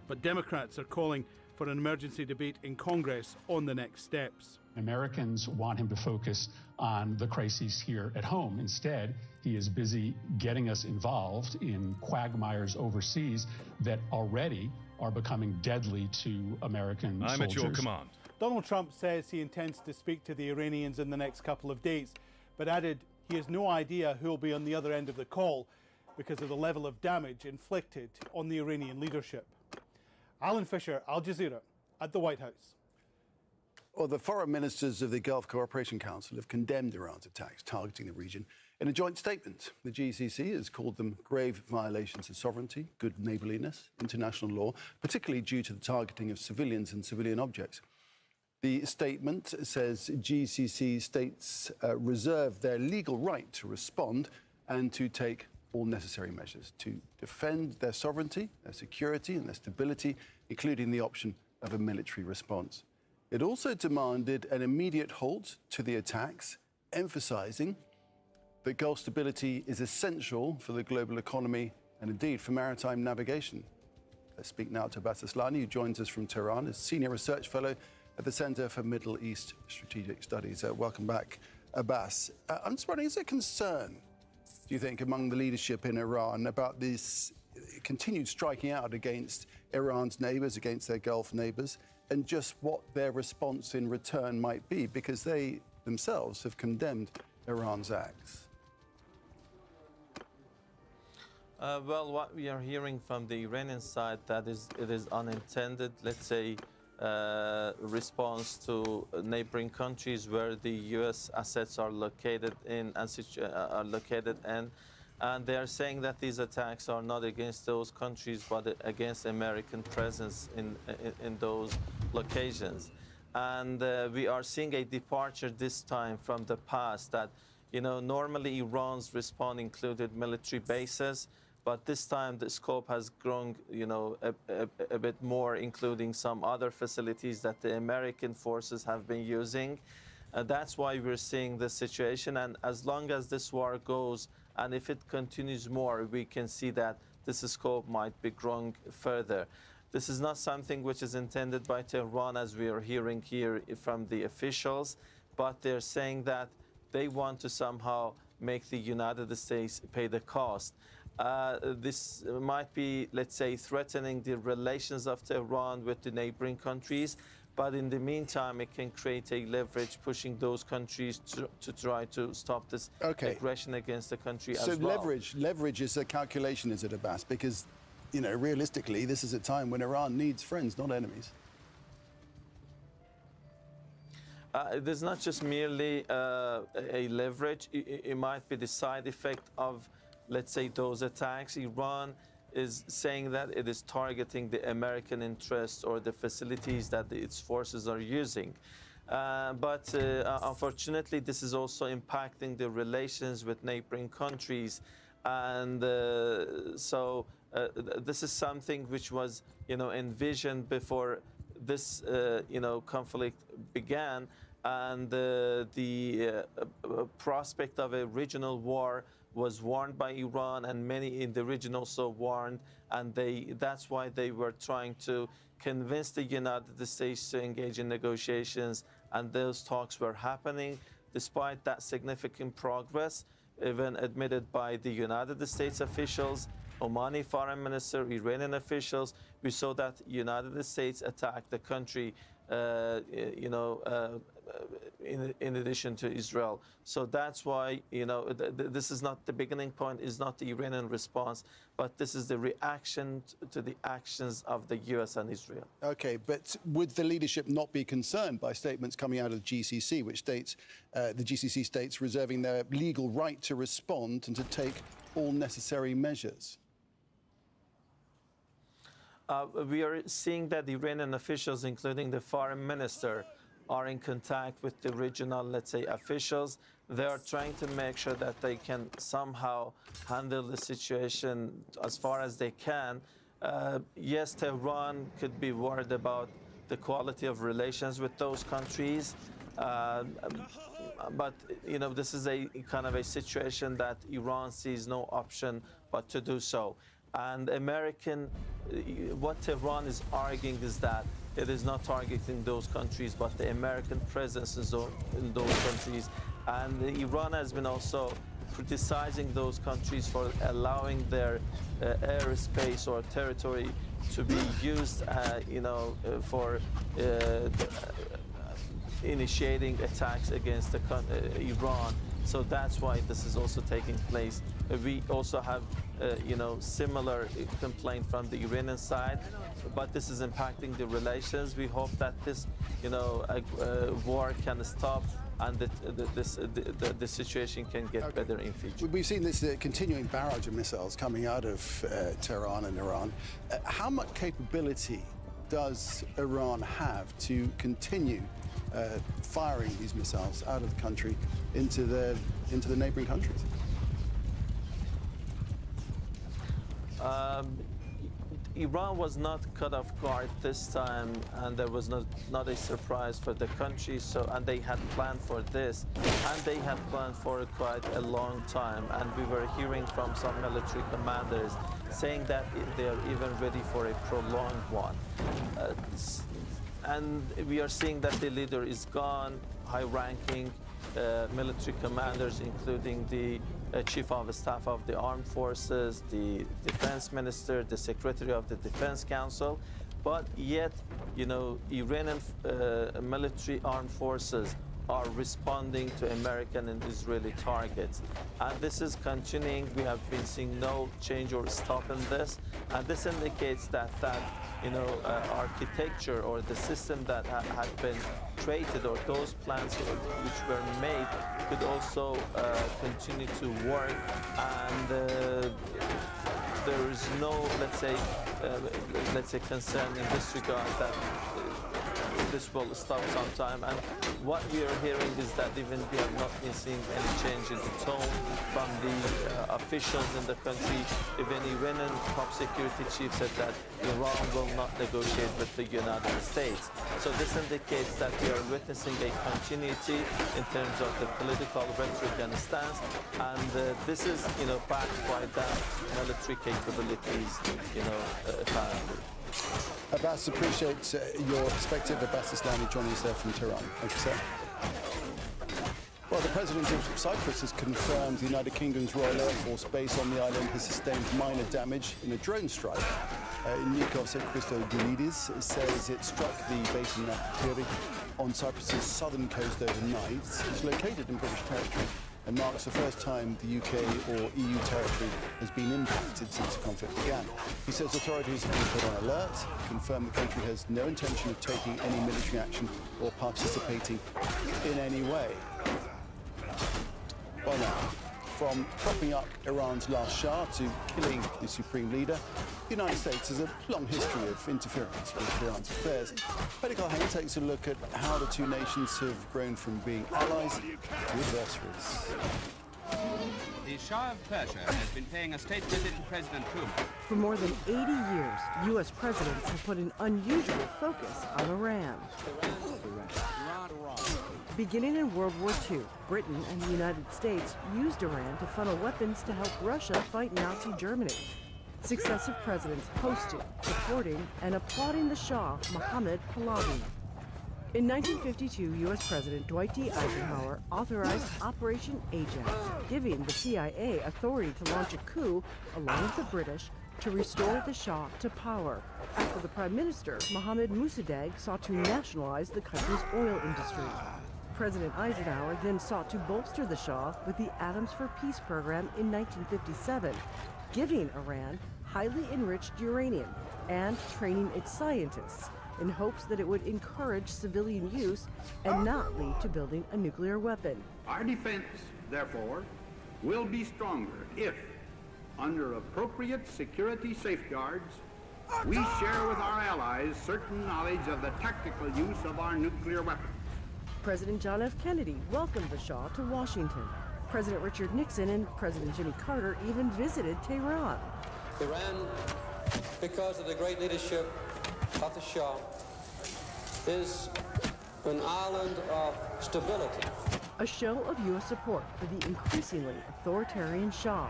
But Democrats are calling for an emergency debate in Congress on the next steps. Americans want him to focus on the crises here at home. Instead, he is busy getting us involved in quagmires overseas that already are becoming deadly to American soldiers. I'm at your command. Donald Trump says he intends to speak to the Iranians in the next couple of days, but added he has no idea who will be on the other end of the call because of the level of damage inflicted on the Iranian leadership. Alan Fisher, Al Jazeera, at the White House. Well, the foreign ministers of the Gulf Cooperation Council have condemned Iran's attacks targeting the region in a joint statement. The GCC has called them grave violations of sovereignty, good neighbourliness, international law, particularly due to the targeting of civilians and civilian objects. The statement says GCC states reserve their legal right to respond and to take all necessary measures to defend their sovereignty, their security and their stability, including the option of a military response. It also demanded an immediate halt to the attacks, emphasising that Gulf stability is essential for the global economy and indeed for maritime navigation. Let's speak now to Abbas Aslani, who joins us from Tehran as Senior Research Fellow at the Centre for Middle East Strategic Studies. Welcome back, Abbas. I'm just wondering, is there concern, do you think, among the leadership in Iran about this continued striking out against Iran's neighbours, against their Gulf neighbours, and just what their response in return might be, because they themselves have condemned Iran's acts? Well, what we are hearing from the Iranian side, that it is unintended, let's say, response to neighboring countries where the U.S. assets are located in and they are saying that these attacks are not against those countries but against American presence in those locations. And we are seeing a departure this time from the past that, you know, normally Iran's response included military bases, but this time the scope has grown, you know, a bit more, including some other facilities that the American forces have been using. That's why we're seeing this situation. And as long as this war goes, and if it continues more, we can see that this scope might be growing further. This is not something which is intended by Tehran, as we are hearing here from the officials, but they're saying that they want to somehow make the United States pay the cost. This might be, let's say, threatening the relations of Tehran with the neighboring countries, but in the meantime, it can create a leverage pushing those countries to try to stop this aggression against the country as well. So leverage is a calculation, is it, Abbas? Because, you know, realistically, this is a time when Iran needs friends, not enemies. There's not just merely a leverage. It might be the side effect of, let's say, those attacks. Iran is saying that it is targeting the American interests or the facilities that its forces are using. But unfortunately, this is also impacting the relations with neighboring countries. And so this is something which was, you know, envisioned before this, you know, conflict began. And the prospect of a regional war was warned by Iran, and many in the region also warned, and that's why they were trying to convince the United States to engage in negotiations, and those talks were happening. Despite that significant progress, even admitted by the United States officials, Omani foreign minister, Iranian officials, we saw that United States attacked the country, in addition to Israel. So that's why, you know, this is not the beginning point, is not the Iranian response, but this is the reaction to the actions of the US and Israel. Okay, but would the leadership not be concerned by statements coming out of the GCC, which states, the GCC states reserving their legal right to respond and to take all necessary measures? We are seeing that the Iranian officials, including the foreign minister, are in contact with the regional, let's say, officials. They are trying to make sure that they can somehow handle the situation as far as they can. Yes, Tehran could be worried about the quality of relations with those countries. But, you know, this is a kind of a situation that Iran sees no option but to do so. And what Tehran is arguing is that it is not targeting those countries, but the American presence in those countries. And Iran has been also criticizing those countries for allowing their airspace or territory to be used, you know, for initiating attacks against Iran. So that's why this is also taking place. We also have, you know, similar complaint from the Iranian side, but this is impacting the relations. We hope that this, you know, war can stop and that the situation can get better in future. We've seen this continuing barrage of missiles coming out of Tehran and Iran. How much capability does Iran have to continue firing these missiles out of the country into the neighboring countries? Iran was not caught off guard this time, and there was not a surprise for the country. So, and they had planned for this, and they had planned for quite a long time. And we were hearing from some military commanders saying that they are even ready for a prolonged one. And we are seeing that the leader is gone. High-ranking military commanders, including the Chief of Staff of the Armed Forces, the Defense Minister, the Secretary of the Defense Council, but yet, you know, Iranian military armed forces are responding to American and Israeli targets. And this is continuing. We have been seeing no change or stop in this. And this indicates that you know, architecture or the system that had been created, or those plans which were made, could also continue to work. And there is no, let's say, concern in this regard that this will stop sometime. And what we are hearing is that even we have not been seeing any change in the tone from the officials in the country. Even Iranian top security chief said that Iran will not negotiate with the United States. So this indicates that we are witnessing a continuity in terms of the political rhetoric and stance. And this is, you know, backed by that military capabilities, you know, apparently. Abbas, appreciate your perspective. Abbas Islami joining us there from Tehran. Thank you, sir. Well, the President of Cyprus has confirmed the United Kingdom's Royal Air Force base on the island has sustained minor damage in a drone strike. Nikos Christodoulidis says it struck the base in Naftiri on Cyprus's southern coast overnight. It's located in British territory and marks the first time the UK or EU territory has been impacted since the conflict began. He says authorities have been put on alert, confirmed the country has no intention of taking any military action or participating in any way. Well now, from propping up Iran's last Shah to killing the supreme leader, the United States has a long history of interference with Iran's affairs. Medical Hain takes a look at how the two nations have grown from being allies to adversaries. The Shah of Persia has been paying a state visit to President Trump. For more than 80 years, U.S. presidents have put an unusual focus on Iran. Beginning in World War II, Britain and the United States used Iran to funnel weapons to help Russia fight Nazi Germany. Successive presidents hosted, supporting, and applauding the Shah, Mohammad Pahlavi. In 1952, U.S. President Dwight D. Eisenhower authorized Operation Ajax, giving the CIA authority to launch a coup, along with the British, to restore the Shah to power, after the Prime Minister, Mohammad Mossadegh, sought to nationalize the country's oil industry. President Eisenhower then sought to bolster the Shah with the Atoms for Peace program in 1957, giving Iran highly enriched uranium and training its scientists in hopes that it would encourage civilian use and not lead to building a nuclear weapon. Our defense, therefore, will be stronger if, under appropriate security safeguards, we share with our allies certain knowledge of the tactical use of our nuclear weapons. President John F. Kennedy welcomed the Shah to Washington. President Richard Nixon and President Jimmy Carter even visited Tehran. Iran, because of the great leadership of the Shah, is an island of stability. A show of U.S. support for the increasingly authoritarian Shah,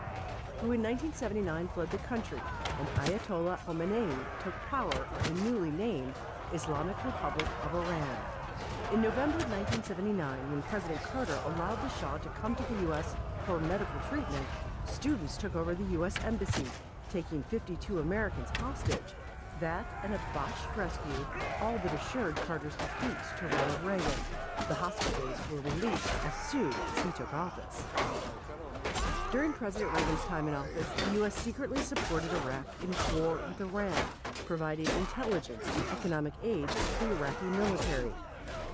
who in 1979 fled the country, and Ayatollah Khomeini took power of the newly named Islamic Republic of Iran. In November of 1979, when President Carter allowed the Shah to come to the U.S. for medical treatment, students took over the U.S. Embassy, taking 52 Americans hostage. That and a botched rescue all but assured Carter's defeat to Ronald Reagan. The hostages were released as soon as he took office. During President Reagan's time in office, the U.S. secretly supported Iraq in its war with Iran, providing intelligence and economic aid to the Iraqi military.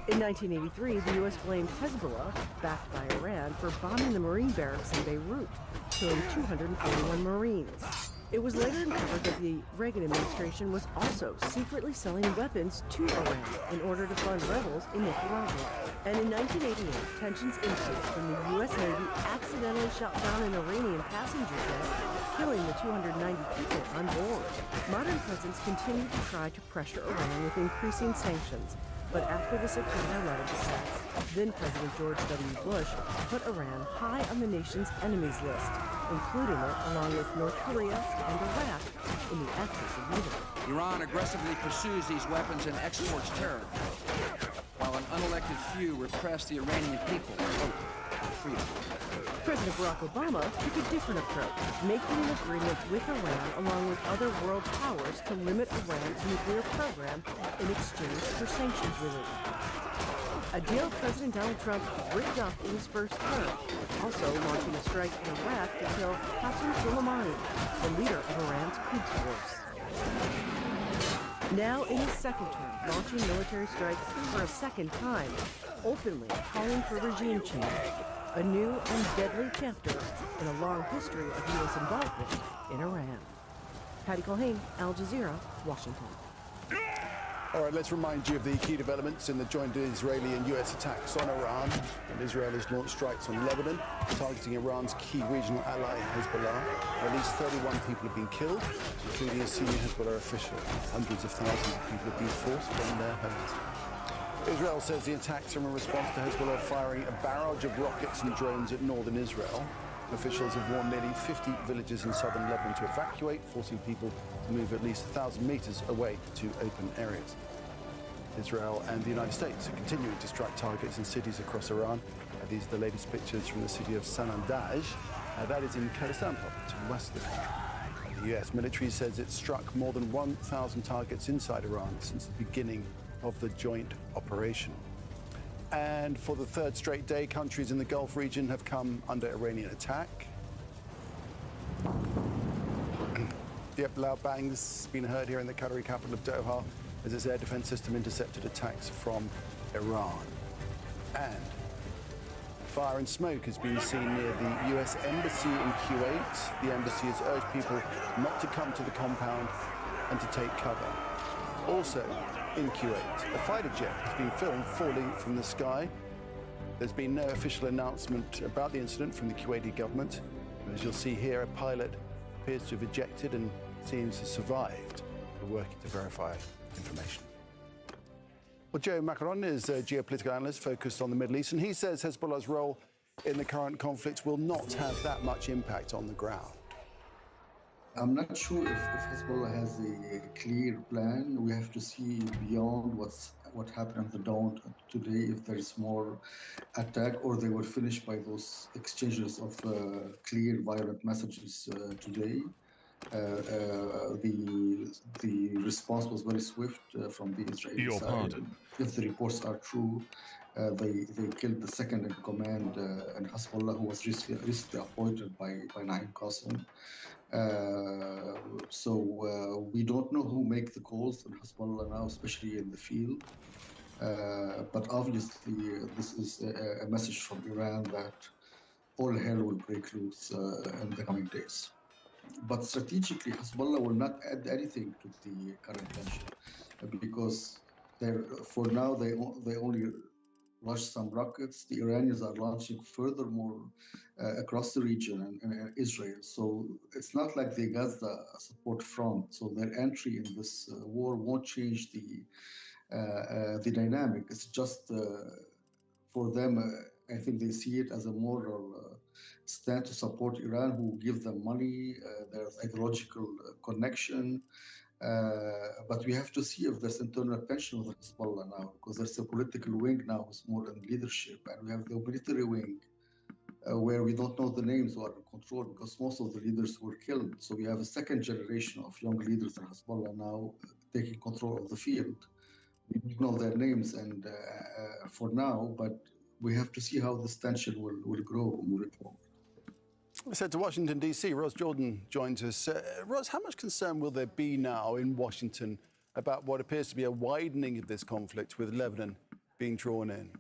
In 1983, the U.S. blamed Hezbollah, backed by Iran, for bombing the Marine barracks in Beirut, killing 241 Marines. It was later uncovered that the Reagan administration was also secretly selling weapons to Iran in order to fund rebels in Nicaragua. And in 1988, tensions increased when the U.S. Navy accidentally shot down an Iranian passenger jet, killing the 290 people on board. Modern presidents continue to try to pressure Iran with increasing sanctions. But after the September 11th attacks, then President George W. Bush put Iran high on the nation's enemies list, including it along with North Korea and Iraq in the axis of evil. Iran aggressively pursues these weapons and exports terror, while an unelected few repress the Iranian people and hope for freedom. President Barack Obama took a different approach, making an agreement with Iran along with other world powers to limit Iran's nuclear program in exchange for sanctions relief. A deal President Donald Trump ripped off in his first term, also launching a strike in Iraq to kill Qasem Soleimani, the leader of Iran's Quds Force. Now in his second term, launching military strikes for a second time, openly calling for regime change. A new and deadly chapter in a long history of U.S. involvement in Iran. Patty Culhane, Al Jazeera, Washington. All right, let's remind you of the key developments in the joint Israeli and U.S. attacks on Iran. And Israel has launched strikes on Lebanon, targeting Iran's key regional ally, Hezbollah. At least 31 people have been killed, including a senior Hezbollah official. Hundreds of thousands of people have been forced from their homes. Israel says the attacks are in response to Hezbollah firing a barrage of rockets and drones at northern Israel. Officials have warned nearly 50 villages in southern Lebanon to evacuate, forcing people to move at least 1,000 meters away to open areas. Israel and the United States are continuing to strike targets in cities across Iran. These are the latest pictures from the city of Sanandaj. That is in Kurdistan province, in west of the country. The US military says it struck more than 1,000 targets inside Iran since the beginning of the joint operation. And for the third straight day, countries in the Gulf region have come under Iranian attack. Yep, loud bangs been heard here in the Qatari capital of Doha as its air defense system intercepted attacks from Iran. And fire and smoke has been seen near the US Embassy in Kuwait. The embassy has urged people not to come to the compound and to take cover. Also, in Kuwait, a fighter jet has been filmed falling from the sky. There's been no official announcement about the incident from the Kuwaiti government. As you'll see here, a pilot appears to have ejected and seems to have survived. We're working to verify information. Well, Joe Macaron is a geopolitical analyst focused on the Middle East, and he says Hezbollah's role in the current conflict will not have that much impact on the ground. I'm not sure if Hezbollah has a clear plan. We have to see beyond what happened on the dawn today, if there is more attack, or they will finish by those exchanges of clear, violent messages today. the response was very swift from the Israeli Your side. pardon. If the reports are true, they killed the second in command in Hezbollah, who was recently appointed by Naim Qassem. So we don't know who make the calls in Hezbollah now, especially in the field. But obviously, this is a message from Iran that all hell will break loose in the coming days. But strategically, Hezbollah will not add anything to the current tension because for now they only launched some rockets. The Iranians are launching furthermore across the region and Israel. So it's not like they got the support front. So their entry in this war won't change the dynamic. It's just for them. I think they see it as a moral stand to support Iran, who give them money. There's ideological connection. But we have to see if there's internal tension with Hezbollah now, because there's a political wing now who's more in leadership, and we have the military wing where we don't know the names who are in control because most of the leaders were killed. So we have a second generation of young leaders in Hezbollah now taking control of the field. We don't know their names and for now, but we have to see how this tension will grow moving forward. We said to Washington, D.C., Ros Jordan joins us. Ros, how much concern will there be now in Washington about what appears to be a widening of this conflict with Lebanon being drawn in?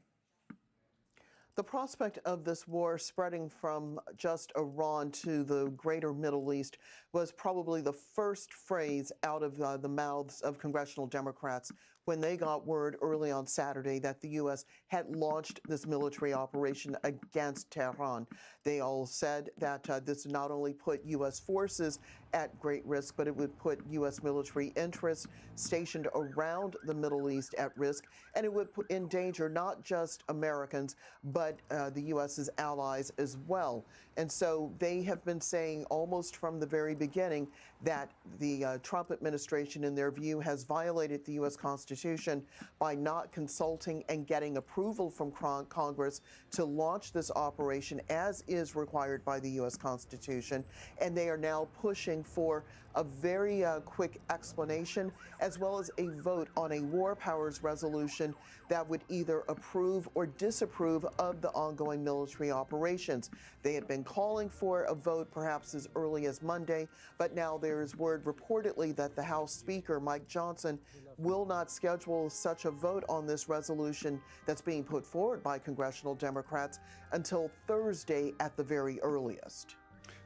The prospect of this war spreading from just Iran to the greater Middle East was probably the first phrase out of the mouths of congressional Democrats when they got word early on Saturday that the U.S. had launched this military operation against Tehran. They all said that this would not only put U.S. forces at great risk, but it would put U.S. military interests stationed around the Middle East at risk, and it would put in danger not just Americans, but the U.S.'s allies as well. And so they have been saying almost from the very beginning that the Trump administration, in their view, has violated the U.S. Constitution by not consulting and getting approval from Congress to launch this operation as is required by the U.S. Constitution. And they are now pushing for a very quick explanation as well as a vote on a war powers resolution that would either approve or disapprove of the ongoing military operations. They had been calling for a vote perhaps as early as Monday, but now there is word reportedly that the House Speaker, Mike Johnson, will not schedule such a vote on this resolution that's being put forward by congressional Democrats until Thursday at the very earliest.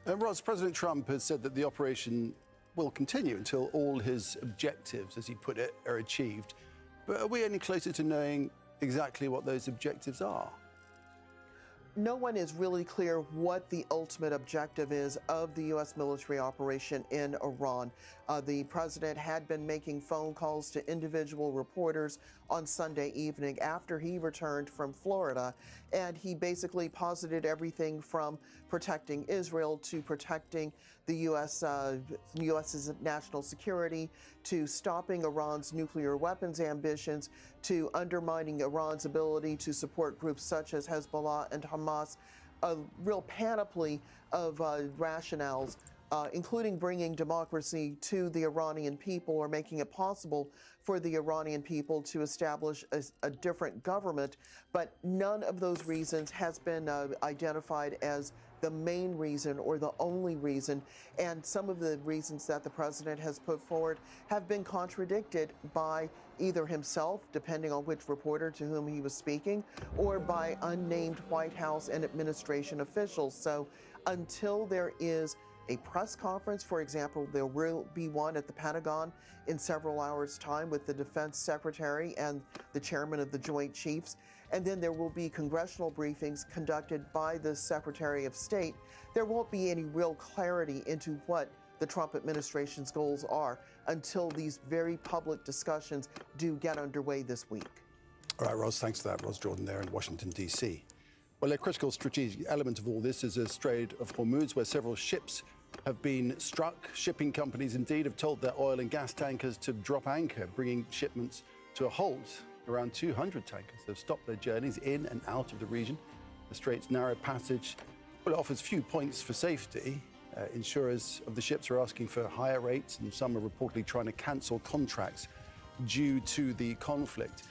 Ros, President Trump has said that the operation will continue until all his objectives, as he put it, are achieved. But are we any closer to knowing exactly what those objectives are? No one is really clear what the ultimate objective is of the U.S. military operation in Iran. The president had been making phone calls to individual reporters on Sunday evening after he returned from Florida, and he basically posited everything from protecting Israel to protecting the U.S.'s national security, to stopping Iran's nuclear weapons ambitions, to undermining Iran's ability to support groups such as Hezbollah and Hamas, a real panoply of rationales, including bringing democracy to the Iranian people or making it possible for the Iranian people to establish a different government. But none of those reasons has been identified as the main reason or the only reason, and some of the reasons that the president has put forward have been contradicted by either himself, depending on which reporter to whom he was speaking, or by unnamed White House and administration officials. So until there is a press conference, for example, there will be one at the Pentagon in several hours' time with the defense secretary and the chairman of the Joint Chiefs. And then there will be congressional briefings conducted by the Secretary of State. There won't be any real clarity into what the Trump administration's goals are until these very public discussions do get underway this week. All right, Ros, thanks for that. Ros Jordan there in Washington, D.C. Well, a critical strategic element of all this is the Strait of Hormuz, where several ships have been struck. Shipping companies indeed have told their oil and gas tankers to drop anchor, bringing shipments to a halt. Around 200 tankers have stopped their journeys in and out of the region. The strait's narrow passage, well, it offers few points for safety, Insurers of the ships are asking for higher rates, and some are reportedly trying to cancel contracts due to the conflict.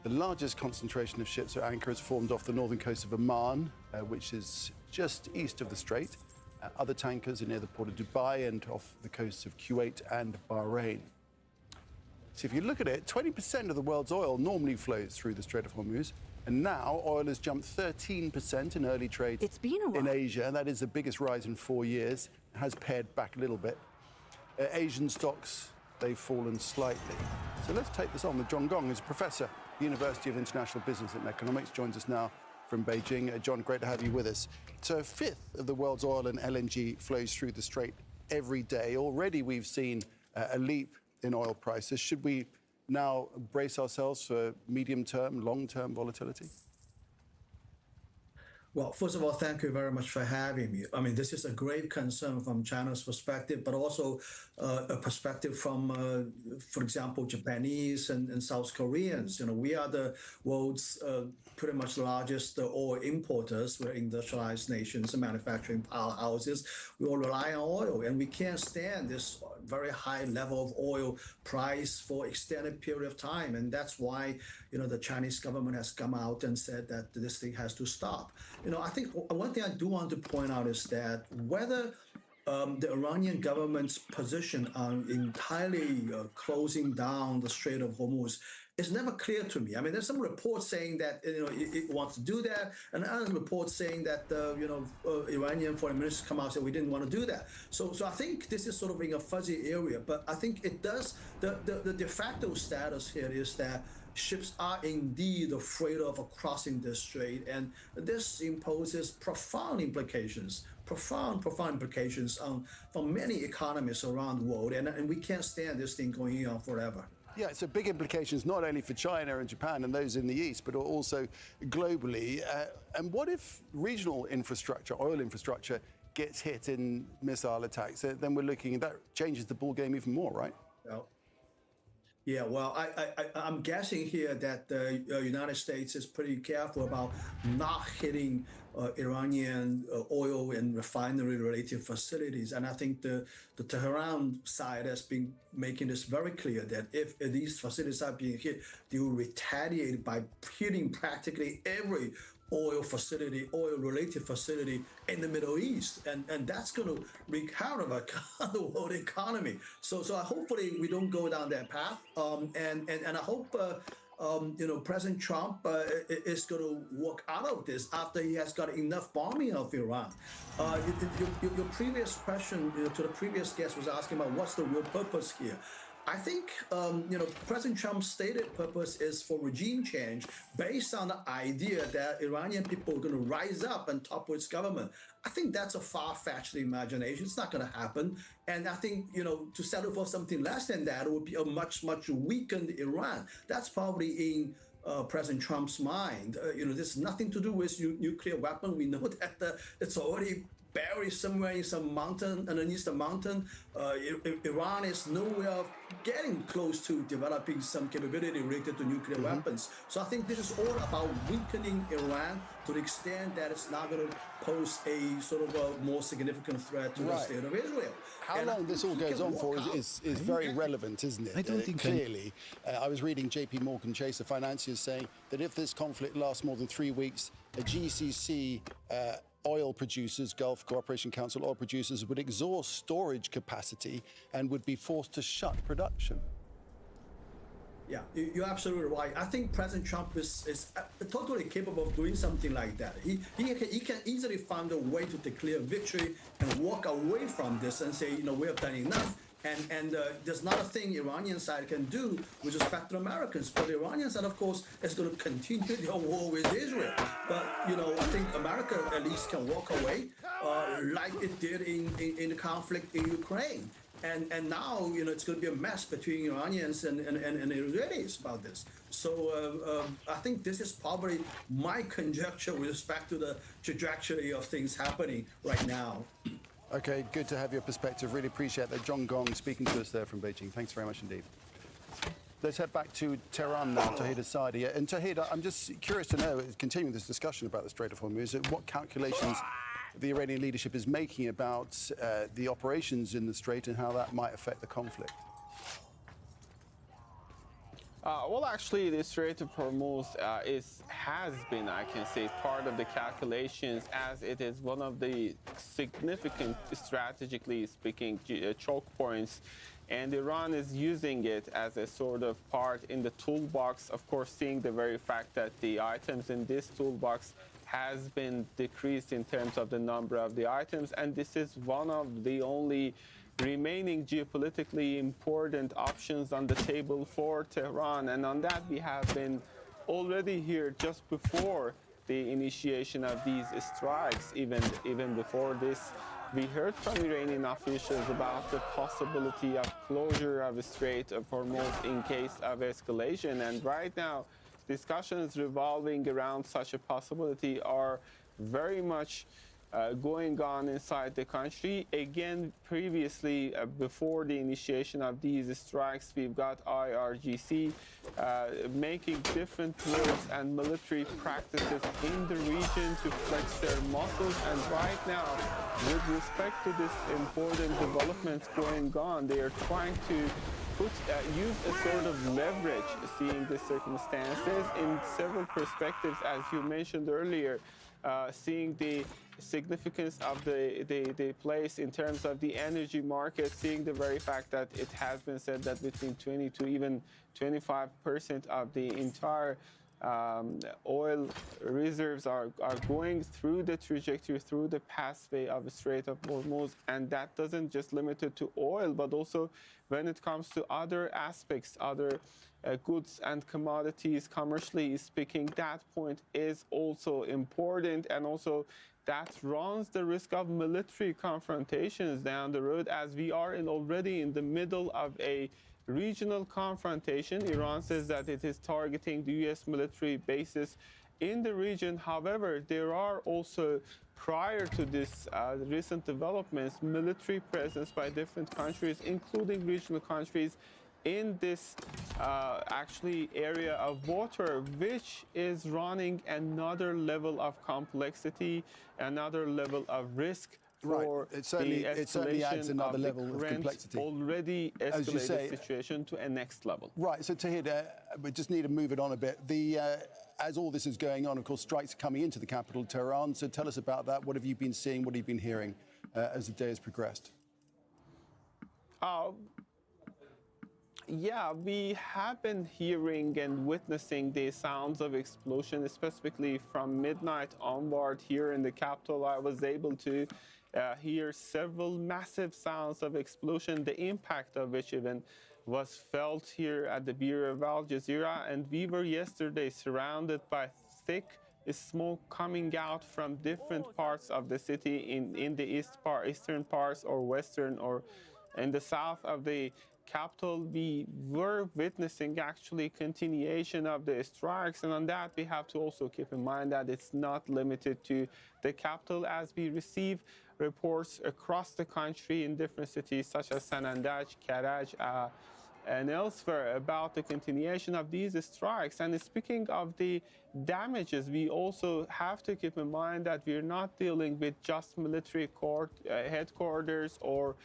The largest concentration of ships at anchor is formed off the northern coast of Oman, which is just east of the strait. Other tankers are near the port of Dubai and off the coasts of Kuwait and Bahrain. So if you look at it, 20% of the world's oil normally flows through the Strait of Hormuz. And now oil has jumped 13% in early trade in Asia, and that is the biggest rise in 4 years. It has pared back a little bit. Asian stocks, they've fallen slightly. So let's take this on with John Gong, who's a professor at the University of International Business and Economics, joins us now from Beijing. John, great to have you with us. So a fifth of the world's oil and LNG flows through the strait every day. Already we've seen a leap in oil prices. Should we now brace ourselves for medium-term, long-term volatility? Well, first of all, thank you very much for having me. I mean, this is a great concern from China's perspective, but also a perspective from, for example, Japanese and South Koreans. You know, we are the world's pretty much largest oil importers. We're industrialized nations and manufacturing powerhouses. We all rely on oil, and we can't stand this very high level of oil price for extended period of time. And that's why, you know, the Chinese government has come out and said that this thing has to stop. You know, I think one thing I do want to point out is that whether the Iranian government's position on entirely closing down the Strait of Hormuz is never clear to me. I mean, there's some reports saying that, you know, it wants to do that, and other reports saying that, you know, Iranian foreign ministers come out and say we didn't want to do that. So I think this is sort of in a fuzzy area, but I think it does, the de facto status here is that ships are indeed afraid of crossing the strait, and this imposes profound implications on for many economies around the world, and we can't stand this thing going on forever. Yeah, so big implications not only for China and Japan and those in the East, but also globally. And what if regional infrastructure, oil infrastructure, gets hit in missile attacks? Then we're looking, that changes the ballgame even more, right? Well, yeah, well, I'm guessing here that the United States is pretty careful about not hitting Iranian oil and refinery-related facilities. And I think the Tehran side has been making this very clear that if these facilities are being hit, they will retaliate by hitting practically every oil-related facility in the Middle East, and that's going to wreak havoc on the world economy. So hopefully we don't go down that path, and I hope you know, President Trump is going to walk out of this after he has got enough bombing of Iran. Your previous question, you know, to the previous guest was asking about what's the real purpose here. I think, you know, President Trump's stated purpose is for regime change based on the idea that Iranian people are going to rise up and topple its government. I think that's a far-fetched imagination. It's not going to happen. And I think, you know, to settle for something less than that would be a much, much weakened Iran. That's probably in President Trump's mind. You know, this has nothing to do with nuclear weapon. We know that it's already buried somewhere in some mountain, underneath the mountain. Iran is nowhere getting close to developing some capability related to nuclear weapons. So I think this is all about weakening Iran to the extent that it's not going to pose a sort of a more significant threat to the state of Israel. How long this all goes on for is very relevant, isn't it? I don't think clearly. I was reading JP Morgan Chase, the financiers, saying that if this conflict lasts more than 3 weeks, a GCC oil producers, Gulf Cooperation Council oil producers, would exhaust storage capacity and would be forced to shut production. Yeah, you're absolutely right. I think President Trump is totally capable of doing something like that. He can easily find a way to declare victory and walk away from this and say, you know, we have done enough. And there's not a thing Iranian side can do with respect to Americans. But the Iranian side, of course, is going to continue their war with Israel. But, you know, I think America at least can walk away like it did in the conflict in Ukraine. And now, you know, it's going to be a mess between Iranians and Israelis about this. So I think this is probably my conjecture with respect to the trajectory of things happening right now. Okay, good to have your perspective. Really appreciate that. John Gong speaking to us there from Beijing. Thanks very much indeed. Let's head back to Tehran now, Tawhid Asadi. And Tawhid, I'm just curious to know, continuing this discussion about the Strait of Hormuz, what calculations the Iranian leadership is making about the operations in the Strait and how that might affect the conflict? Well, actually, the Strait of Hormuz has been, I can say, part of the calculations, as it is one of the significant, strategically speaking, choke points. And Iran is using it as a sort of part in the toolbox, of course, seeing the very fact that the items in this toolbox has been decreased in terms of the number of the items. And this is one of the only remaining geopolitically important options on the table for Tehran. And on that, we have been already here just before the initiation of these strikes, even before this. We heard from Iranian officials about the possibility of closure of the Strait of Hormuz in case of escalation. And right now, discussions revolving around such a possibility are very much going on inside the country. Again, previously, before the initiation of these strikes, we've got IRGC making different drills and military practices in the region to flex their muscles. And right now, with respect to this important developments going on, they are trying to use a sort of leverage, seeing the circumstances in several perspectives, as you mentioned earlier, seeing the significance of the place in terms of the energy market, seeing the very fact that it has been said that between 20 to even 25% of the entire oil reserves are going through the trajectory, through the pathway of the Strait of Hormuz. And that doesn't just limit it to oil, but also when it comes to other aspects, other goods and commodities, commercially speaking, that point is also important. And also that runs the risk of military confrontations down the road, as we are already in the middle of a regional confrontation. Iran says that it is targeting the U.S. military bases in the region. However, there are also, prior to this recent developments, military presence by different countries, including regional countries, in this actually area of water, which is running another level of complexity, another level of risk for it certainly adds another level of complexity. Already escalated situation to a next level. Right. So Tahir, we just need to move it on a bit. As all this is going on, of course, strikes coming into the capital, Tehran. So tell us about that. What have you been seeing? What have you been hearing as the day has progressed? Yeah, we have been hearing and witnessing the sounds of explosion, specifically from midnight onward here in the capital. I was able to hear several massive sounds of explosion, the impact of which even was felt here at the Bureau of Al Jazeera. And we were yesterday surrounded by thick smoke coming out from different parts of the city in the eastern parts or western or in the south of the capital. We were witnessing actually continuation of the strikes, and on that we have to also keep in mind that it's not limited to the capital, as we receive reports across the country in different cities such as Sanandaj, Karaj, and elsewhere about the continuation of these strikes. And speaking of the damages, we also have to keep in mind that we're not dealing with just military headquarters or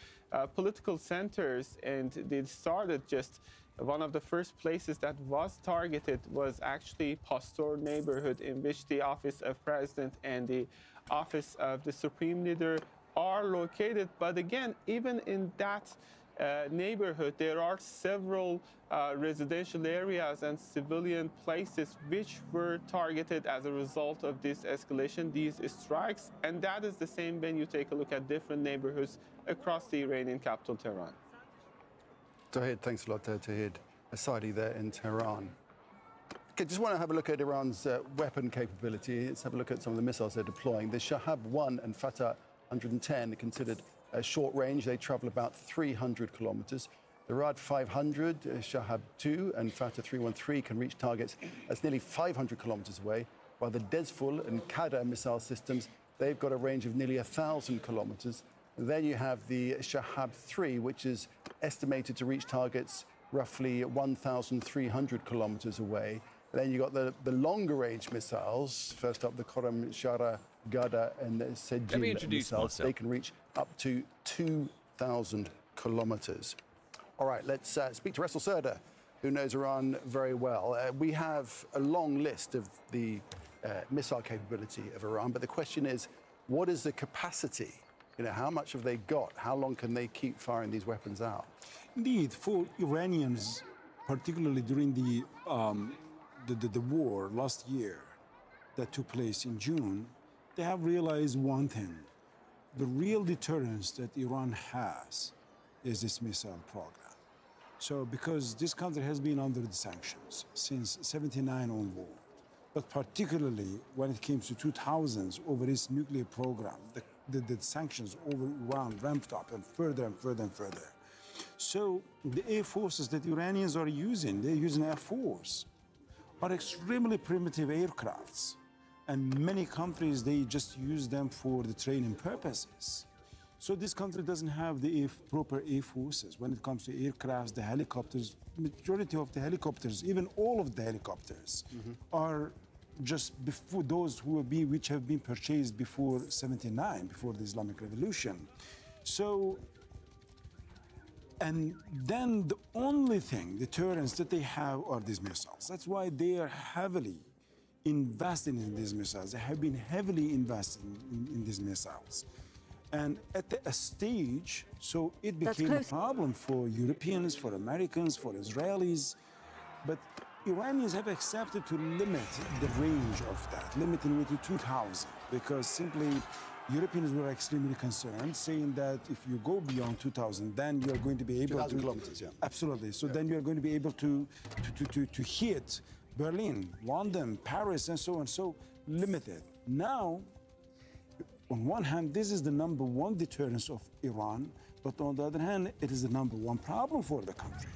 political centers. And they started just one of the first places that was targeted was actually Pastor neighborhood, in which the office of president and the office of the supreme leader are located. But again, even in that neighborhood, there are several residential areas and civilian places which were targeted as a result of this escalation, these strikes. And that is the same when you take a look at different neighborhoods across the Iranian capital, Tehran. Tahir, thanks a lot, Tahir Asadi there in Tehran. Okay, just want to have a look at Iran's weapon capability. Let's have a look at some of the missiles they're deploying. The Shahab-1 and Fatah 110 are considered short range. They travel about 300 kilometers. The Rad 500, Shahab-2 and Fatah 313 can reach targets that's nearly 500 kilometers away, while the Dezful and Qadr missile systems, they've got a range of nearly 1,000 kilometers. And then you have the Shahab-3, which is estimated to reach targets roughly 1,300 kilometers away. Then you've got the longer range missiles. First up, the Khorram Shara Ghada and the Sejim missiles. They can reach up to 2,000 kilometers. All right, let's speak to Russell Serda, who knows Iran very well. We have a long list of the missile capability of Iran, but the question is, what is the capacity? You know, how much have they got? How long can they keep firing these weapons out? Indeed, for Iranians, particularly during the war last year that took place in June, they have realized one thing. The real deterrence that Iran has is this missile program. So because this country has been under the sanctions since 79 onward, but particularly when it came to 2000s over its nuclear program, the sanctions over Iran ramped up and further and further and further. So the air forces that Iranians are using, they're using Air Force, are extremely primitive aircrafts. And many countries, they just use them for the training purposes. So this country doesn't have the proper air forces when it comes to aircrafts, the helicopters. Majority of the helicopters, even all of the helicopters, are just before those which have been purchased before 79, before the Islamic Revolution. So, and then the only thing, deterrence that they have are these missiles. That's why they are heavily investing in these missiles. They have been heavily investing in these missiles. And at a stage, so it became a problem for Europeans, for Americans, for Israelis. But Iranians have accepted to limit the range of that, limiting it to 2,000, because simply Europeans were extremely concerned, saying that if you go beyond 2,000, then you are going to be able to... 2,000 kilometers, yeah. Absolutely. So then you are going to be able to hit Berlin, London, Paris, and so on. So limited. Now, on one hand, this is the number one deterrence of Iran, but on the other hand, it is the number one problem for the country.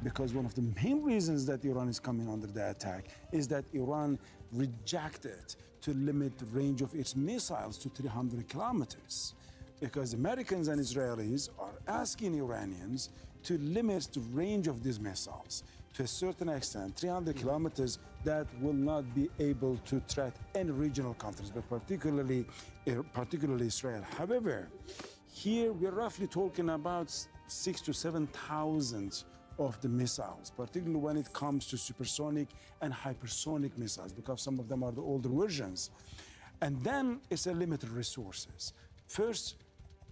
Because one of the main reasons that Iran is coming under the attack is that Iran rejected to limit the range of its missiles to 300 kilometers. Because Americans and Israelis are asking Iranians to limit the range of these missiles to a certain extent, 300 kilometers, that will not be able to threat any regional countries, but particularly Israel. However, here we're roughly talking about 6,000 to 7,000 of the missiles, particularly when it comes to supersonic and hypersonic missiles, because some of them are the older versions. And then it's a limited resources. First,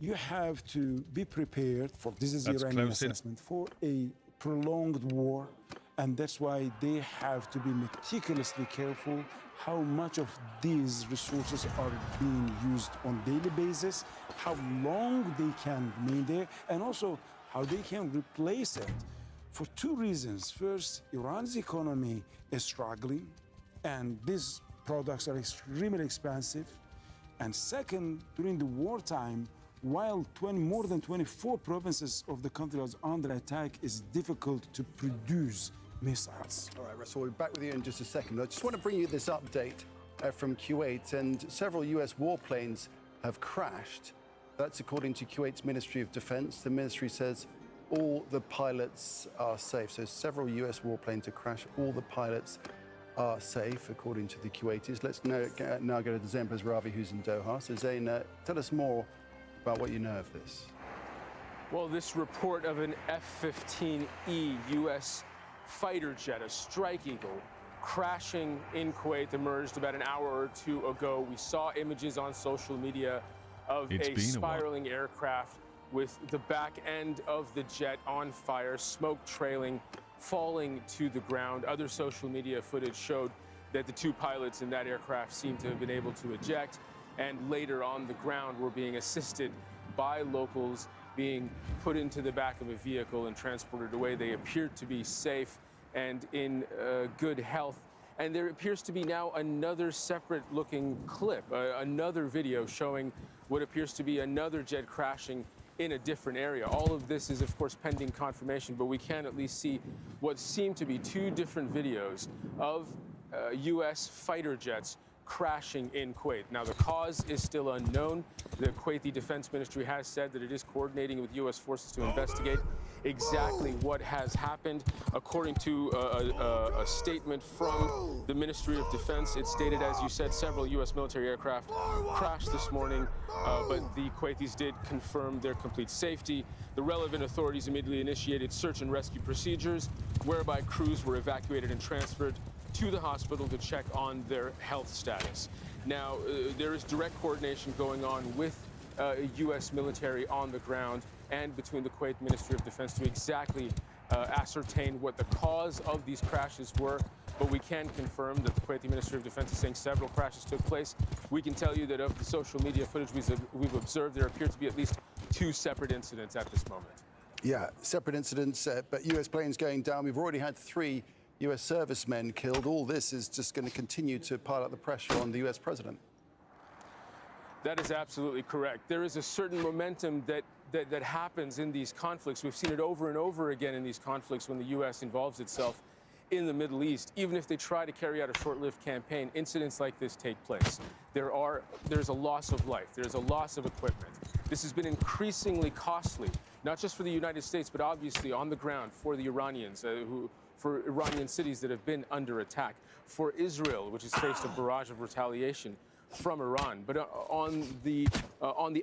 you have to be prepared for, this is the Iranian assessment, for a prolonged war. And that's why they have to be meticulously careful how much of these resources are being used on a daily basis, how long they can remain there, and also how they can replace it. For two reasons. First, Iran's economy is struggling, and these products are extremely expensive. And second, during the wartime, while more than 24 provinces of the country are under attack, it's difficult to produce missiles. All right, Russell, we'll be back with you in just a second. I just want to bring you this update from Kuwait, and several US warplanes have crashed. That's according to Kuwait's Ministry of Defense. The ministry says all the pilots are safe. So several US warplanes have crashed. All the pilots are safe, according to the Kuwaitis. Let's now go to Zain Bezravi, who's in Doha. So Zain, tell us more about what you know of this. Well, this report of an F-15E U.S. fighter jet, a Strike Eagle, crashing in Kuwait emerged about an hour or two ago. We saw images on social media of a spiraling aircraft with the back end of the jet on fire, smoke trailing, falling to the ground. Other social media footage showed that the two pilots in that aircraft seemed to have been able to eject, and later on the ground were being assisted by locals, being put into the back of a vehicle and transported away. They appeared to be safe and in good health. And there appears to be now another separate looking clip, another video showing what appears to be another jet crashing in a different area. All of this is, of course, pending confirmation, but we can at least see what seem to be two different videos of U.S. fighter jets crashing in Kuwait. Now, the cause is still unknown. The Kuwaiti Defense Ministry has said that it is coordinating with U.S. forces to investigate. exactly what has happened. According to a statement from the Ministry of Defense, it stated, as you said, several U.S. military aircraft crashed this morning, but the Kuwaitis did confirm their complete safety. The relevant authorities immediately initiated search and rescue procedures, whereby crews were evacuated and transferred to the hospital to check on their health status. Now, there is direct coordination going on with U.S. military on the ground and between the Kuwait Ministry of Defense to exactly ascertain what the cause of these crashes were. But we can confirm that the Kuwaiti Ministry of Defense is saying several crashes took place. We can tell you that of the social media footage we've observed, there appear to be at least 2 separate incidents at this moment. Yeah, separate incidents, but U.S. planes going down. We've already had 3 U.S. servicemen killed. All this is just going to continue to pile up the pressure on the U.S. president. That is absolutely correct. There is a certain momentum that happens in these conflicts. We've seen it over and over again in these conflicts when the U.S. involves itself in the Middle East. Even if they try to carry out a short-lived campaign, incidents like this take place. There's a loss of life. There's a loss of equipment. This has been increasingly costly, not just for the United States, but obviously on the ground for the Iranians, for Iranian cities that have been under attack, for Israel, which has faced a barrage of retaliation from Iran. But on the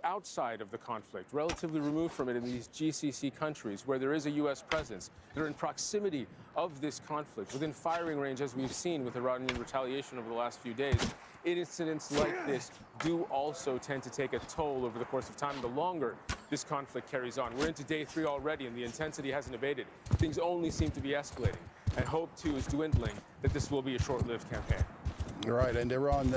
outside of the conflict, relatively removed from it in these GCC countries where there is a U.S. presence, that are in proximity of this conflict, within firing range, as we've seen with Iranian retaliation over the last few days, incidents like this do also tend to take a toll over the course of time. The longer this conflict carries on. We're into day 3 already, and the intensity hasn't abated. Things only seem to be escalating, and hope, too, is dwindling that this will be a short-lived campaign. Right, and Iran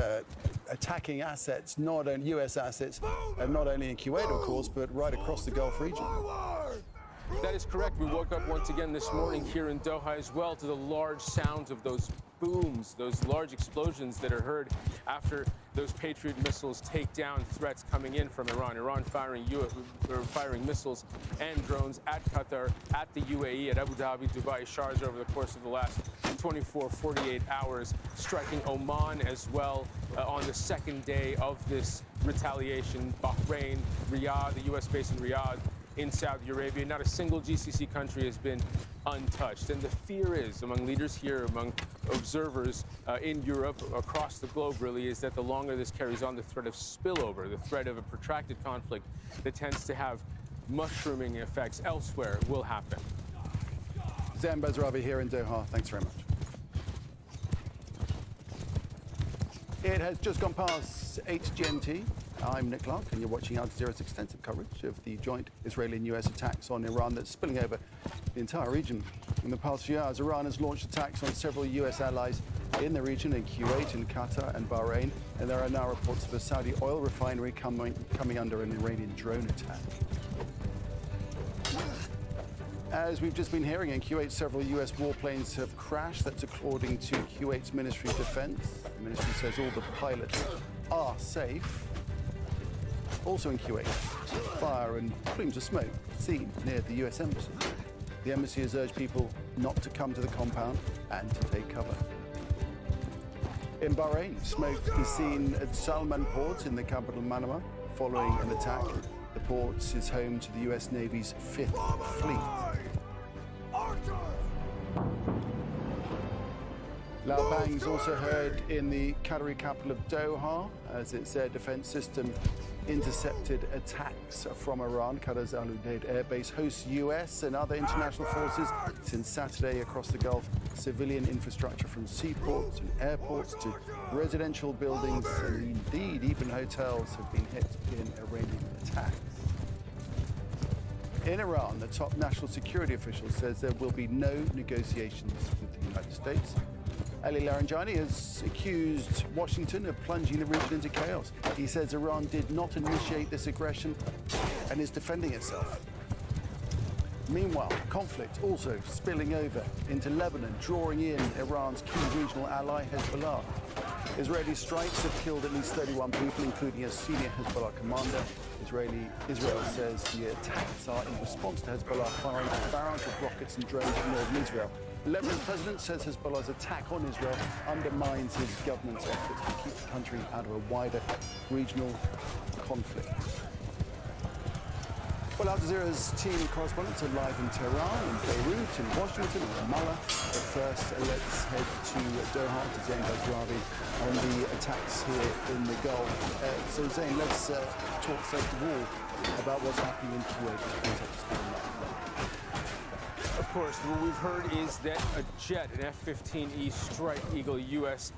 attacking assets, not only U.S. assets, and not only in Kuwait, of course, but right across the Gulf region. That is correct. We woke up once again this morning here in Doha as well to the large sounds of those booms, those large explosions that are heard after those Patriot missiles take down threats coming in from Iran. Iran firing missiles and drones at Qatar, at the UAE, at Abu Dhabi, Dubai, Sharjah over the course of the last 24, 48 hours, striking Oman as well on the second day of this retaliation. Bahrain, Riyadh, the U.S. base in Riyadh, in Saudi Arabia. Not a single GCC country has been untouched. And the fear is, among leaders here, among observers in Europe, across the globe really, is that the longer this carries on, the threat of spillover, the threat of a protracted conflict that tends to have mushrooming effects elsewhere will happen. Zan Bazravi here in Doha. Thanks very much. It has just gone past 8 GMT. I'm Nick Clark, and you're watching Al Jazeera's extensive coverage of the joint Israeli and US attacks on Iran that's spilling over the entire region. In the past few hours, Iran has launched attacks on several US allies in the region, in Kuwait, in Qatar and Bahrain, and there are now reports of a Saudi oil refinery coming under an Iranian drone attack. As we've just been hearing, in Kuwait, several US warplanes have crashed. That's according to Kuwait's Ministry of Defense. The ministry says all the pilots are safe. Also in Kuwait, fire and plumes of smoke seen near the US embassy. The embassy has urged people not to come to the compound and to take cover. In Bahrain, smoke is seen at Salman port in the capital Manama following an attack. The port is home to the US Navy's 5th Fleet. Loud bangs also heard in the Qatari capital of Doha as its air defense system intercepted attacks from Iran. Qatar's Al Udeid Air Base hosts US and other international forces since Saturday across the Gulf. Civilian infrastructure from seaports and airports to residential buildings and indeed even hotels have been hit in Iranian attacks. In Iran, the top national security official says there will be no negotiations with the United States. Ali Laranjani has accused Washington of plunging the region into chaos. He says Iran did not initiate this aggression and is defending itself. Meanwhile, conflict also spilling over into Lebanon, drawing in Iran's key regional ally, Hezbollah. Israeli strikes have killed at least 31 people, including a senior Hezbollah commander. Israel says the attacks are in response to Hezbollah firing a barrage of rockets and drones in northern Israel. The Lebanon president says Hezbollah's attack on Israel undermines his government's efforts to keep the country out of a wider regional conflict. Well, Al Jazeera's team of correspondents are live in Tehran, in Beirut, in Washington, in Ramallah. But first, let's head to Doha to Zain Bajrawi on the attacks here in the Gulf. So, Zain, let's talk first of all about what's happening in Kuwait. Of course, what we've heard is that a jet, an F-15E Strike Eagle U.S.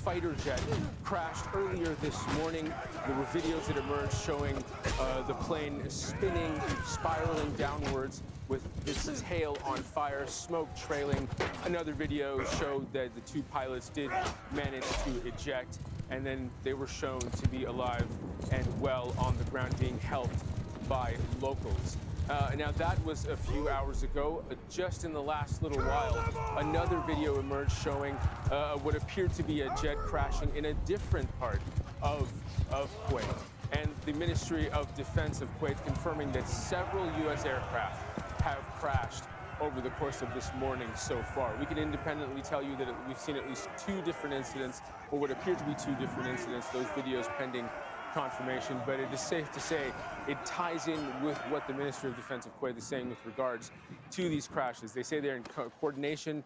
Fighter jet crashed earlier this morning. There were videos that emerged showing the plane spinning, spiraling downwards with its tail on fire, smoke trailing. Another video showed that the two pilots did manage to eject, and then they were shown to be alive and well on the ground, being helped by locals. Now, that was a few hours ago. Just in the last little while, another video emerged showing what appeared to be a jet crashing in a different part of Kuwait. And the Ministry of Defense of Kuwait confirming that several U.S. aircraft have crashed over the course of this morning so far. We can independently tell you that we've seen at least 2 different incidents, or what appear to be 2 different incidents, those videos pending confirmation, but it is safe to say it ties in with what the Ministry of Defense of Kuwait is saying with regards to these crashes. They say they're in coordination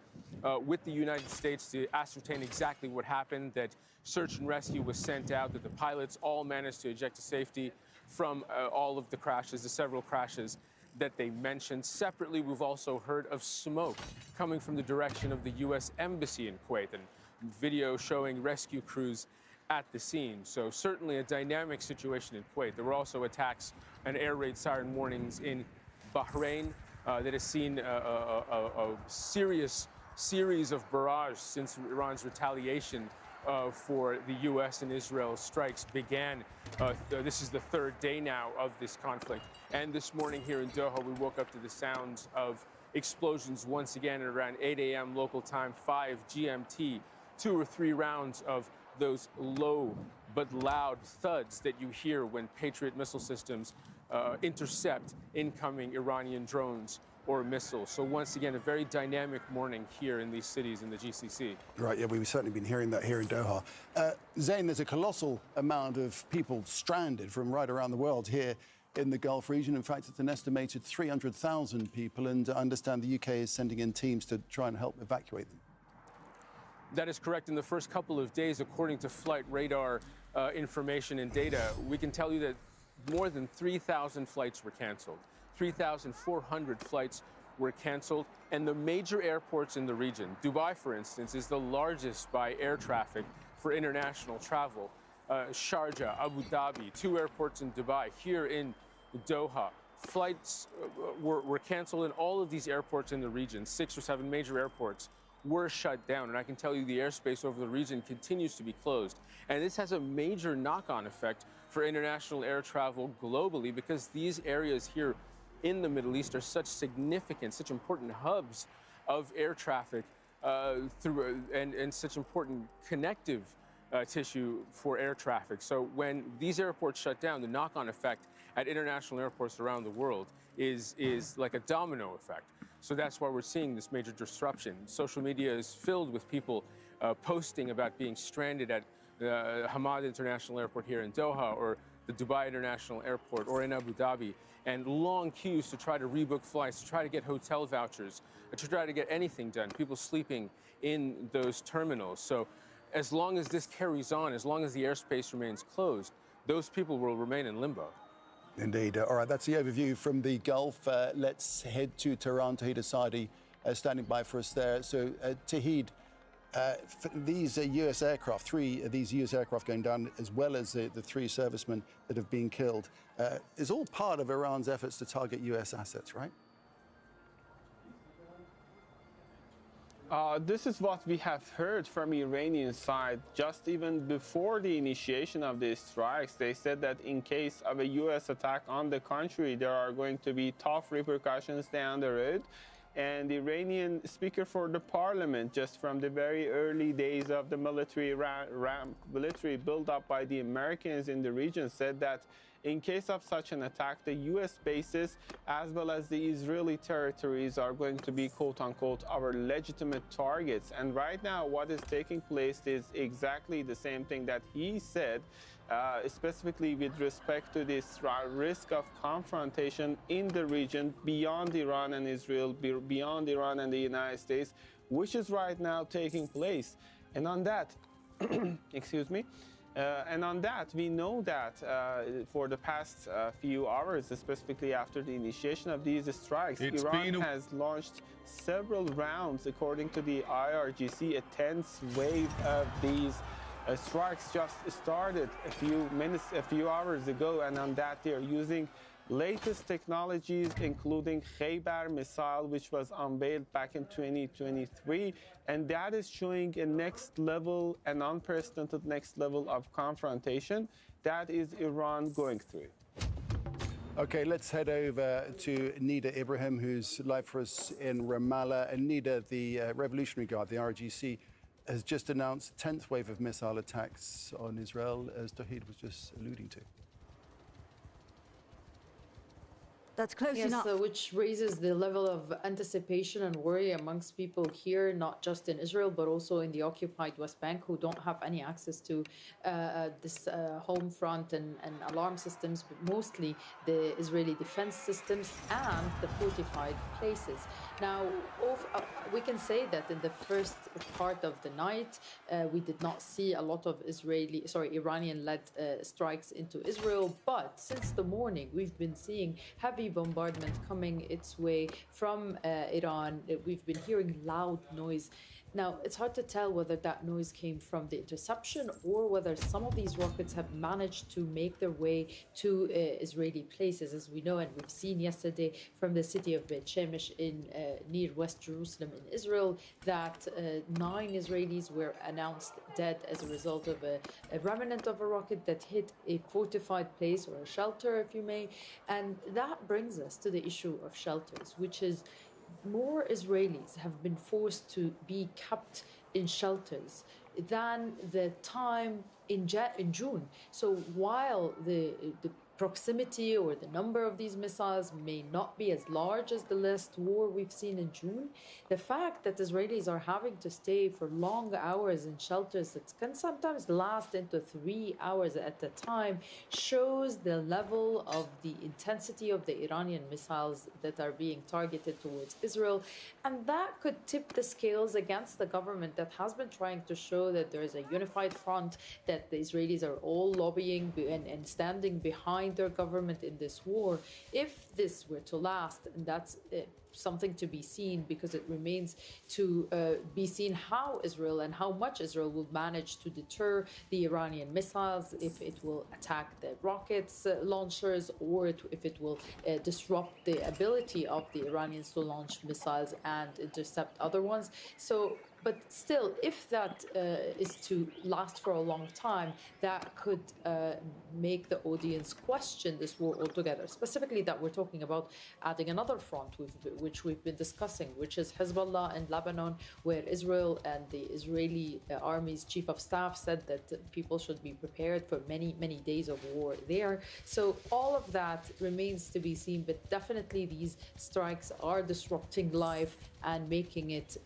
with the United States to ascertain exactly what happened, that search and rescue was sent out, that the pilots all managed to eject to safety from all of the crashes, the several crashes that they mentioned. Separately, we've also heard of smoke coming from the direction of the U.S. Embassy in Kuwait, and video showing rescue crews at the scene. So certainly a dynamic situation in Kuwait. There were also attacks and air raid siren warnings in Bahrain that has seen a serious series of barrages since Iran's retaliation for the U.S. and Israel strikes began. This is the 3rd day now of this conflict. And this morning here in Doha, we woke up to the sounds of explosions once again at around 8 a.m. local time, 5 GMT, 2 or 3 rounds of those low but loud thuds that you hear when Patriot missile systems intercept incoming Iranian drones or missiles. So once again, a very dynamic morning here in these cities in the GCC. Right, yeah, we've certainly been hearing that here in Doha. Zain, there's a colossal amount of people stranded from right around the world here in the Gulf region. In fact, it's an estimated 300,000 people, and I understand the UK is sending in teams to try and help evacuate them. That is correct. In the first couple of days, according to flight radar information and data, we can tell you that more than 3,000 flights were canceled. 3,400 flights were canceled. And the major airports in the region, Dubai, for instance, is the largest by air traffic for international travel. Sharjah, Abu Dhabi, 2 airports in Dubai, here in Doha. Flights were canceled in all of these airports in the region, 6 or 7 major airports were shut down, and I can tell you the airspace over the region continues to be closed. And this has a major knock-on effect for international air travel globally, because these areas here in the Middle East are such significant, such important hubs of air traffic and such important connective tissue for air traffic. So when these airports shut down, the knock-on effect at international airports around the world is like a domino effect. So that's why we're seeing this major disruption. Social media is filled with people posting about being stranded at Hamad International Airport here in Doha, or the Dubai International Airport, or in Abu Dhabi, and long queues to try to rebook flights, to try to get hotel vouchers, to try to get anything done, people sleeping in those terminals. So as long as this carries on, as long as the airspace remains closed, those people will remain in limbo. Indeed. All right, that's the overview from the Gulf. Let's head to Tehran. Tahid Asadi standing by for us there. So, Tahid, these U.S. aircraft, 3 of these U.S. aircraft going down, as well as the 3 servicemen that have been killed, is all part of Iran's efforts to target U.S. assets, right? This is what we have heard from Iranian side. Just even before the initiation of these strikes, they said that in case of a U.S. attack on the country, there are going to be tough repercussions down the road. And the Iranian speaker for the parliament, just from the very early days of the military build-up by the Americans in the region, said that in case of such an attack, the U.S. bases as well as the Israeli territories are going to be, quote-unquote, our legitimate targets. And right now, what is taking place is exactly the same thing that he said, specifically with respect to this risk of confrontation in the region beyond Iran and Israel, beyond Iran and the United States, which is right now taking place. And on that, excuse me, and on that, we know that for the past few hours, specifically after the initiation of these strikes, Iran has launched several rounds, according to the IRGC. A tense wave of these strikes just started a few hours ago, and on that they are using latest technologies, including Khaybar missile, which was unveiled back in 2023, and that is showing a next level, an unprecedented next level of confrontation that is Iran going through. Okay, let's head over to Nida Ibrahim, who's live for us in Ramallah. And Nida, the Revolutionary Guard, the RGC, has just announced a 10th wave of missile attacks on Israel, as Tawhid was just alluding to. That's close enough. Which raises the level of anticipation and worry amongst people here, not just in Israel, but also in the occupied West Bank, who don't have any access to this home front and alarm systems, but mostly the Israeli defense systems and the fortified places. Now, we can say that in the first part of the night, we did not see a lot of Iranian-led strikes into Israel, but since the morning, we've been seeing heavy bombardment coming its way from Iran. We've been hearing loud noise. Now, it's hard to tell whether that noise came from the interception or whether some of these rockets have managed to make their way to Israeli places. As we know, and we've seen yesterday from the city of Beit Shemesh near West Jerusalem in Israel, that 9 Israelis were announced dead as a result of a remnant of a rocket that hit a fortified place, or a shelter, if you may. And that brings us to the issue of shelters, which is more Israelis have been forced to be kept in shelters than the time in June. So while the proximity or the number of these missiles may not be as large as the last war we've seen in June, the fact that Israelis are having to stay for long hours in shelters that can sometimes last into 3 hours at a time shows the level of the intensity of the Iranian missiles that are being targeted towards Israel. And that could tip the scales against the government that has been trying to show that there is a unified front, that the Israelis are all lobbying and standing behind their government in this war. If this were to last, and that's something to be seen, because it remains to be seen how Israel and how much Israel will manage to deter the Iranian missiles, if it will attack the rockets launchers, or if it will disrupt the ability of the Iranians to launch missiles and intercept other ones. But still, if that is to last for a long time, that could make the audience question this war altogether. Specifically, that we're talking about adding another front, which we've been discussing, which is Hezbollah in Lebanon, where Israel and the Israeli army's chief of staff said that people should be prepared for many, many days of war there. So all of that remains to be seen, but definitely these strikes are disrupting life and making it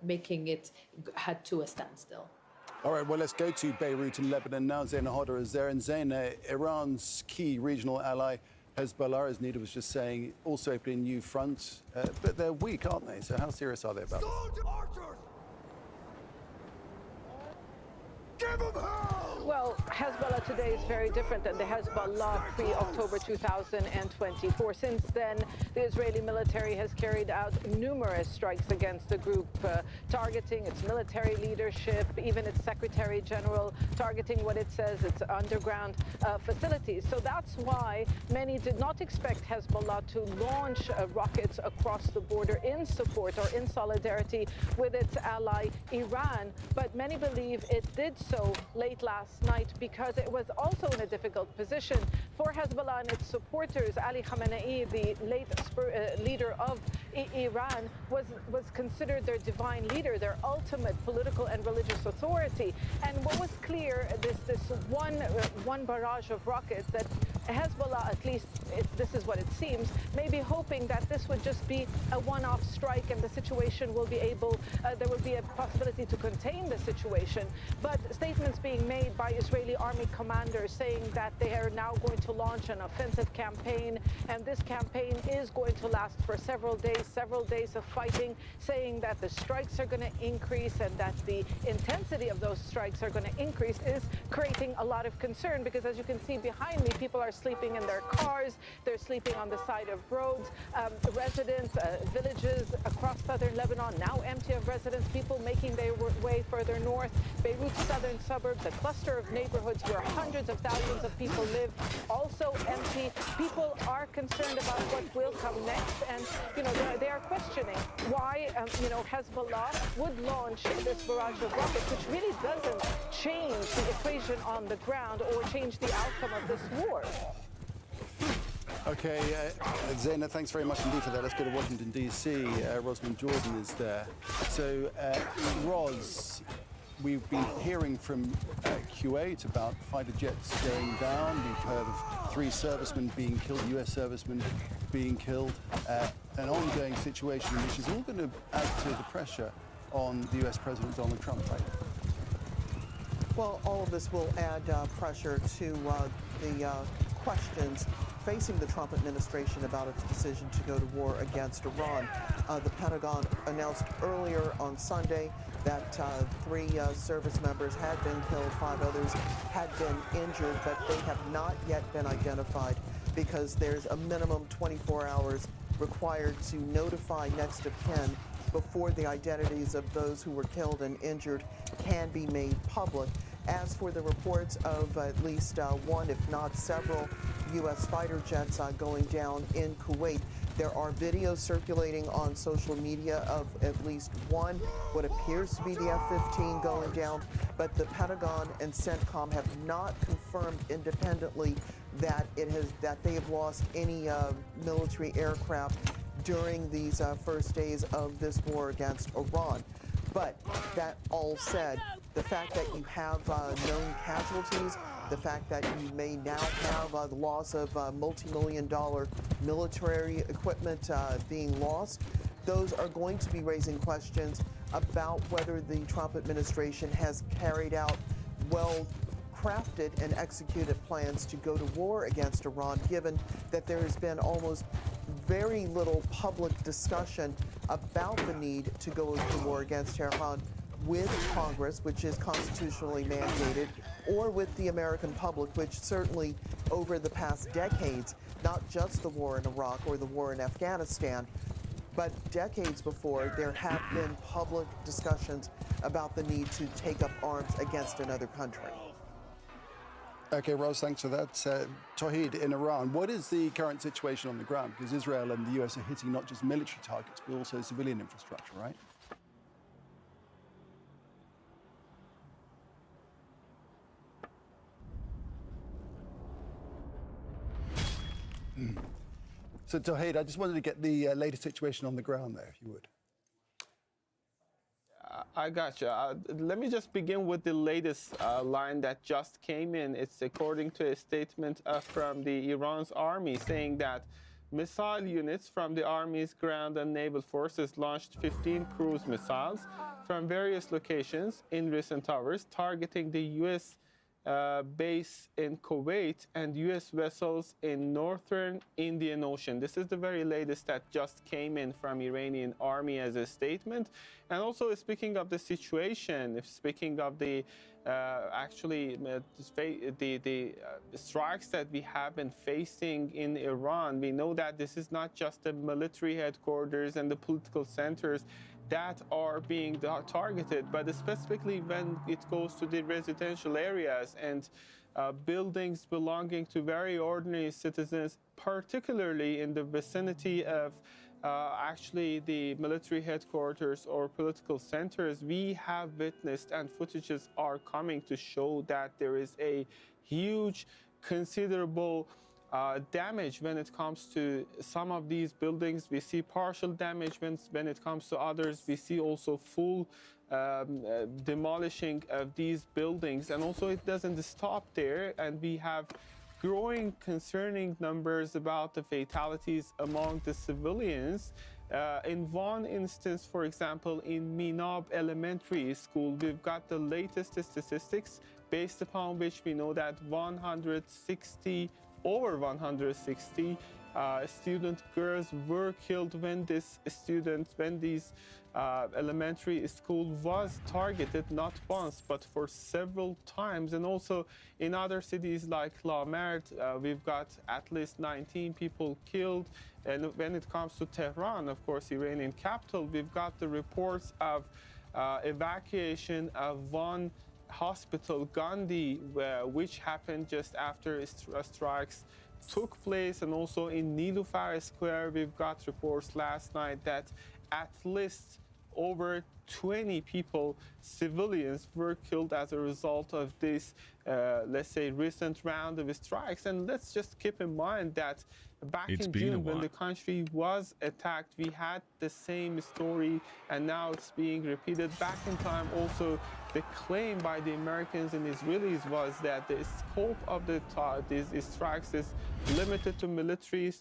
making it head to a standstill. All right, well, let's go to Beirut in Lebanon now. Zaina Hodder is there. And Zaina, Iran's key regional ally, Hezbollah, as Nida was just saying, also opening new fronts. But they're weak, aren't they? So how serious are they about this? Give them hell! Well, Hezbollah today is very different than the Hezbollah pre-October 2024. Since then, the Israeli military has carried out numerous strikes against the group, targeting its military leadership, even its secretary general, targeting what it says its underground facilities. So that's why many did not expect Hezbollah to launch rockets across the border in support or in solidarity with its ally Iran. But many believe it did so late last last night because it was also in a difficult position for Hezbollah and its supporters. Ali Khamenei, the late leader of Iran, was considered their divine leader, their ultimate political and religious authority. And what was clear, this one barrage of rockets that Hezbollah, at least this is what it seems, may be hoping that this would just be a one-off strike and the situation will be there will be a possibility to contain the situation. But statements being made by Israeli army commanders saying that they are now going to launch an offensive campaign, and this campaign is going to last for several days of fighting, saying that the strikes are going to increase and that the intensity of those strikes are going to increase, is creating a lot of concern, because as you can see behind me, people are sleeping in their cars, they're sleeping on the side of roads. Residents, villages across southern Lebanon now empty of residents, people making their way further north. Beirut's southern suburbs, a cluster of neighborhoods where hundreds of thousands of people live, also empty. People are concerned about what will come next, and they are questioning why Hezbollah would launch this barrage of rockets, which really doesn't change the equation on the ground or change the outcome of this war. Okay, Zaina, thanks very much indeed for that. Let's go to Washington, D.C. Rosamund Jordan is there. So, Ros, we've been hearing from Kuwait about fighter jets going down. We've heard of 3 servicemen being killed, U.S. servicemen being killed. An ongoing situation which is all going to add to the pressure on the U.S. President Donald Trump, right? Well, all of this will add pressure to the questions facing the Trump administration about its decision to go to war against Iran. The Pentagon announced earlier on Sunday that 3 service members had been killed, 5 others had been injured, but they have not yet been identified because there's a minimum 24 hours required to notify next of kin before the identities of those who were killed and injured can be made public. As for the reports of at least 1, if not several, U.S. fighter jets going down in Kuwait, there are videos circulating on social media of at least 1, what appears to be the F-15 going down, but the Pentagon and CENTCOM have not confirmed independently that they have lost any military aircraft during these first days of this war against Iran. But that all said, the fact that you have known casualties, the fact that you may now have the loss of multi-million-dollar military equipment being lost, those are going to be raising questions about whether the Trump administration has carried out well-crafted and executed plans to go to war against Iran, given that there has been almost very little public discussion about the need to go to war against Tehran with Congress, which is constitutionally mandated, or with the American public, which certainly over the past decades, not just the war in Iraq or the war in Afghanistan, but decades before, there have been public discussions about the need to take up arms against another country. Okay, Ros, thanks for that. Tawhid, in Iran, what is the current situation on the ground? Because Israel and the U.S. are hitting not just military targets, but also civilian infrastructure, right? So, Tawhid, I just wanted to get the latest situation on the ground there, if you would. I got you. Let me just begin with the latest line that just came in. It's according to a statement from the Iran's army saying that missile units from the army's ground and naval forces launched 15 cruise missiles from various locations in recent hours, targeting the U.S. Base in Kuwait and U.S. vessels in northern Indian Ocean. This is the very latest that just came in from Iranian army as a statement. And also speaking of the situation, speaking of the strikes that we have been facing in Iran, we know that this is not just the military headquarters and the political centers that are being targeted, but specifically when it goes to the residential areas and buildings belonging to very ordinary citizens, particularly in the vicinity of actually the military headquarters or political centers, we have witnessed, and footages are coming to show that there is a huge, considerable damage when it comes to some of these buildings. We see partial damage when it comes to others. We see also full demolishing of these buildings. And also it doesn't stop there, and we have growing concerning numbers about the fatalities among the civilians. In one instance, for example, in Minab Elementary School, we've got the latest statistics based upon which we know that over 160 student girls were killed when these elementary school was targeted not once but for several times. And also in other cities like La Merde, we've got at least 19 people killed. And when it comes to Tehran, of course, Iranian capital, we've got the reports of evacuation of one hospital, Gandhi, which happened just after strikes took place. And also in Nilufar Square, we've got reports last night that at least over 20 people, civilians, were killed as a result of this, let's say, recent round of strikes. And let's just keep in mind that back in June, when the country was attacked, we had the same story, and now it's being repeated. Back in time, also, the claim by the Americans and Israelis was that the scope of these strikes is limited to military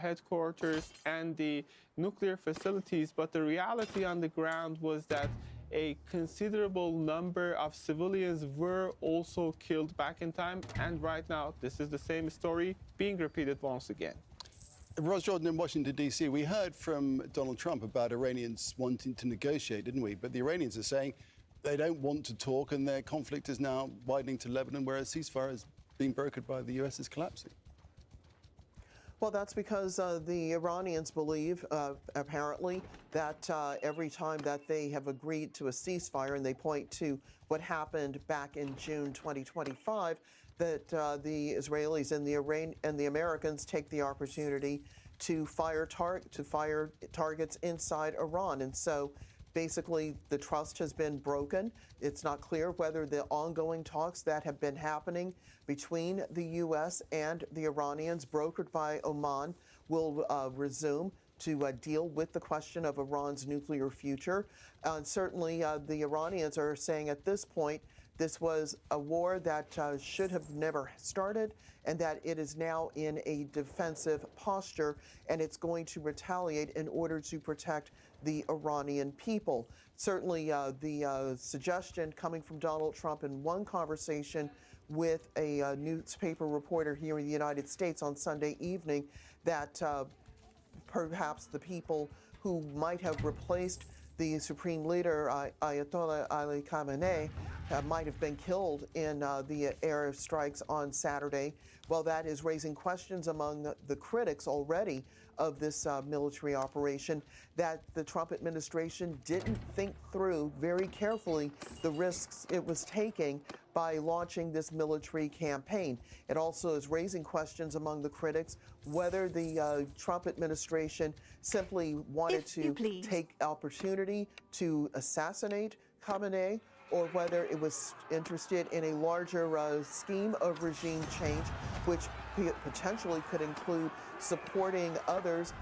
headquarters and the nuclear facilities. But the reality on the ground was that a considerable number of civilians were also killed back in time. And right now, this is the same story being repeated once again. Ros Jordan in Washington, D.C., we heard from Donald Trump about Iranians wanting to negotiate, didn't we? But the Iranians are saying they don't want to talk, and their conflict is now widening to Lebanon, where a ceasefire is being brokered by the U.S. is collapsing. Well, that's because the Iranians believe, apparently, that every time that they have agreed to a ceasefire, and they point to what happened back in June 2025, that the Israelis and the Americans take the opportunity to fire targets inside Iran. And so basically the trust has been broken. It's not clear whether the ongoing talks that have been happening between the U.S. and the Iranians, brokered by Oman, will resume to deal with the question of Iran's nuclear future. And certainly the Iranians are saying at this point this was a war that should have never started, and that it is now in a defensive posture, and it's going to retaliate in order to protect the Iranian people. Certainly the suggestion coming from Donald Trump in one conversation with a newspaper reporter here in the United States on Sunday evening that perhaps the people who might have replaced the supreme leader, Ayatollah Ali Khamenei, might have been killed in the air strikes on Saturday. Well, that is raising questions among the critics already of this military operation, that the Trump administration didn't think through very carefully the risks it was taking by launching this military campaign. It also is raising questions among the critics whether the Trump administration simply wanted to take opportunity to assassinate Khamenei, or whether it was interested in a larger scheme of regime change, which potentially could include supporting others,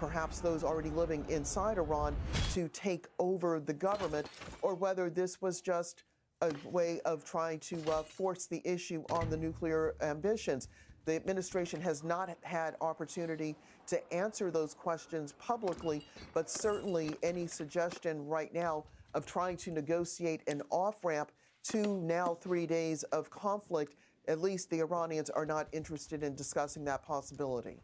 perhaps those already living inside Iran, to take over the government, or whether this was just a way of trying to force the issue on the nuclear ambitions. The administration has not had opportunity to answer those questions publicly, but certainly any suggestion right now of trying to negotiate an off-ramp to now 3 days of conflict, at least the Iranians are not interested in discussing that possibility.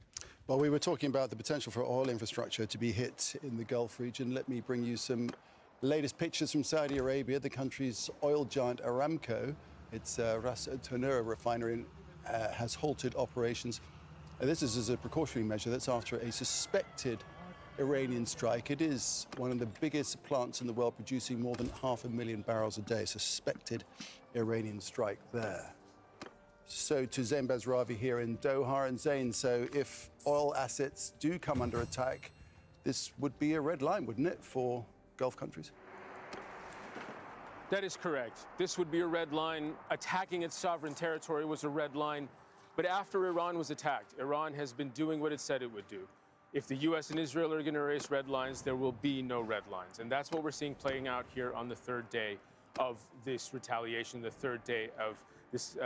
Well, we were talking about the potential for oil infrastructure to be hit in the Gulf region. Let me bring you some latest pictures from Saudi Arabia. The country's oil giant Aramco, its Ras Al Tanura refinery, has halted operations. This is as a precautionary measure. That's after a suspected Iranian strike. It is one of the biggest plants in the world, producing more than 500,000 barrels a day. Suspected Iranian strike there. So to Zain Basravi here in Doha. And Zain, so if oil assets do come under attack, this would be a red line, wouldn't it, for Gulf countries? That is correct. This would be a red line. Attacking its sovereign territory was a red line. But after Iran was attacked, Iran has been doing what it said it would do. If the U.S. and Israel are going to erase red lines, there will be no red lines. And that's what we're seeing playing out here on the third day of this retaliation, the third day of this,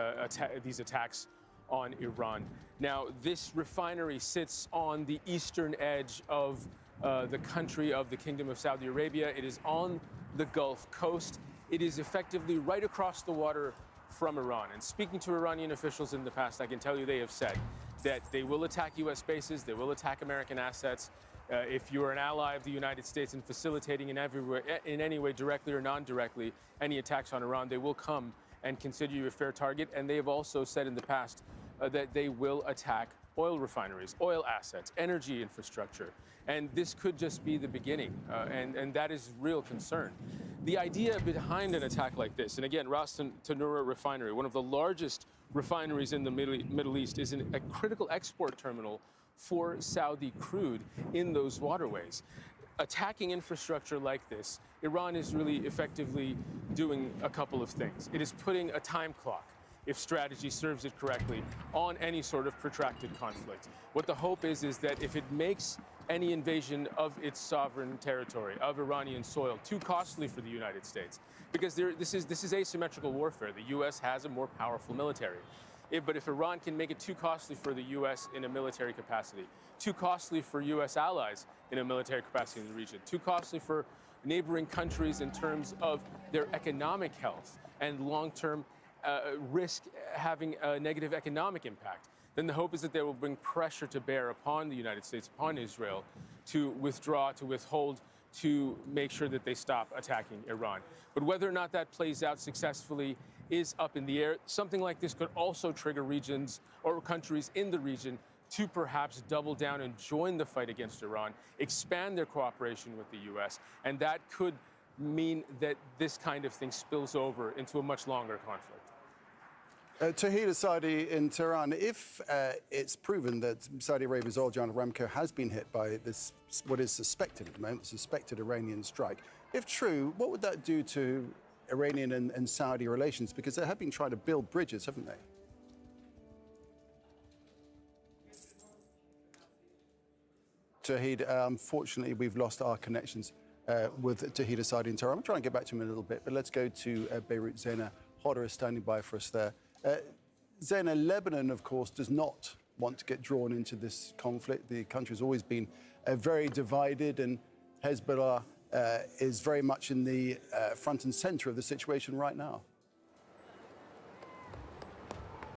these attacks on Iran. Now, this refinery sits on the eastern edge of the country of the Kingdom of Saudi Arabia. It is on the Gulf Coast. It is effectively right across the water from Iran. And speaking to Iranian officials in the past, I can tell you they have said that they will attack U.S. bases, they will attack American assets. If you are an ally of the United States in facilitating in any way, directly or non-directly, any attacks on Iran, they will come and consider you a fair target. And they have also said in the past that they will attack oil refineries, oil assets, energy infrastructure. And this could just be the beginning, and that is real concern. The idea behind an attack like this, and again, Ras Tanura refinery, one of the largest refineries in the Middle East, is a critical export terminal for Saudi crude in those waterways. Attacking infrastructure like this, Iran is really effectively doing a couple of things. It is putting a time clock, if strategy serves it correctly, on any sort of protracted conflict. What the hope is that if it makes any invasion of its sovereign territory, of Iranian soil, too costly for the United States, because this is asymmetrical warfare. The U.S. has a more powerful military. But if Iran can make it too costly for the U.S. in a military capacity, too costly for U.S. allies in a military capacity in the region, too costly for neighboring countries in terms of their economic health and long-term risk having a negative economic impact, then the hope is that they will bring pressure to bear upon the United States, upon Israel, to withdraw, to withhold, to make sure that they stop attacking Iran. But whether or not that plays out successfully is up in the air. Something like this could also trigger regions or countries in the region to perhaps double down and join the fight against Iran, expand their cooperation with the U.S., and that could mean that this kind of thing spills over into a much longer conflict. Tahir Asadi in Tehran, if it's proven that Saudi Arabia's oil giant Aramco has been hit by this, what is suspected at the moment, suspected Iranian strike, if true, what would that do to Iranian and Saudi relations? Because they have been trying to build bridges, haven't they? Tahir, unfortunately, we've lost our connections with Tahir Asadi in Tehran. I'm trying to get back to him in a little bit, but let's go to Beirut. Zaina Hodder is standing by for us there. Zaina, Lebanon, of course, does not want to get drawn into this conflict. The country has always been very divided, and Hezbollah is very much in the front and center of the situation right now.